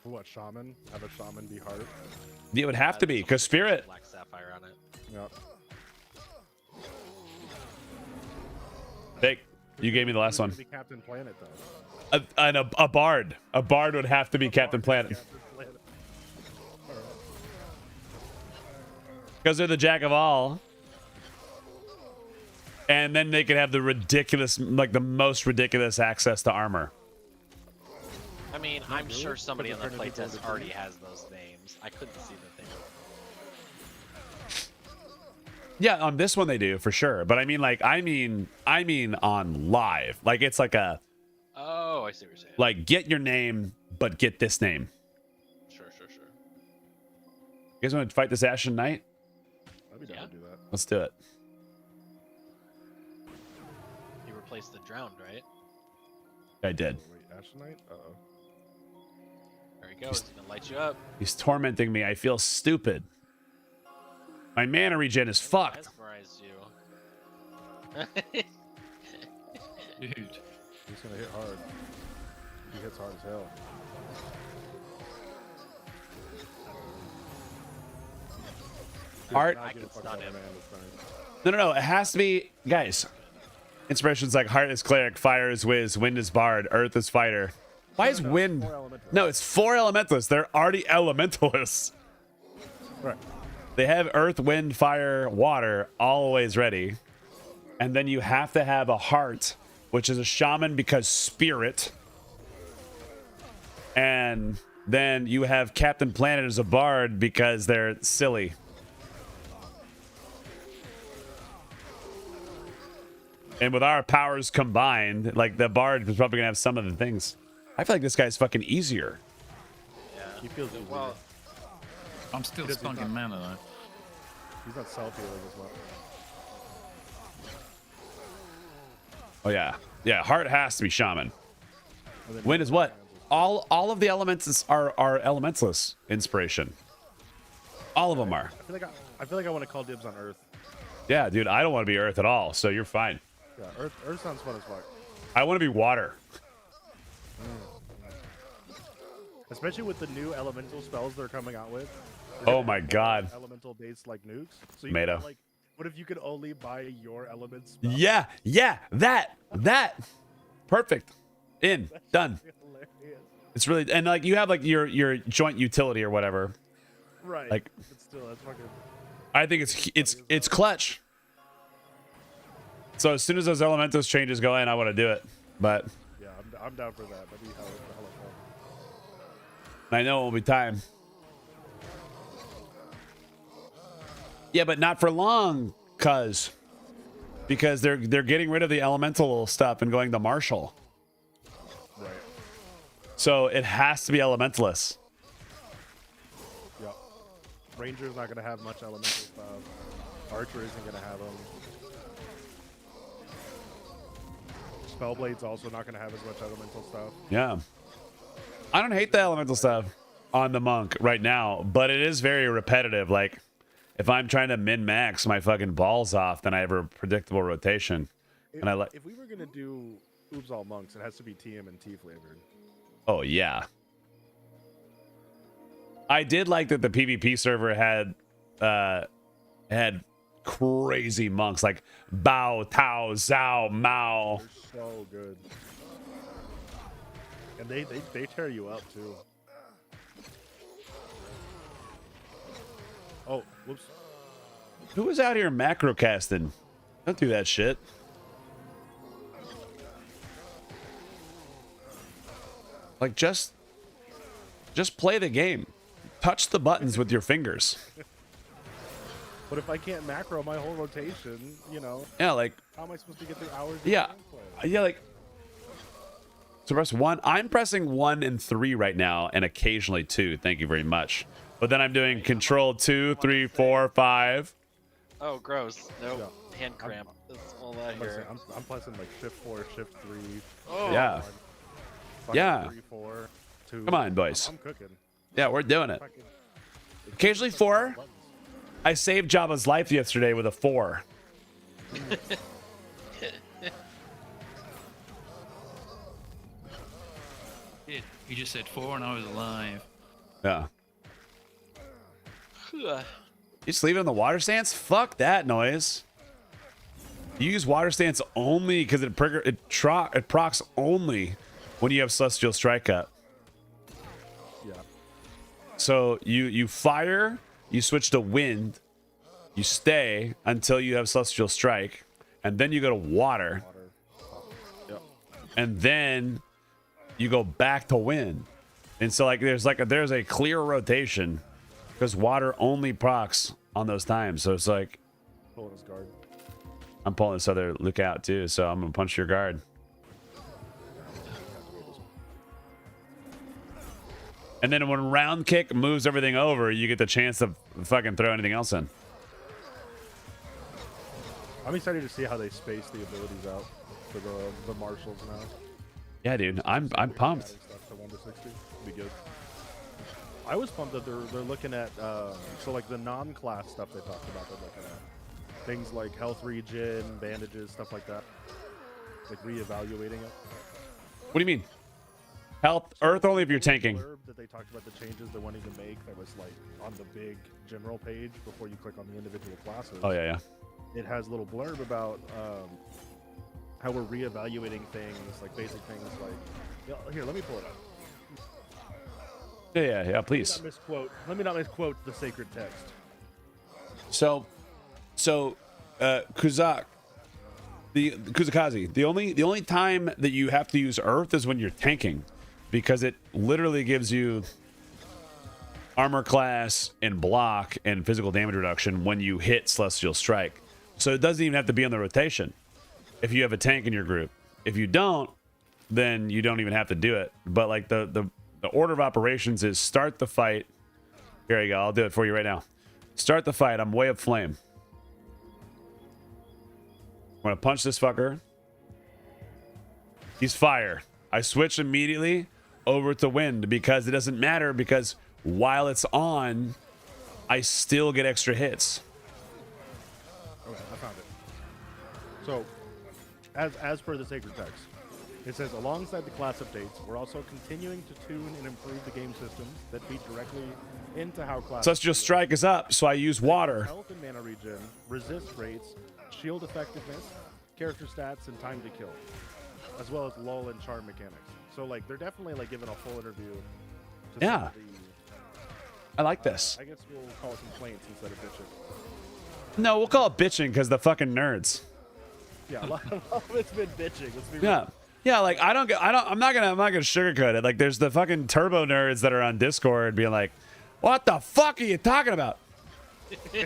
What, shaman? Have a shaman be heart? It would have to be because Spirit. Black sapphire on it. Yep. Take. You gave me the last one. Be Captain Planet though. A bard. A bard would have to be Captain Planet Captain Planet. Alright. because they're the jack of all. And then they could have the ridiculous, like the most ridiculous access to armor. I mean, I'm really? sure somebody on the Does it turn into playtest gold already again? has those names. I couldn't see the thing. Yeah, on this one they do for sure. But I mean on live. Like it's like a Oh, I see what you're saying. like get your name, but get this name. Sure. You guys want to fight this Ashen Knight? I'd be down Yeah. to do that. Let's do it. You replaced the drowned, right? I did. Oh, wait, Ashen Knight? Uh-oh. There he goes. He's gonna light you up. He's tormenting me. I feel stupid. My mana regen is fucked. Mesmerize you. Dude. He's gonna hit hard. He hits hard as hell. Art. Now I get can the fuck stun out of him. man this time. No. It has to be, guys. Inspirations like Heart is Cleric, Fire is Wiz, Wind is Bard, Earth is Fighter. Why is No, Wind? 4 elementals. No, it's 4 elementalists. They're already elementalists. Right. They have Earth, Wind, Fire, Water always ready. And then you have to have a Heart, which is a shaman because spirit. And then you have Captain Planet as a bard because they're silly. And with our powers combined, like the bard is probably gonna have some of the things. I feel like this guy's fucking easier. Yeah. He feels easier. Well, I'm still Does he stuck in not- mana though. He's not self-healing as much. Oh yeah. Yeah, Heart has to be shaman. And then Wind is what? All of the elements are elementalist inspiration. All of them are. I feel like I want to call dibs on Earth. Yeah, dude, I don't want to be Earth at all, so you're fine. Yeah, Earth sounds fun as fuck. I want to be water. Especially with the new elemental spells they're coming out with. Oh my god. Elemental based like nukes. So you Meta. can, like, what if you could only buy your elements? Spell? Yeah, that. Perfect. In. Done. Hilarious. It's really, and like you have like your joint utility or whatever. Right. Like- but still, that's fucking. I think it's clutch. So as soon as those elementals changes go in, I want to do it. But Yeah, I'm down for that. That'd be hella fun. I know it will be time. Yeah, but not for long, because they're getting rid of the elemental stuff and going to martial. Right. So it has to be elementalist. Yep. Ranger's not gonna have much elemental stuff. Archer isn't gonna have them. Spellblade's also not gonna have as much elemental stuff. Yeah. I don't hate the elemental stuff on the monk right now, but it is very repetitive. Like, if I'm trying to min-max my fucking balls off, then I have a predictable rotation. And I like. If we were gonna do Oops All Monks, it has to be TM and T flavored. Oh yeah. I did like that the PvP server had crazy monks like Bao, Tao, Zhao, Mao. They're so good. And they tear you up too. Oh, whoops. Who was out here macro casting? Don't do that shit. Like just play the game. Touch the buttons with your fingers. But if I can't macro my whole rotation, you know. Yeah, like how am I supposed to get through hours? Yeah. Yeah, like so press 1. I'm pressing 1 and 3 right now, and occasionally 2. Thank you very much. But then I'm doing control 2, 3, 4, 5. Oh, gross. Nope. Yeah. Hand cramp. That's all I I'm hear. pressing like shift 4, shift 3. Oh. Yeah. Yeah. 3, 4, 2. Come on, boys. I'm cooking. Yeah, we're doing it. Occasionally 4. I saved Jabba's life yesterday with a 4. You just said 4 and I was alive. Yeah. You just leave it in the water stance? Fuck that noise. You use water stance only because it procs only when you have Celestial Strike up. Yeah. So you fire, you switch to wind, you stay until you have Celestial Strike, and then you go to water. Yep. And then you go back to wind. And so there's a clear rotation because water only procs on those times. So it's like Pulling his guard. I'm pulling this other look out too, so I'm gonna punch your guard. And then when round kick moves everything over, you get the chance to fucking throw anything else in. I'm excited to see how they space the abilities out for the marshals now. Yeah, dude, I'm pumped. Stuff to 1 to 60. Be good. I was pumped that they're looking at so like the non-class stuff they talked about. They're looking at things like health regen, bandages, stuff like that. Like reevaluating it. What do you mean? Health, earth only if you're tanking. Blurb that they talked about the changes they're wanting to make that was like on the big general page before you click on the individual classes. Oh yeah, yeah. It has a little blurb about how we're reevaluating things, like basic things like. Here, let me pull it up. Yeah, please. Let me not misquote the sacred text. So, Kuzak, the Kuzakazi, the only time that you have to use earth is when you're tanking, because it literally gives you armor class and block and physical damage reduction when you hit Celestial Strike. So it doesn't even have to be on the rotation if you have a tank in your group. If you don't, then you don't even have to do it. But like the order of operations is start the fight. Here you go. I'll do it for you right now. Start the fight. I'm way up flame. I'm going to punch this fucker. He's fire. I switch immediately over to wind because it doesn't matter, because while it's on, I still get extra hits. Okay, I found it. So, as per the sacred text, it says, alongside the class updates, we're also continuing to tune and improve the game systems that feed directly into how class. Celestial Strike is up, so I use water. Health and mana regen, resist rates, shield effectiveness, character stats, and time to kill, as well as lull and charm mechanics. So like they're definitely like giving a full interview. To Yeah. some of the, I like this. I guess we'll call it complaints instead of bitching. No, we'll call it bitching because the fucking nerds. Yeah, a lot of it's been bitching. Let's be real. Yeah. Yeah, like I'm not gonna sugarcoat it. Like there's the fucking turbo nerds that are on Discord being like, what the fuck are you talking about? Yeah,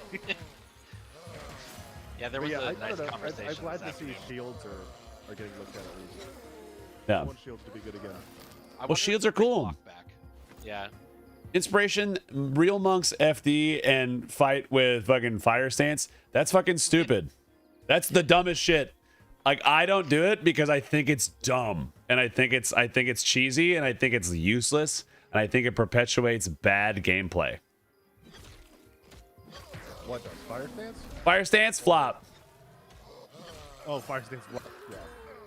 there But was yeah, a I nice don't know. conversation. I'm glad this to see afternoon. shields are getting looked at least. Yeah. I want shields to be good again. I Well, wonder if shields they'll are bring cool. block back. Yeah. Inspiration, real monks FD and fight with fucking fire stance. That's fucking stupid. That's the dumbest shit. Like, I don't do it because I think it's dumb, and I think it's cheesy, and I think it's useless, and I think it perpetuates bad gameplay. What does fire stance? Fire stance flop. Oh, fire stance flop. Yeah.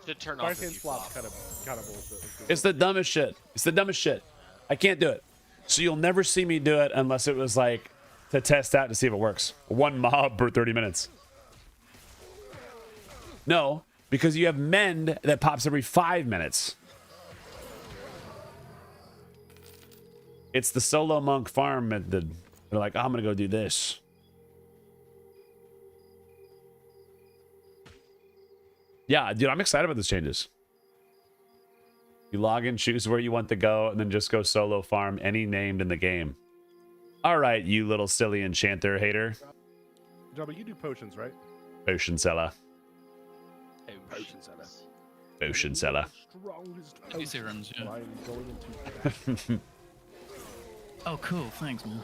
Should turn Fire off if stance you flop flop. kind of bullshit. It's the dumbest shit. It's the dumbest shit. I can't do it. So you'll never see me do it unless it was like to test out to see if it works. One mob per 30 minutes. No, because you have mend that pops every 5 minutes. It's the solo monk farm method. They're like, oh, I'm gonna go do this. Yeah, dude, I'm excited about these changes. You log in, choose where you want to go, and then just go solo farm any named in the game. All right, you little silly enchanter hater. Jabba, you do potions, right? Potion seller. Potion seller. Potion seller. Strongest Maybe serums, yeah. I'm going into. Oh, cool. Thanks, man.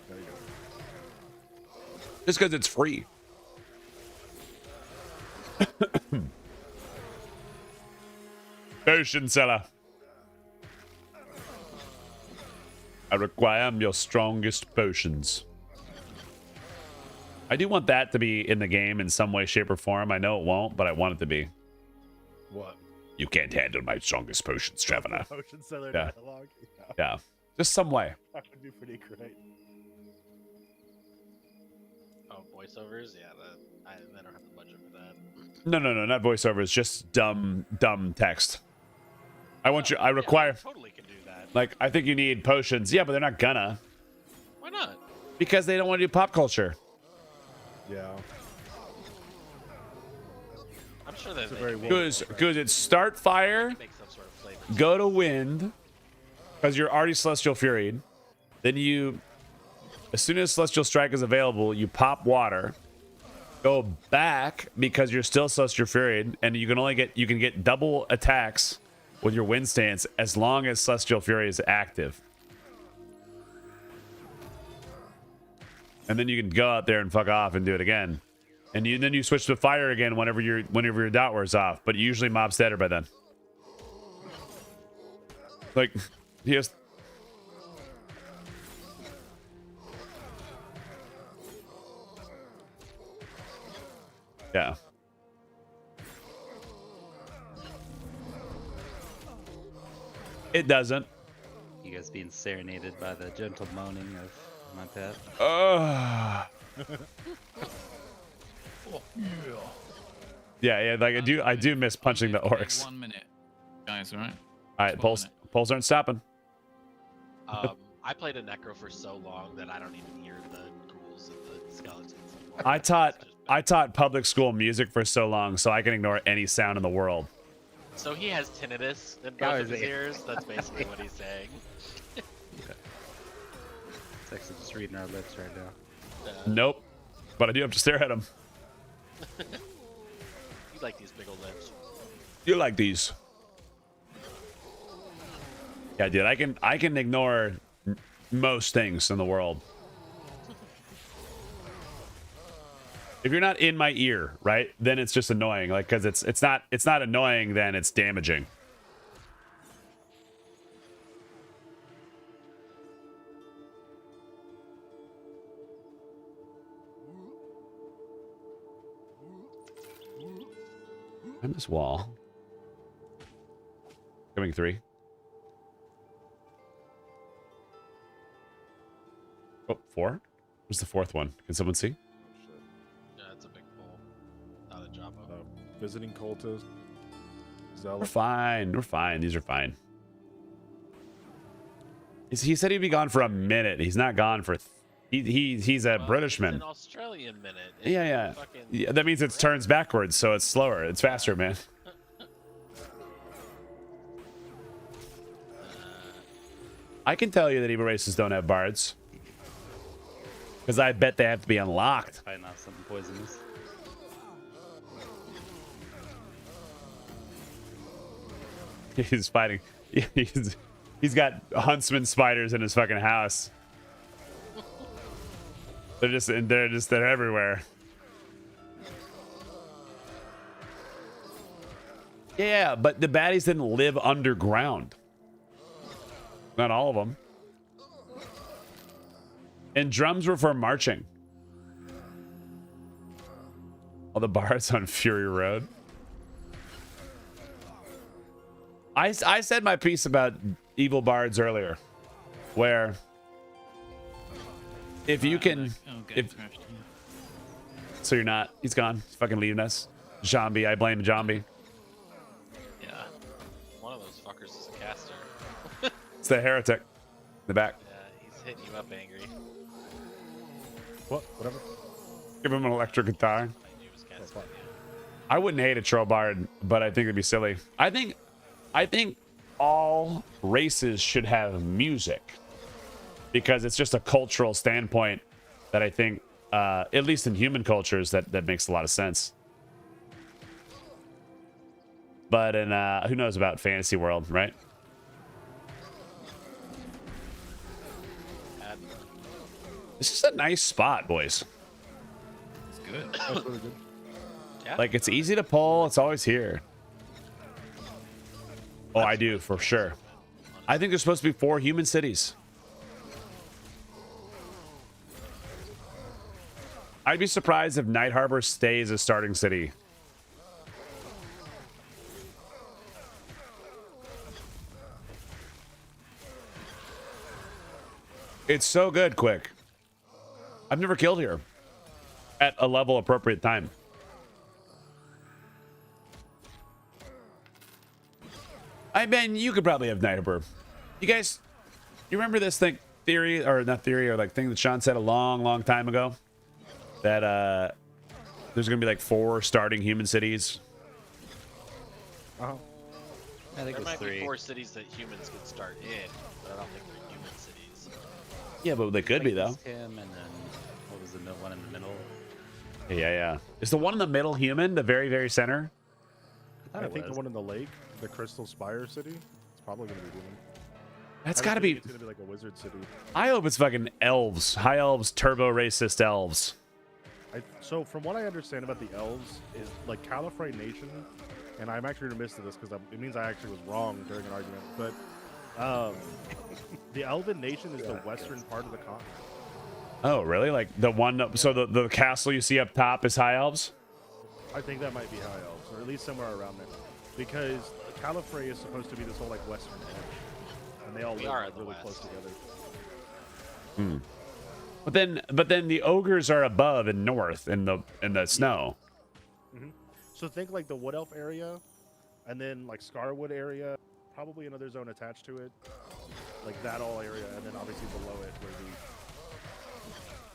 There you go. Just because it's free. Potion seller. I require your strongest potions. I do want that to be in the game in some way, shape, or form. I know it won't, but I want it to be. What? You can't handle my strongest potions, Traveler. Potion seller Yeah. dialogue? Yeah. Yeah. Just some way. That would be pretty great. Oh, voiceovers? Yeah, I don't have the budget for that. No, not voiceovers. Just dumb text. I require, Yeah, I totally can do that. like, I think you need potions. Yeah, but they're not gonna. Why not? Because they don't want to do pop culture. Yeah. I'm sure that It's a they very can well- Because it's start fire, make some sort of flavor. go to wind, because you're already Celestial Furied. Then you, as soon as Celestial Strike is available, you pop water. Go back because you're still Celestial Furied, and you can get double attacks with your wind stance as long as Celestial Fury is active. And then you can go out there and fuck off and do it again. And then you switch to fire again whenever your dot wears off. But usually mob's deader by then. Like, he has. Yeah. It doesn't. You guys being serenaded by the gentle moaning of my pet. Yeah, like I do miss punching the orcs. 1 minute, guys. All right. All right, pulls aren't stopping. I played a necro for so long that I don't even hear the ghouls and the skeletons. anymore. I It's just taught public school music for so long, so I can ignore any sound in the world. So he has tinnitus in Oh, both is of his he? ears. That's basically what he's saying. It's actually just reading our lips right now. Nope, but I do have to stare at him. You like these big old lips. You like these? Yeah, dude, I can ignore most things in the world. If you're not in my ear, right, then it's just annoying. Like, because it's not annoying, then it's damaging. And this wall. Coming 3. Oh, 4? Where's the 4th one? Can someone see? Yeah, it's a big pull. Not a job. Visiting cultist. We're Zealot. fine. We're fine. These are fine. He said he'd be gone for a minute. He's not gone for... He's a Britishman. It's an Australian minute. Yeah. Fucking, Yeah, that means it turns backwards, so it's slower. It's faster, man. I can tell you that evil races don't have bards. Because I bet they have to be unlocked. Fighting off something poisonous. He's fighting. He's got huntsman spiders in his fucking house. They're everywhere. Yeah, but the baddies didn't live underground. Not all of them. And drums were for marching. All the bars on Fury Road. I said my piece about evil bards earlier, where if you can, so you're not, he's gone, he's fucking leaving us. Zombie, I blame Zombie. Yeah, one of those fuckers is a caster. It's the heretic in the back. Yeah, he's hitting you up angry. What? Whatever. Give him an electric guitar. I knew it was casting you. I wouldn't hate a troll bard, but I think it'd be silly. I think all races should have music because it's just a cultural standpoint that I think, at least in human cultures, that makes a lot of sense. But in who knows about fantasy world, right? This is a nice spot, boys. It's good. That's really good. Yeah. Like, it's easy to pull. It's always here. Oh, I do, for sure. I think there's supposed to be 4 human cities. I'd be surprised if Night Harbor stays a starting city. It's so good, Quick. I've never killed here at a level appropriate time. I mean, you could probably have Night Harbor. You guys, you remember this thing, theory, or not theory, or like thing that Sean said a long time ago? That there's gonna be like 4 starting human cities. Uh-huh. I think There it's might 3. be 4 cities that humans could start in, but I don't think they're human cities. Yeah, but they could be though. Him, and then what was the one in the middle? Yeah. Is the one in the middle human? The very center? I think the one in the lake, the Crystal Spire city, it's probably gonna be human. That's I got to think be. It's gonna be like a wizard city. I hope it's fucking elves, high elves, turbo racist elves. So from what I understand about the elves is like Califray Nation, and I'm actually gonna miss this because it means I actually was wrong during an argument. But the Elven Nation is the western part of the continent. Oh, really? Like the one? So the castle you see up top is high elves? I think that might be high elves, or at least somewhere around there, because Califray is supposed to be this whole like western edge, and they all We live are like, in the really close west. together. But then the ogres are above and north in the snow. So think like the Wood Elf area, and then like Scarwood area, probably another zone attached to it, like that all area, and then obviously below it where the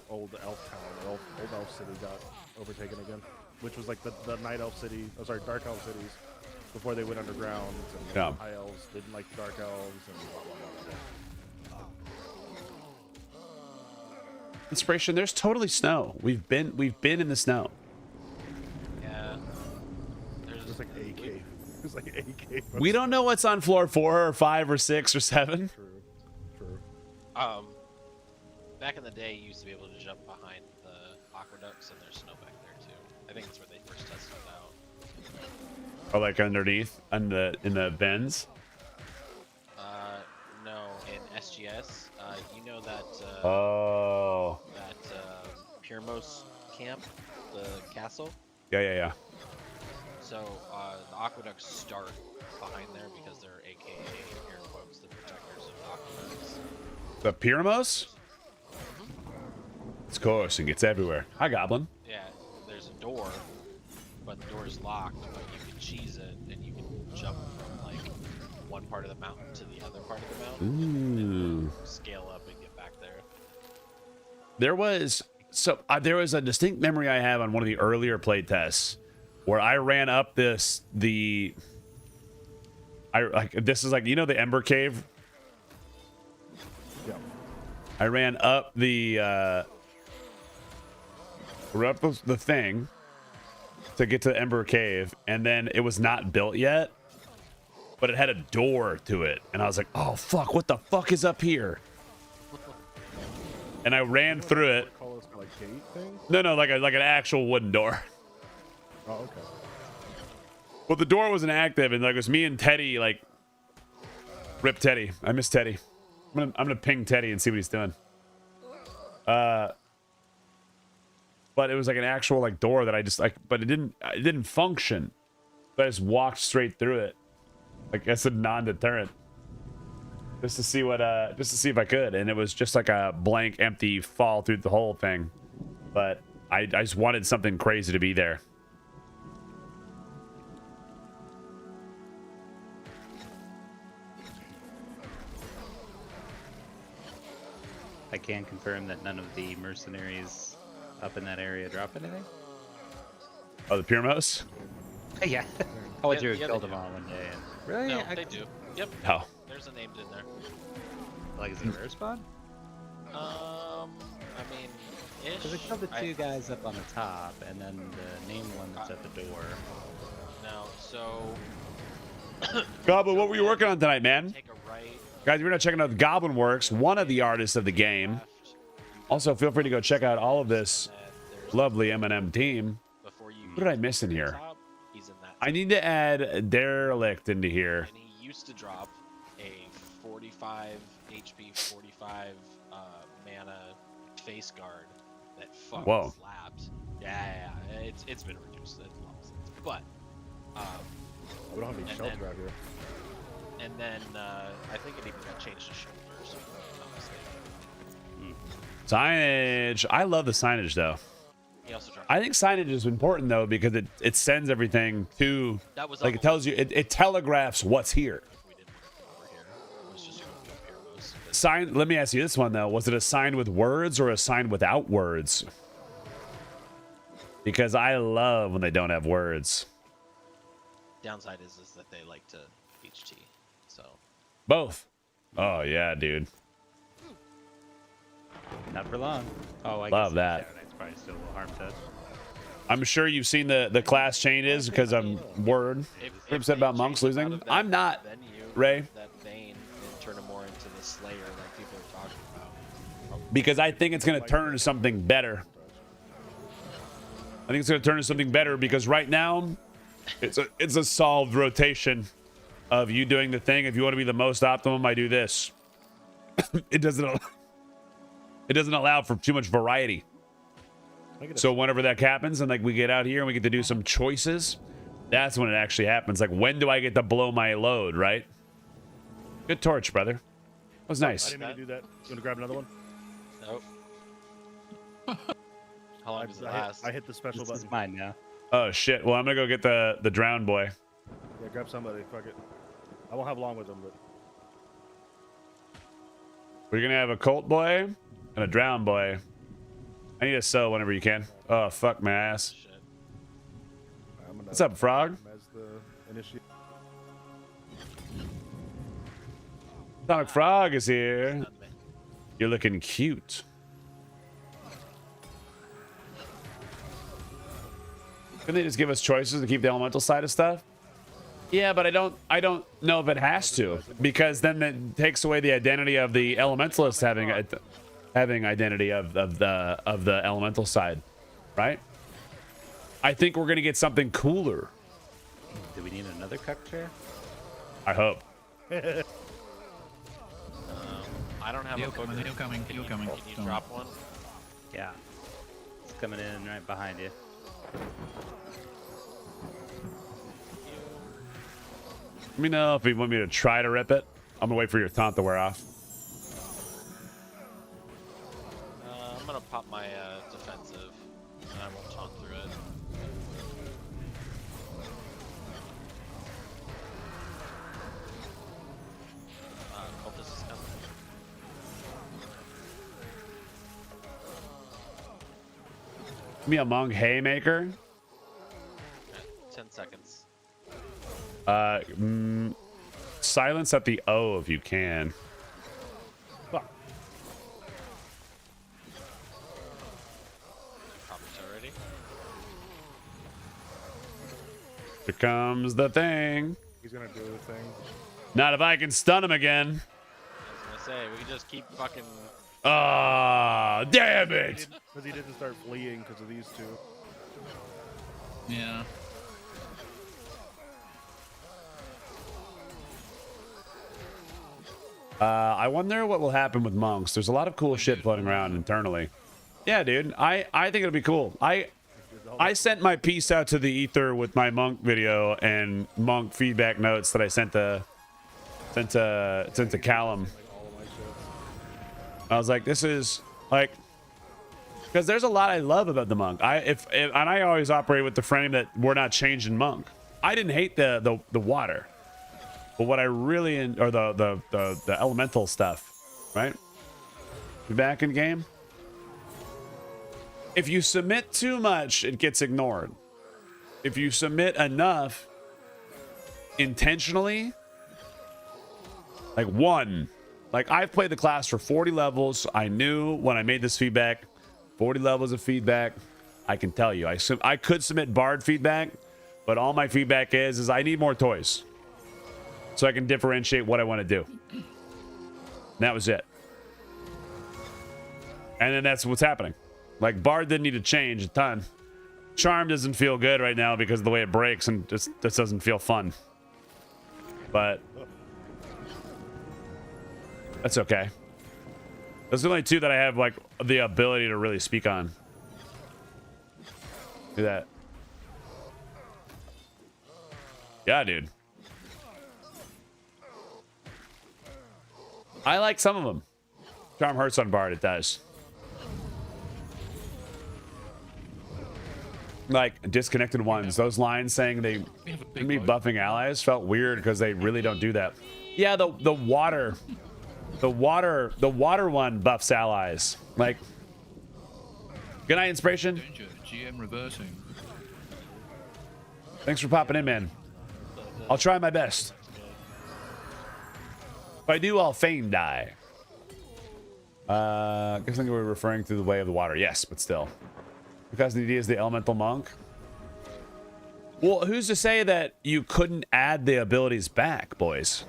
old elf town, or old elf city got overtaken again, which was like the night elf city, dark elf cities, before they went underground, and Yeah. high elves didn't like the dark elves, and blah, blah, blah, blah. Inspiration, there's totally snow. We've been in the snow. Yeah. It's like a cave. It's like a cave. We don't know what's on floor 4 or 5 or 6 or 7. True. Back in the day, you used to be able to jump behind the aqueducts, and there's snow back there too. I think that's where they first tested it out. Or like underneath in the bends. No, in SGS, you know that Oh. Pyrmos camp, the castle. Yeah. So the aqueducts start behind there because they're AKA air quotes the protectors of the aqueducts. The Pyramos? Of course, it gets everywhere. Hi, Goblin. Yeah, there's a door, but the door is locked, but you can cheese it and you can jump from like one part of the mountain to the other part of the mountain. Ooh. And scale up and get back there. There was a distinct memory I have on one of the earlier play tests where I ran up this is like, you know, the Ember Cave. Yeah. I ran up the thing to get to the Ember Cave, and then it was not built yet. but it had a door to it, and I was like, oh fuck, what the fuck is up here? And I ran through it. Like gate thing? No, like an actual wooden door. Oh, okay. Well, the door wasn't active, and like it was me and Teddy. Like, rip Teddy. I miss Teddy. I'm gonna ping Teddy and see what he's doing. But it was like an actual like door that I just like, but it didn't function. So I just walked straight through it. Like that's a non-deterrent. Just to see if I could, and it was just like a blank, empty fall through the whole thing. But I just wanted something crazy to be there. I can confirm that none of the mercenaries up in that area drop anything. Oh, the Pyrmos? Yeah. I went Yeah, through and yeah, killed they them do. all one day. And... Really? No, they do. Yep. Oh. There's a named in there. Like, is it a rare spawn? I mean, ish. Because I killed the two guys up on the top, and then the named one that's at the door. No, so. Goblin, what were you working on tonight, man? Take a right. Guys, we're not checking out Goblin Works, one of the artists of the game. Left, Also, feel free to go check out all of this and there's lovely M&M team. before you What did I miss in get to the here? top, he's in that. I need to add Derelict into here. And he used to drop a 45 HP, 45 mana face guard that fucking Whoa. slapped. Yeah. It's been reduced long since. But We don't have any And shelter then- out here. and then I think it even got changed to shoulders. If I'm not mistaken. Signage. I love the signage, though. He also dropped. I think signage is important, though, because it sends everything to, That was like, it tells you, it telegraphs what's here. we didn't put over here. It was just going to be Pyrmos. But Sign. Let me ask you this one, though. Was it a sign with words or a sign without words? Because I love when they don't have words. downside is that they like to HT. So Both. Oh, yeah, dude. Not for long. Oh, I Love guess that. Shadow Knight's probably still harm touch. I'm sure you've seen the class changes because I'm word. if Upset they about change monks him out losing. of that I'm not, venue, Ray. that vein and turn him more into the Slayer like people are talking about. Because I think it's going to turn into something better. I think it's going to turn into something better because right now it's a solved rotation of you doing the thing. If you want to be the most optimum, I do this. It doesn't allow for too much variety. So whenever that happens and like we get out here and we get to do some choices, that's when it actually happens. Like, when do I get to blow my load, right? Good torch, brother. That was I nice. didn't mean to do that. You want to grab another one? Nope. How long does it I last? hit the special This button. is mine now. Oh shit. Well, I'm gonna go get the drowned boy. Yeah, grab somebody. Fuck it. I won't have long with them, but We're gonna have a Colt boy and a drowned boy. I need a sew whenever you can. Oh fuck my ass. Shit. I'm gonna What's up, Frog? as the initiate. Sonic Frog is here. Stunned me. You're looking cute. Can they just give us choices to keep the elemental side of stuff? Yeah, but I don't know if it has to, because then it takes away the identity of the elementalist having identity of the elemental side, right? I think we're gonna get something cooler. Do we need another cuck chair? I hope. I don't have You're a booker. coming, you're coming, Can you're you- coming. Can you drop one? Yeah. It's coming in right behind you. Let me know if you want me to try to rip it. I'm gonna wait for your taunt to wear off. I'm gonna pop my defensive, and I won't taunt through it. Cultist is coming. Give me a monk haymaker. Okay, 10 seconds. Silence at the O if you can. Fuck. Probably already. Here comes the thing. He's gonna do the thing. Not if I can stun him again. I was gonna say we can just keep fucking. Ah, damn it! Because he didn't start fleeing because of these two. Yeah. I wonder what will happen with monks. There's a lot of cool shit floating around internally. Yeah, dude. I think it'll be cool. I sent my piece out to the ether with my monk video and monk feedback notes that I sent to Callum. I was like, this is like, because there's a lot I love about the monk. And I always operate with the frame that we're not changing monk. I didn't hate the water, but what I really or the elemental stuff, right? You back in game. If you submit too much, it gets ignored. If you submit enough intentionally, like I've played the class for 40 levels. I knew when I made this feedback, 40 levels of feedback. I can tell you, I could submit Bard feedback, but all my feedback is I need more toys so I can differentiate what I want to do. And that was it. And then that's what's happening. Like, Bard didn't need to change a ton. Charm doesn't feel good right now because of the way it breaks and just doesn't feel fun. But that's okay. Those are the only two that I have, like, the ability to really speak on. Do that. Yeah, dude. I like some of them. Charm hurts on Bard, it does. Like disconnected ones, those lines saying they can be buffing allies felt weird because they really don't do that. Yeah, the water one buffs allies. Like, good night, inspiration. GM reversing. Thanks for popping in, man. I'll try my best. If I do, I'll feign die. I guess we're referring to the way of the water. Yes, but still. Because the idea is the elemental monk. Well, who's to say that you couldn't add the abilities back, boys?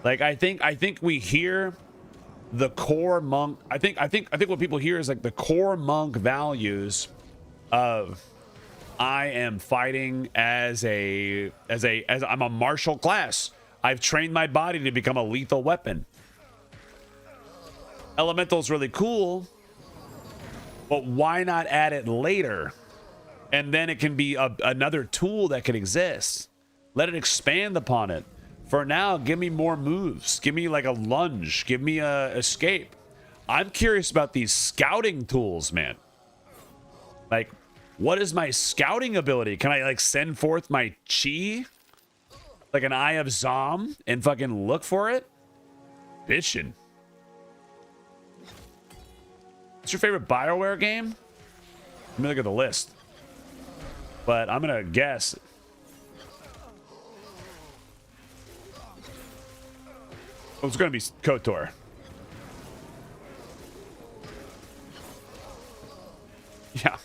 Like, I think we hear the core monk. I think what people hear is like the core monk values of I am fighting as I'm a martial class. I've trained my body to become a lethal weapon. Elemental's really cool. But why not add it later? And then it can be another tool that can exist. Let it expand upon it. For now, give me more moves. Give me like a lunge. Give me a escape. I'm curious about these scouting tools, man. Like, what is my scouting ability? Can I like send forth my chi? Like an Eye of Zom and fucking look for it? Bitchin'. What's your favorite BioWare game? Let me look at the list. But I'm gonna guess. Oh, it's gonna be KOTOR. Yeah.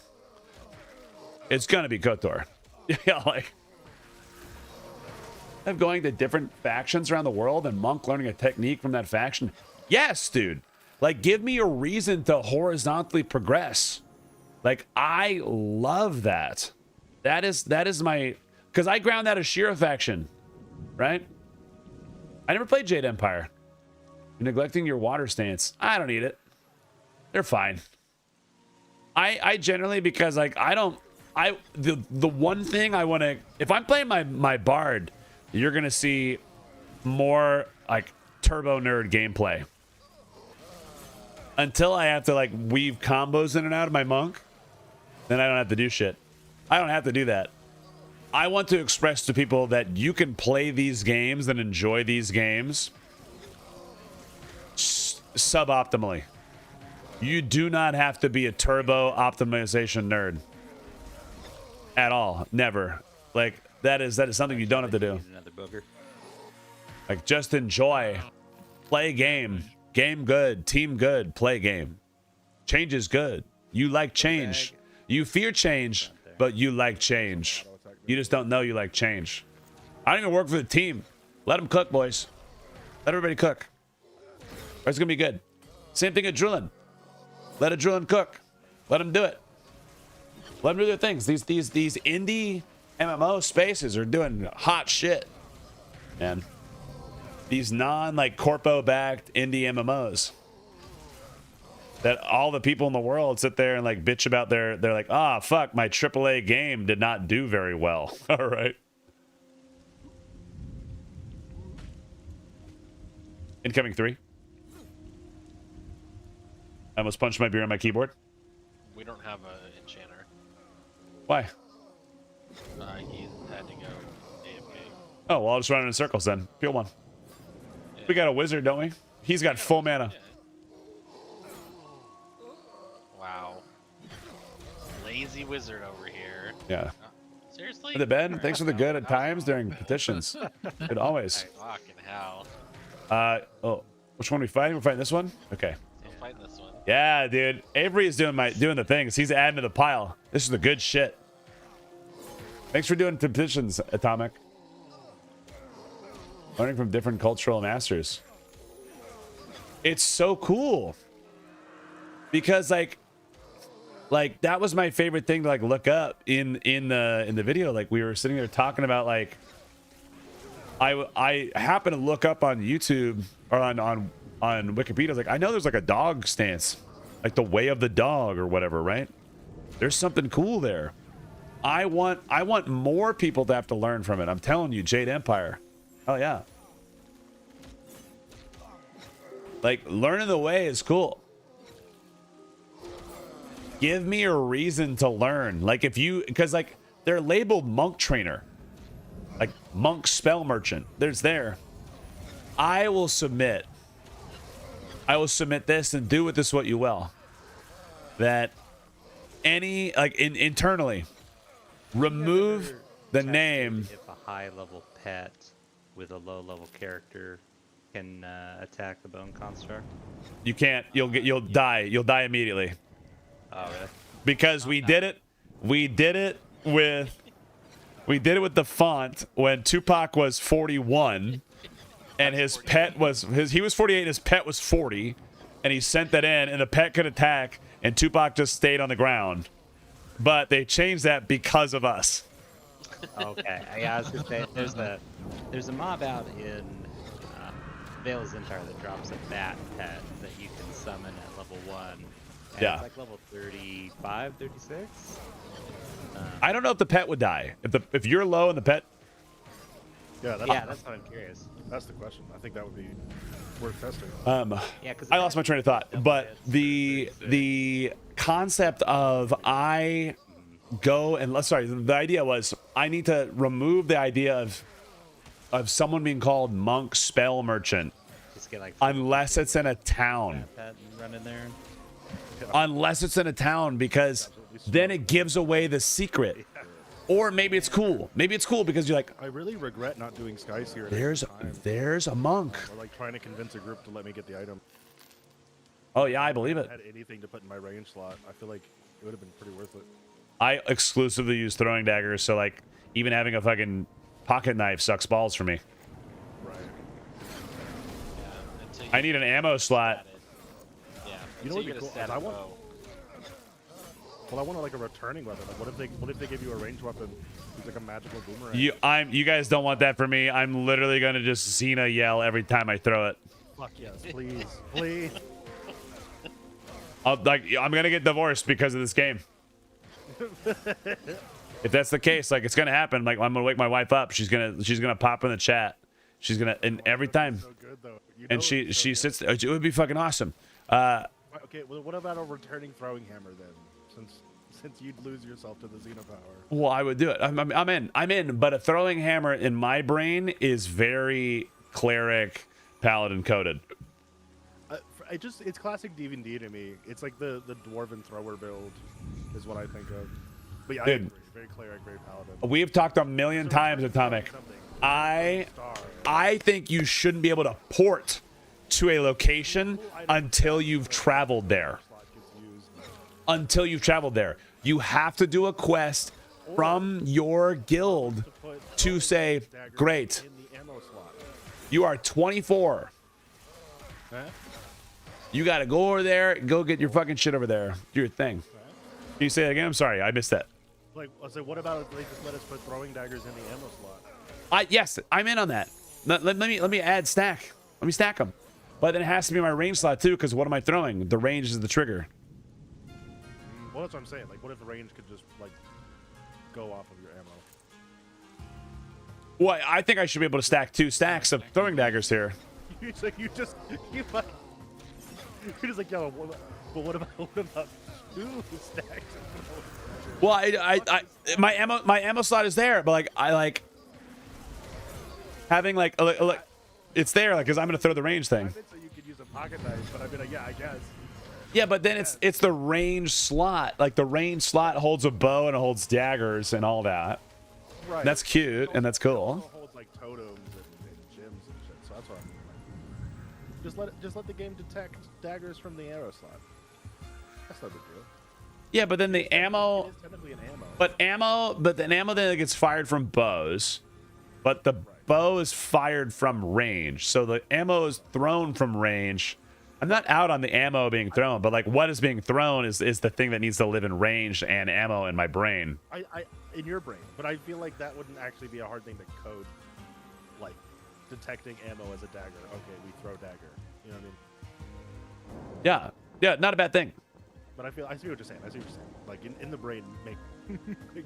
It's gonna be KOTOR. Yeah, like I'm going to different factions around the world and Monk learning a technique from that faction. Yes, dude. Like, give me a reason to horizontally progress. Like, I love that. That is my, because I ground that as Shure faction, right? I never played Jade Empire. You're neglecting your water stance. I don't need it. They're fine. I generally, because like the one thing I want to, if I'm playing my Bard, you're gonna see more like turbo nerd gameplay. Until I have to like weave combos in and out of my monk, then I don't have to do shit. I don't have to do that. I want to express to people that you can play these games and enjoy these games suboptimally. You do not have to be a turbo optimization nerd at all. Never. Like that is something you don't have to do. Another booger. Like just enjoy, play game. Game good, team good, play game. Change is good. You like change. You fear change, but you like change. You just don't know you like change. I don't even work for the team. Let them cook, boys. Let everybody cook. It's gonna be good. Same thing at Drillin. Let a Drillin cook. Let them do it. Let them do their things. These indie MMO spaces are doing hot shit, man. These like corpo backed indie MMOs that all the people in the world sit there and like bitch about they're like, ah, fuck, my AAA game did not do very well. All right. Incoming 3. I almost punched my beer on my keyboard. We don't have a enchanter. Why? He had to go AFK. Oh, well, I'll just run in circles then. Peel one. Yeah. We got a wizard, don't we? He's got full mana. Yeah. Wow. Lazy wizard over here. Yeah. Seriously? The Ben, thanks for the good at times during petitions. Good always. Fucking hell. Oh, which one are we fighting? We're fighting this one? Okay. I'm fighting this one. Yeah, dude. Avery is doing the things. He's adding to the pile. This is the good shit. Thanks for doing petitions, Atomic. Learning from different cultural masters. It's so cool. Because like that was my favorite thing to like look up in the video. Like we were sitting there talking about like I happened to look up on YouTube or on Wikipedia. I was like, I know there's like a dog stance, like the way of the dog or whatever, right? There's something cool there. I want more people to have to learn from it. I'm telling you, Jade Empire. Oh yeah. Like learning the way is cool. Give me a reason to learn. Like because like they're labeled monk trainer. Like monk spell merchant. There's there. I will submit this and do with this what you will. That any like internally remove the name. If a high level pet with a low level character can attack the bone construct, You can't. You'll die. You'll die immediately. oh really? Because we did it with the font when Tupac was 41 and his pet was he was 48 and his pet was 40, and he sent that in and the pet could attack and Tupac just stayed on the ground. But they changed that because of us. Okay, yeah, I was gonna say there's a mob out in Vale's Empire that drops a bat pet that you can summon at level 1. And Yeah. It's like level 35, 36. I don't know if the pet would die. If you're low and the pet. Yeah, That's what I'm curious. that's the question. I think that would be worth testing. Yeah, because I lost my train of thought, but the concept of I go and the idea was I need to remove the idea of someone being called monk spell merchant just get like unless it's in a town. pet and run in there. Unless it's in a town, because then it gives away the secret. Or maybe it's cool. Maybe it's cool because you're like, I really regret not doing Sky Seer. there's a monk. Or like trying to convince a group to let me get the item. Oh yeah, I believe it. Had anything to put in my range slot, I feel like it would have been pretty worth it. I exclusively use throwing daggers, so like even having a fucking pocket knife sucks balls for me. Right. Yeah, I need an ammo slot. Yeah. You know what would be cool? Stat I want- bow. Well, I want like a returning weapon. Like, what if they give you a ranged weapon? It's like a magical boomerang. You guys don't want that for me. I'm literally gonna just Xena yell every time I throw it. Fuck yes, please, please. I'm gonna get divorced because of this game. If that's the case, like it's gonna happen. Like I'm gonna wake my wife up. She's gonna pop in the chat. She's gonna, and every time, So good though. You know and it'd she be so good. sits there. It would be fucking awesome. Okay, well, what about a returning throwing hammer then? Since you'd lose yourself to the Xenopower. Well, I would do it. I'm in. But a throwing hammer in my brain is very cleric, paladin coded. It's classic D&D to me. It's like the dwarven thrower build is what I think of. But yeah, I Dude. agree. Very cleric, very paladin. We've talked a million times, Atomic. I think you shouldn't be able to port to a location until you've traveled there. Until you've traveled there. You have to do a quest from your guild to say, great, you are 24. You got to go over there, go get your fucking shit over there. Do your thing. Can you say that again? I'm sorry, I missed that. Like, I was like, what about if they just let us put throwing daggers in the ammo slot? Yes, I'm in on that. Let me add stack. Let me stack them. But then it has to be my range slot too, because what am I throwing? The range is the trigger. Well, that's what I'm saying. Like, what if the range could just like go off of your ammo? Well, I think I should be able to stack 2 stacks of throwing daggers here. You're just like, yo, but what about 2 stacks? Well, my ammo slot is there, but like I like having like it's there, like, because I'm gonna throw the range thing. So you could use a pocket knife, but I mean, yeah, I guess. Yeah, but then it's the range slot. Like the range slot holds a bow and it holds daggers and all that. Right. That's cute and that's cool. It also holds like totems and gems and shit. So that's what I mean. Like, just let the game detect daggers from the arrow slot. That's no big deal. Yeah, but then the ammo. It is technically an ammo. But the ammo then gets fired from bows. But the bow is fired from range. So the ammo is thrown from range. I'm not out on the ammo being thrown, but like what is being thrown is the thing that needs to live in range and ammo in my brain. I in your brain, but I feel like that wouldn't actually be a hard thing to code, like detecting ammo as a dagger. Okay, we throw dagger. You know what I mean? Yeah, not a bad thing. But I see what you're saying. Like in the brain, make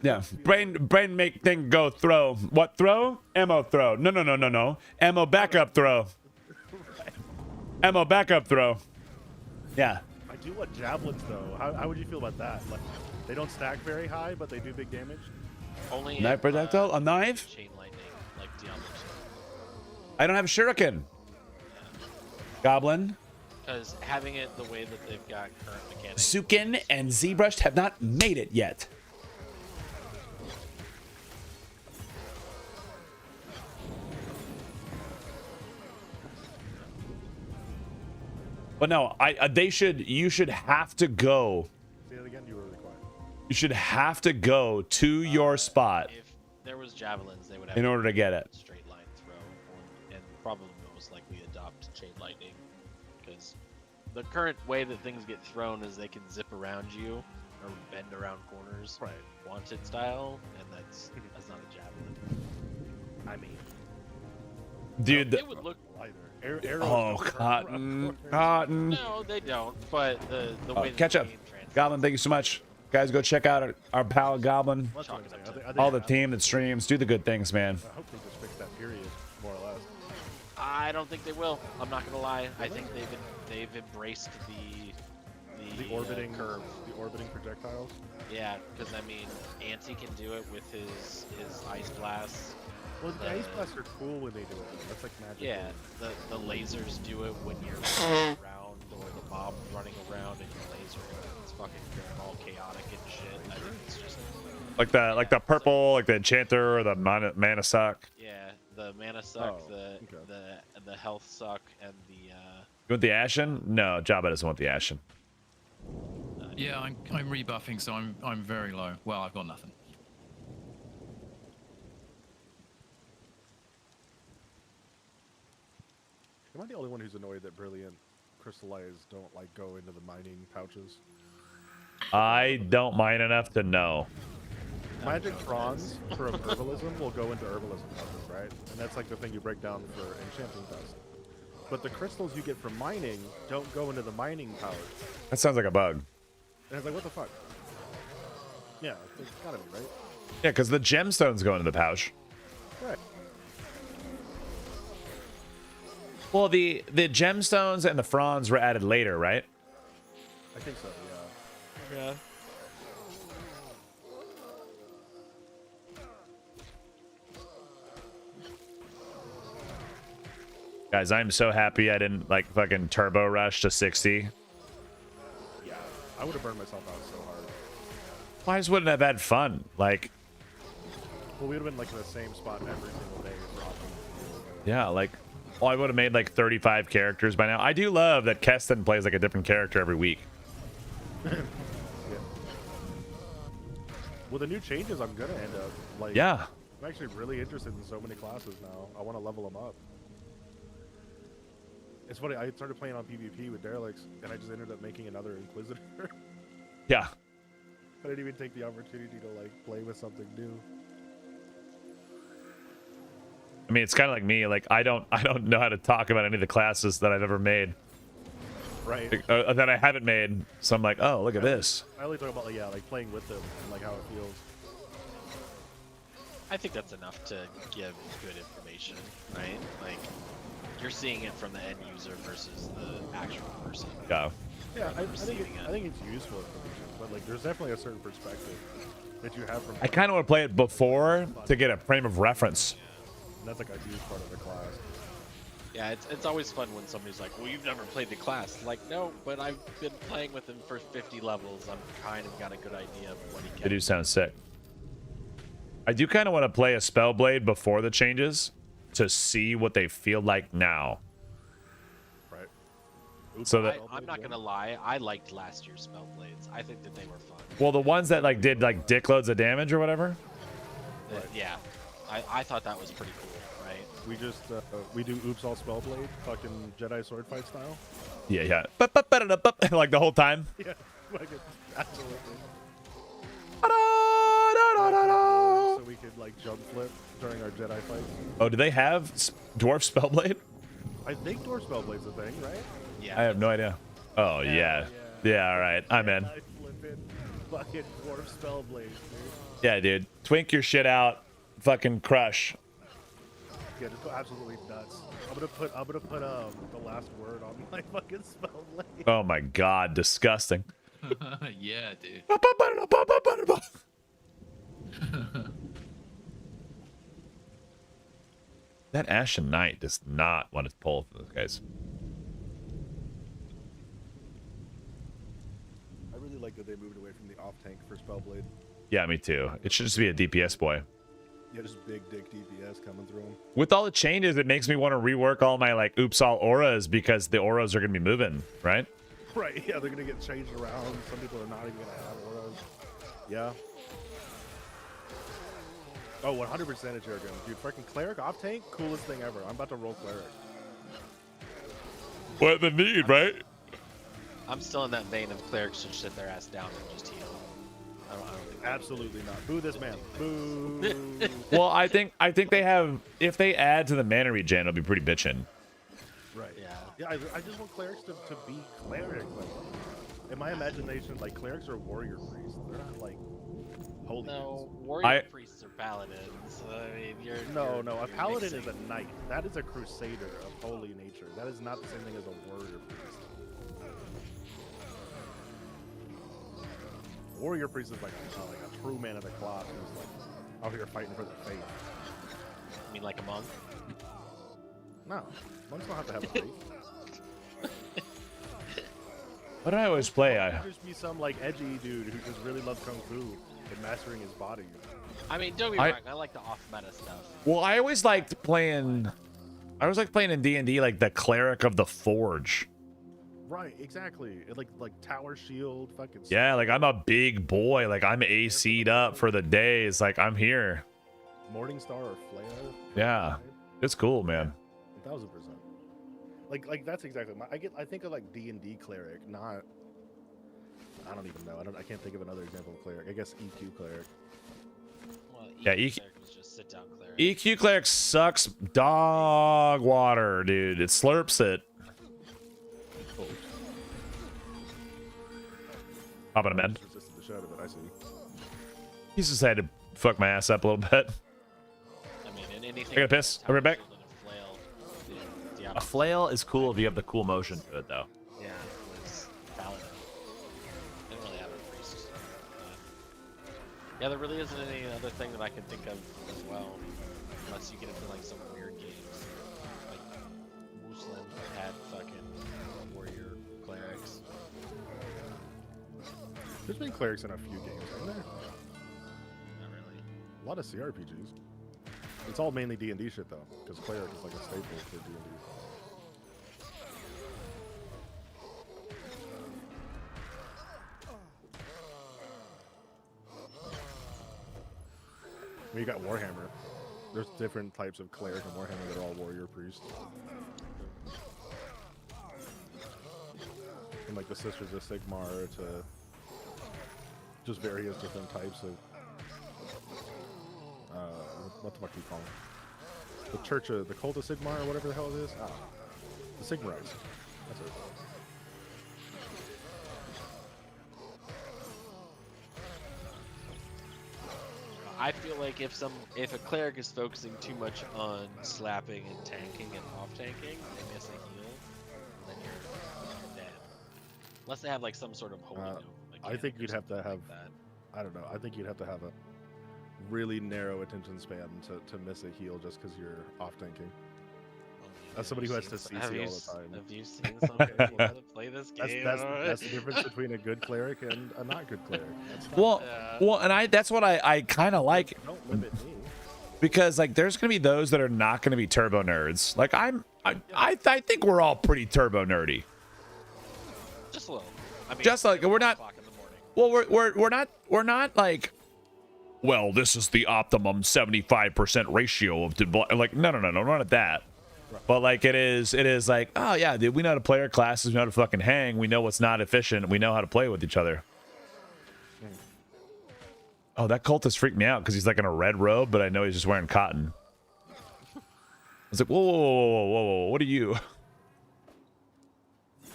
yeah, brain make thing go throw. What throw? Ammo throw. No. Ammo backup throw. Ammo backup throw. Yeah. I do want javelins though. How would you feel about that? Like they don't stack very high, but they do big damage. Only Knife if, projectile? A knife? chain lightning, like Diablo. I don't have a shuriken. Goblin, Because having it the way that they've got current mechanics. Zukin, and ZBrush have not made it yet. But no, you should have to go. Say that again. You were really quiet. You should have to go to your spot If there was javelins, they would have in order to get it. straight line throw, and probably most likely adopt chain lightning, because the current way that things get thrown is they can zip around you or bend around corners, Right. wanted style, and that's not a javelin. I mean, Dude, It would look. either. Arrows oh, don't cotton. corners. Cotton. No, they don't. But the way that Catch the up. game translates- Goblin, thank you so much. Guys, go check out our pal Goblin. That's what I'm saying. I think All the team that streams. Do the good things, man. I hope they just fix that period, more or less. I don't think they will. I'm not gonna lie. I think they've embraced the orbiting curve. the orbiting projectiles. Yeah, because I mean, Anti can do it with his ice blasts. Well, the ice blasts are cool when they do it. That's like magic. Yeah, the lasers do it when you're running around, or the mob running around and you're lasering. It's fucking going all chaotic and shit. I think it's just Like the purple, like the enchanter or the mana suck. yeah, the mana suck, Oh, okay. the health suck, and the You want the Ashen? No, Jabba doesn't want the Ashen. Yeah, I'm rebuffing, so I'm very low. Well, I've got nothing. Am I the only one who's annoyed that brilliant crystallized don't like go into the mining pouches? I don't mind enough to know. Magic bronze for herbalism will go into herbalism pouches, right? And that's like the thing you break down for enchanting dust. But the crystals you get from mining don't go into the mining pouch. That sounds like a bug. And it's like, what the fuck? Yeah, it's gotta be, right? Yeah, because the gemstones go into the pouch. Right. Well, the gemstones and the fronds were added later, right? I think so, yeah. yeah. Guys, I'm so happy I didn't like fucking turbo rush to 60. Yeah. I would have burned myself out so hard. Well, I just wouldn't have had fun. Like, Well, we would have been like in the same spot every single day for optimal. yeah, like, well, I would have made like 35 characters by now. I do love that Keston plays like a different character every week. Yeah. With the new changes, I'm gonna end up like. Yeah. I'm actually really interested in so many classes now. I want to level them up. It's funny. I started playing on PvP with Derelicts, and I just ended up making another Inquisitor. Yeah. I didn't even take the opportunity to like play with something new. I mean, it's kind of like me. Like, I don't know how to talk about any of the classes that I've ever made. Right. That I haven't made. So I'm like, oh, look at this. I only talk about like, yeah, like playing with them and like how it feels. I think that's enough to give good information, right? Like, you're seeing it from the end user versus the actual person. Yeah. Yeah, I think it's useful information, but like there's definitely a certain perspective that you have from. I kind of want to play it before to get a frame of reference. And that's like a huge part of the class. Yeah, it's always fun when somebody's like, well, you've never played the class. Like, no, but I've been playing with him for 50 levels. I'm kind of got a good idea of what he can. They do sound sick. I do kind of want to play a Spellblade before the changes to see what they feel like now. Right. So that I'm not gonna lie, I liked last year's Spellblades. I think that they were fun. well, the ones that like did like dick loads of damage or whatever. Yeah, I thought that was pretty cool, right? We just we do oops all Spellblade, fucking Jedi sword fight style. Yeah, yeah. Like the whole time. Yeah, like absolutely. So we could like jump flip during our Jedi fight. Oh, do they have dwarf Spellblade? I think dwarf Spellblade's a thing, right? Yeah. I have no idea. Oh yeah. Yeah, all right. I'm in. Jedi flipping fucking dwarf Spellblade, dude. Yeah, dude. Twink your shit out. Fucking crush. Yeah, just go absolutely nuts. I'm gonna put the last word on my fucking Spellblade. Oh my god, disgusting. Yeah, dude. That Ashen Knight does not want to pull for those guys. I really like that they moved away from the off tank for Spellblade. Yeah, me too. It should just be a DPS boy. Yeah, just big dick DPS coming through them. With all the changes, it makes me want to rework all my like oops all auras because the auras are gonna be moving, right? Right, yeah, they're gonna get changed around. Some people are not even gonna have auras. Yeah. Oh, 100% it's your gun. Dude, freaking Cleric off tank, coolest thing ever. I'm about to roll Cleric. What the need, right? I'm still in that vein of clerics should sit their ass down and just heal. I don't think Absolutely not. Boo this man. Boo. Well, I think they have. If they add to the mana regen, it'll be pretty bitchin'. Right. Yeah. Yeah, I just want clerics to be clerics. Like, in my imagination, like clerics are warrior priests. They're not like holy. No, warrior priests are paladins. I mean, No, a you're paladin mixing. is a knight. That is a crusader of holy nature. That is not the same thing as a warrior priest. Warrior priest is like a true man of the cloth who's like out here fighting for the faith. I mean, like a monk. No, monks don't have to have a faith. What do I always play? Monks can just be some like edgy dude who just really loves kung fu and mastering his body. I mean, don't be wrong. I like the off-meta stuff. Well, I always liked playing. I always liked playing in D&D like the cleric of the forge. Right, exactly. Like tower shield, fucking. Yeah, like I'm a big boy. Like I'm AC'd up for the days. Like I'm here. Morningstar or flail. Yeah, it's cool, man. 1000%. Like that's exactly. I think of like D&D cleric, not. I don't even know. I can't think of another example of cleric. I guess EQ cleric. Well, Yeah, cleric is just sit down cleric. EQ cleric sucks dog water, dude. It slurps it. Hopping him in. Resisted the shadow, but I see. He's just had to fuck my ass up a little bit. I mean, in anything. I got a piss. I'll be right back. Shield and a flail, the A opposite. flail is cool if you have the cool motion to it, though. Yeah, it was paladin. They didn't really have a priest. Yeah, there really isn't any other thing that I can think of as well, unless you get into like some weird games. Like Muslim had fucking warrior clerics. There's been clerics in a few games, hasn't there? Not really. A lot of CRPGs. It's all mainly D&D shit though, because cleric is like a staple for D&D. You got Warhammer. There's different types of cleric in Warhammer that are all warrior priests. And like the Sisters of Sigmar to just various different types of what the fuck do you call them? The Church of the Cult of Sigmar or whatever the hell it is. The Sigmarites. That's it. I feel like if a cleric is focusing too much on slapping and tanking and off tanking, they miss a heal, then you're dead. Unless they have like some sort of holy I think you'd have to have. like that. I don't know. I think you'd have to have a really narrow attention span to miss a heal just because you're off tanking. As somebody who has to CC all the time. Have you seen somebody how to play this game? That's the difference between a good cleric and a not good cleric. Well, and that's what I kind of like. Don't limit me. Because like there's gonna be those that are not gonna be turbo nerds. Like I think we're all pretty turbo nerdy. Just a little. I mean, Just like we're not. Well, we're not like. Well, this is the optimum 75% ratio of like no, not at that. But like it is like, oh yeah, dude, we know how to play our classes, we know how to fucking hang, we know what's not efficient, we know how to play with each other. Oh, that cultist freaked me out because he's like in a red robe, but I know he's just wearing cotton. I was like, whoa, what are you?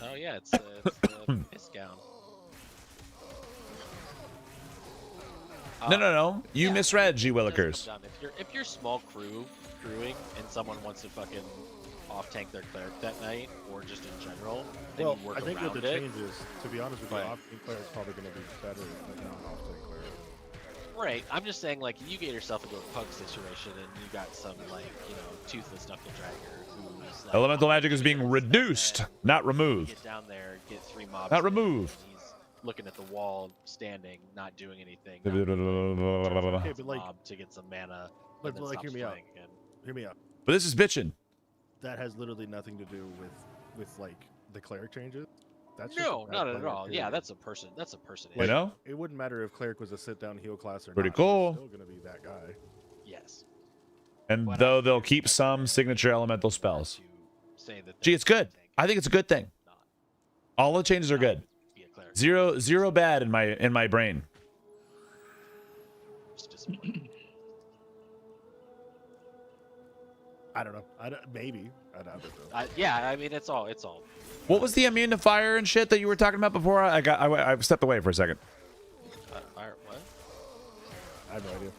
Oh yeah, it's the piss gown. No. You misread, G. Willikers. If you're small crewing and someone wants to fucking off tank their cleric that night, or just in general, then you work I think around with the it. changes, to be honest with you, off tank cleric's probably going to be better than non-off tank cleric. Right. I'm just saying, like, you get yourself into a pug situation, and you got some like, toothless knuckle dragger who's like, Elemental magic is being reduced, not removed. Get down there, get 3 mobs. Not in, removed. and he's looking at the wall, standing, not doing anything. Okay, but like, mob to get some mana. but and then like, stops hear me out. playing again. Hear me out. But this is bitching. That has literally nothing to do with like the cleric changes. That's just No, a bad not at player, all. Yeah, period. that's a person. That's a person. You know? It wouldn't matter if cleric was a sit-down heal class or Pretty not. cool. He's still gonna be that guy. Yes. And But though I they'll think keep that's some fair signature elemental spells. to say that Gee, it's good. I think it's a good thing. Not All the changes are good. be a cleric. Zero bad in my brain. It's disappointing. I don't know. Maybe. I doubt it though. Yeah, I mean, it's all. What was the immune to fire and shit that you were talking about before? I stepped away for a second. Fire, what? I have no idea.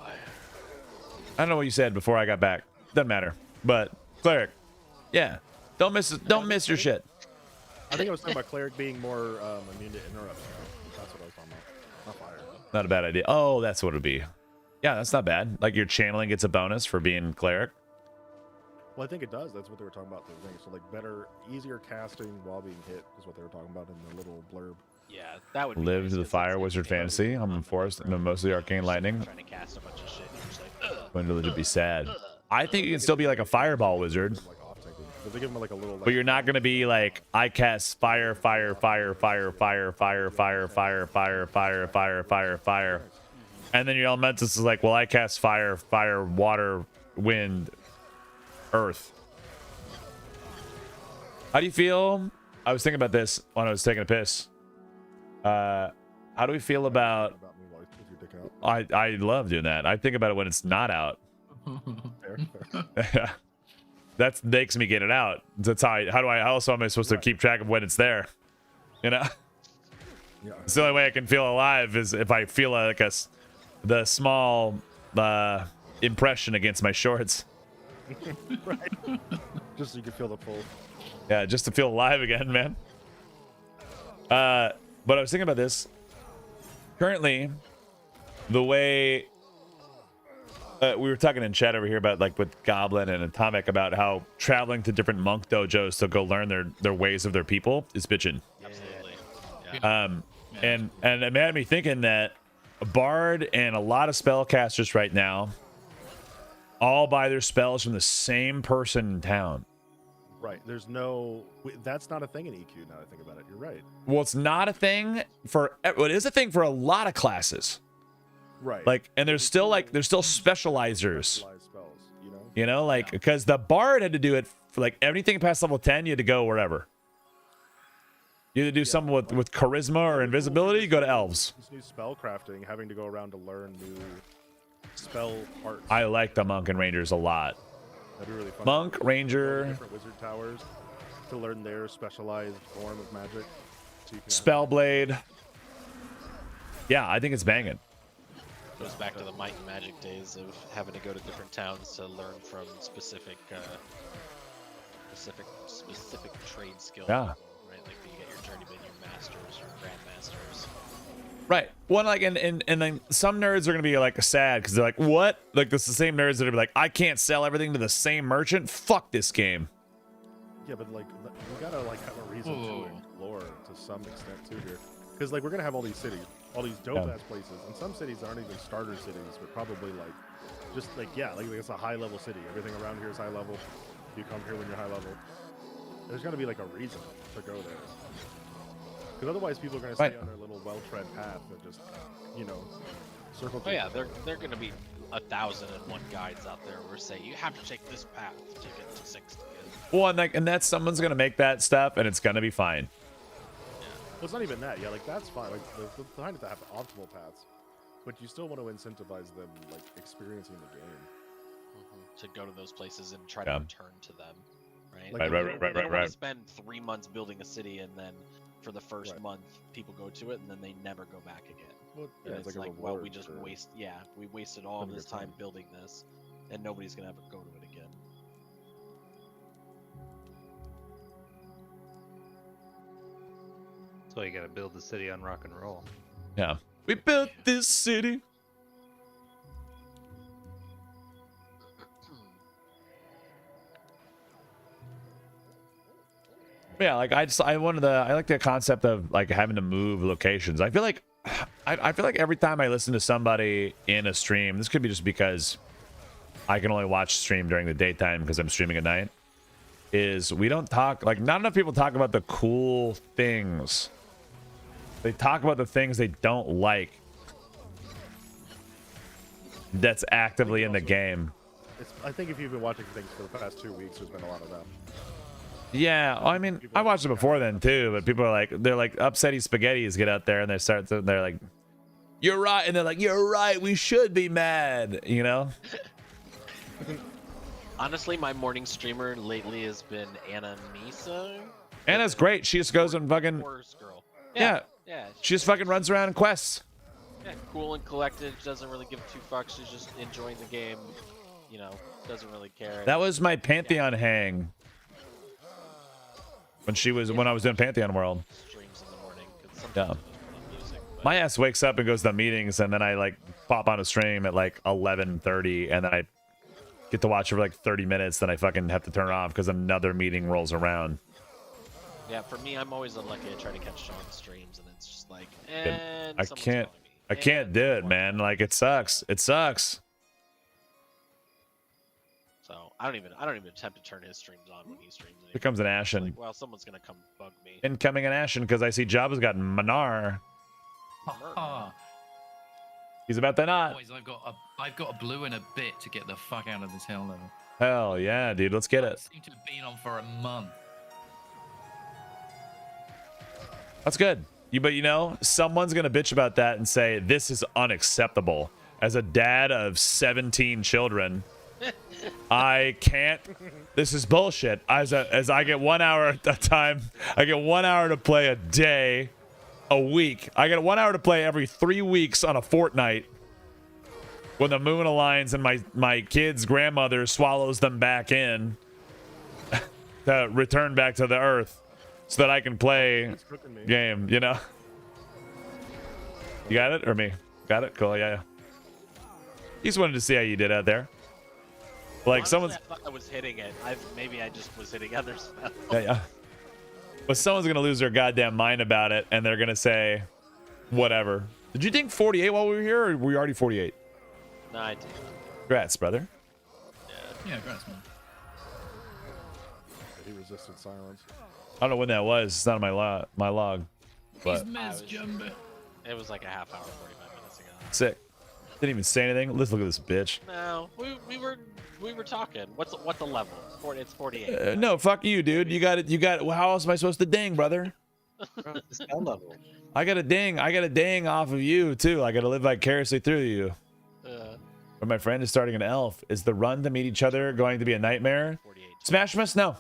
I don't know what you said before I got back. Doesn't matter. But cleric, yeah, don't miss your shit. I think I was talking about cleric being more immune to interrupts. That's what I was talking about. Not fire. Not a bad idea. Oh, that's what it'd be. Yeah, that's not bad. Like your channeling gets a bonus for being cleric. Well, I think it does. That's what they were talking about. The thing. So like better, easier casting while being hit is what they were talking about in the little blurb. Yeah, that would be Live nice, to the 'cause fire it's wizard like, fantasy. I'm in forest and mostly arcane lightning. Trying to cast a bunch of shit. And you're just like, ugh. Going to legit be sad. I think you can still be like a fireball wizard, Like off taking. But they give them like a little. Like, but you're not gonna be like I cast fire, and then your elementalist is like, well, I cast fire, water, wind, earth. How do you feel? I was thinking about this when I was taking a piss. How do we feel about? About me while with your dick out. I love doing that. I think about it when it's not out. Fair. That makes me get it out. That's how else am I supposed to keep track of when it's there? You know? Yeah. It's the only way I can feel alive is if I feel like the small impression against my shorts. Right. Just so you can feel the pull. Yeah, just to feel alive again, man. But I was thinking about this. Currently, the way we were talking in chat over here about like with Goblin and Atomic about how traveling to different monk dojos to go learn their ways of their people is bitchin'. Absolutely. And it made me thinking that a bard and a lot of spellcasters right now all buy their spells from the same person in town. Right. There's no. That's not a thing in EQ. Now that I think about it, you're right. Well, it's not a thing for. It is a thing for a lot of classes. Right. Like, and there's still specializers. Specialized spells, you know? You know, like because the bard had to do it for like everything past level 10. You had to go wherever. You had to do something with charisma or invisibility. Go to elves. This new spell crafting, having to go around to learn new spell parts. I like the monk and rangers a lot. That'd be really fun. Monk, Go to ranger, different wizard towers to learn their specialized form of magic. So you can spellblade. Yeah, I think it's banging. Goes back to the might and magic days of having to go to different towns to learn from specific trade skills. Yeah. Right, like you get your journeyman, your masters, your grandmasters. Right. One like and then some nerds are gonna be like sad because they're like, what? Like this is the same nerds that are like, I can't sell everything to the same merchant. Fuck this game. Yeah, but like we gotta like have a reason to explore to some extent too here, because like we're gonna have all these cities, all these dope ass places, and some cities aren't even starter cities, but probably like just like like it's a high level city. Everything around here is high level. You come here when you're high level. There's gotta be like a reason to go there, because otherwise people are gonna stay on their little well-tread path and just circle. Oh yeah, they're gonna be 1,001 guides out there where say you have to take this path to get to 60. Well, and that's someone's gonna make that stuff, and it's gonna be fine. Well, it's not even that. Yeah, like that's fine. Like the behind it to have optimal paths, but you still want to incentivize them like experiencing the game. To go to those places and try to return to them, right? Like, right. They don't want to spend 3 months building a city and then for the first month people go to it and then they never go back again. Well, and it's like well, we just we wasted all this time building this, and nobody's gonna ever go to it again. So you gotta build the city on rock and roll. Yeah. We built this city. Yeah, like I like the concept of like having to move locations. I feel like every time I listen to somebody in a stream, this could be just because I can only watch stream during the daytime because I'm streaming at night, is we don't talk, like not enough people talk about the cool things. They talk about the things they don't like that's actively in the game. I think if you've been watching things for the past 2 weeks, there's been a lot of them. Yeah, I mean, I watched it before then too, but people are they're like upsetty spaghettis get out there and they're like, you're right, and they're like, you're right, we should be mad, you know? Honestly, my morning streamer lately has been Anna Misa. Anna's great. She just goes and fucking Forest girl. Yeah. She just fucking runs around and quests. Yeah, cool and collected. Doesn't really give 2 fucks. She's just enjoying the game. Doesn't really care. That was my Pantheon hang. When I was doing Pantheon World. Streams in the morning. Yeah. My ass wakes up and goes to meetings, and then I like pop on a stream at like 11:30, and then I get to watch it for like 30 minutes. Then I fucking have to turn it off because another meeting rolls around. Yeah, for me, I'm always unlucky. I try to catch Sean's streams, and it's just like, I can't do it, man. Like it sucks. It sucks. So I don't even attempt to turn his streams on when he streams. Here comes an Ashen. Like, well, someone's gonna come bug me. Incoming an Ashen because I see Jabba's got Manar. He's about to not. Boys, I've got a blue and a bit to get the fuck out of this hell level. Hell yeah, dude. Let's get I it. seem to have been on for a month. That's good. But someone's gonna bitch about that and say this is unacceptable. As a dad of 17 children, I can't. This is bullshit. As I get 1 hour at a time, I get 1 hour to play a day, a week. I get 1 hour to play every 3 weeks on a fortnight. When the moon aligns and my kid's grandmother swallows them back in to return back to the earth, so that I can play game. You got it or me? Got it? Cool. Yeah. He just wanted to see how you did out there. Like honestly, someone's. I thought I was hitting it. Maybe I just was hitting other stuff. Yeah. But someone's gonna lose their goddamn mind about it, and they're gonna say, whatever. Did you think 48 while we were here, or were you already 48? No, I did. Congrats, brother. Yeah, congrats, man. He resisted silence. I don't know when that was. It's not on my log. But He's Mez Jumbo. It was like a half hour, 45 minutes ago. sick. Didn't even say anything. Let's look at this bitch. No, we were talking. What's a level? It's 48. No, fuck you, dude. You got it. You got. Well, how else am I supposed to ding, brother? Bro, it's spell level. I got a ding. I got a ding off of you too. I got to live vicariously through you. But my friend is starting an elf. Is the run to meet each other going to be a nightmare? 48. Smashmas? No.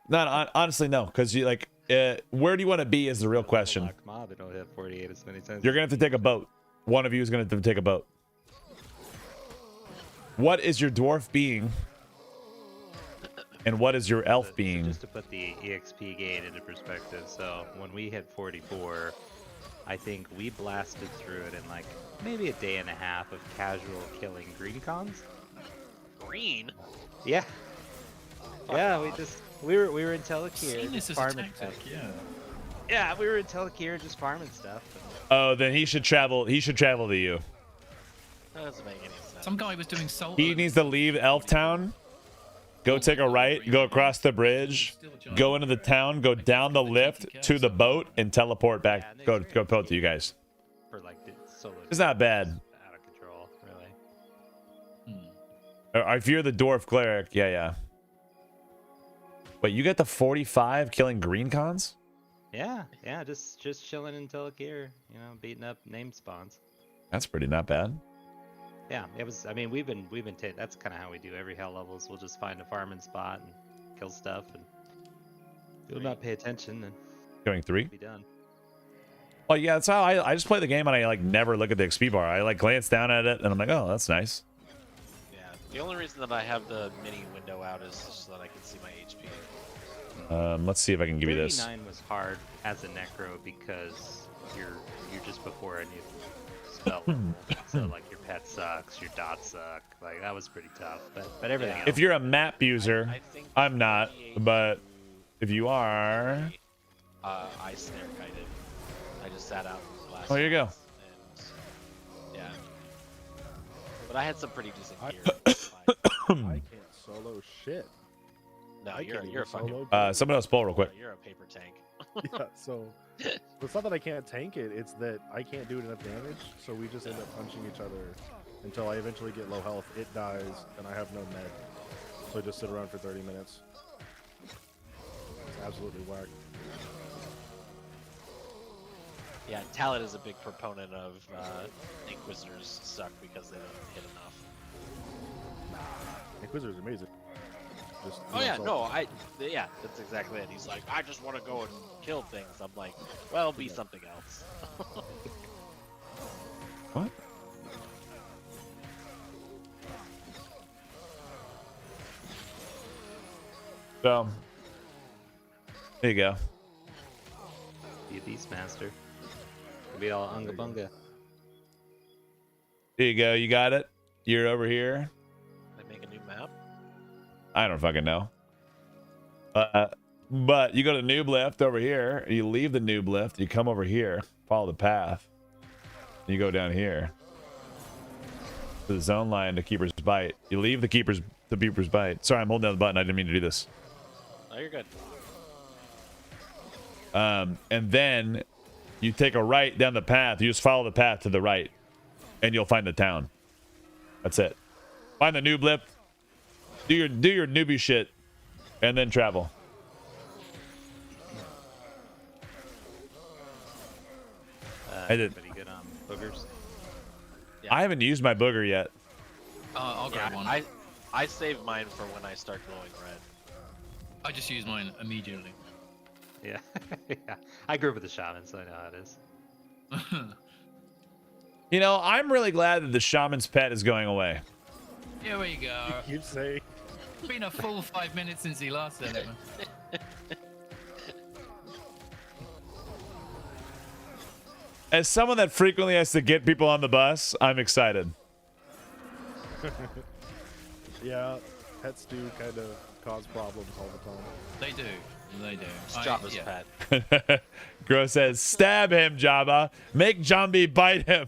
Not honestly, no. Because you like, where do you want to be is the real question. Mob, it only have 48 as many times. You're gonna have to take a boat. One of you is gonna have to take a boat. What is your dwarf being? And what is your elf being? Just to put the EXP gain into perspective, so when we hit 44, I think we blasted through it in like maybe a day and a half of casual killing green cons. Green? Yeah. Yeah, we were in Telekir Seen this just as a farming tactic, stuff. yeah. Yeah, we were in Telekir just farming stuff. Oh, then he should travel. He should travel to you. That doesn't make any sense. Some guy was doing solo. He needs to leave Elf Town. Go take a right. Go across the bridge. Go into the town. Go down the lift to the boat and teleport back. Go boat to you guys. For like solo. It's not bad. Out of control, really. If you're the dwarf cleric, yeah. Wait, you get the 45 killing green cons? Yeah, just chilling in Telekir, you know, beating up name spawns. That's pretty not bad. Yeah, it was. I mean, we've been that's kind of how we do every hell levels. We'll just find a farming spot and kill stuff, and you'll not pay attention and Going 3? be done. Oh yeah, that's how I just play the game and I like never look at the XP bar. I like glance down at it and I'm like, oh, that's nice. Yeah. The only reason that I have the mini window out is so that I can see my HP. Let's see if I can give you this. 39 was hard as a necro because you're just before a new spell. So like your pet sucks, your dots suck. Like that was pretty tough. But everything else. If you're a map user, I think I'm not, 48 but if you are, I snare kited. I just sat out last. Oh, here you go. month, and, yeah. But I had some pretty decent gear. I can't solo shit. No, I you're can't a even fucking. solo. someone else pull real quick. You're a paper tank. Yeah, so it's not that I can't tank it, it's that I can't do enough damage, so we just end up punching each other until I eventually get low health, it dies, and I have no med. So I just sit around for 30 minutes. It's absolutely whack. Yeah, Talit is a big proponent of Inquisitors suck because they don't hit enough. Inquisitor's amazing. Just Oh yeah, assault. no, yeah, that's exactly it. He's like, I just want to go and kill things. I'm like, well, be something else. What? So, there you go. Be a Beastmaster. Be all unga bunga. There you go. You got it. You're over here. They make a new map. I don't fucking know. But you go to noob lift over here. You leave the noob lift. You come over here. Follow the path. You go down here to the zone line to Keeper's Bite. You leave the Keeper's Bite. Sorry, I'm holding down the button. I didn't mean to do this. Oh, you're good. And then you take a right down the path. You just follow the path to the right, and you'll find the town. That's it. Find the noob lift. Do your newbie shit, and then travel. I did. Pretty good on boogers. Yeah. I haven't used my booger yet. I'll grab Yeah, one. I save mine for when I start glowing red. I just use mine immediately. Yeah. Yeah. I grew up with a shaman, so I know how it is. You know, I'm really glad that the shaman's pet is going away. Here we go. You say It's been a full 5 minutes since he last said it, man. As someone that frequently has to get people on the bus, I'm excited. yeah, pets do kind of cause problems all the time. They do. They do. It's Jabba's yeah. pet. Gro says, stab him, Jabba. Make Jambi bite him.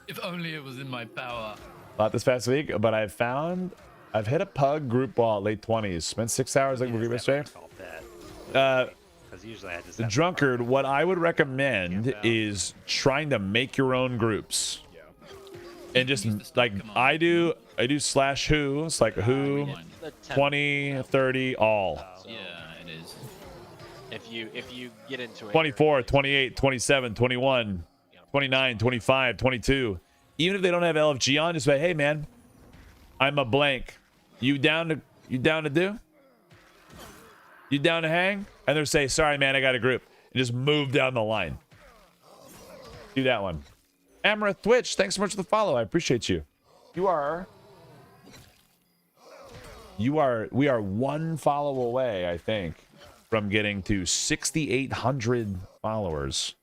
If only it was in my power. Not this past week, but I've hit a pug group ball at late 20s. Spent 6 hours like group yesterday. Because usually I just The have drunkard, what I would recommend is trying to make your own groups. And just like I do /who. It's like who, The 10 20, 30, all. So Yeah, it is. if you get into it, 24, 28, 27, 21, 29, 25, 22. Even if they don't have LFG on, just say, hey man, I'm a blank. You down to do? You down to hang? And they'll say, sorry man, I got a group. And just move down the line. Do that one. Amaran Twitch, thanks so much for the follow. I appreciate you. We are one follow away, I think, from getting to 6,800 followers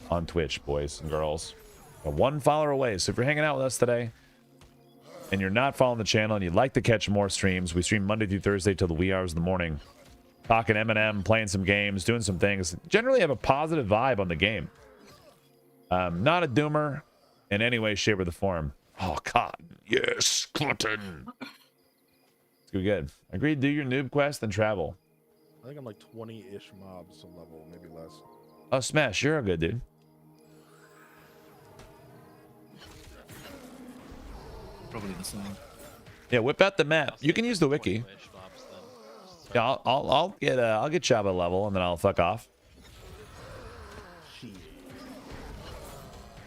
on Twitch, boys and girls. One follower away. So if you're hanging out with us today and you're not following the channel and you'd like to catch more streams, we stream Monday through Thursday till the wee hours of the morning. Talking M&M, playing some games, doing some things. Generally have a positive vibe on the game. Not a doomer in any way, shape, or the form. Oh, Cotton. Yes, Cotton. It's gonna be good. Agreed, do your noob quest and travel. I think I'm like 20-ish mobs a level, maybe less. Oh, Smash, you're a good dude. Probably the same. Yeah, whip out the map. You can use the wiki. Yeah, I'll get Jabba level and then I'll fuck off.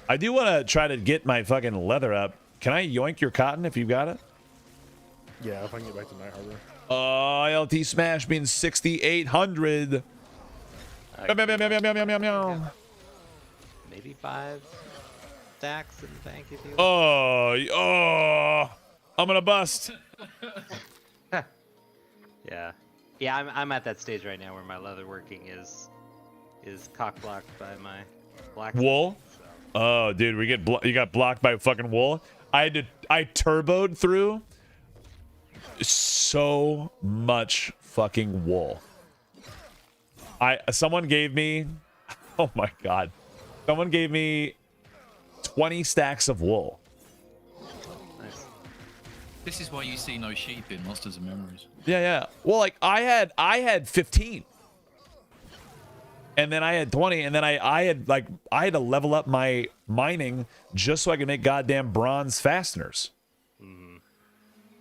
I do want to try to get my fucking leather up. Can I yoink your cotton if you've got it? Yeah, if I can get back to Night Harbor. ILT Smash means 6,800. Maybe 5 stacks in the bank if you. Oh, I'm gonna bust. Yeah, I'm at that stage right now where my leather working is cock blocked by my black Wool. So. Oh, dude, you got blocked by fucking wool. I turboed through so much fucking wool. Someone gave me, oh my god, someone gave me 20 stacks of wool. Nice. This is why you see no sheep in Monsters and Memories. Yeah. Well, like I had 15. And then I had 20, and then I had to level up my mining just so I could make goddamn bronze fasteners. Mm-hmm.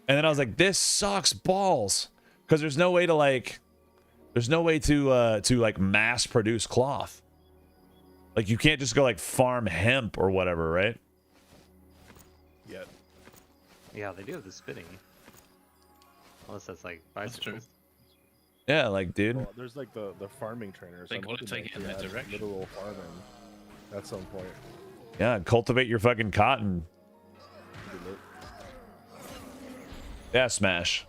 And then I was like, this sucks balls, because there's no way to mass produce cloth. Like you can't just go like farm hemp or whatever, right? Yet. Yeah, they do have the spinning. Unless that's like That's true. bicycles. Yeah, like dude. Well, there's like the farming trainers. They I'm gotta hoping take it in that add direction. Literal farming at some point. Yeah, cultivate your fucking cotton. Be lit. Yeah, Smash.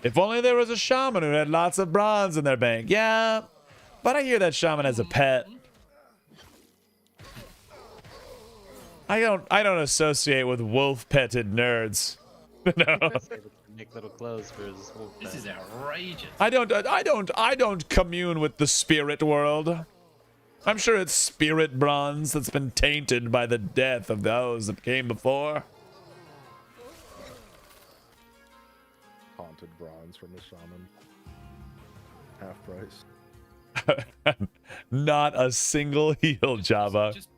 If only there was a shaman who had lots of bronze in their bank. Yeah, but I hear that shaman has a pet. I don't associate with wolf-petted nerds. No. Make little clothes for his whole This is outrageous. I don't commune with the spirit world. I'm sure it's spirit bronze that's been tainted by the death of those that came before. Haunted bronze from the shaman. Half price. Not a single heal, Java. Just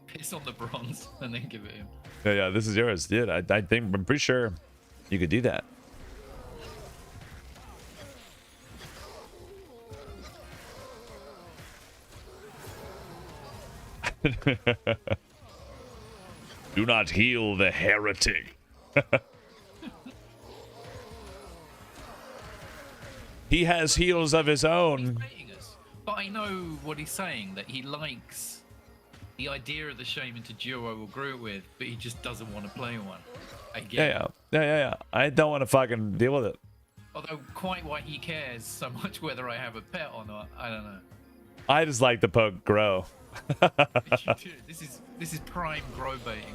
piss on the bronze and then give it him. Yeah, this is yours, dude. I'm pretty sure you could do that. Do not heal the heretic. He has heals of his own. But I know what he's saying, that he likes the idea of the shaman to duo or group with, but he just doesn't want to play one. I get it. Yeah. I don't want to fucking deal with it. Although quite why he cares so much whether I have a pet or not, I don't know. I just like to poke grow. This is prime grow baiting.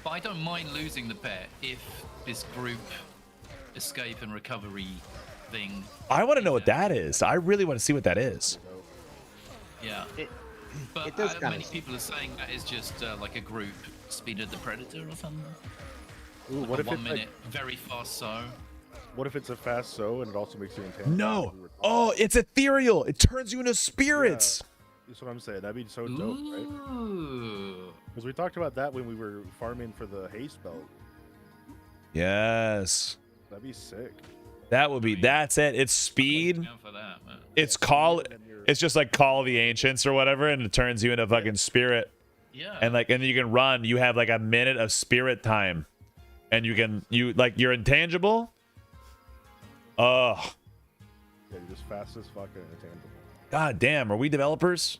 But I don't mind losing the pet if this group escape and recovery thing. I want to know what that is. I really want to see what that is. Yeah. But it does many kinda- people are saying that is just like a group Speed of the Predator or something. Ooh, Like what a if 1 it's minute, like, very fast so. What if it's a fast so and it also makes you intangible? No. Oh, it's ethereal. It turns you into spirits. Yeah, that's what I'm saying. That'd be so dope, right? Ooh. Because we talked about that when we were farming for the haste belt. Yes. That'd be sick. That would be. That's it. It's speed. Going for that, man. It's call. It's just like Call of the Ancients or whatever, and it turns you into fucking spirit. Yeah. And like, and you can run. You have like a minute of spirit time, and you're intangible. Oh. Yeah, you're just fast as fucking intangible. God damn, are we developers?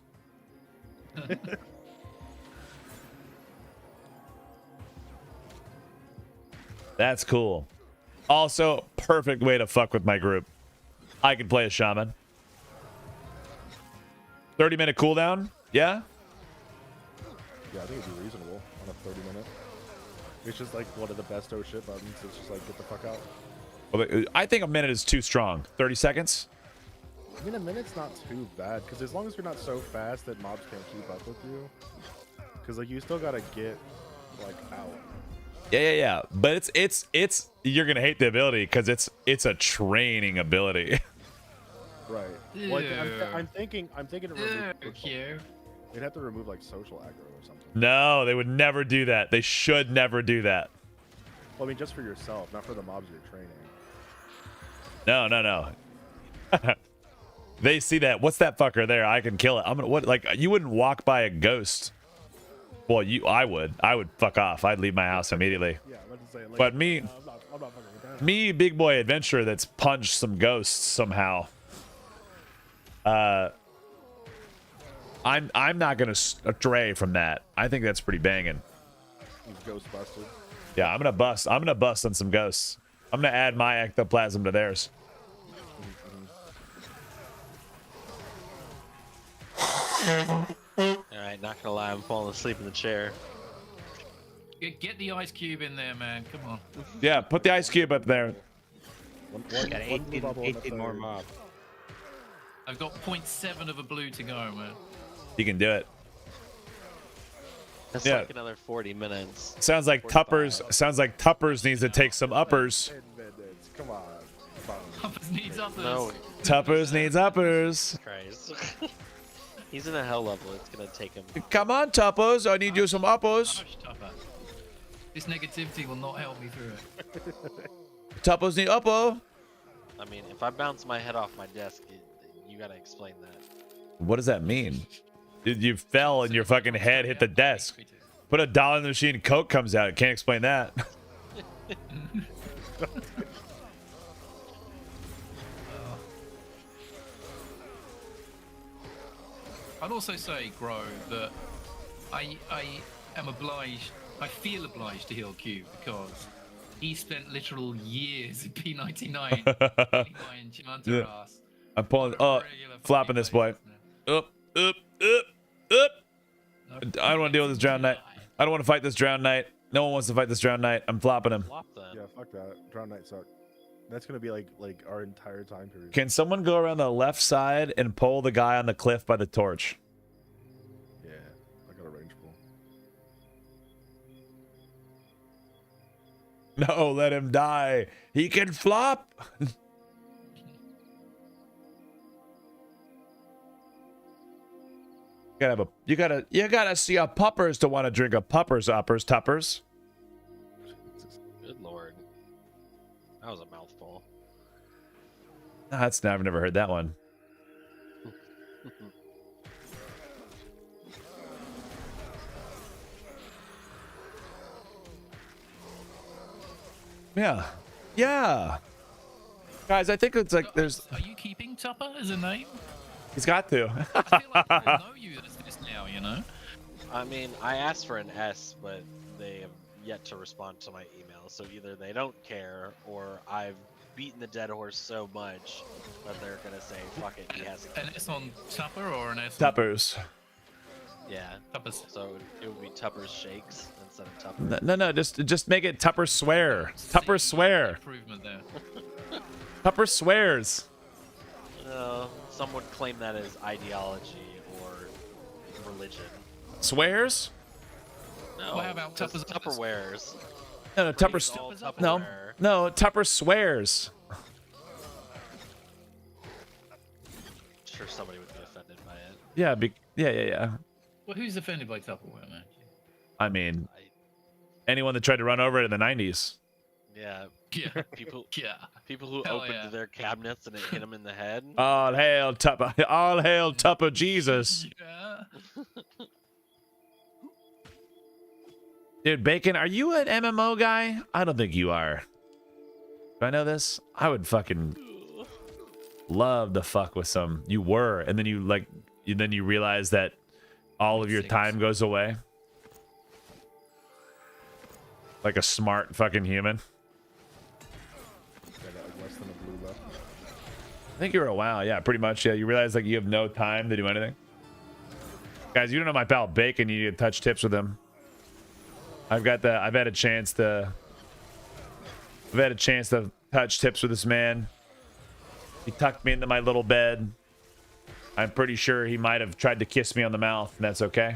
That's cool. Also, perfect way to fuck with my group. I can play a shaman. 30-minute cooldown? Yeah? Yeah, I think it'd be reasonable on a 30-minute. It's just like one of the best oh shit buttons. It's just like, get the fuck out. Well, I think a minute is too strong. 30 seconds? I mean, a minute's not too bad, because as long as you're not so fast that mobs can't keep up with you. Because, like, you still gotta get, like, out. Yeah. But it's you're gonna hate the ability because it's a training ability. Right. Like, I'm thinking it remove. They'd have to remove like social aggro or something. No, they would never do that. They should never do that. Well, I mean, just for yourself, not for the mobs you're training. No. They see that. What's that fucker there? I can kill it. I'm gonna what? Like you wouldn't walk by a ghost. Well, I would fuck off. I'd leave my house immediately. Yeah, I'm about to say, like, But me, I'm not fucking with that. me, big boy adventurer that's punched some ghosts somehow. I'm not gonna stray from that. I think that's pretty banging. He's ghost busted. Yeah, I'm gonna bust on some ghosts. I'm gonna add my ectoplasm to theirs. Alright, not gonna lie, I'm falling asleep in the chair. Get the ice cube in there, man. Come on. Yeah, put the ice cube up there. Got 18 more mob. I've got 0.7 of a blue to go, man. You can do it. That's Yeah. like another 40 minutes. Sounds like 45. Tuppers needs to take some uppers. 10 minutes. Come on. Uppers needs uppers. No, Tuppers needs uppers. Christ. He's in a hell level. It's gonna take him. Come on, Tuppers. I need you some uppers. Hush, Tupper. This negativity will not help me through it. Tuppers need upper. I mean, if I bounce my head off my desk, you gotta explain that. What does that mean? You fell and your fucking head hit the desk. Put a dollar in the machine, Coke comes out. Can't explain that. I'd also say, Gro, that I am obliged, I feel obliged to heal Q because he spent literal years in P99 healing my enchanter Yeah. ass. I'm pulling. On a Oh, regular flopping fucking this boy. basis, man. Up. No, I don't want to deal with this drowned knight. I don't want to fight this drowned knight. No one wants to fight this drowned knight. I'm flopping him. Flop then. Yeah, fuck that. Drown Knight suck. That's gonna be like our entire time period. Can someone go around the left side and pull the guy on the cliff by the torch? Yeah, I got a range pull. No, let him die. He can flop. You gotta see a puppers to want to drink a puppers tuppers. Good lord. That was a mouthful. I've never heard that one. Yeah. Guys, I think it's like there's. Are you keeping Tupper as a name? He's got to. I feel like people know you as this now, you know? I mean, I asked for an S, but they have yet to respond to my email. So either they don't care, or I've beaten the dead horse so much that they're gonna say, "Fuck it, he has a." An S on Tupper or an S Tuppers. Yeah. Tuppers? So it would be Tupper's Shakes instead of Tupper. No, just make it Tupper swear. Tupper swear. Improvement there. Tupper swears. Some would claim that as ideology or religion. Swears? No, Well, how about just Tupper's Tupperwares. No, Tupper. Praise all No, Tupperware. no, Tupper swears. sure somebody would be offended by it. Yeah, yeah. Well, who's offended by Tupperware, man? I mean, anyone that tried to run over it in the 90s. Yeah, Yeah. people Yeah. who Hell opened yeah. their cabinets and it hit them in the head. All hail Tupper! All hail Tupper Jesus! Yeah. Dude, Bacon, are you an MMO guy? I don't think you are. Do I know this? I would fucking love to fuck with some. You were, and then you realize that all of your time goes away. Like a smart fucking human. Yeah, like less than a blue left. I think you're a WoW, yeah, pretty much. Yeah, you realize like you have no time to do anything. Guys, you don't know my pal Bacon. You need to touch tips with him. I've had a chance to touch tips with this man. He tucked me into my little bed. I'm pretty sure he might have tried to kiss me on the mouth, and that's okay.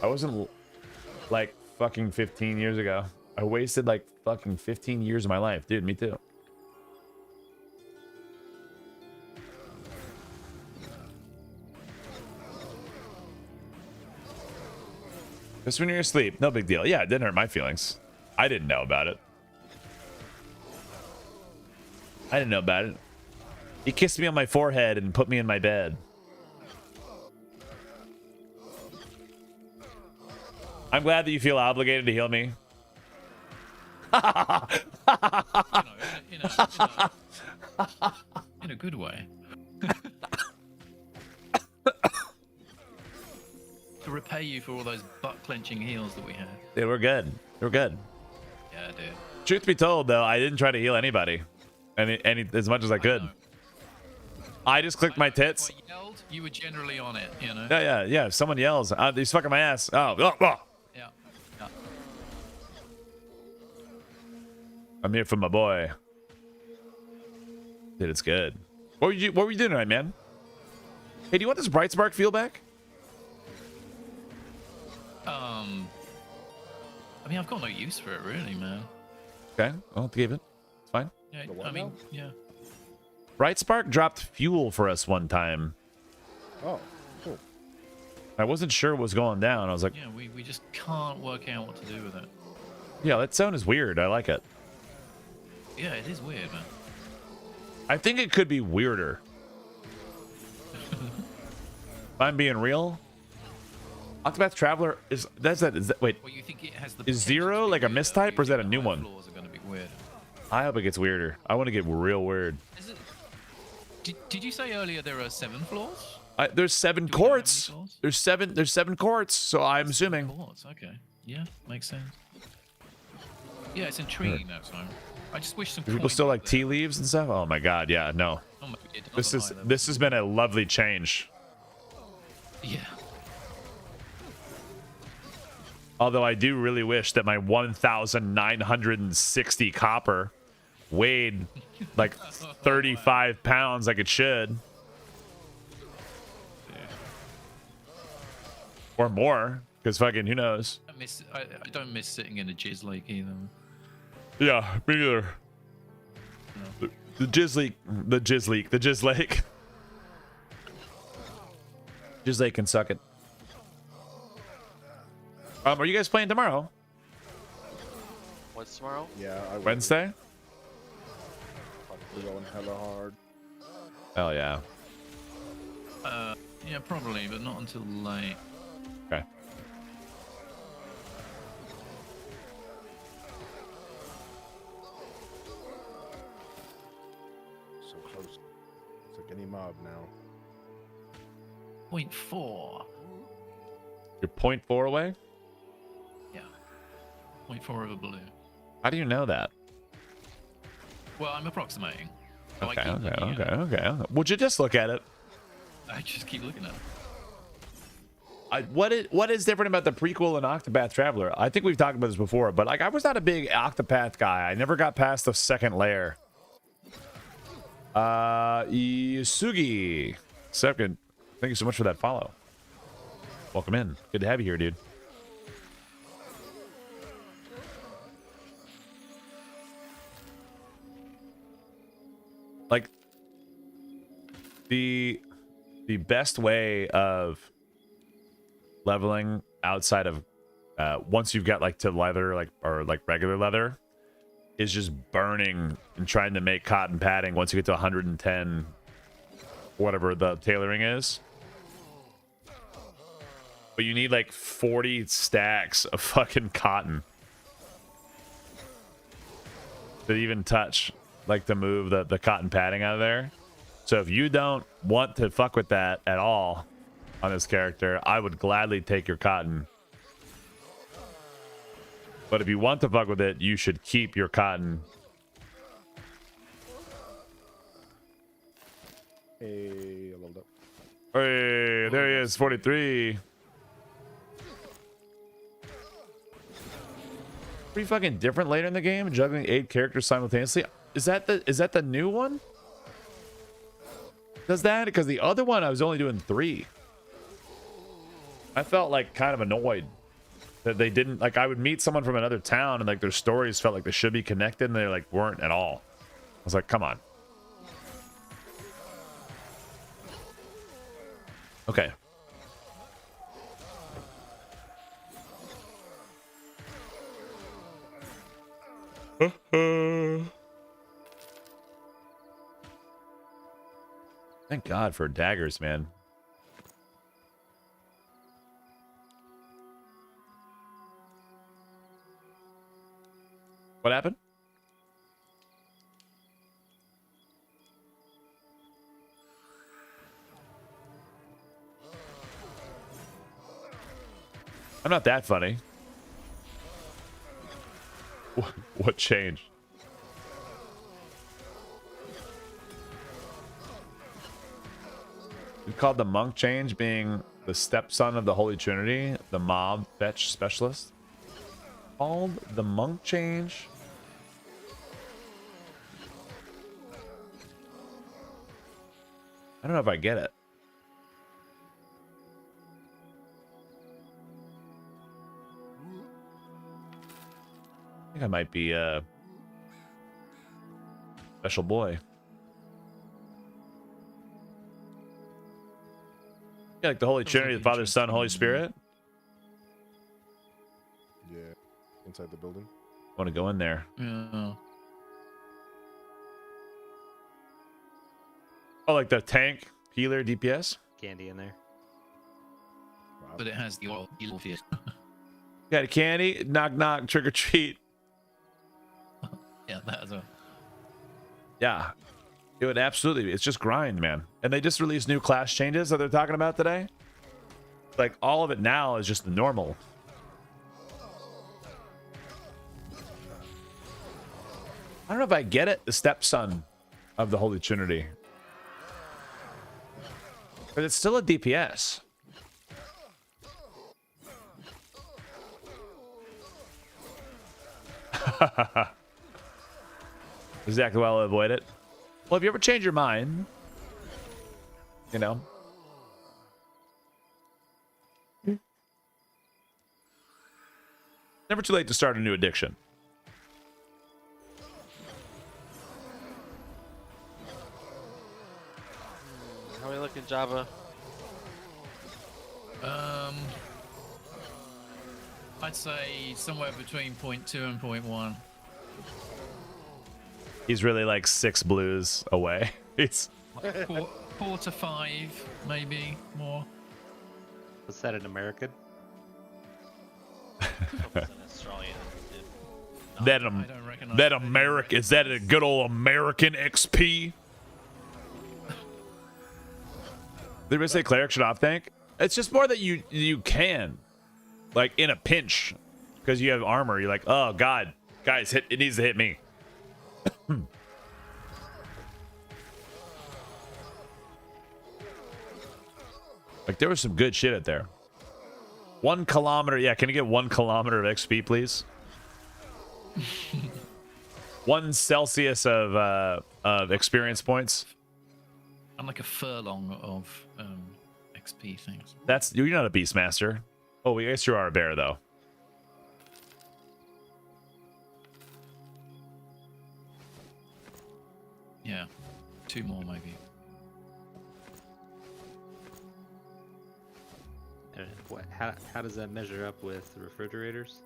I wasn't like fucking 15 years ago. I wasted like fucking 15 years of my life. Dude, me too. Just when you're asleep, no big deal. Yeah, it didn't hurt my feelings. I didn't know about it. He kissed me on my forehead and put me in my bed. I'm glad that you feel obligated to heal me. In a good way. To repay you for all those butt-clenching heals that we had. Dude, we're good. We're good. Yeah, dude. Truth be told, though, I didn't try to heal anybody. Any as much as I could. I just clicked my tits. If I yelled, you were generally on it, you know? Yeah. If someone yells, he's fucking my ass. Oh. Yeah. I'm here for my boy. Dude, it's good. What were you doing tonight, man? Hey, do you want this Bright Spark fuel back? I mean, I've got no use for it, really, man. Okay, I'll give it. It's fine. Yeah, I mean, yeah. Bright Spark dropped fuel for us one time. Oh, cool. I wasn't sure what was going down. I was like, Yeah, we just can't work out what to do with it. yeah, that sound is weird. I like it. Yeah, it is weird, man. I think it could be weirder. If I'm being real. Octopath Traveler is that wait, Well, you think it has the is potential Zero to be like a weirder, mistype or is you that a think new the one? floors are going to be weird. I hope it gets weirder. I want to get real weird. Is it, did you say earlier there are 7 floors? There's 7 Do we know how many courts. floors? There's 7 courts, so I'm assuming. Courts, okay. Yeah, makes sense. Yeah, it's intriguing that time. I just wish some Do people coins still were like there. tea leaves and stuff? Oh my god, yeah, no. Oh, maybe it This doesn't is either. this has been a lovely change. Yeah. Although I do really wish that my 1,960 copper weighed like 35 pounds like it should. Or more, because fucking who knows. I don't miss sitting in a jizz lake either. Yeah, me neither. The jizz lake. Jizz lake can suck it. Are you guys playing tomorrow? What's tomorrow? Yeah, I will. Wednesday? Probably going hella hard. Hell yeah. Yeah, probably, but not until late. Okay. So close. It's like any mob now. 0.4. You're 0.4 away? Yeah. 0.4 of a blue. How do you know that? Well, I'm approximating. So I Okay, keep looking at it. okay. Would you just look at it? I just keep looking at it. What is different about the prequel and Octopath Traveler? I think we've talked about this before, but like I was not a big Octopath guy. I never got past the second layer. Yusugi. Second. Thank you so much for that follow. Welcome in. Good to have you here, dude. Like the best way of leveling outside of once you've got like to leather, like or like regular leather, is just burning and trying to make cotton padding once you get to 110, whatever the tailoring is. But you need like 40 stacks of fucking cotton to even touch, like to move the cotton padding out of there. So if you don't want to fuck with that at all on this character, I would gladly take your cotton. But if you want to fuck with it, you should keep your cotton. Hey, I leveled up. Hey, there he is, 43. Pretty fucking different later in the game, juggling 8 characters simultaneously. Is that the new one? Does that? Because the other one I was only doing 3. I felt like kind of annoyed that they didn't, like, I would meet someone from another town and like their stories felt like they should be connected and they like weren't at all. I was like, come on. Okay. Thank God for daggers, man. What happened? I'm not that funny. What changed? We called the monk change being the stepson of the Holy Trinity, the mob fetch specialist. Called the monk change. I don't know if I get it. I think I might be a special boy. Yeah, like the Holy Trinity, the Father, Son, Holy Spirit. Yeah, inside the building. Want to go in there? Yeah. Oh, like the tank, healer, DPS. Candy in there. Wow. But it has the oil. Got a candy? Knock knock, trick or treat. Yeah, that as well. Yeah, it would absolutely. It's just grind, man. And they just released new class changes that they're talking about today. Like all of it now is just the normal. I don't know if I get it. The stepson of the Holy Trinity, but it's still a DPS. Exactly why I'll avoid it. Well, if you ever change your mind, you know. Never too late to start a new addiction. How are we looking, Java? I'd say somewhere between 0.2 and 0.1. He's really like 6 blues away. It's 4 to 5, maybe more. Was that an American? An Australian. that I don't recognize that it. America, is that a good old American XP? Did we say cleric should off tank? It's just more that you can, like in a pinch, because you have armor. You're like, oh god, guys, it needs to hit me. Like there was some good shit out there. 1 kilometer, yeah. Can you get 1 kilometer of XP, please? 1 Celsius of experience points. I'm like a furlong of XP things. That's, you're not a Beastmaster. Oh, I guess you are a bear though. Yeah, 2 more maybe. How does that measure up with refrigerators?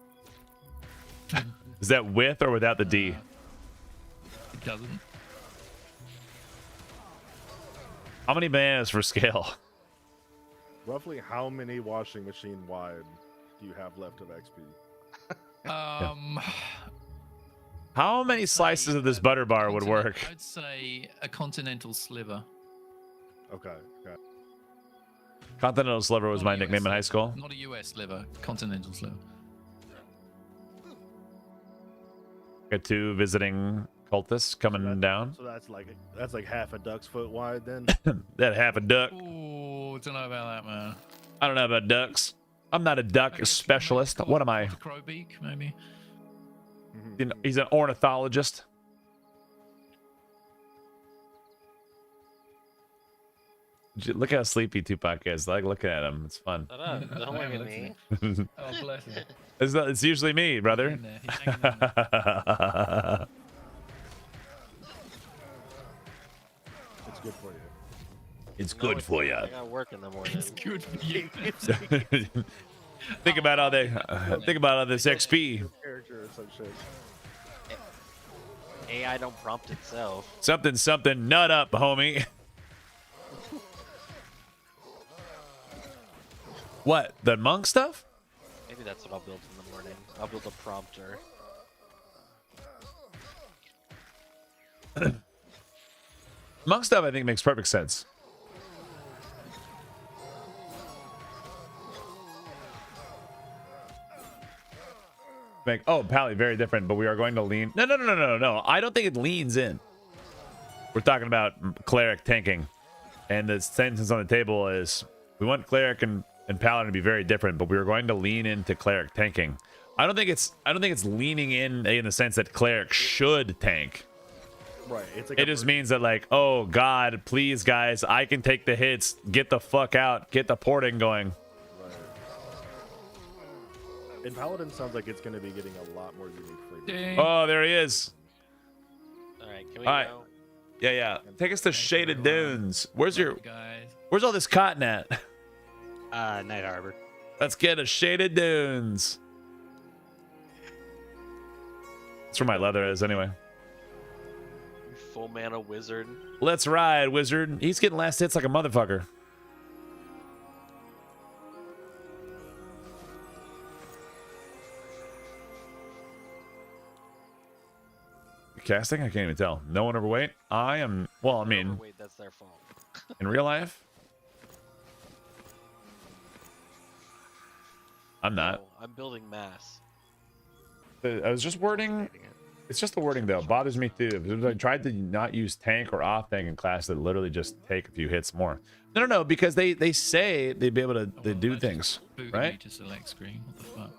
Is that with or without the D? It doesn't. How many bananas for scale? Roughly how many washing machine wide do you have left of XP? How many slices of this butter bar would work? I'd say a continental sliver. Okay. Continental Sliver was Not my a US nickname in high sliver. school. Not a US sliver, continental sliver. Got 2 visiting cultists coming down. So that's like half a duck's foot wide then. That half a duck. Oh, don't know about that, man. I don't know about ducks. I'm not a duck I guess specialist. maybe What am I? Crow beak, maybe. You know, he's an ornithologist. Look how sleepy Tupac is. Like looking at him. It's fun. Shut up. Don't look at me. Oh, bless him. It's usually me, brother. He's hanging in there. It's good for you. It's No, good it's for not. you. I got work in the morning. It's good for you. Think about all this XP. Character or some shit. AI don't prompt itself. Something nut up, homie. What? The monk stuff? Maybe that's what I'll build in the morning. I'll build a prompter. Monk stuff I think makes perfect sense. Like, oh, Pally, very different, but we are going to lean. No. I don't think it leans in. We're talking about cleric tanking. And the sentence on the table is we want cleric and paladin to be very different, but we are going to lean into cleric tanking. I don't think it's leaning in the sense that cleric should tank. Right. It's like It just means that, like, oh god, please guys, I can take the hits, get the fuck out, get the porting going. Right. And Paladin sounds like it's going to be getting a lot more unique flavor. Ding. Oh, there he is. Alright, can we All right. go? Yeah. Take us to Shaded Dunes. Where's Guys. all this cotton at? Night Harbor. Let's get a Shaded Dunes. That's where my leather is anyway. You full mana wizard. Let's ride, wizard. He's getting last hits like a motherfucker. Casting? I can't even tell. No one overweight? I am. Well, I mean, Wait, that's their fault. in real life, I'm not. No, I'm building mass. I was just wording. It's just the wording though. Bothers me too. Because I tried to not use tank or off tank in class that literally just take a few hits more. No, because they say they'd be able to do things, Booted right? me to select screen. What the fuck?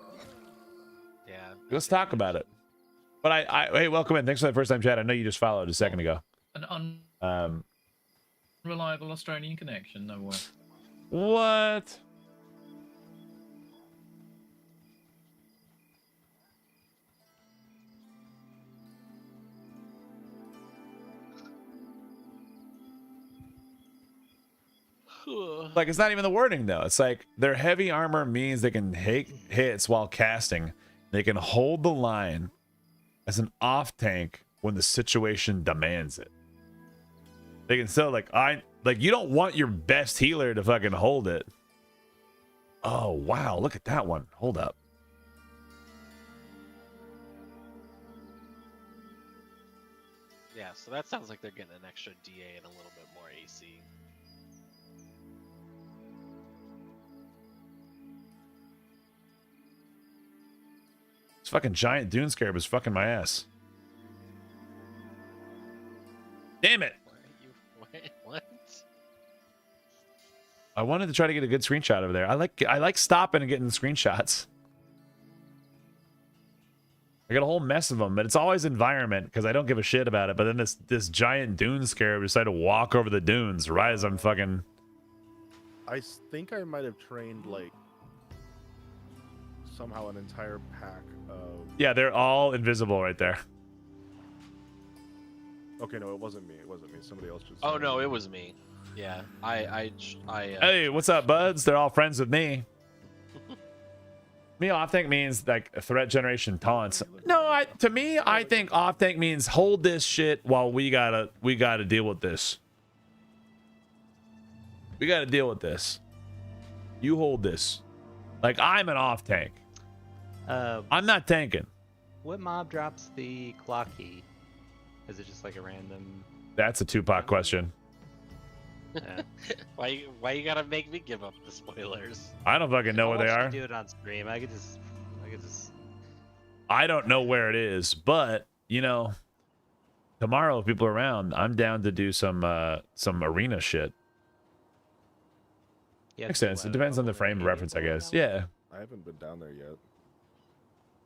Yeah. Let's talk about it. But hey, welcome in. Thanks for the first time chat. I know you just followed a second ago. An unreliable Australian connection. No way. What? Like, it's not even the wording though. It's like their heavy armor means they can take hits while casting. They can hold the line as an off tank when the situation demands it. They can still like you don't want your best healer to fucking hold it. Oh wow, look at that one. Hold up. Yeah, so that sounds like they're getting an extra DA and a little bit more AC. This fucking giant dune scarab is fucking my ass. Damn it. What? I wanted to try to get a good screenshot over there. I like stopping and getting the screenshots. I got a whole mess of them, but it's always environment because I don't give a shit about it. But then this giant dune scarab decided to walk over the dunes right as I'm fucking. I think I might have trained like somehow an entire pack of. Yeah, they're all invisible right there. Okay, no, it wasn't me. It wasn't me. Somebody else just. Oh no, it was me. Yeah, I Hey, what's up, buds? They're all friends with me. Me, off tank means like threat generation taunts. No, to me, I think off tank means hold this shit while we gotta deal with this. We gotta deal with this. You hold this. Like I'm an off tank. I'm not tanking. What mob drops the claw key? Is it just like a random? That's a Tupac question. Why you gotta make me give up the spoilers? I don't fucking know where they are. Do it on stream. I could just. I don't know where it is, but you know, tomorrow if people are around, I'm down to do some arena shit. Yeah, Makes sense. It depends on the frame of reference, I guess. Yeah. I haven't been down there yet.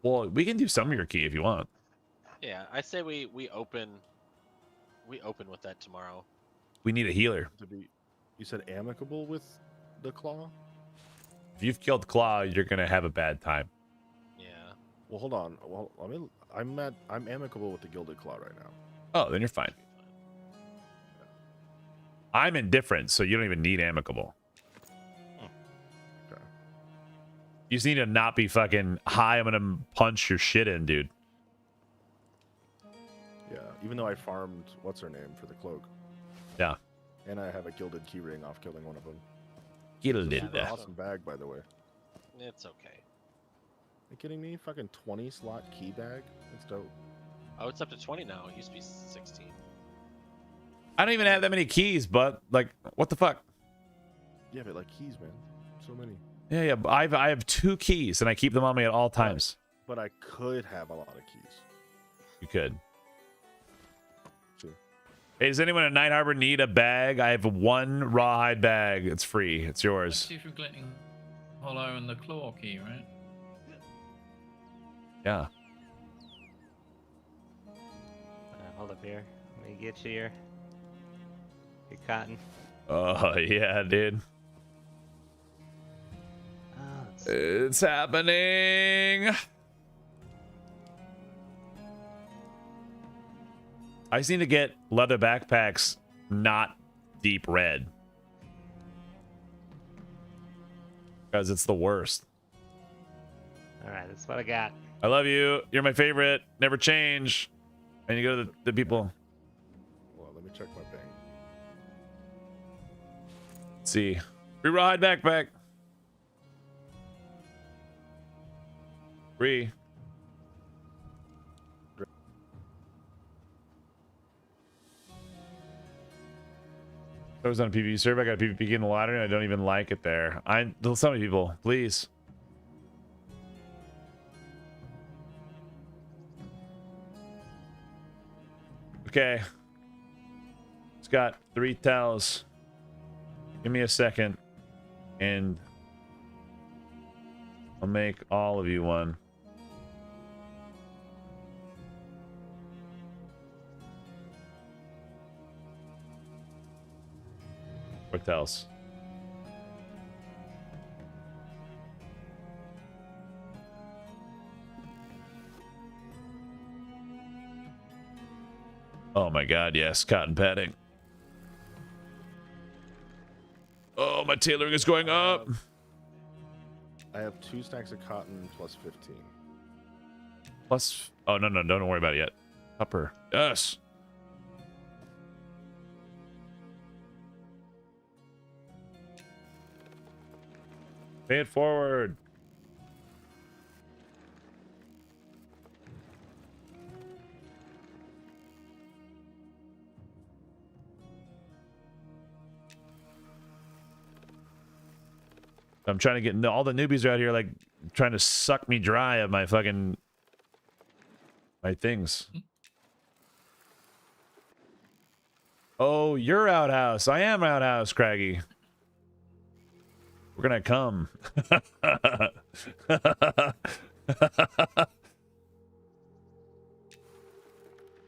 Well, we can do some of your key if you want. Yeah, I say we open with that tomorrow. We need a healer. You said amicable with the claw? If you've killed Claw, you're gonna have a bad time. Yeah. Well, hold on. Well, I mean, I'm amicable with the gilded claw right now. Oh, then you're fine. I'm indifferent, so you don't even need amicable. Okay. You just need to not be fucking high. I'm gonna punch your shit in, dude. Yeah, even though I farmed what's her name for the cloak. Yeah. And I have a gilded key ring off killing one of them. Gilded. Super awesome bag, by the way. It's okay. Are you kidding me? Fucking 20 slot key bag? That's dope. Oh, it's up to 20 now. It used to be 16. I don't even have that many keys, but like, what the fuck? Yeah, but like keys, man. So many. Yeah. But I have 2 keys, and I keep them on me at all times. But I could have a lot of keys. You could. True. Hey, does anyone in Night Harbor need a bag? I have 1 rawhide bag. It's free. It's yours. See if you're glinting hollow and the claw key, right? Yeah. Hold up here. Let me get you your cotton. Oh yeah, dude. Oh, It's happening. I just need to get leather backpacks not deep red. Because it's the worst. Alright, that's what I got. I love you. You're my favorite. Never change. And you go to the people. Well, let me check my bank. Let's see. Free rawhide backpack. Free. I was on a PvP server. I got a PvP in the ladder and I don't even like it there. So many people, please. Okay. It's got 3 towels. Give me a second. And I'll make all of you one. What else? Oh my god, yes, cotton padding. Oh, my tailoring is going up. I have 2 stacks of cotton plus 15. Plus, oh no, don't worry about it yet. Upper, yes. Pay it forward. I'm trying to get all the newbies are out here like trying to suck me dry of my fucking things. Oh, you're outhouse. I am outhouse, Craggy. We're gonna come.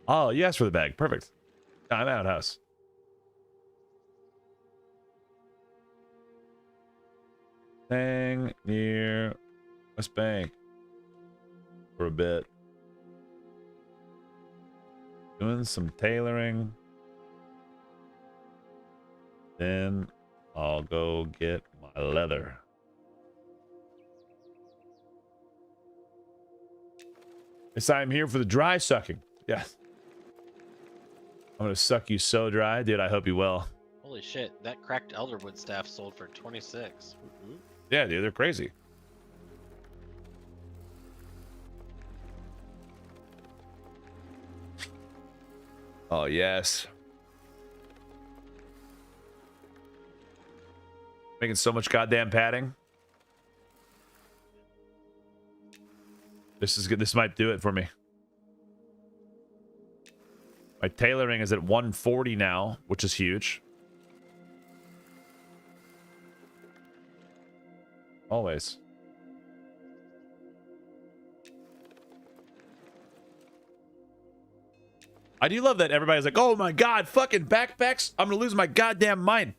Oh, you asked for the bag. Perfect. I'm outhouse. Thing near West Bank for a bit. Doing some tailoring. Then I'll go get my leather. Yes, I'm here for the dry sucking. Yeah. I'm gonna suck you so dry, dude. I hope you will. Holy shit, that cracked elderwood staff sold for 26. Woo-hoo. Yeah, dude, they're crazy. Oh, yes. Making so much goddamn padding. This is good. This might do it for me. My tailoring is at 140 now, which is huge. Always. I do love that everybody's like, "Oh my god, fucking backpacks! I'm gonna lose my goddamn mind."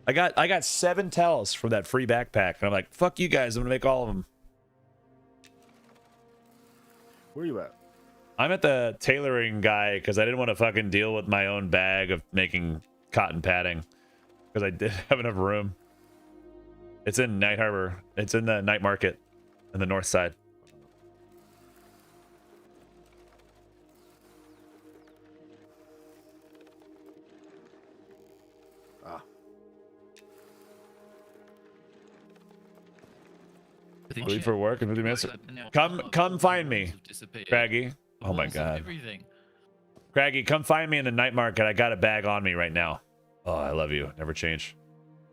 I got 7 tells from that free backpack, and I'm like, "Fuck you guys! I'm gonna make all of them." Where are you at? I'm at the tailoring guy because I didn't want to fucking deal with my own bag of making cotton padding because I did have enough room. It's in Night Harbor. It's in the night market in the north side. Ah, Leave for work in 50 minutes. Come find me, Craggy. Oh my god. Craggy, come find me in the night market. I got a bag on me right now. Oh, I love you. Never change.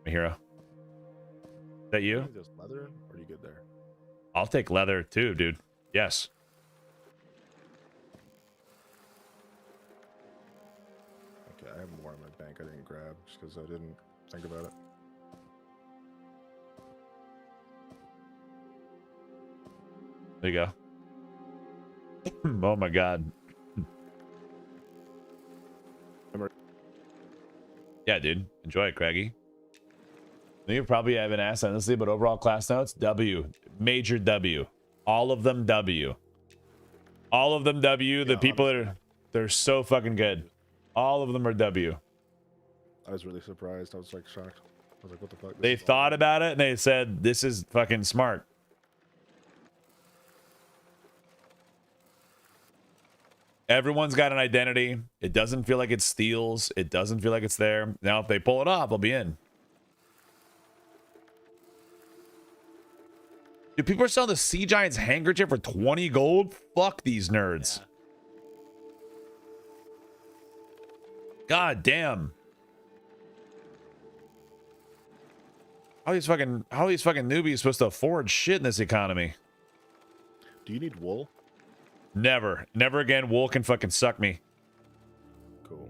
My hero. Is that you? just leather, or are you good there? I'll take leather too, dude. Yes. Okay, I have more in my bank I didn't grab just because I didn't think about it. There you go. Oh my god. Yeah, dude. Enjoy it, Craggy. I think you probably haven't asked honestly, but overall class notes, W. Major W. All of them W. All of them W. The people that are, they're so fucking good. All of them are W. I was really surprised. I was like shocked. I was like, what the fuck? They thought about it and they said, this is fucking smart. Everyone's got an identity. It doesn't feel like it steals. It doesn't feel like it's there. Now, if they pull it off, I'll be in. Dude, people are selling the Sea Giant's handkerchief for 20 gold? Fuck these nerds. Yeah. God damn. How are these fucking newbies supposed to afford shit in this economy? Do you need wool? Never. Never again. Wool can fucking suck me. Cool.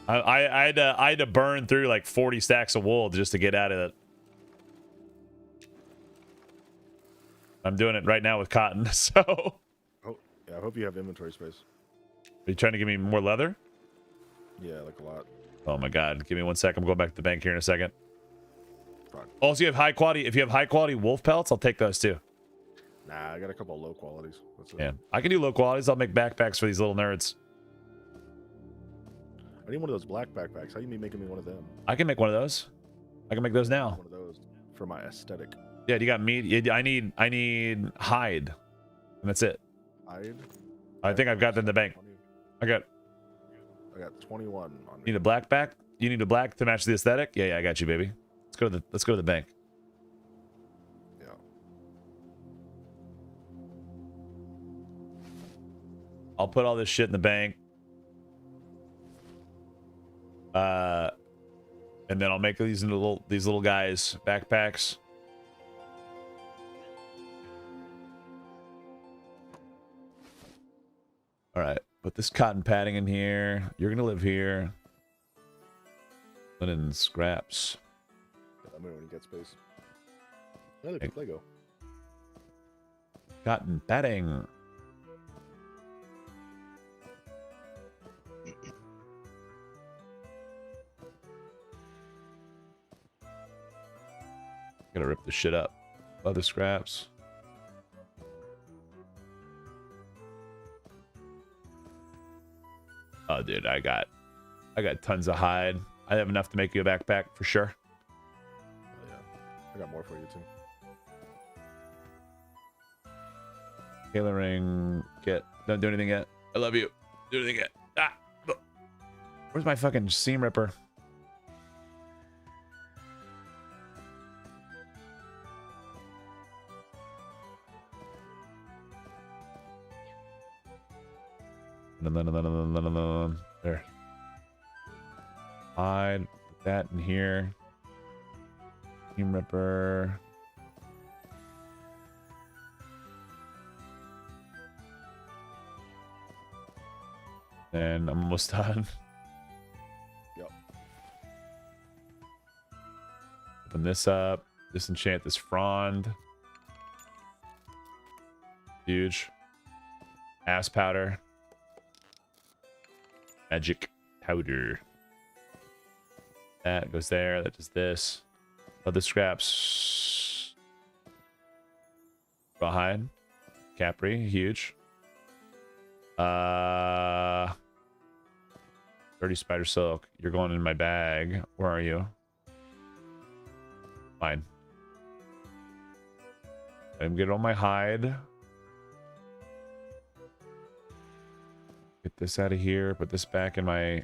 I had to burn through like 40 stacks of wool just to get out of it. I'm doing it right now with cotton, so. Oh, yeah, I hope you have inventory space. Are you trying to give me more leather? Yeah, like a lot. Oh my god. Give me 1 second. I'm going back to the bank here in a second. Fuck. Also, you have high quality. If you have high quality wolf pelts, I'll take those too. Nah, I got a couple of low qualities. That's it. Yeah. I can do low qualities. I'll make backpacks for these little nerds. I need one of those black backpacks. How you mean making me one of them? I can make one of those. I can make those now. One of those for my aesthetic. Yeah, you got meat. I need hide. And that's it. Hide? I think I've got them in the bank. I got 21 on me. need a black back? You need a black to match the aesthetic? Yeah, I got you, baby. Let's go to the bank. Yeah. I'll put all this shit in the bank. And then I'll make these little guys backpacks. All right, put this cotton padding in here. You're gonna live here. Linen scraps. Let me know when you get space. Another good Lego. Cotton padding. Gotta rip this shit up. Leather scraps. Oh, dude, I got tons of hide. I have enough to make you a backpack for sure. Oh, yeah. I got more for you too. Tailoring. Don't do anything yet. I love you. Do anything yet. Ah. Where's my fucking seam ripper? There. Hide. Put that in here. Seam ripper. And I'm almost done. Yep. Open this up. Disenchant this frond. Huge. Ass powder. Magic powder. That goes there. That does this. Other scraps. Rawhide. Capri. Huge. 30 spider silk. You're going in my bag. Where are you? Fine. I'm getting on my hide. Get this out of here. Put this back in my.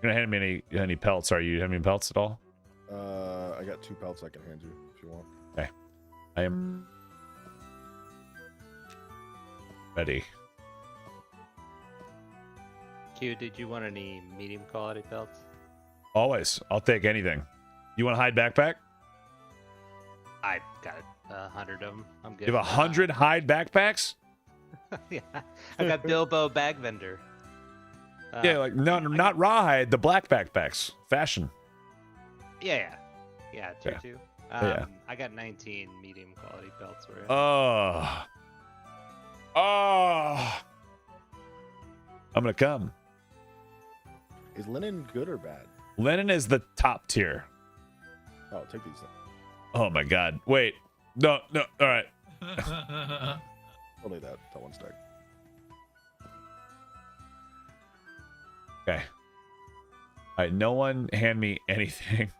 You're gonna hand me any pelts? Are you having any pelts at all? I got 2 pelts I can hand you if you want. Okay. I am ready. Q, did you want any medium quality pelts? Always. I'll take anything. You want a hide backpack? I got 100 of them. I'm good. You have 100 hide backpacks? Yeah, I got Bilbo Bag Vendor. Yeah, like no, not rawhide. The black backpacks, fashion. Yeah, tier Yeah. 2. Yeah. I got 19 medium quality pelts. For it. Oh, I'm gonna come. Is linen good or bad? Linen is the top tier. Oh, take these then. Oh my god. Wait. No. All right. Only that one stack. Okay. All right. No one hand me anything.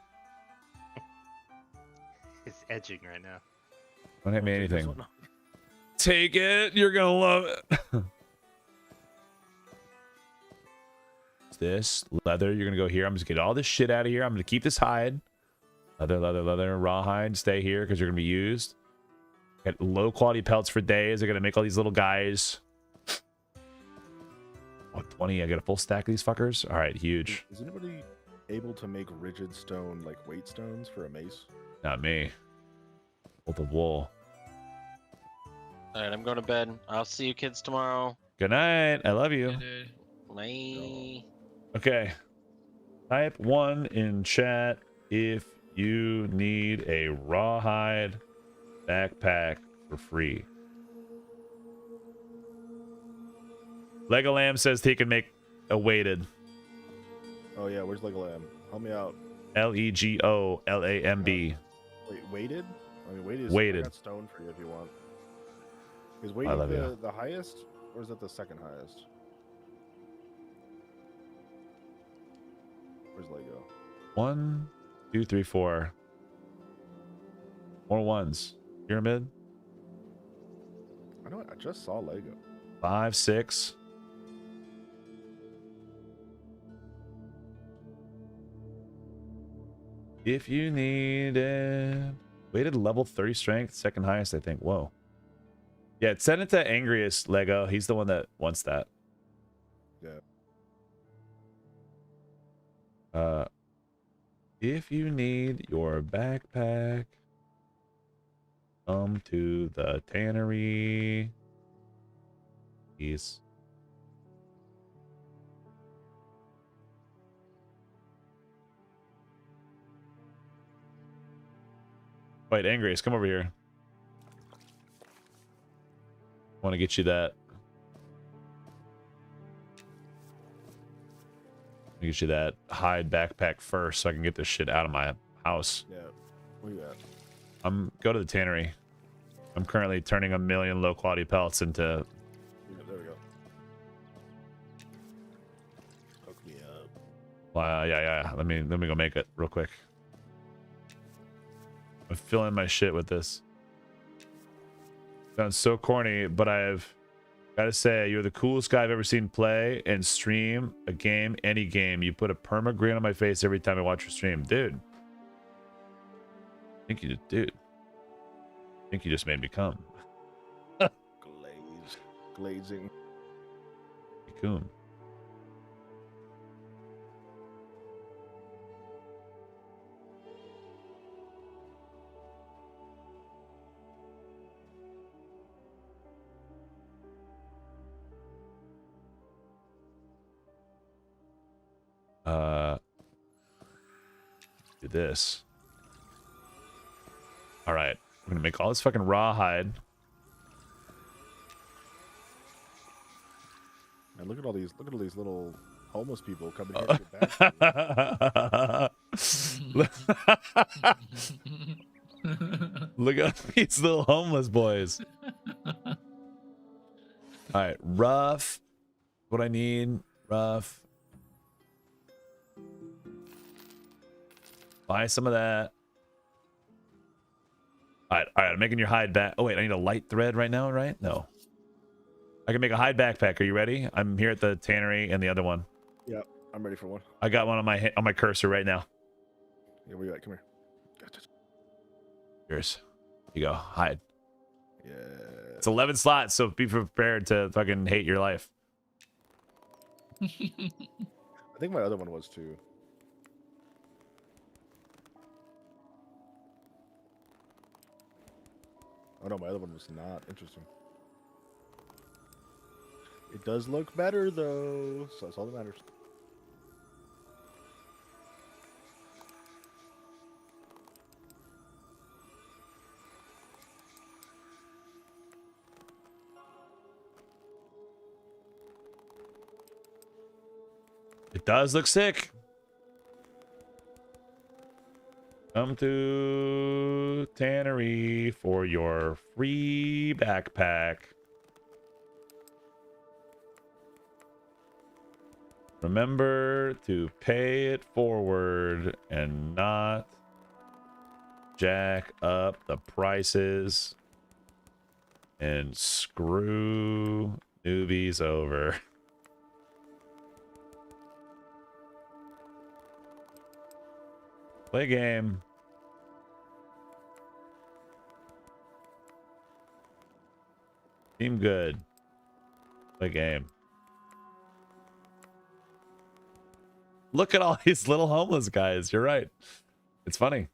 It's edging right now. Don't hand me Take this anything. one. Take it. You're gonna love it. This leather. You're gonna go here. I'm just gonna get all this shit out of here. I'm gonna keep this hide. Leather, rawhide. Stay here because you're gonna be used. Get low quality pelts for days. They're gonna make all these little guys. What, 20? I got a full stack of these fuckers. All right, huge. Is anybody able to make rigid stone, like weight stones for a mace? Not me. Bolt of wool. All right, I'm going to bed. I'll see you kids tomorrow. Good night. I love you. Bye. Okay. Type 1 in chat if you need a rawhide backpack for free. Lego Lamb says he can make a weighted. Oh yeah, where's Legolam? Help me out. Legolamb. Wait, weighted? I mean, weighted is Weighted. I got stone for you if you want. Is I weighted love you. the highest, or is that the second highest? Where's Lego? 1, 2, 3, 4. More ones. Pyramid. I know. I just saw Lego. 5, 6. If you need it. Weighted level 30 strength, second highest, I think. Whoa. Yeah, send it to Angriest Lego. He's the one that wants that. Yeah. If you need your backpack, come to the tannery. Peace. Wait, Angriest, come over here. I want to get you that. Get you that hide backpack first so I can get this shit out of my house. Yeah. Where you at? Go to the tannery. I'm currently turning 1 million low quality pelts into. Yeah, there we go. Hook me up. Yeah. Let me go make it real quick. I'm filling my shit with this. Sounds so corny, but I've got to say, you're the coolest guy I've ever seen play and stream a game, any game. You put a perma grin on my face every time I watch your stream. Dude. I think you just made me come. Glazing. Cocoon. Do this. All right, we're gonna make all this fucking rawhide. And look at all these little homeless people coming here to get back. Look at these little homeless boys. All right, rough. What I need, rough. Buy some of that. All right, I'm making your hide back. Oh wait, I need a light thread right now, right? No. I can make a hide backpack. Are you ready? I'm here at the tannery and the other one. Yeah, I'm ready for one. I got one on my cursor right now. Yeah, where you at? Come here. Gotcha. Yours. You go. Hide. Yeah. It's 11 slots, so be prepared to fucking hate your life. I think my other one was too. Oh no, my other one was not. Interesting. It does look better though, so that's all that matters. It does look sick. Come to Tannery for your free backpack. Remember to pay it forward and not jack up the prices and screw newbies over. Play game. Team good. Play game. Look at all these little homeless guys. You're right. It's funny.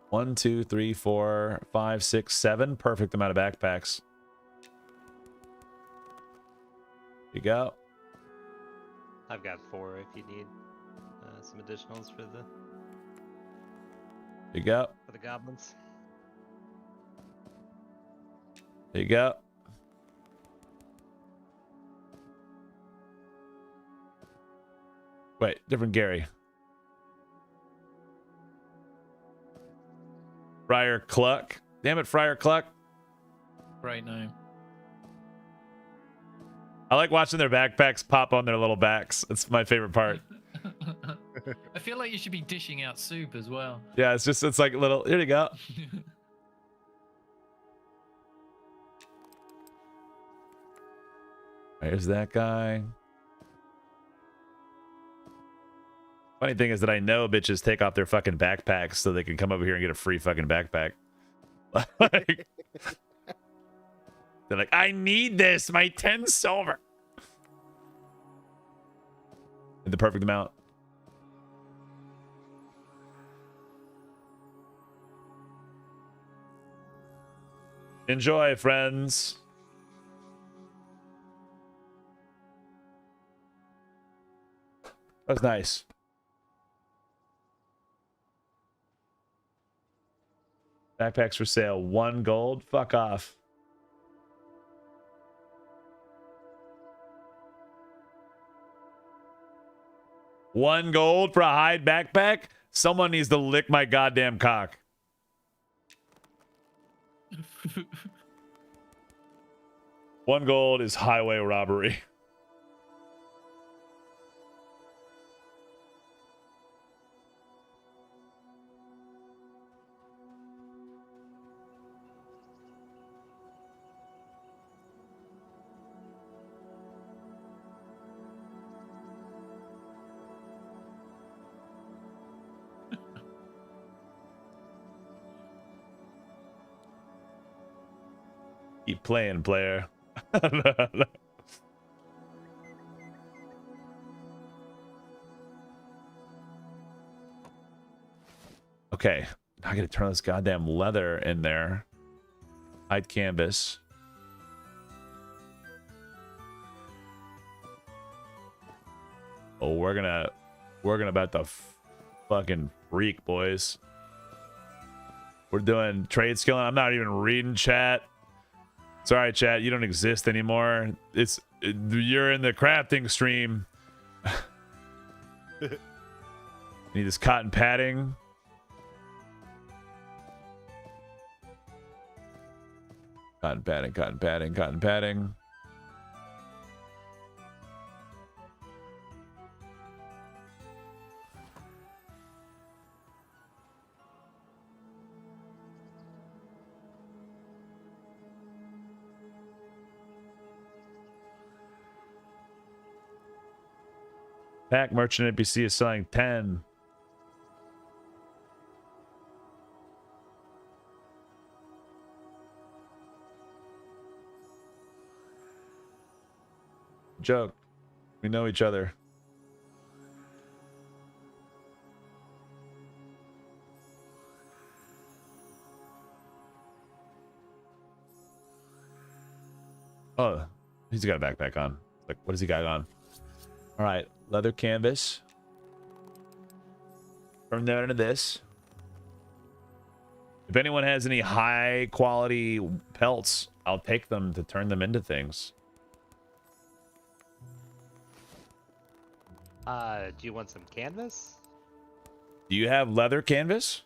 1, 2, 3, 4, 5, 6, 7. Perfect amount of backpacks. You go. I've got 4 if you need some additionals for You go. the goblins. There you go. Wait, different Gary. Friar Cluck. Damn it, Friar Cluck. Great name. I like watching their backpacks pop on their little backs. It's my favorite part. I feel like you should be dishing out soup as well. Yeah, it's like a little, here you go. There's that guy. Funny thing is that I know bitches take off their fucking backpacks so they can come over here and get a free fucking backpack. Like, they're like, I need this. My 10 silver. The perfect amount. Enjoy, friends. That was nice. Backpacks for sale. 1 gold. Fuck off. $1 gold for a hide backpack? Someone needs to lick my goddamn cock. $1 gold is highway robbery. Keep playing, player. Okay, I gotta turn this goddamn leather in there. Hide canvas. Oh, we're gonna bet the fucking freak, boys. We're doing trade skilling. I'm not even reading chat. Sorry, chat. You don't exist anymore. You're in the crafting stream. Need this cotton padding. Cotton padding, cotton padding, cotton padding. Pack merchant NPC is selling 10. Joke. We know each other. Oh, he's got a backpack on. Like, what does he got on? All right, leather canvas. Turn that into this. If anyone has any high quality pelts, I'll take them to turn them into things. Do you want some canvas? Do you have leather canvas?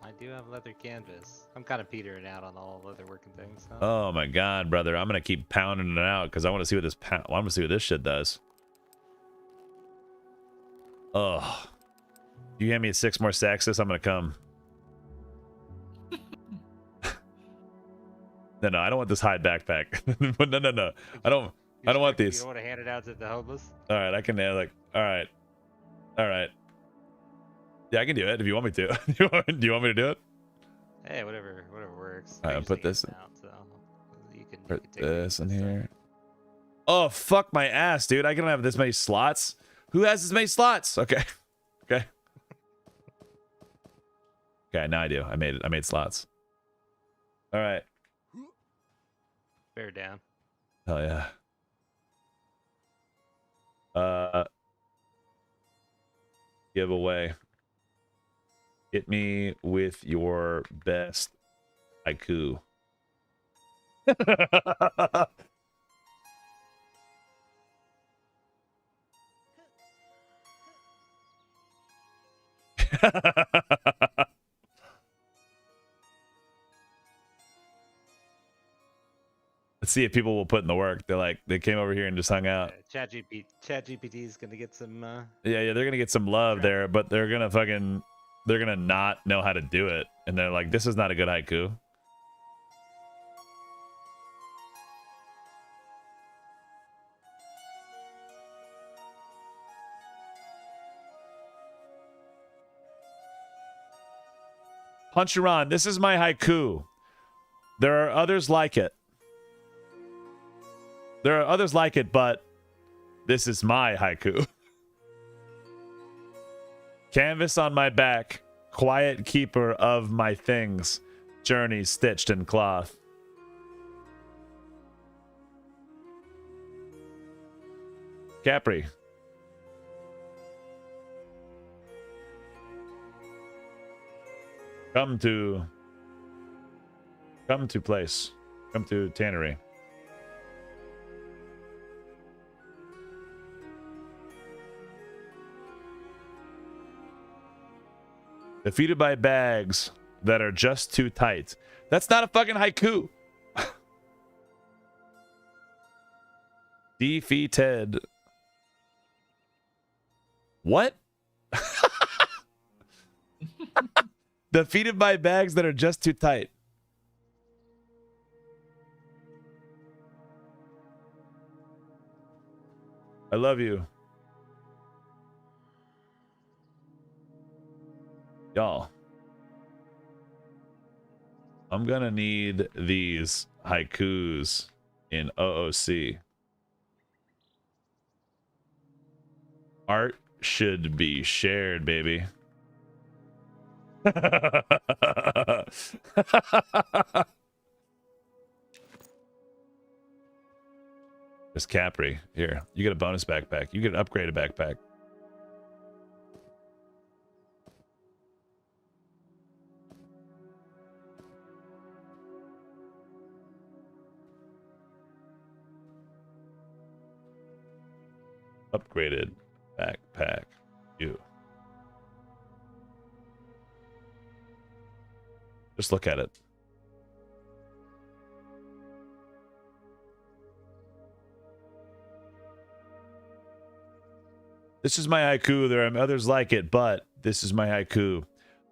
I do have leather canvas. I'm kind of petering out on all leather working things. So. Oh my god, brother! I'm gonna keep pounding it out because I want to see what this. I want to see what this shit does. Oh, you hand me 6 more sexes, I'm gonna come. No, I don't want this hide backpack. No. I don't want these. You don't want to hand it out to the homeless? All right, I can like. All right. Yeah, I can do it if you want me to. Do you want me to do it? Hey, whatever works. All right, I'll put this. Out, so Put this in here. Oh fuck my ass, dude! I don't have this many slots. Who has this many slots? Okay. Okay. Now I do. I made it. I made slots. All right. Bear down. Hell yeah. Giveaway. Hit me with your best haiku. Let's see if people will put in the work. They came over here and just hung out. ChatGPT is gonna get some. Yeah, they're gonna get some love there, but they're gonna not know how to do it, and they're like, this is not a good haiku. Puncharon, this is my haiku. There are others like it. There are others like it, but this is my haiku. Canvas on my back, quiet keeper of my things, journey stitched in cloth. Capri. Come to place. Come to tannery. Defeated by bags that are just too tight. That's not a fucking haiku. Defeated. What? Defeated by bags that are just too tight. I love you. Y'all. I'm gonna need these haikus in OOC. Art should be shared, baby. Miss Capri, here. You get a bonus backpack. You get an upgraded backpack. Upgraded backpack. You. Just look at it. This is my haiku. There are others like it, but this is my haiku.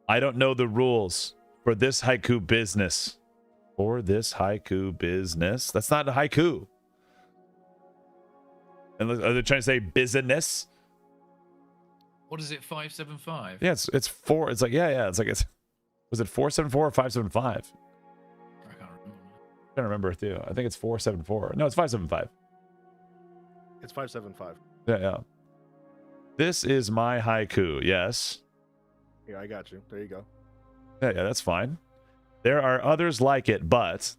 I don't know the rules for this haiku business. For this haiku business. That's not a haiku. And are they trying to say business? What is it? 575. Yeah, it's four. It's like yeah. It's like it's. Was it 474 or 575? I can't remember. I'm trying to remember too. I think it's 474. No, it's 575. It's 575. Yeah. This is my haiku. Yes. Yeah, I got you. There you go. Yeah, that's fine. There are others like it, but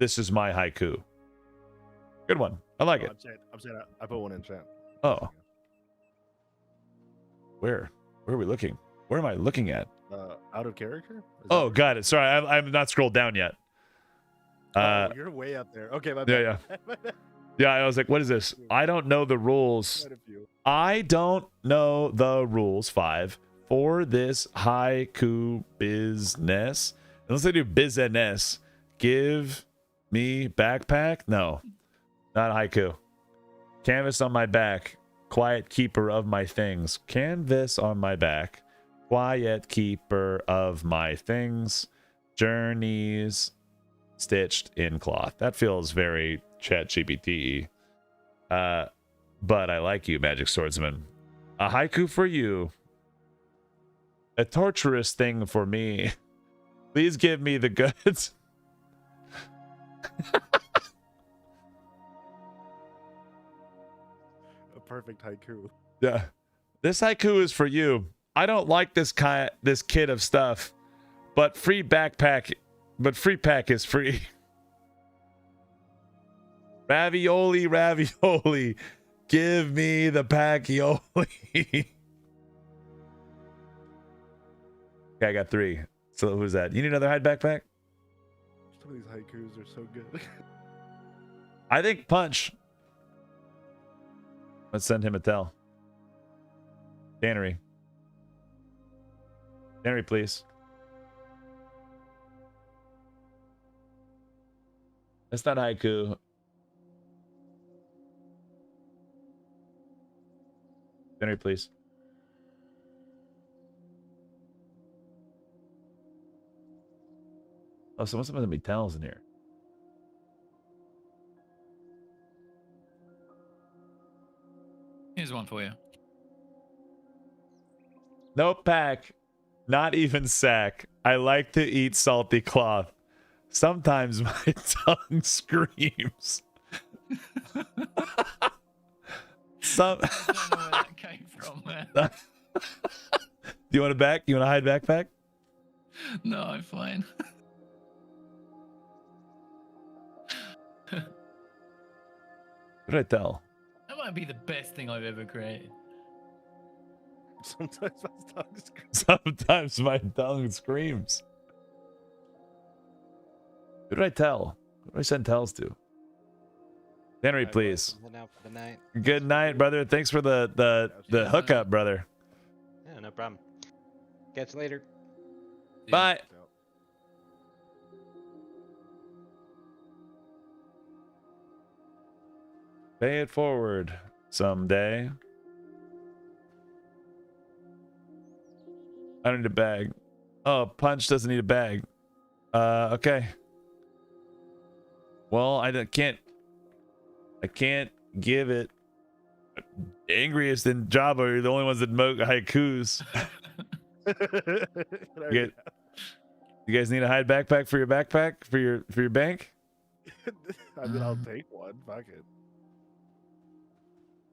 this is my haiku. Good one. I like it. I'm saying I put one in chat. Oh. Where are we looking? Where am I looking at? Out of character? Oh, got it. Sorry, I'm not scrolled down yet. You're way up there. Okay, my bad. Yeah, I was like, what is this? I don't know the rules. I don't know the rules, 5, for this haiku business. Unless they do business, give me backpack? No, not haiku. Canvas on my back, quiet keeper of my things. Canvas on my back, quiet keeper of my things. Journeys stitched in cloth. That feels very ChatGPT. But I like you, Magic Swordsman. A haiku for you. A torturous thing for me. Please give me the goods. A perfect haiku. Yeah. This haiku is for you. I don't like this kit of stuff, but free pack is free. Ravioli. Give me the pacchioli. Okay, I got 3. So who's that? You need another hide backpack? Some of these haikus are so good. I think Punch. Let's send him a tell. Tannery, please. That's not haiku. Tannery, please. Oh, so must have been tells in here. Here's one for you. No pack, not even sack. I like to eat salty cloth. Sometimes my tongue screams. I don't know where that came from, man. Do you want a back? You want a hide backpack? No, I'm fine. What did I tell? That might be the best thing I've ever created. Sometimes my tongue screams. Who did I tell? Who did I send tells to? Henry, please. Out for the night. Good night, brother. Thanks for the hookup, brother. Yeah, no problem. Catch you later. Bye. Pay it forward someday. I don't need a bag. Oh, Punch doesn't need a bag. Okay. Well, I can't give it. Angriest and Java are the only ones that moke haikus. You guys need a hide backpack for your bank? I mean, I'll take one. Fuck it.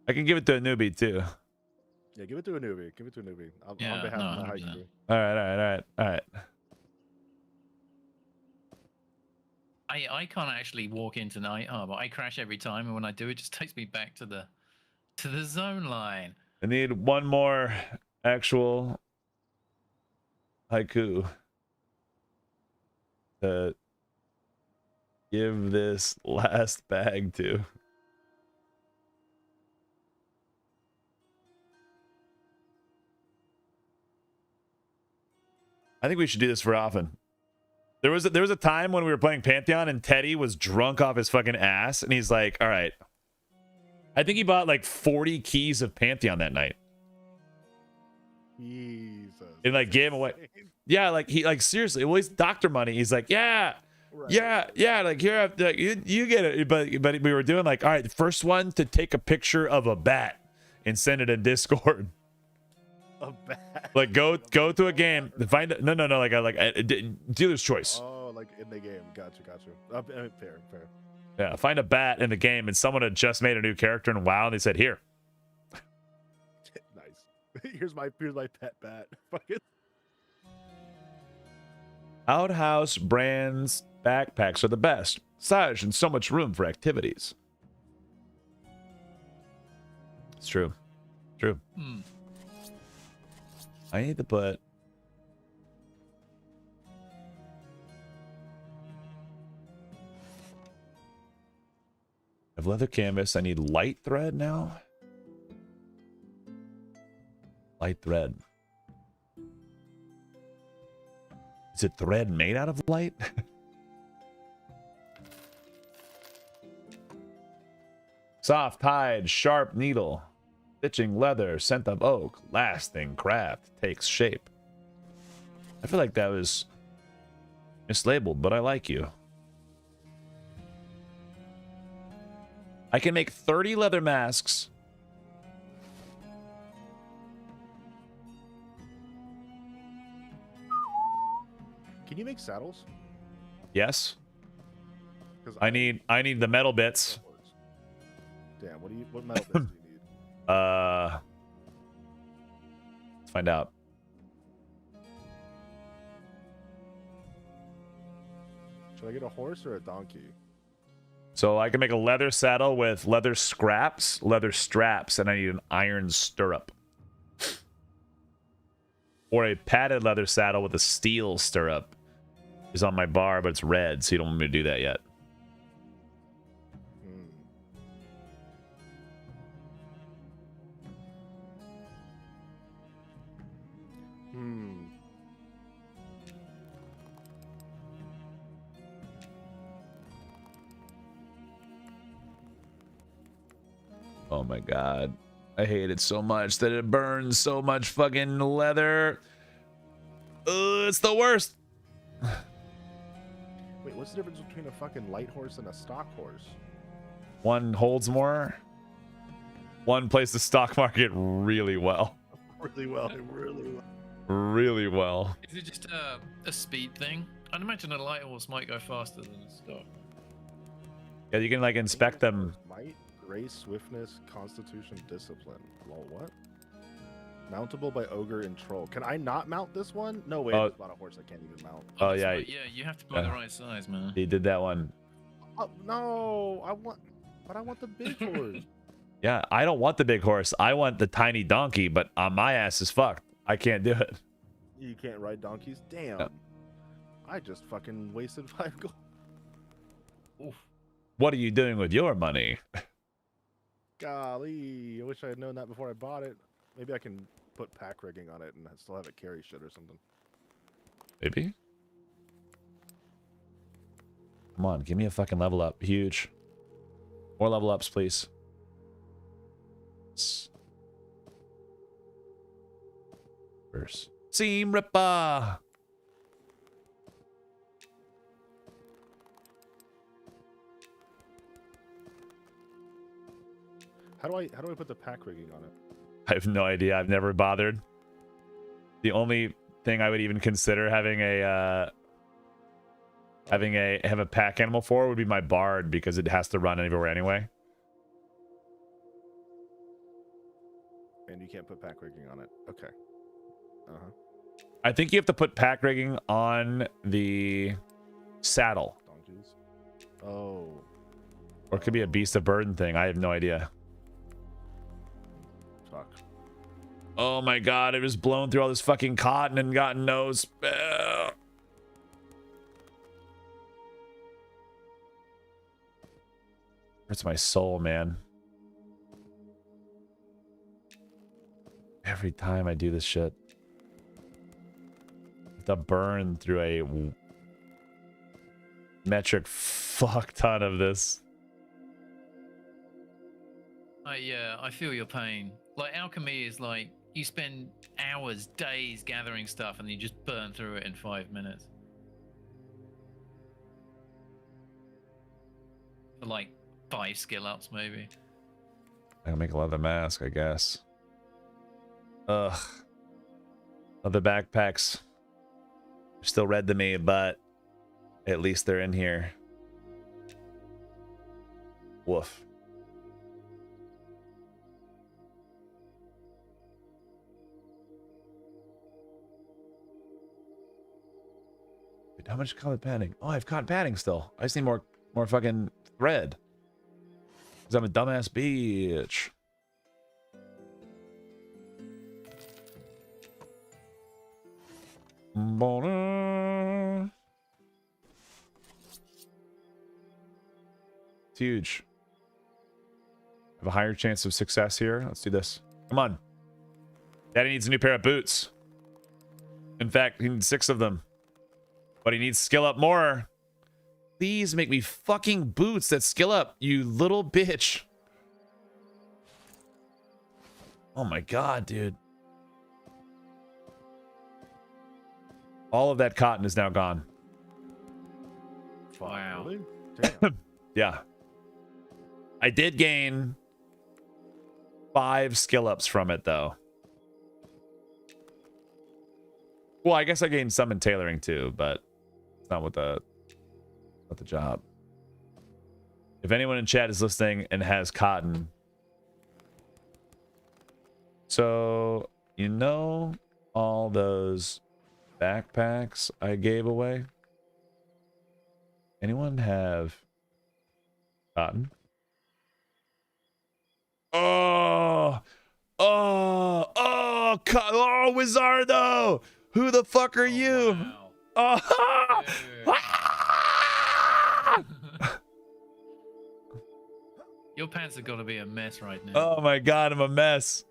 I can give it to a newbie too. Yeah, give it to a newbie. Give it to a newbie. On Yeah, behalf no, of my high 100%. crew. All right. I can't actually walk into Night Harbor. I crash every time, and when I do, it just takes me back to the zone line. I need one more actual haiku to give this last bag to. I think we should do this for often. There was a time when we were playing Pantheon and Teddy was drunk off his fucking ass and he's like, all right. I think he bought like 40 keys of Pantheon that night. Jesus. And like gave away. Yeah, like he like seriously, well, he's doctor money. He's like, yeah. Right. Yeah, like here, like, you get it. But we were doing like, all right, the first one to take a picture of a bat and send it in Discord. A bat. Like go to a game, find no, like a dealer's choice. Oh, like in the game. Gotcha. Fair. Yeah, find a bat in the game, and someone had just made a new character in WoW, and they said, here. Nice. Here's my pet bat. Fuck it. Outhouse brands backpacks are the best. Size and so much room for activities. It's true. Hmm. I need to put I have leather canvas. I need light thread now. Light thread. Is it thread made out of light? Soft hide, sharp needle. Stitching leather, scent of oak, lasting craft, takes shape. I feel like that was mislabeled, but I like you. I can make 30 leather masks. Can you make saddles? Yes. 'Cause I need the metal bits. Damn, what metal bits do you need? Let's find out. Should I get a horse or a donkey? So I can make a leather saddle with leather scraps, leather straps, and I need an iron stirrup. Or a padded leather saddle with a steel stirrup is on my bar, but it's red, so you don't want me to do that yet. Oh my god. I hate it so much that it burns so much fucking leather. It's the worst. Wait, what's the difference between a fucking light horse and a stock horse? One holds more. One plays the stock market really well. Really well. Really well. Is it just a speed thing? I'd imagine a light horse might go faster than a stock. Yeah, you can like inspect them. Might, grace, swiftness, constitution, discipline. Lol, what? Mountable by ogre and troll. Can I not mount this one? No way. It's not a horse I can't even mount. Oh yeah. Yeah, you have to buy the right size, man. He did that one. Oh, no, I want the big horse. Yeah, I don't want the big horse. I want the tiny donkey, but my ass is fucked. I can't do it. You can't ride donkeys? Damn. No. I just fucking wasted 5 gold. Oof. What are you doing with your money? Golly, I wish I had known that before I bought it. Maybe I can put pack rigging on it and still have it carry shit or something. Maybe. Come on, give me a fucking level up. Huge. More level ups, please. Verse. Seam Ripper. How do I put the pack rigging on it? I have no idea. I've never bothered. The only thing I would even consider having a have a pack animal for would be my bard, because it has to run everywhere anyway. And you can't put pack rigging on it. Okay. Uh-huh. I think you have to put pack rigging on the saddle. Donkeys. Oh. Or it could be a beast of burden thing. I have no idea. Fuck. Oh my god, it was blown through all this fucking cotton and gotten nose. Hurts my soul, man. Every time I do this shit. The burn through a metric fuck ton of this. I feel your pain. Like, alchemy is like, you spend hours, days gathering stuff, and you just burn through it in 5 minutes. For like 5 skill ups, maybe. I can make a leather mask, I guess. Ugh. Leather backpacks. They're still red to me, but at least they're in here. Woof. Dude, how much cotton padding? Oh, I have cotton padding still. I just need more fucking thread. Because I'm a dumbass bitch. It's huge. Have a higher chance of success here. Let's do this. Come on. Daddy needs a new pair of boots. In fact, he needs 6 of them. But he needs skill up more. Please make me fucking boots that skill up, you little bitch. Oh my god, dude. All of that cotton is now gone. Wow. Really? Damn. Yeah. I did gain 5 skill ups from it, though. Well, I guess I gained some in tailoring too, but it's not what the job. If anyone in chat is listening and has cotton, so you know all those backpacks I gave away? Anyone have cotton? Oh, Wizardo! Who the fuck are you? Wow. Oh, Your pants are gonna be a mess right now. oh my god, I'm a mess.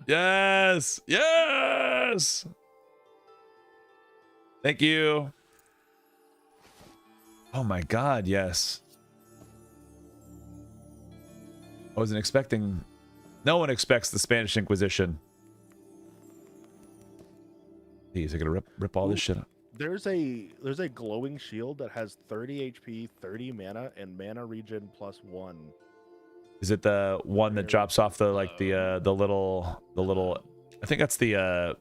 Yes, yes. Thank you. Oh my god, yes. I wasn't expecting. No one expects the Spanish Inquisition. Please, I gotta rip all this shit up. There's a glowing shield that has 30 HP, 30 mana, and mana regen +1. Is it the one that drops off the like the little I think that's the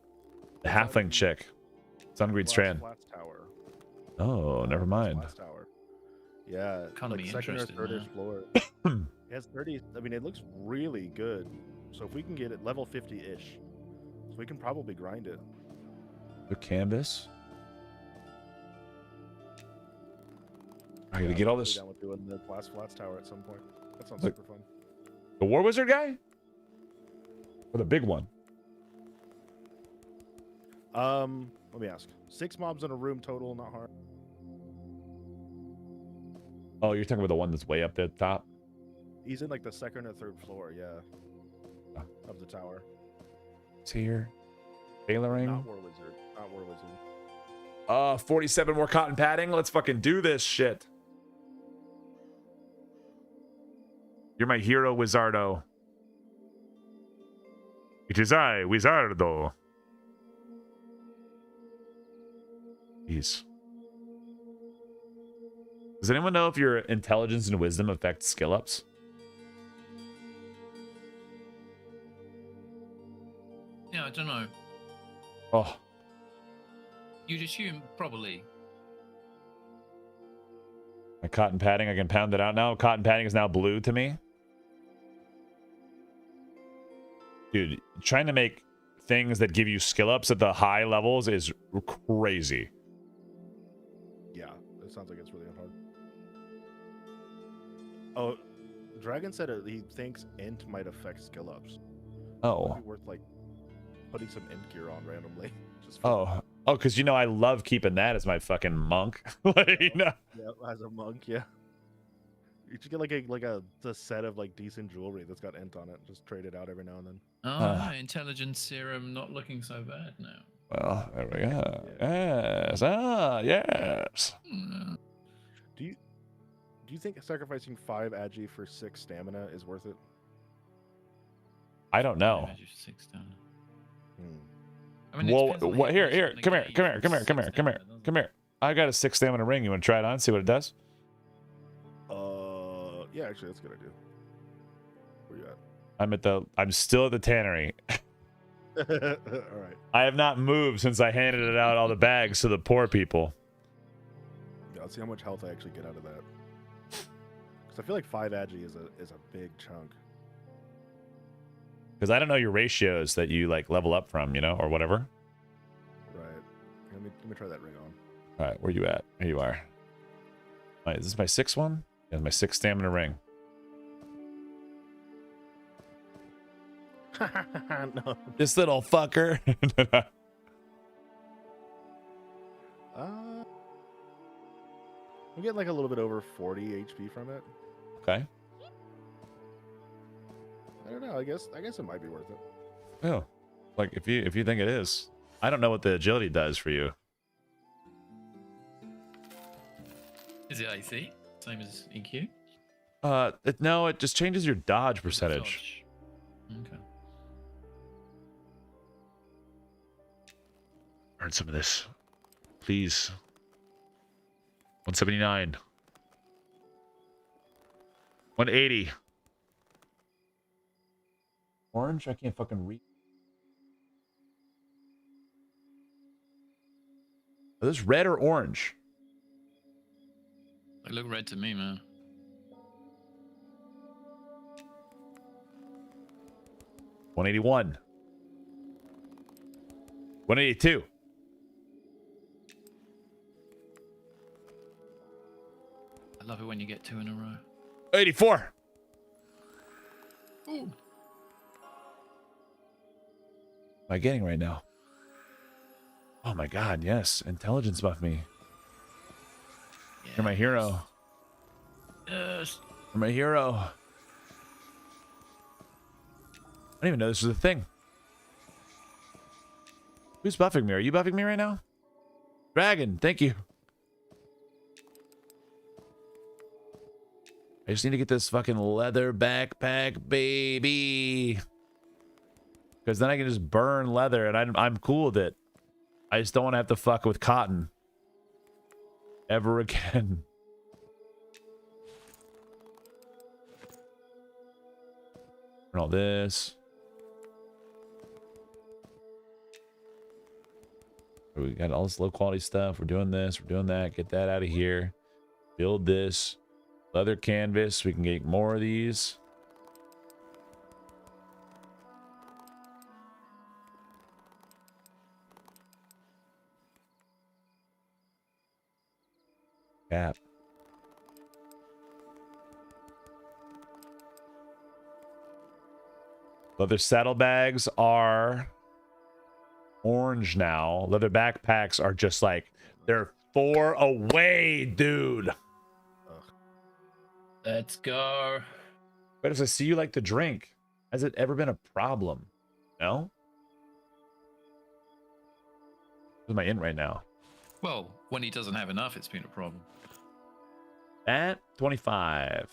halfling chick. Sungreed Strand. Flats tower. Oh, never mind. Flats tower. Yeah, Kinda like be second or interested in third-ish that. floor. It has 30. I mean, it looks really good. So if we can get it level 50-ish, so we can probably grind it. The canvas. I gotta Yeah, get all I'm this. down with doing the flats tower at some point. That sounds Look. super fun. The War Wizard guy? Or the big one? Let me ask. 6 mobs in a room total, not hard. Oh, you're talking about the one that's way up there at the top? He's in like the second or third floor, yeah, of the tower. It's here. Tailoring. Not War Wizard. Not War Wizard. 47 more cotton padding. Let's fucking do this shit. You're my hero, Wizardo. It is I, Wizardo. Jeez. Does anyone know if your intelligence and wisdom affect skill ups? Yeah, I don't know. Oh, You'd assume probably. My cotton padding, I can pound it out now. Cotton padding is now blue to me. Dude, trying to make things that give you skill ups at the high levels is crazy. Yeah, it sounds like it's really hard. Oh, Dragon said he thinks int might affect skill ups. Oh. It'd be worth like putting some int gear on randomly. Just because you know I love keeping that as my fucking monk. Like, you know. Yeah, as a monk, yeah. You should get like a set of like decent jewelry that's got int on it. Just trade it out every now and then. Oh, intelligence serum not looking so bad now. Well, there we go. Yes. Ah, yes. Do you think sacrificing 5 agi for 6 stamina is worth it? I don't know. I mean, Well, what? Here, come here. I got a 6 stamina ring. You want to try it on? See what it does? Yeah, actually, that's a good idea. Where you at? I'm still at the tannery. All right. I have not moved since I handed it out all the bags to the poor people. Yeah, let's see how much health I actually get out of that. Because I feel like 5 agi is a big chunk. Because I don't know your ratios that you like level up from, you know, or whatever. Right. Let me try that ring on. All right, where you at? Here you are. Is this my 6th one? Yeah, my 6 stamina ring. No. This little fucker. I'm getting like a little bit over 40 HP from it. Okay. I don't know. I guess it might be worth it. Oh, like if you think it is, I don't know what the agility does for you. Is it AC? Same as EQ? No, it just changes your dodge percentage. Okay. Earn some of this, please. 179. 180. Orange? I can't fucking read. Are this red or orange? They look red to me, man. $181. $182. I love it when you get 2 in a row. 84. Ooh. What am I getting right now? Oh my god, yes. Intelligence buff me. Yes. You're my hero. Yes. You're my hero. I don't even know this was a thing. Who's buffing me? Are you buffing me right now? Dragon, thank you. I just need to get this fucking leather backpack, baby. Because then I can just burn leather, and I'm cool with it. I just don't want to have to fuck with cotton. Ever again. And all this. We got all this low quality stuff. We're doing this. We're doing that. Get that out of here. Build this. Leather canvas. We can get more of these. Cap. Leather saddlebags are orange now. Leather backpacks are just like, they're 4 away, dude. Let's go. But as I see you like to drink, has it ever been a problem? No? Where's my int right now? Well, when he doesn't have enough, it's been a problem. At 25.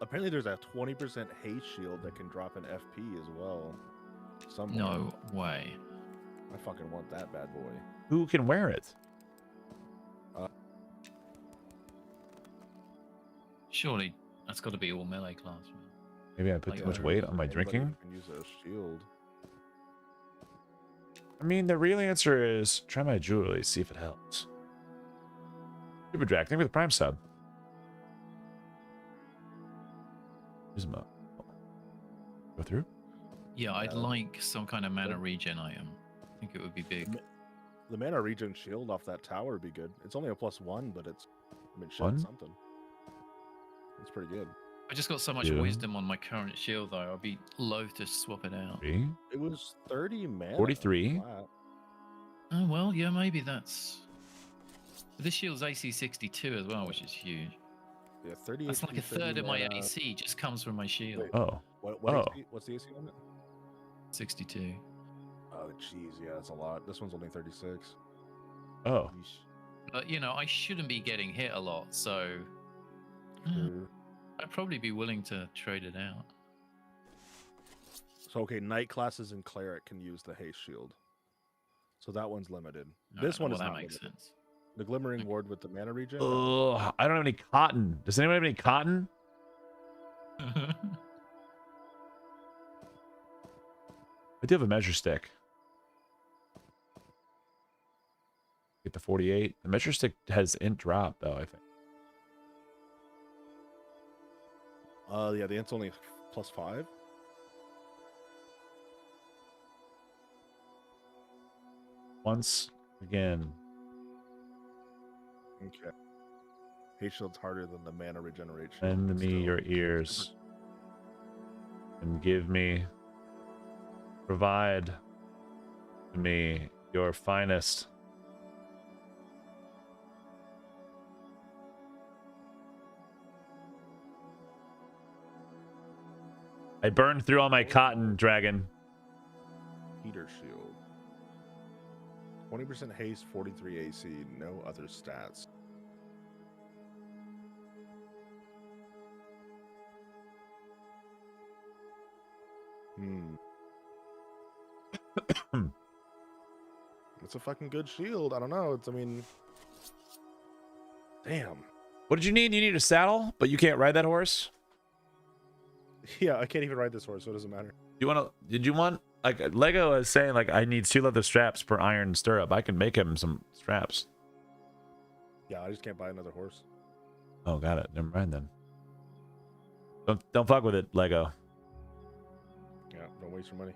Apparently, there's a 20% haste shield that can drop an FP as well. Somewhere. No way. I fucking want that bad boy. Who can wear it? Surely that's got to be all melee class, man. Maybe I put too much weight on my drinking? Can use a shield. I mean, the real answer is try my jewelry, see if it helps. Super Jack, thank you for the prime sub. Here's my... Go through? Yeah, I'd like some kind of mana regen item. I think it would be big. The mana regen shield off that tower would be good. It's only a +1, but it's One? something. It's pretty good. I just got so much wisdom on my current shield though. I'd be loath to swap it out. 3, It was 30 mana. 43. Flat. Oh well, yeah, maybe that's. This shield's AC 62 as well, which is huge. Yeah, 30. That's like a third of my AC just comes from my shield. Wait. Oh. What what's the AC on it? 62. Oh, jeez, yeah, that's a lot. This one's only 36. Oh. Yeesh. But you know, I shouldn't be getting hit a lot, so True. I'd probably be willing to trade it out. So okay, knight classes and cleric can use the haste shield. So that one's limited. Alright, This one well, is that not makes limited. sense. The glimmering ward with the mana regen. Ugh, I don't have any cotton. Does anyone have any cotton? I do have a measure stick. Get the 48. The measure stick has int drop though, I think. Yeah, the int's only +5. Once again. Okay. Haste shield's harder than the mana regeneration. Lend but me still. your ears. And give me. Provide to me your finest. I burned through all my cotton, dragon. Heater shield. 20% haste, 43 AC, no other stats. It's a fucking good shield. I don't know. I mean, damn. What did you need? You need a saddle, but you can't ride that horse? Yeah, I can't even ride this horse, so it doesn't matter. Did you want, like, Lego is saying, like, I need 2 leather straps per iron stirrup. I can make him some straps. Yeah, I just can't buy another horse. Oh, got it. Never mind then. Don't fuck with it, Lego. Yeah, don't waste your money.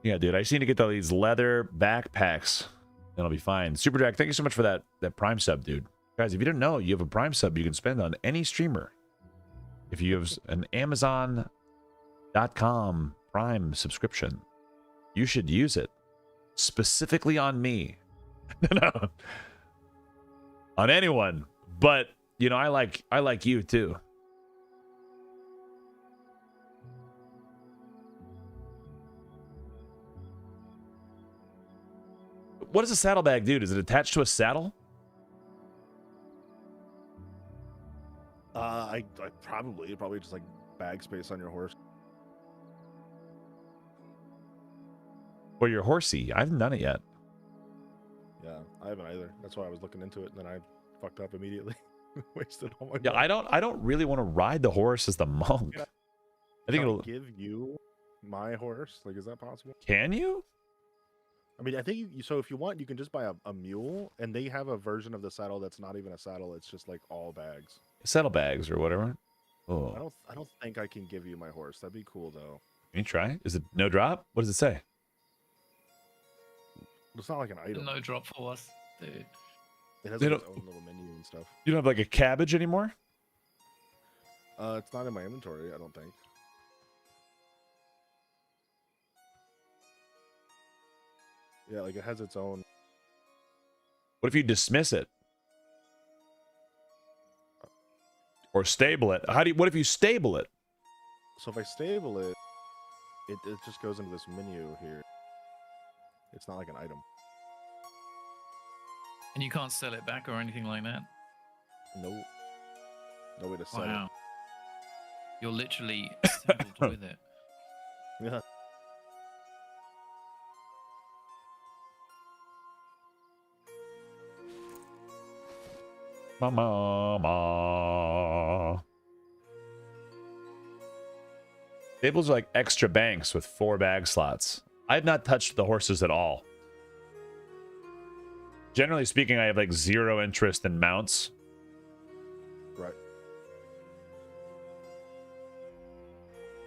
Yeah, dude, I just need to get all these leather backpacks. Then I'll be fine. Super Jack, thank you so much for that prime sub, dude. Guys, if you didn't know, you have a prime sub you can spend on any streamer. If you have an Amazon.com prime subscription, you should use it. Specifically on me. No. On anyone. But, you know, I like you too. What does a saddlebag do? Does it attach to a saddle? I probably just like bag space on your horse. Or your horsey? I haven't done it yet. Yeah, I haven't either. That's why I was looking into it, and then I fucked up immediately. Wasted all my Yeah, money. I don't really want to ride the horse as the monk. Yeah. I think Can I it'll. give you my horse. Like, is that possible? Can you? I mean, I think so. If you want, you can just buy a mule, and they have a version of the saddle that's not even a saddle. It's just like all bags. Saddlebags or whatever. Oh, I don't think I can give you my horse. That'd be cool though. can you try? Is it no drop? What does it say? It's not like an item. No drop for us, dude. It has They like its don't- own little menu and stuff. You don't have like a cabbage anymore? It's not in my inventory. I don't think. Yeah, like it has its own. What if you dismiss it? Or stable it? What if you stable it? So if I stable it, it just goes into this menu here. It's not like an item. And you can't sell it back or anything like that? No. No way to sell Wow. You're literally saddled with it. it. Yeah. Mama. Stables are like extra banks with 4 bag slots. I have not touched the horses at all. Generally speaking, I have like zero interest in mounts. Right.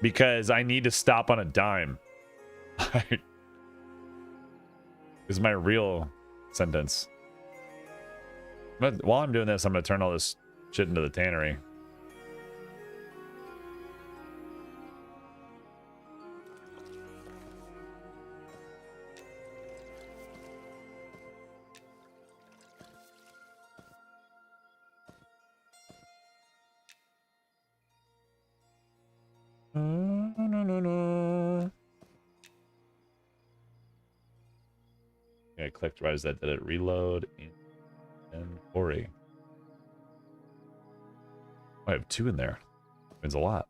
Because I need to stop on a dime. Is my real sentence. But while I'm doing this, I'm going to turn all this shit into the tannery. Yeah, I clicked right as that did it. Reload in inventory. I have 2 in there. Means a lot.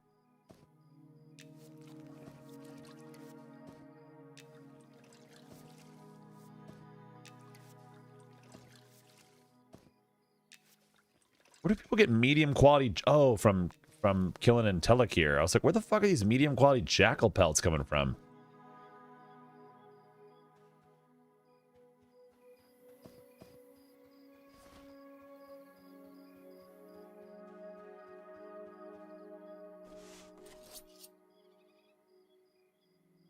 Where do people get medium quality? Oh, from killing Intellicure. I was like, where the fuck are these medium quality jackal pelts coming from?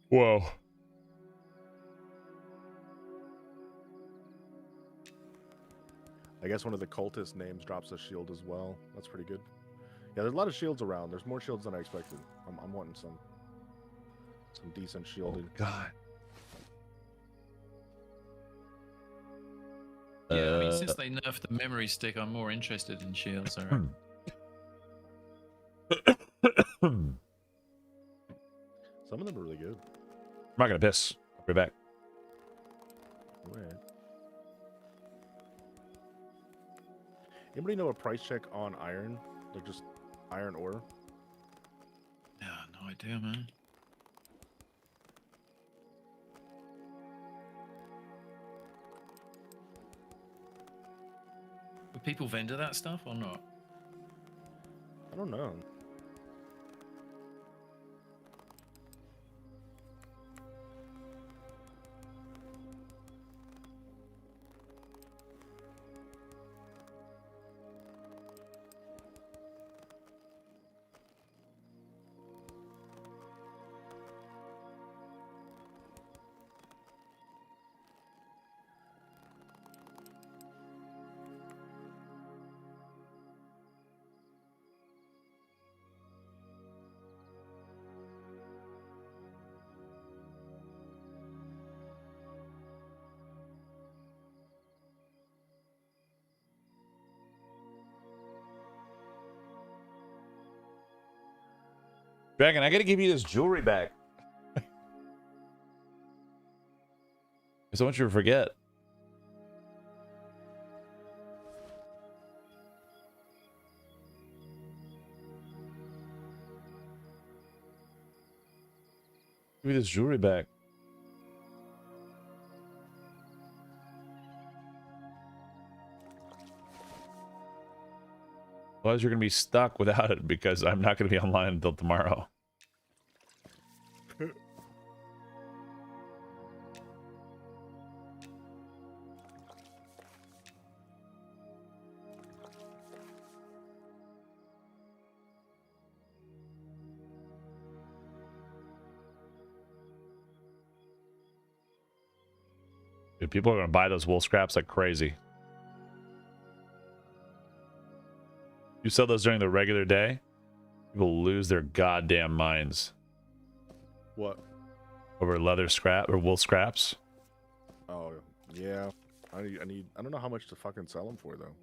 Whoa. I guess one of the cultist names drops a shield as well. That's pretty good. Yeah, there's a lot of shields around. There's more shields than I expected. I'm wanting some decent shielding. Oh, God. Yeah, I mean, since they nerfed the memory stick, I'm more interested in shields. All right. Some of them are really good. I'm not gonna piss. I'll be back. All right. Anybody know a price check on iron? Like just iron ore? Yeah, no idea, man. Would people vendor that stuff or not? I don't know. Dragon, I gotta give you this jewelry back. I don't want you to forget. Give me this jewelry back. Otherwise, you're gonna be stuck without it because I'm not gonna be online until tomorrow. Dude, people are gonna buy those wool scraps like crazy. You sell those during the regular day, people lose their goddamn minds. What? Over leather scrap or wool scraps. Oh, yeah. I don't know how much to fucking sell them for, though.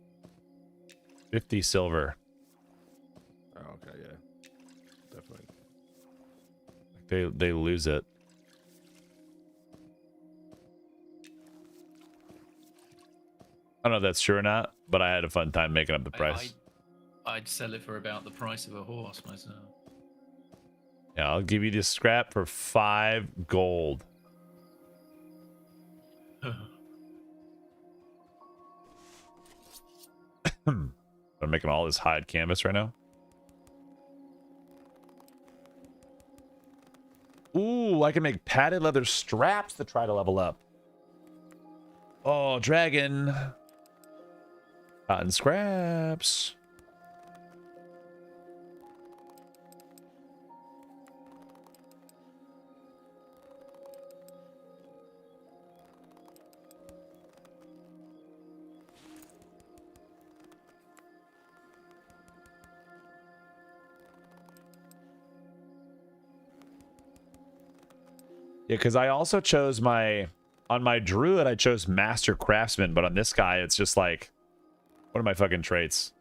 50 silver. Oh, okay, yeah. Definitely. They lose it. I don't know if that's true or not, but I had a fun time making up the price. I'd sell it for about the price of a horse myself. Yeah, I'll give you this scrap for 5 gold. I'm making all this hide canvas right now. Ooh, I can make padded leather straps to try to level up. Oh, dragon. Cotton scraps. Yeah, because I also chose on my druid, I chose master craftsman, but on this guy, it's just like, what are my fucking traits?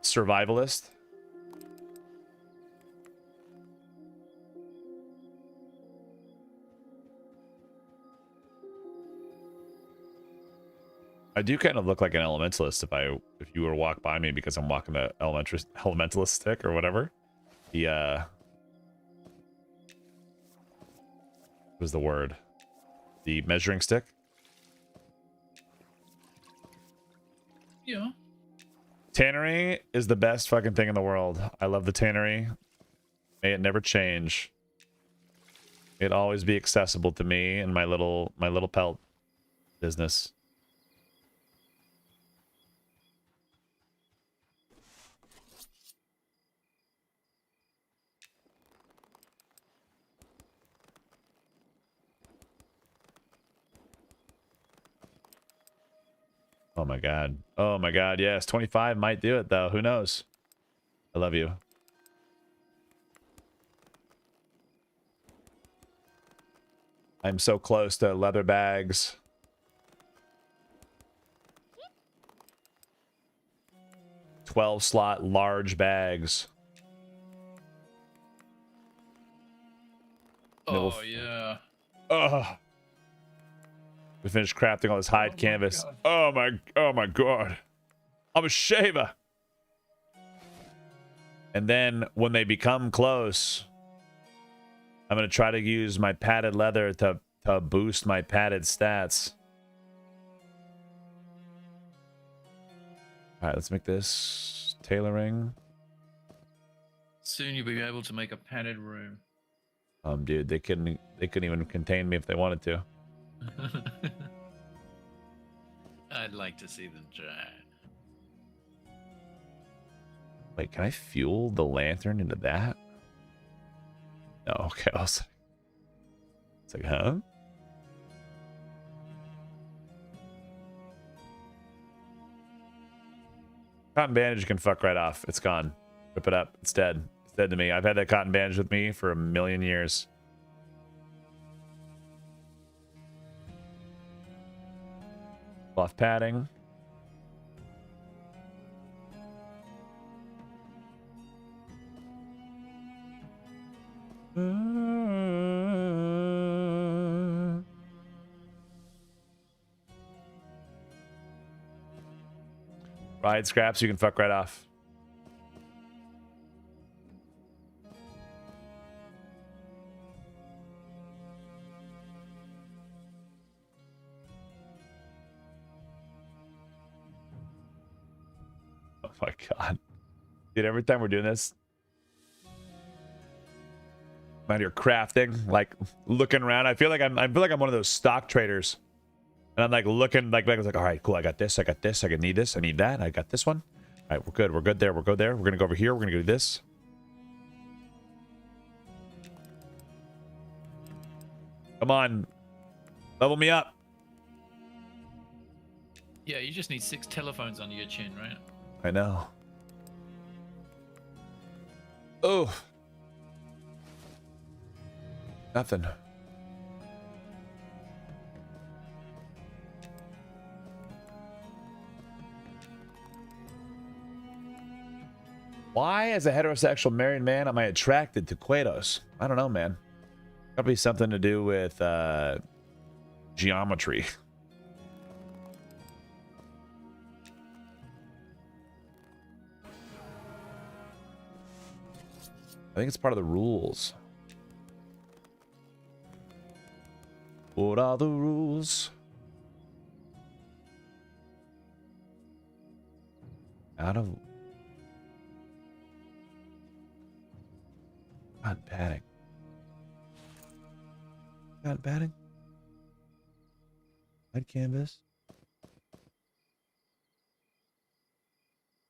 Survivalist. I do kind of look like an elementalist if you were to walk by me because I'm walking the elementalist stick or whatever. The what was the word? The measuring stick. Yeah. Tannery is the best fucking thing in the world. I love the tannery. May it never change. It always be accessible to me and my little pelt business. Oh my god. Oh my god, yes. 25 might do it though. Who knows? I love you. I'm so close to leather bags. $12-slot large bags. Oh, yeah. Ugh. We finished crafting all this hide canvas. God. Oh my god. I'm a shaver. And then when they become close, I'm going to try to use my padded leather to boost my padded stats. All right, let's make this tailoring. Soon you'll be able to make a padded room. Dude, they couldn't even contain me if they wanted to. I'd like to see them try. Wait, can I fuel the lantern into that? No, okay. It's like, huh? Cotton bandage can fuck right off. It's gone. Rip it up. It's dead. It's dead to me. I've had that cotton bandage with me for 1,000,000 years. Cloth padding. Ride scraps, you can fuck right off. Oh my god. Dude, every time we're doing this, I'm out here crafting, like looking around. I feel like I'm one of those stock traders. And I'm like looking like I was like, all right, cool, I got this, I need this, I need that, I got this one. All right, we're good there, we're gonna go over here, we're gonna go do this. Come on, level me up. Yeah, you just need 6 telephones under your chin, right? I know. Oh. Nothing. Why, as a heterosexual married man, am I attracted to Quados? I don't know, man. Gotta be something to do with geometry. I think it's part of the rules. What are the rules? Out of God padding. God padding? White canvas.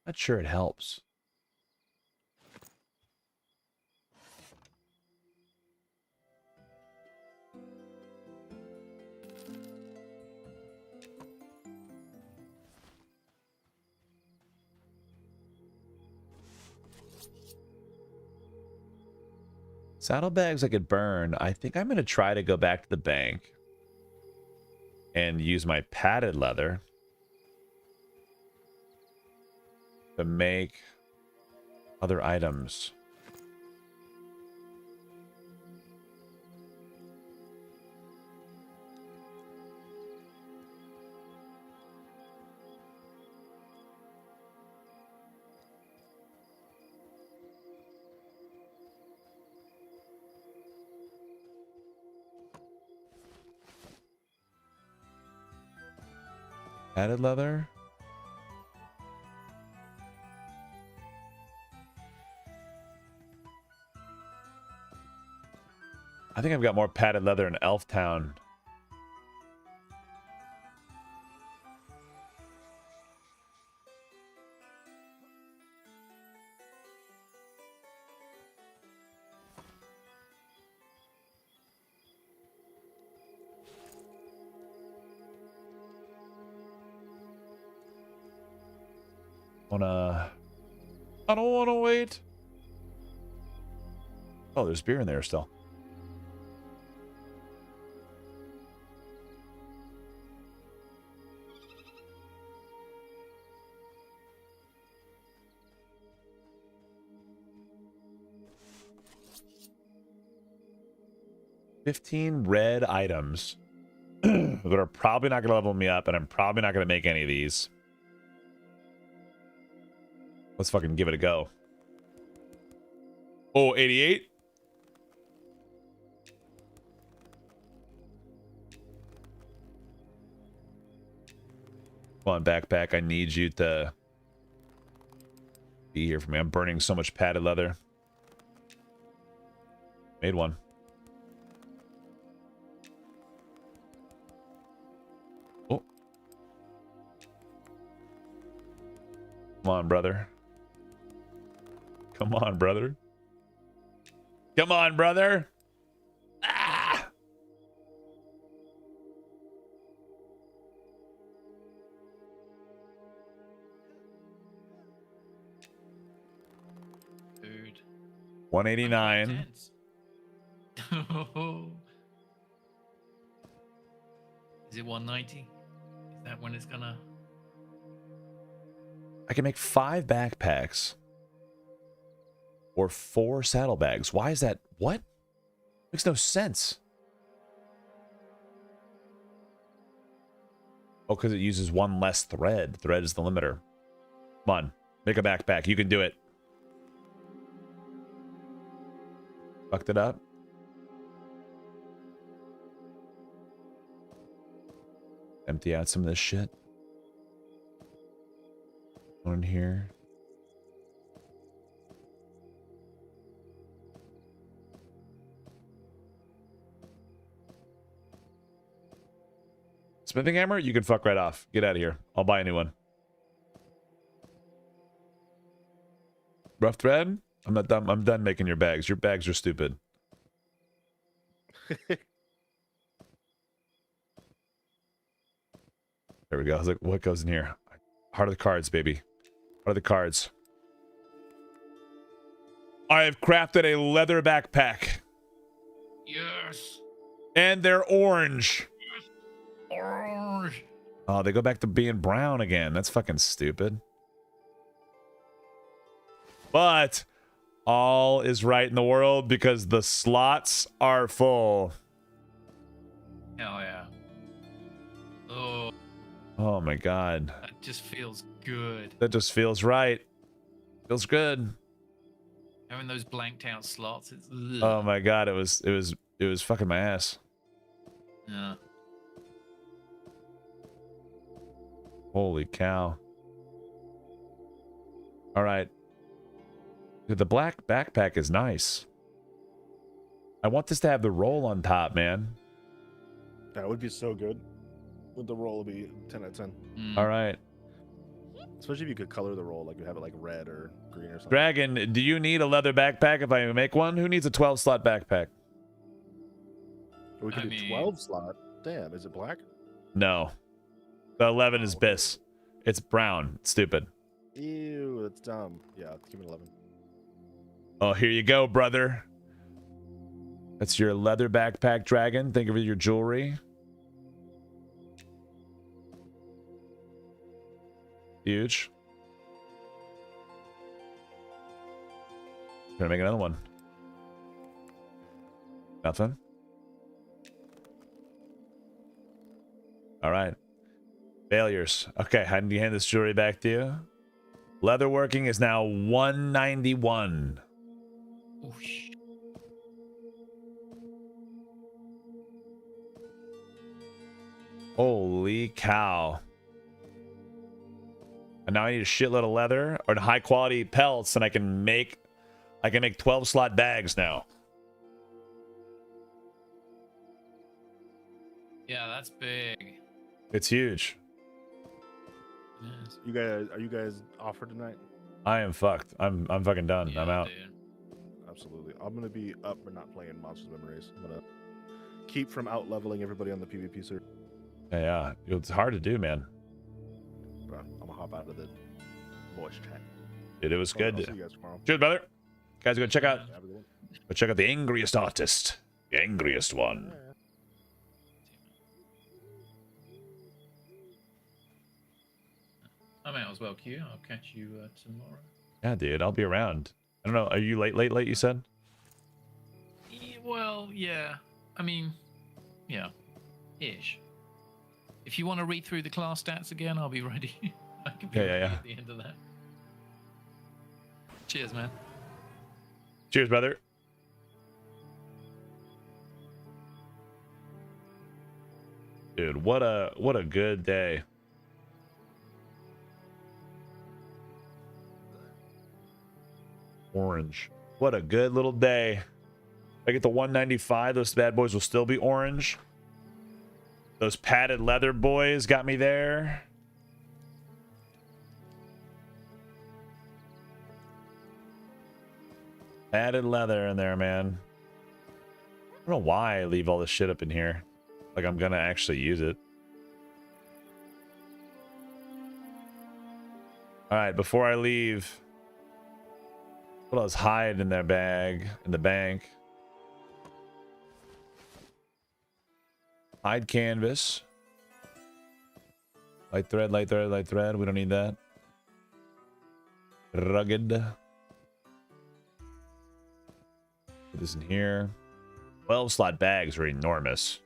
Not sure it helps. Saddlebags I could burn. I think I'm going to try to go back to the bank and use my padded leather to make other items. Padded leather. I think I've got more padded leather in Elf Town. I don't wanna wait. Oh, there's beer in there still. $15 red items that are probably not gonna level me up, and I'm probably not gonna make any of these. Let's fucking give it a go. Oh, 88? Come on, backpack. I need you to be here for me. I'm burning so much padded leather. Made one. Oh. Come on, brother. Come on, brother. Come on, brother. Ah! Dude. 189. Is it 190? Is that when it's gonna... I can make 5 backpacks. Or 4 saddlebags. Why is that? What? Makes no sense. Oh, because it uses 1 less thread. Thread is the limiter. Come on. Make a backpack. You can do it. Fucked it up. Empty out some of this shit. One in here. Smithing hammer? You can fuck right off. Get out of here. I'll buy a new one. Rough thread? I'm not done. I'm done making your bags. Your bags are stupid. There we go. I was like, what goes in here? Heart of the cards, baby. Heart of the cards. I have crafted a leather backpack. Yes. And they're orange. Orange. Oh, they go back to being brown again. That's fucking stupid. But all is right in the world because the slots are full. Hell yeah. Oh. Oh my god. That just feels good. That just feels right. Feels good. Having those blanked out slots. It's Oh my god, it was fucking my ass. Yeah. Holy cow. All right. The black backpack is nice. I want this to have the roll on top, man. That would be so good. With the roll, will be 10 out of 10. All right. Especially if you could color the roll, like you have it like red or green or something. Dragon, do you need a leather backpack if I make one? Who needs a 12 slot backpack? We could do 12 slot. Damn, is it black? No. The 11 is bis. It's brown. It's stupid. Ew, that's dumb. Yeah, give me 11. Oh, here you go, brother. That's your leather backpack, Dragon. Think of it, your jewelry. Huge. Gonna make another one. Nothing. All right. Failures. Okay, I need to hand this jewelry back to you. Leatherworking is now 191. Oh, Holy cow. And now I need a shitload of leather or high quality pelts, and I can make 12 slot bags now. yeah, that's big. It's huge. Yes. Are you guys off for tonight? I am fucked. I'm fucking done. Yeah, I'm out. dude. Absolutely. I'm gonna be up but not playing Monsters Memories. I'm gonna keep from out leveling everybody on the PvP server. Yeah, it's hard to do, man. But I'm gonna hop out of the voice chat. Dude, it was I'll good. see you guys tomorrow. Cheers, brother. Guys, go check out Have a good one. the angriest artist. The angriest one. I'm out as well, Q. I'll catch you tomorrow. Yeah, dude, I'll be around. I don't know. Are you late, you said? Well, yeah. I mean, yeah. Ish. If you want to read through the class stats again, I'll be ready. I can be ready at the end of that. Cheers, man. Cheers, brother. Dude, what a good day. Orange. What a good little day. If I get the 195, those bad boys will still be orange. Those padded leather boys got me there. Padded leather in there, man. I don't know why I leave all this shit up in here. Like I'm gonna actually use it. Alright, before I leave, what else hide in their bag, in the bank? Hide canvas. Light thread, light thread, light thread. We don't need that. Rugged. Put this in here. 12 slot bags are enormous.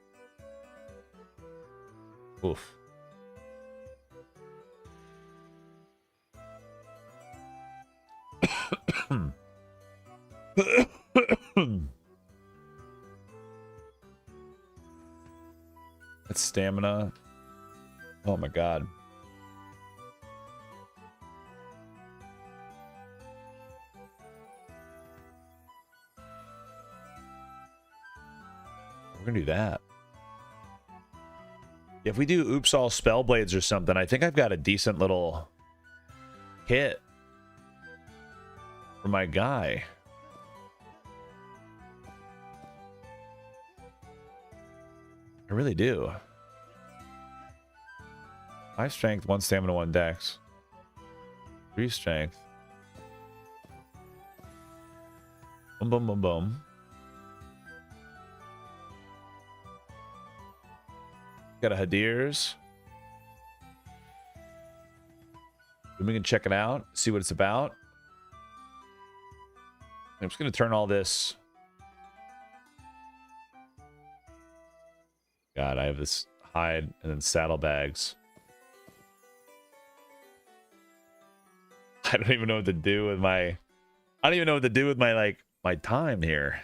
Oof. That's stamina. Oh my god. We're gonna do that. If we do oops all spell blades or something, I think I've got a decent little kit for my guy. I really do. 5 strength, 1 stamina, 1 dex. 3 strength. Boom, boom, boom, boom. Got a Hadir's. We can check it out, see what it's about. I'm just going to turn all this. God, I have this hide and then saddlebags. I don't even know what to do with my... I don't even know what to do with my, like, my time here.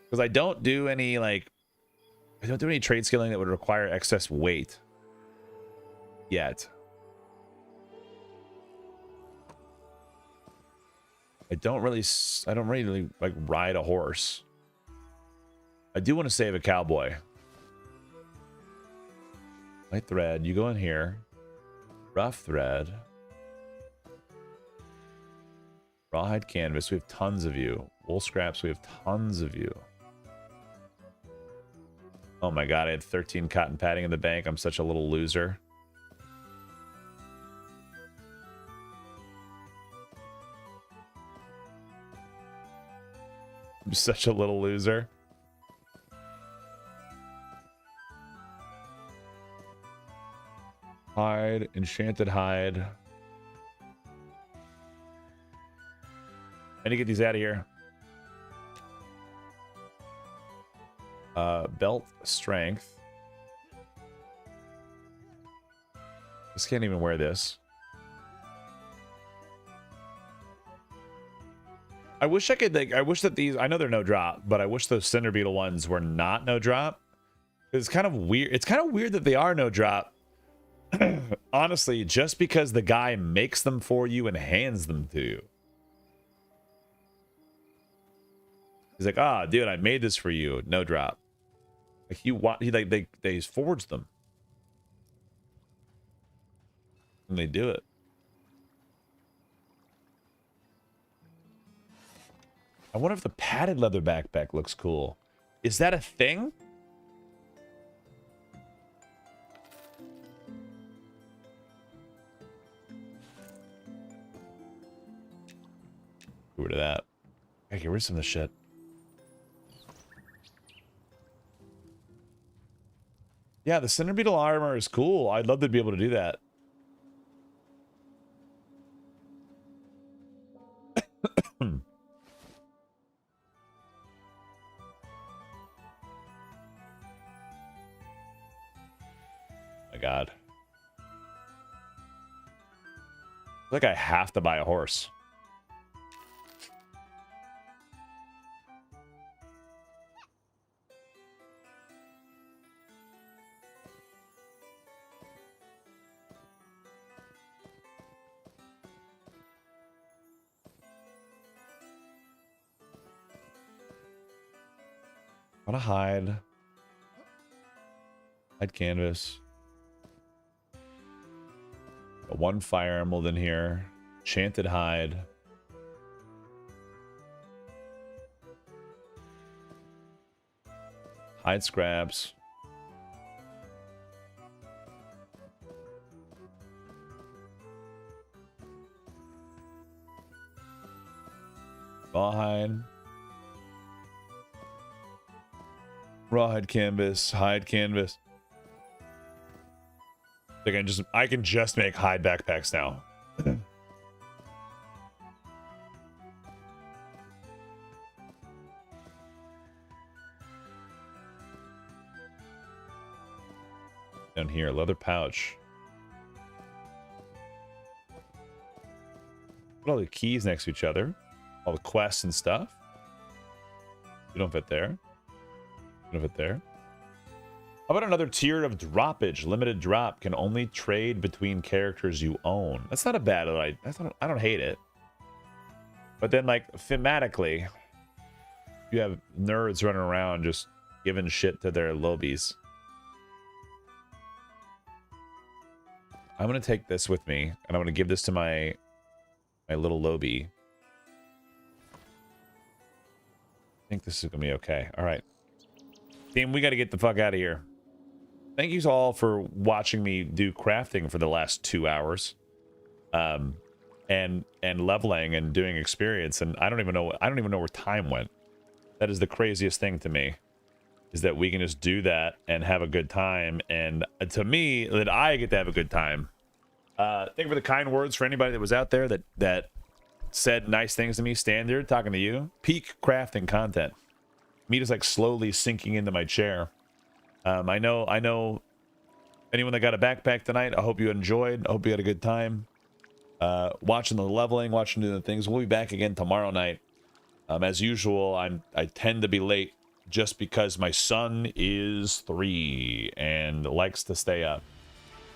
Because I don't do any, like... I don't do any trade skilling that would require excess weight. Yet. I don't really, like, ride a horse. I do want to save a cowboy. Light thread, you go in here. Rough thread. Rawhide canvas, we have tons of you. Wool scraps, we have tons of you. Oh my god, I had 13 cotton padding in the bank. I'm such a little loser. I'm such a little loser. Hide, enchanted hide. I need to get these out of here. Belt strength. This can't even wear this. I wish I could, like, I wish that these, I know they're no drop, but I wish those cinder beetle ones were not no drop. It's kind of weird. It's kind of weird that they are no drop. Honestly, just because the guy makes them for you and hands them to you. He's like, ah, dude, I made this for you. No drop. Like they forge them. And they do it. I wonder if the padded leather backpack looks cool. Is that a thing? Get rid of that. I get rid of some of this shit. Yeah, the cinder beetle armor is cool. I'd love to be able to do that. My god. I feel like I have to buy a horse. I want to hide. Hide canvas. Got one fire emerald in here. Enchanted hide. Hide scraps. Rawhide. Rawhide canvas, hide canvas. I can just make hide backpacks now. Down here, leather pouch. Put all the keys next to each other. All the quests and stuff. You don't fit there. Of it there. How about another tier of droppage? Limited drop can only trade between characters you own. That's not a bad idea. I don't hate it. But then, like, thematically, you have nerds running around just giving shit to their lobies. I'm gonna take this with me, and I'm gonna give this to my little lobby. I think this is gonna be okay. All right. Team, we got to get the fuck out of here. Thank you all for watching me do crafting for the last 2 hours, and leveling and doing experience. And I don't even know where time went. That is the craziest thing to me, is that we can just do that and have a good time. And to me, that I get to have a good time. Thank you for the kind words for anybody that was out there that said nice things to me. Standard talking to you. Peak crafting content. Me just like slowly sinking into my chair. I know anyone that got a backpack tonight, I hope you enjoyed. I hope you had a good time watching the leveling, watching the things. We'll be back again tomorrow night. As usual, I tend to be late just because my son is 3 and likes to stay up.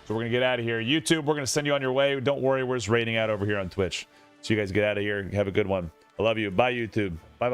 So we're gonna get out of here. YouTube, we're gonna send you on your way. Don't worry, we're just raiding out over here on Twitch. So you guys get out of here. Have a good one. I love you. Bye, YouTube. Bye.